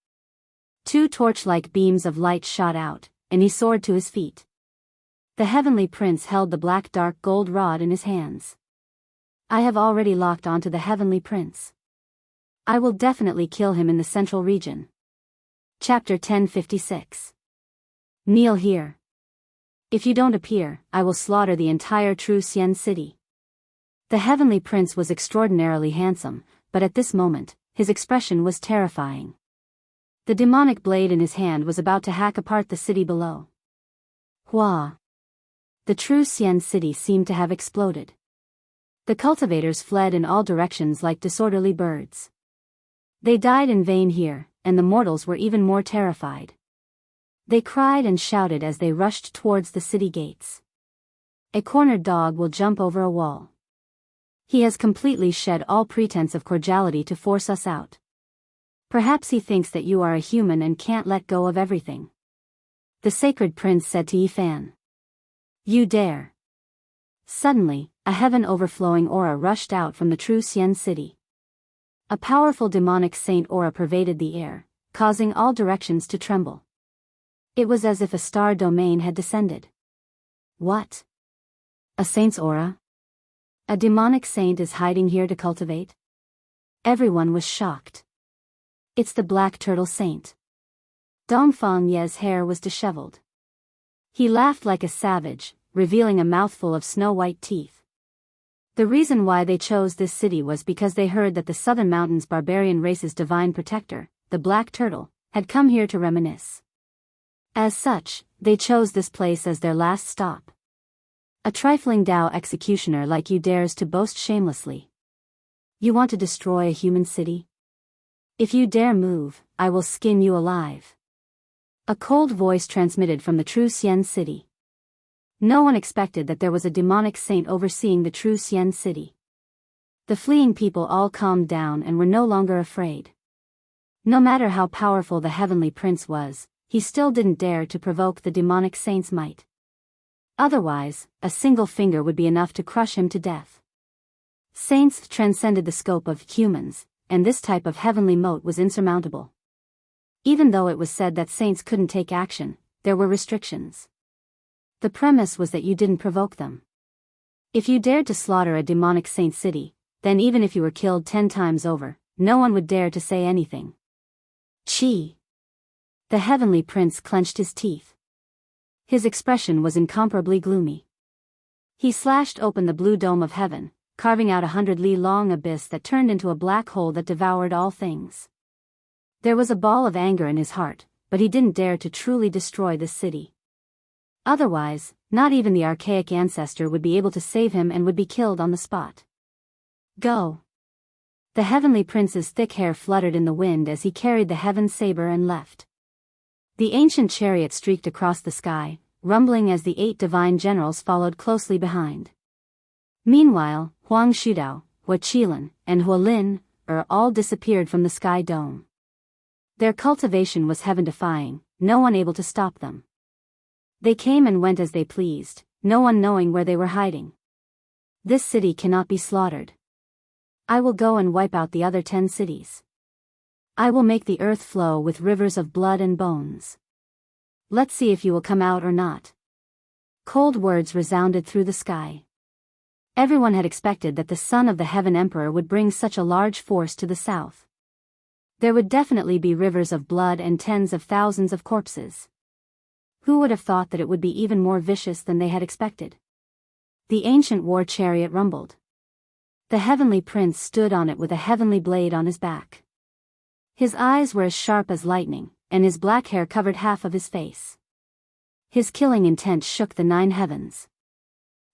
2 torch-like beams of light shot out, and he soared to his feet. The heavenly prince held the black dark gold rod in his hands. I have already locked onto the heavenly prince. I will definitely kill him in the central region. Chapter 1056. Kneel here. If you don't appear, I will slaughter the entire True Xian city. The heavenly prince was extraordinarily handsome, but at this moment, his expression was terrifying. The demonic blade in his hand was about to hack apart the city below. Hua! The True Xian city seemed to have exploded. The cultivators fled in all directions like disorderly birds. They died in vain here, and the mortals were even more terrified. They cried and shouted as they rushed towards the city gates. A cornered dog will jump over a wall. He has completely shed all pretense of cordiality to force us out. Perhaps he thinks that you are a human and can't let go of everything. The sacred prince said to Yi Fan. You dare. Suddenly, a heaven-overflowing aura rushed out from the True Xian city. A powerful demonic saint aura pervaded the air, causing all directions to tremble. It was as if a star domain had descended. What? A saint's aura? A demonic saint is hiding here to cultivate? Everyone was shocked. It's the Black Turtle Saint. Dongfang Ye's hair was disheveled. He laughed like a savage, revealing a mouthful of snow-white teeth. The reason why they chose this city was because they heard that the Southern Mountains barbarian race's divine protector, the Black Turtle, had come here to reminisce. As such, they chose this place as their last stop. A trifling Dao executioner like you dares to boast shamelessly. You want to destroy a human city? If you dare move, I will skin you alive. A cold voice transmitted from the True Xian city. No one expected that there was a demonic saint overseeing the True Xian city. The fleeing people all calmed down and were no longer afraid. No matter how powerful the heavenly prince was, he still didn't dare to provoke the demonic saint's might. Otherwise, a single finger would be enough to crush him to death. Saints transcended the scope of humans, and this type of heavenly moat was insurmountable. Even though it was said that saints couldn't take action, there were restrictions. The premise was that you didn't provoke them. If you dared to slaughter a demonic saint city, then even if you were killed 10 times over, no one would dare to say anything. Chi! The heavenly prince clenched his teeth. His expression was incomparably gloomy. He slashed open the blue dome of heaven, carving out 100-li-long abyss that turned into a black hole that devoured all things. There was a ball of anger in his heart, but he didn't dare to truly destroy this city. Otherwise, not even the archaic ancestor would be able to save him and would be killed on the spot. Go! The heavenly prince's thick hair fluttered in the wind as he carried the heaven saber and left. The ancient chariot streaked across the sky, rumbling as the 8 divine generals followed closely behind. Meanwhile, Huang Shudao, Hua Qilin, and Hua Lin all disappeared from the sky dome. Their cultivation was heaven-defying, no one able to stop them. They came and went as they pleased, no one knowing where they were hiding. This city cannot be slaughtered. I will go and wipe out the other 10 cities. I will make the earth flow with rivers of blood and bones. Let's see if you will come out or not. Cold words resounded through the sky. Everyone had expected that the son of the Heaven Emperor would bring such a large force to the south. There would definitely be rivers of blood and tens of thousands of corpses. Who would have thought that it would be even more vicious than they had expected? The ancient war chariot rumbled. The heavenly prince stood on it with a heavenly blade on his back. His eyes were as sharp as lightning, and his black hair covered half of his face. His killing intent shook the 9 heavens.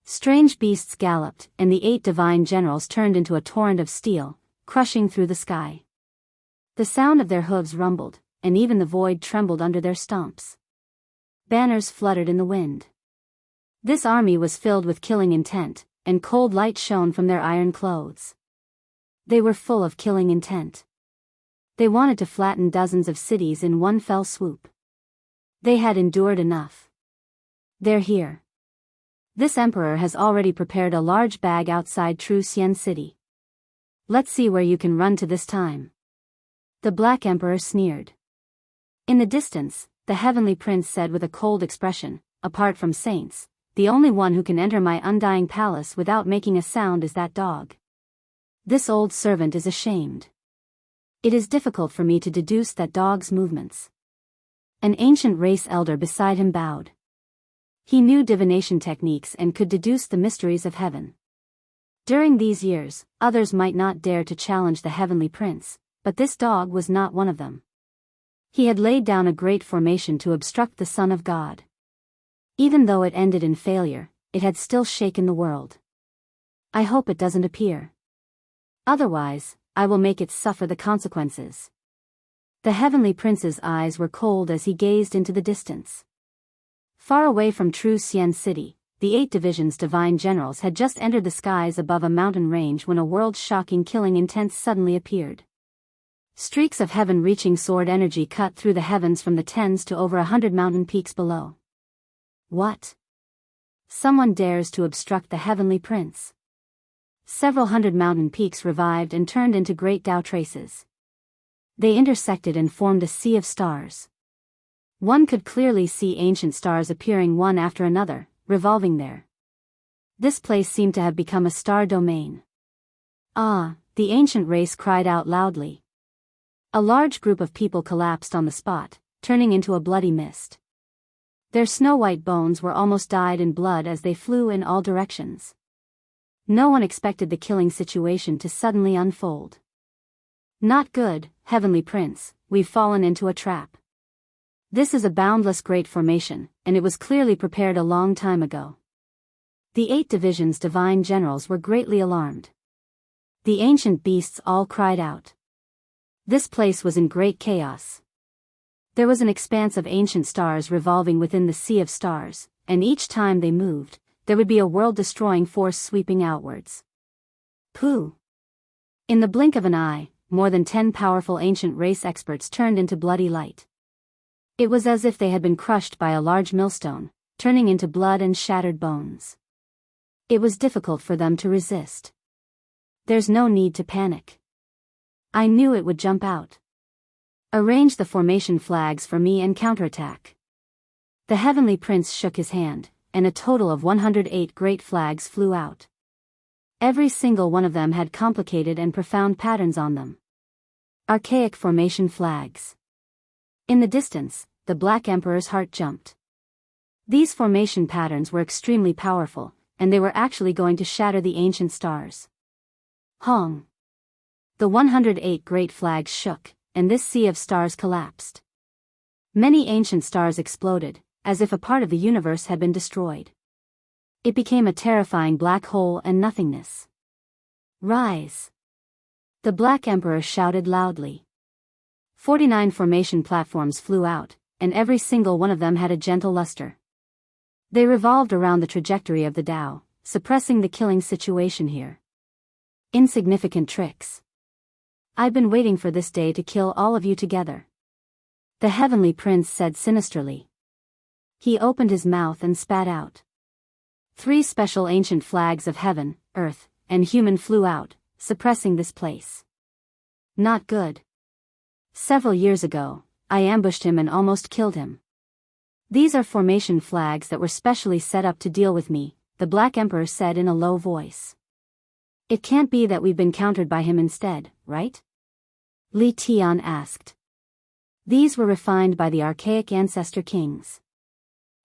Strange beasts galloped, and the 8 divine generals turned into a torrent of steel, crushing through the sky. The sound of their hooves rumbled, and even the void trembled under their stomps. Banners fluttered in the wind. This army was filled with killing intent, and cold light shone from their iron clothes. They were full of killing intent. They wanted to flatten dozens of cities in one fell swoop. They had endured enough. They're here. This emperor has already prepared a large bag outside Tru Xian City. Let's see where you can run to this time. The Black Emperor sneered. In the distance, the heavenly prince said with a cold expression, apart from saints, the only one who can enter my undying palace without making a sound is that dog. This old servant is ashamed. It is difficult for me to deduce that dog's movements. An ancient race elder beside him bowed. He knew divination techniques and could deduce the mysteries of heaven. During these years, others might not dare to challenge the heavenly prince, but this dog was not one of them. He had laid down a great formation to obstruct the Son of God. Even though it ended in failure, it had still shaken the world. I hope it doesn't appear. Otherwise, I will make it suffer the consequences. The heavenly prince's eyes were cold as he gazed into the distance. Far away from Tru Xian City, the 8 divisions' divine generals had just entered the skies above a mountain range when a world-shocking killing intent suddenly appeared. Streaks of heaven-reaching sword energy cut through the heavens from the 10s to over 100 mountain peaks below. What? Someone dares to obstruct the heavenly prince. Several hundred mountain peaks revived and turned into great Tao traces. They intersected and formed a sea of stars. One could clearly see ancient stars appearing one after another, revolving there. This place seemed to have become a star domain. Ah, the ancient race cried out loudly. A large group of people collapsed on the spot, turning into a bloody mist. Their snow-white bones were almost dyed in blood as they flew in all directions. No one expected the killing situation to suddenly unfold. Not good, Heavenly Prince, we've fallen into a trap. This is a boundless great formation, and it was clearly prepared a long time ago. The 8 divisions' divine generals were greatly alarmed. The ancient beasts all cried out. This place was in great chaos. There was an expanse of ancient stars revolving within the sea of stars, and each time they moved, there would be a world-destroying force sweeping outwards. Pooh! In the blink of an eye, more than 10 powerful ancient race experts turned into bloody light. It was as if they had been crushed by a large millstone, turning into blood and shattered bones. It was difficult for them to resist. There's no need to panic. I knew it would jump out. Arrange the formation flags for me and counterattack. The Heavenly Prince shook his hand, and a total of 108 great flags flew out. Every single one of them had complicated and profound patterns on them. Archaic formation flags. In the distance, the Black Emperor's heart jumped. These formation patterns were extremely powerful, and they were actually going to shatter the ancient stars. Hong! The 108 great flags shook, and this sea of stars collapsed. Many ancient stars exploded, as if a part of the universe had been destroyed. It became a terrifying black hole and nothingness. Rise! The Black Emperor shouted loudly. 49 formation platforms flew out, and every single one of them had a gentle luster. They revolved around the trajectory of the Tao, suppressing the killing situation here. Insignificant tricks. I've been waiting for this day to kill all of you together. The Heavenly Prince said sinisterly. He opened his mouth and spat out. 3 special ancient flags of heaven, earth, and human flew out, suppressing this place. Not good. Several years ago, I ambushed him and almost killed him. These are formation flags that were specially set up to deal with me, the Black Emperor said in a low voice. It can't be that we've been countered by him instead, right? Li Tian asked. These were refined by the archaic ancestor kings.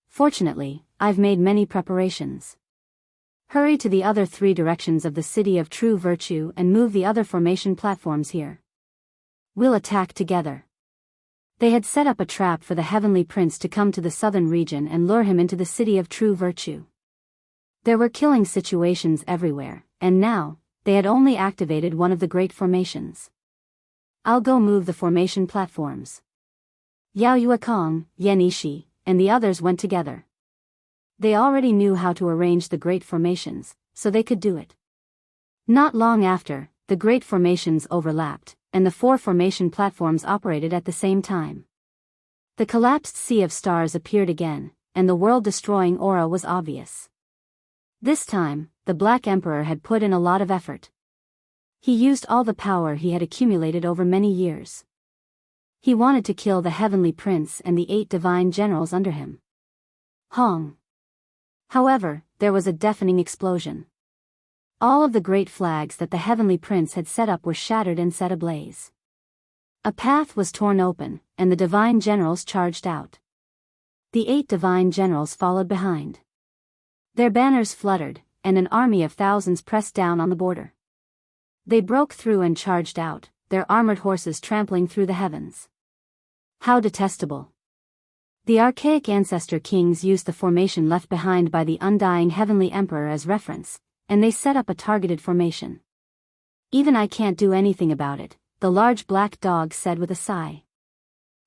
Fortunately, I've made many preparations. Hurry to the other 3 directions of the city of true virtue and move the other formation platforms here. We'll attack together. They had set up a trap for the Heavenly Prince to come to the southern region and lure him into the city of true virtue. There were killing situations everywhere, and now, they had only activated one of the great formations. I'll go move the formation platforms. Yao Yuekong, Yan Yishi, and the others went together. They already knew how to arrange the great formations, so they could do it. Not long after, the great formations overlapped, and the 4 formation platforms operated at the same time. The collapsed sea of stars appeared again, and the world-destroying aura was obvious. This time, the Black Emperor had put in a lot of effort. He used all the power he had accumulated over many years. He wanted to kill the Heavenly Prince and the 8 divine generals under him. Hong! However, there was a deafening explosion. All of the great flags that the Heavenly Prince had set up were shattered and set ablaze. A path was torn open, and the divine generals charged out. The 8 divine generals followed behind. Their banners fluttered, and an army of thousands pressed down on the border. They broke through and charged out, their armored horses trampling through the heavens. How detestable! The archaic ancestor kings used the formation left behind by the undying Heavenly Emperor as reference, and they set up a targeted formation. Even I can't do anything about it, the large black dog said with a sigh.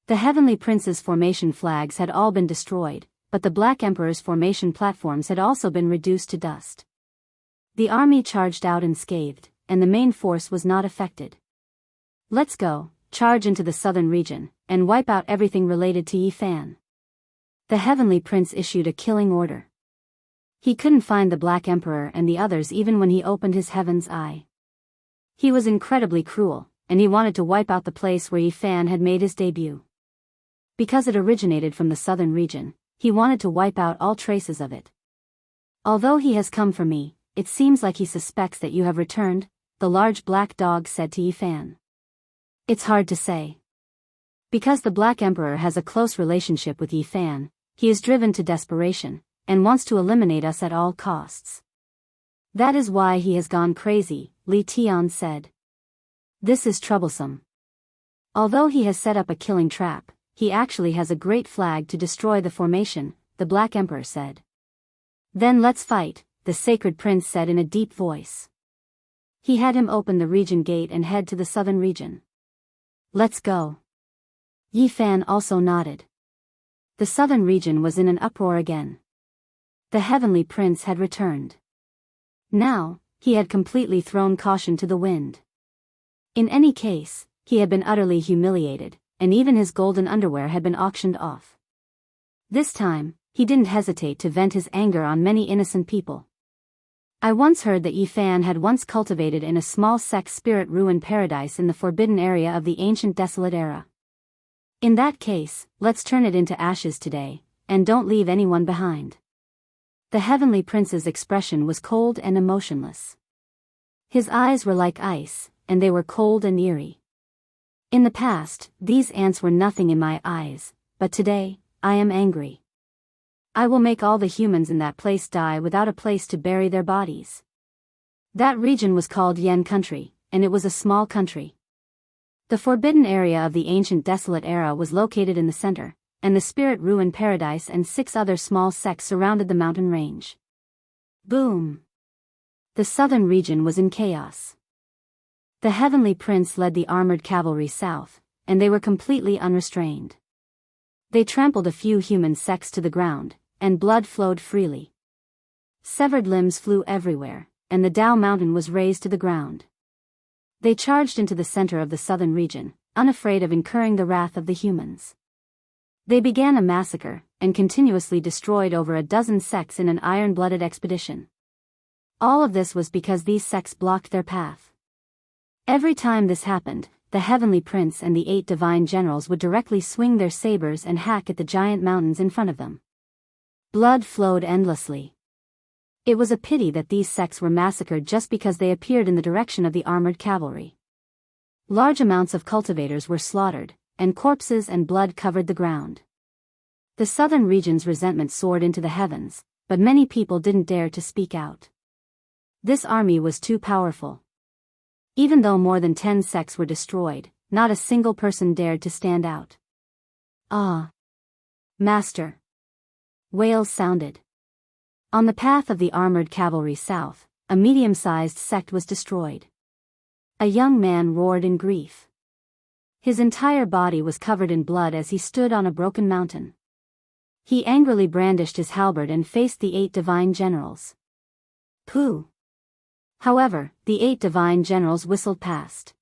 The Heavenly Prince's formation flags had all been destroyed, but the Black Emperor's formation platforms had also been reduced to dust. The army charged out unscathed, and the main force was not affected. Let's go, charge into the southern region, and wipe out everything related to Yi Fan. The Heavenly Prince issued a killing order. He couldn't find the Black Emperor and the others even when he opened his heaven's eye. He was incredibly cruel, and he wanted to wipe out the place where Yi Fan had made his debut. Because it originated from the southern region, he wanted to wipe out all traces of it. Although he has come for me, it seems like he suspects that you have returned, the large black dog said to Yi Fan. It's hard to say. Because the Black Emperor has a close relationship with Yi Fan, he is driven to desperation, and wants to eliminate us at all costs. That is why he has gone crazy, Li Tian said. This is troublesome. Although he has set up a killing trap, he actually has a great flag to destroy the formation, the Black Emperor said. Then let's fight, the Sacred Prince said in a deep voice. He had him open the region gate and head to the southern region. Let's go. Yi Fan also nodded. The southern region was in an uproar again. The Heavenly Prince had returned. Now, he had completely thrown caution to the wind. In any case, he had been utterly humiliated, and even his golden underwear had been auctioned off. This time, he didn't hesitate to vent his anger on many innocent people. I once heard that Yi Fan had once cultivated in a small sex spirit ruined paradise in the forbidden area of the ancient desolate era. In that case, let's turn it into ashes today, and don't leave anyone behind. The heavenly prince's expression was cold and emotionless. His eyes were like ice, and they were cold and eerie. In the past, these ants were nothing in my eyes, but today, I am angry. I will make all the humans in that place die without a place to bury their bodies. That region was called Yen Country, and it was a small country. The forbidden area of the ancient desolate era was located in the center, and the spirit ruined paradise and 6 other small sects surrounded the mountain range. Boom! The southern region was in chaos. The heavenly prince led the armored cavalry south, and they were completely unrestrained. They trampled a few human sects to the ground, and blood flowed freely. Severed limbs flew everywhere, and the Dao mountain was razed to the ground. They charged into the center of the southern region, unafraid of incurring the wrath of the humans. They began a massacre, and continuously destroyed over a dozen sects in an iron-blooded expedition. All of this was because these sects blocked their path. Every time this happened, the heavenly prince and the 8 divine generals would directly swing their sabers and hack at the giant mountains in front of them. Blood flowed endlessly. It was a pity that these sects were massacred just because they appeared in the direction of the armored cavalry. Large amounts of cultivators were slaughtered, and corpses and blood covered the ground. The southern region's resentment soared into the heavens, but many people didn't dare to speak out. This army was too powerful. Even though more than 10 sects were destroyed, not a single person dared to stand out. Ah! Master! Wails sounded. On the path of the armored cavalry south, a medium-sized sect was destroyed. A young man roared in grief. His entire body was covered in blood as he stood on a broken mountain. He angrily brandished his halberd and faced the 8 divine generals. Pooh! However, the 8 divine generals whistled past.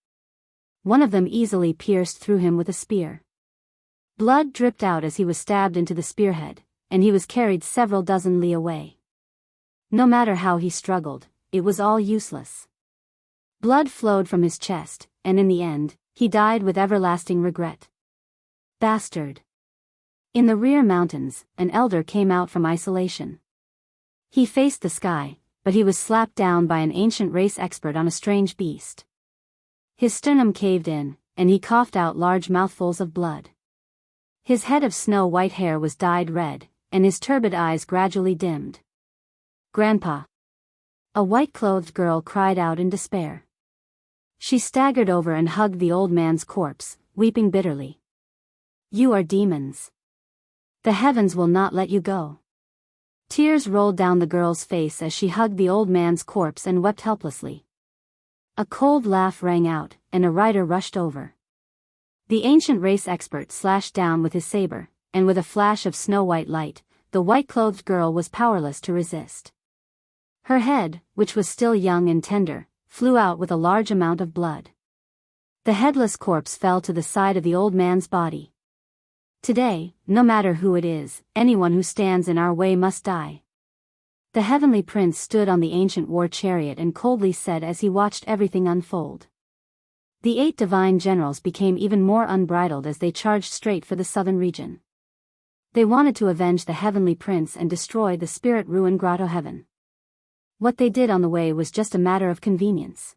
One of them easily pierced through him with a spear. Blood dripped out as he was stabbed into the spearhead, and he was carried several dozen li away. No matter how he struggled, it was all useless. Blood flowed from his chest, and in the end, he died with everlasting regret. Bastard! In the rear mountains, an elder came out from isolation. He faced the sky, but he was slapped down by an ancient race expert on a strange beast. His sternum caved in, and he coughed out large mouthfuls of blood. His head of snow-white hair was dyed red, and his turbid eyes gradually dimmed. Grandpa! A white-clothed girl cried out in despair. She staggered over and hugged the old man's corpse, weeping bitterly. You are demons. The heavens will not let you go. Tears rolled down the girl's face as she hugged the old man's corpse and wept helplessly. A cold laugh rang out, and a rider rushed over. The ancient race expert slashed down with his saber, and with a flash of snow-white light, the white-clothed girl was powerless to resist. Her head, which was still young and tender, flew out with a large amount of blood. The headless corpse fell to the side of the old man's body. Today, no matter who it is, anyone who stands in our way must die. The heavenly prince stood on the ancient war chariot and coldly said as he watched everything unfold. The 8 divine generals became even more unbridled as they charged straight for the southern region. They wanted to avenge the heavenly prince and destroy the spirit-ruined grotto heaven. What they did on the way was just a matter of convenience.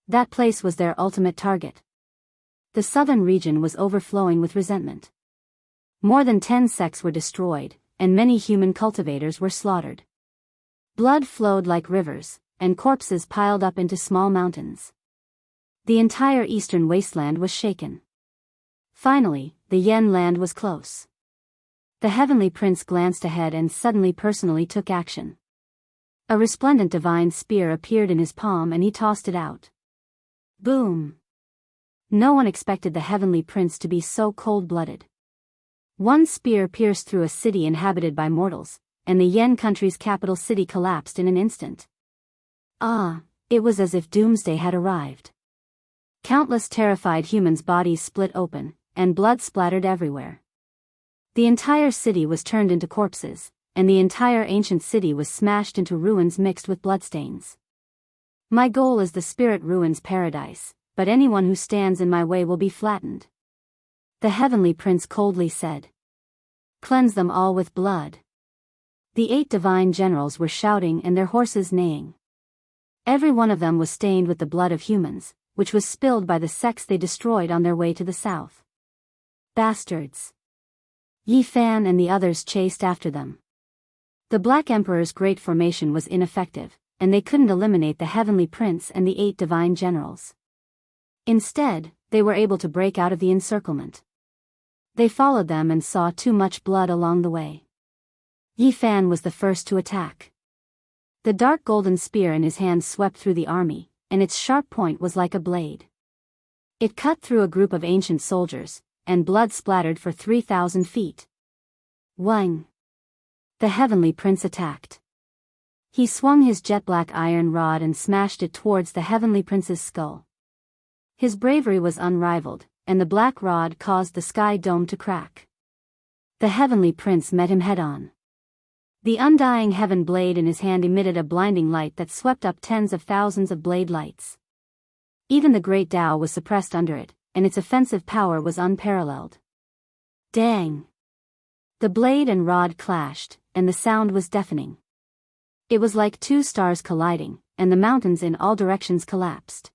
That place was their ultimate target. The southern region was overflowing with resentment. More than 10 sects were destroyed, and many human cultivators were slaughtered. Blood flowed like rivers, and corpses piled up into small mountains. The entire eastern wasteland was shaken. Finally, the Yen land was close. The heavenly prince glanced ahead and suddenly personally took action. A resplendent divine spear appeared in his palm and he tossed it out. Boom! No one expected the heavenly prince to be so cold-blooded. One spear pierced through a city inhabited by mortals, and the Yen country's capital city collapsed in an instant. Ah, it was as if doomsday had arrived. Countless terrified humans' bodies split open, and blood splattered everywhere. The entire city was turned into corpses, and the entire ancient city was smashed into ruins mixed with bloodstains. My goal is the spirit ruins paradise, but anyone who stands in my way will be flattened. The heavenly prince coldly said. Cleanse them all with blood. The 8 divine generals were shouting and their horses neighing. Every one of them was stained with the blood of humans, which was spilled by the sects they destroyed on their way to the south. Bastards! Yi Fan and the others chased after them. The Black Emperor's great formation was ineffective, and they couldn't eliminate the heavenly prince and the 8 divine generals. Instead, they were able to break out of the encirclement. They followed them and saw too much blood along the way. Yi Fan was the first to attack. The dark golden spear in his hand swept through the army, and its sharp point was like a blade. It cut through a group of ancient soldiers, and blood splattered for 3,000 feet. Wang! The heavenly prince attacked. He swung his jet-black iron rod and smashed it towards the heavenly prince's skull. His bravery was unrivaled, and the black rod caused the sky dome to crack. The heavenly prince met him head-on. The undying heaven blade in his hand emitted a blinding light that swept up tens of thousands of blade lights. Even the great Tao was suppressed under it, and its offensive power was unparalleled. Dang! The blade and rod clashed, and the sound was deafening. It was like 2 stars colliding, and the mountains in all directions collapsed.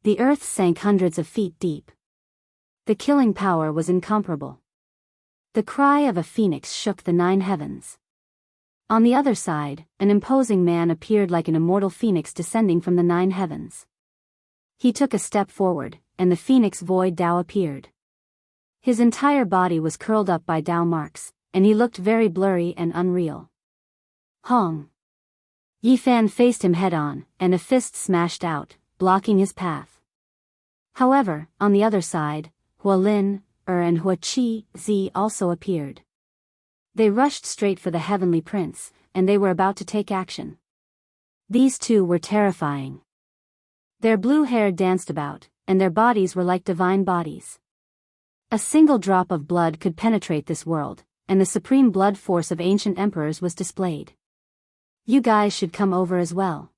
The earth sank hundreds of feet deep. The killing power was incomparable. The cry of a phoenix shook the 9 heavens. On the other side, an imposing man appeared like an immortal phoenix descending from the 9 heavens. He took a step forward, and the phoenix void Tao appeared. His entire body was curled up by Tao marks, and he looked very blurry and unreal. Hong! Yi Fan faced him head-on, and a fist smashed out, blocking his path. However, on the other side, Hua Lin, and Hua Qi Zi also appeared. They rushed straight for the heavenly prince, and they were about to take action. These 2 were terrifying. Their blue hair danced about, and their bodies were like divine bodies. A single drop of blood could penetrate this world, and the supreme blood force of ancient emperors was displayed. You guys should come over as well.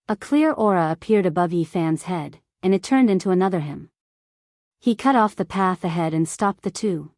A clear aura appeared above Yi Fan's head, and it turned into another him. He cut off the path ahead and stopped the 2.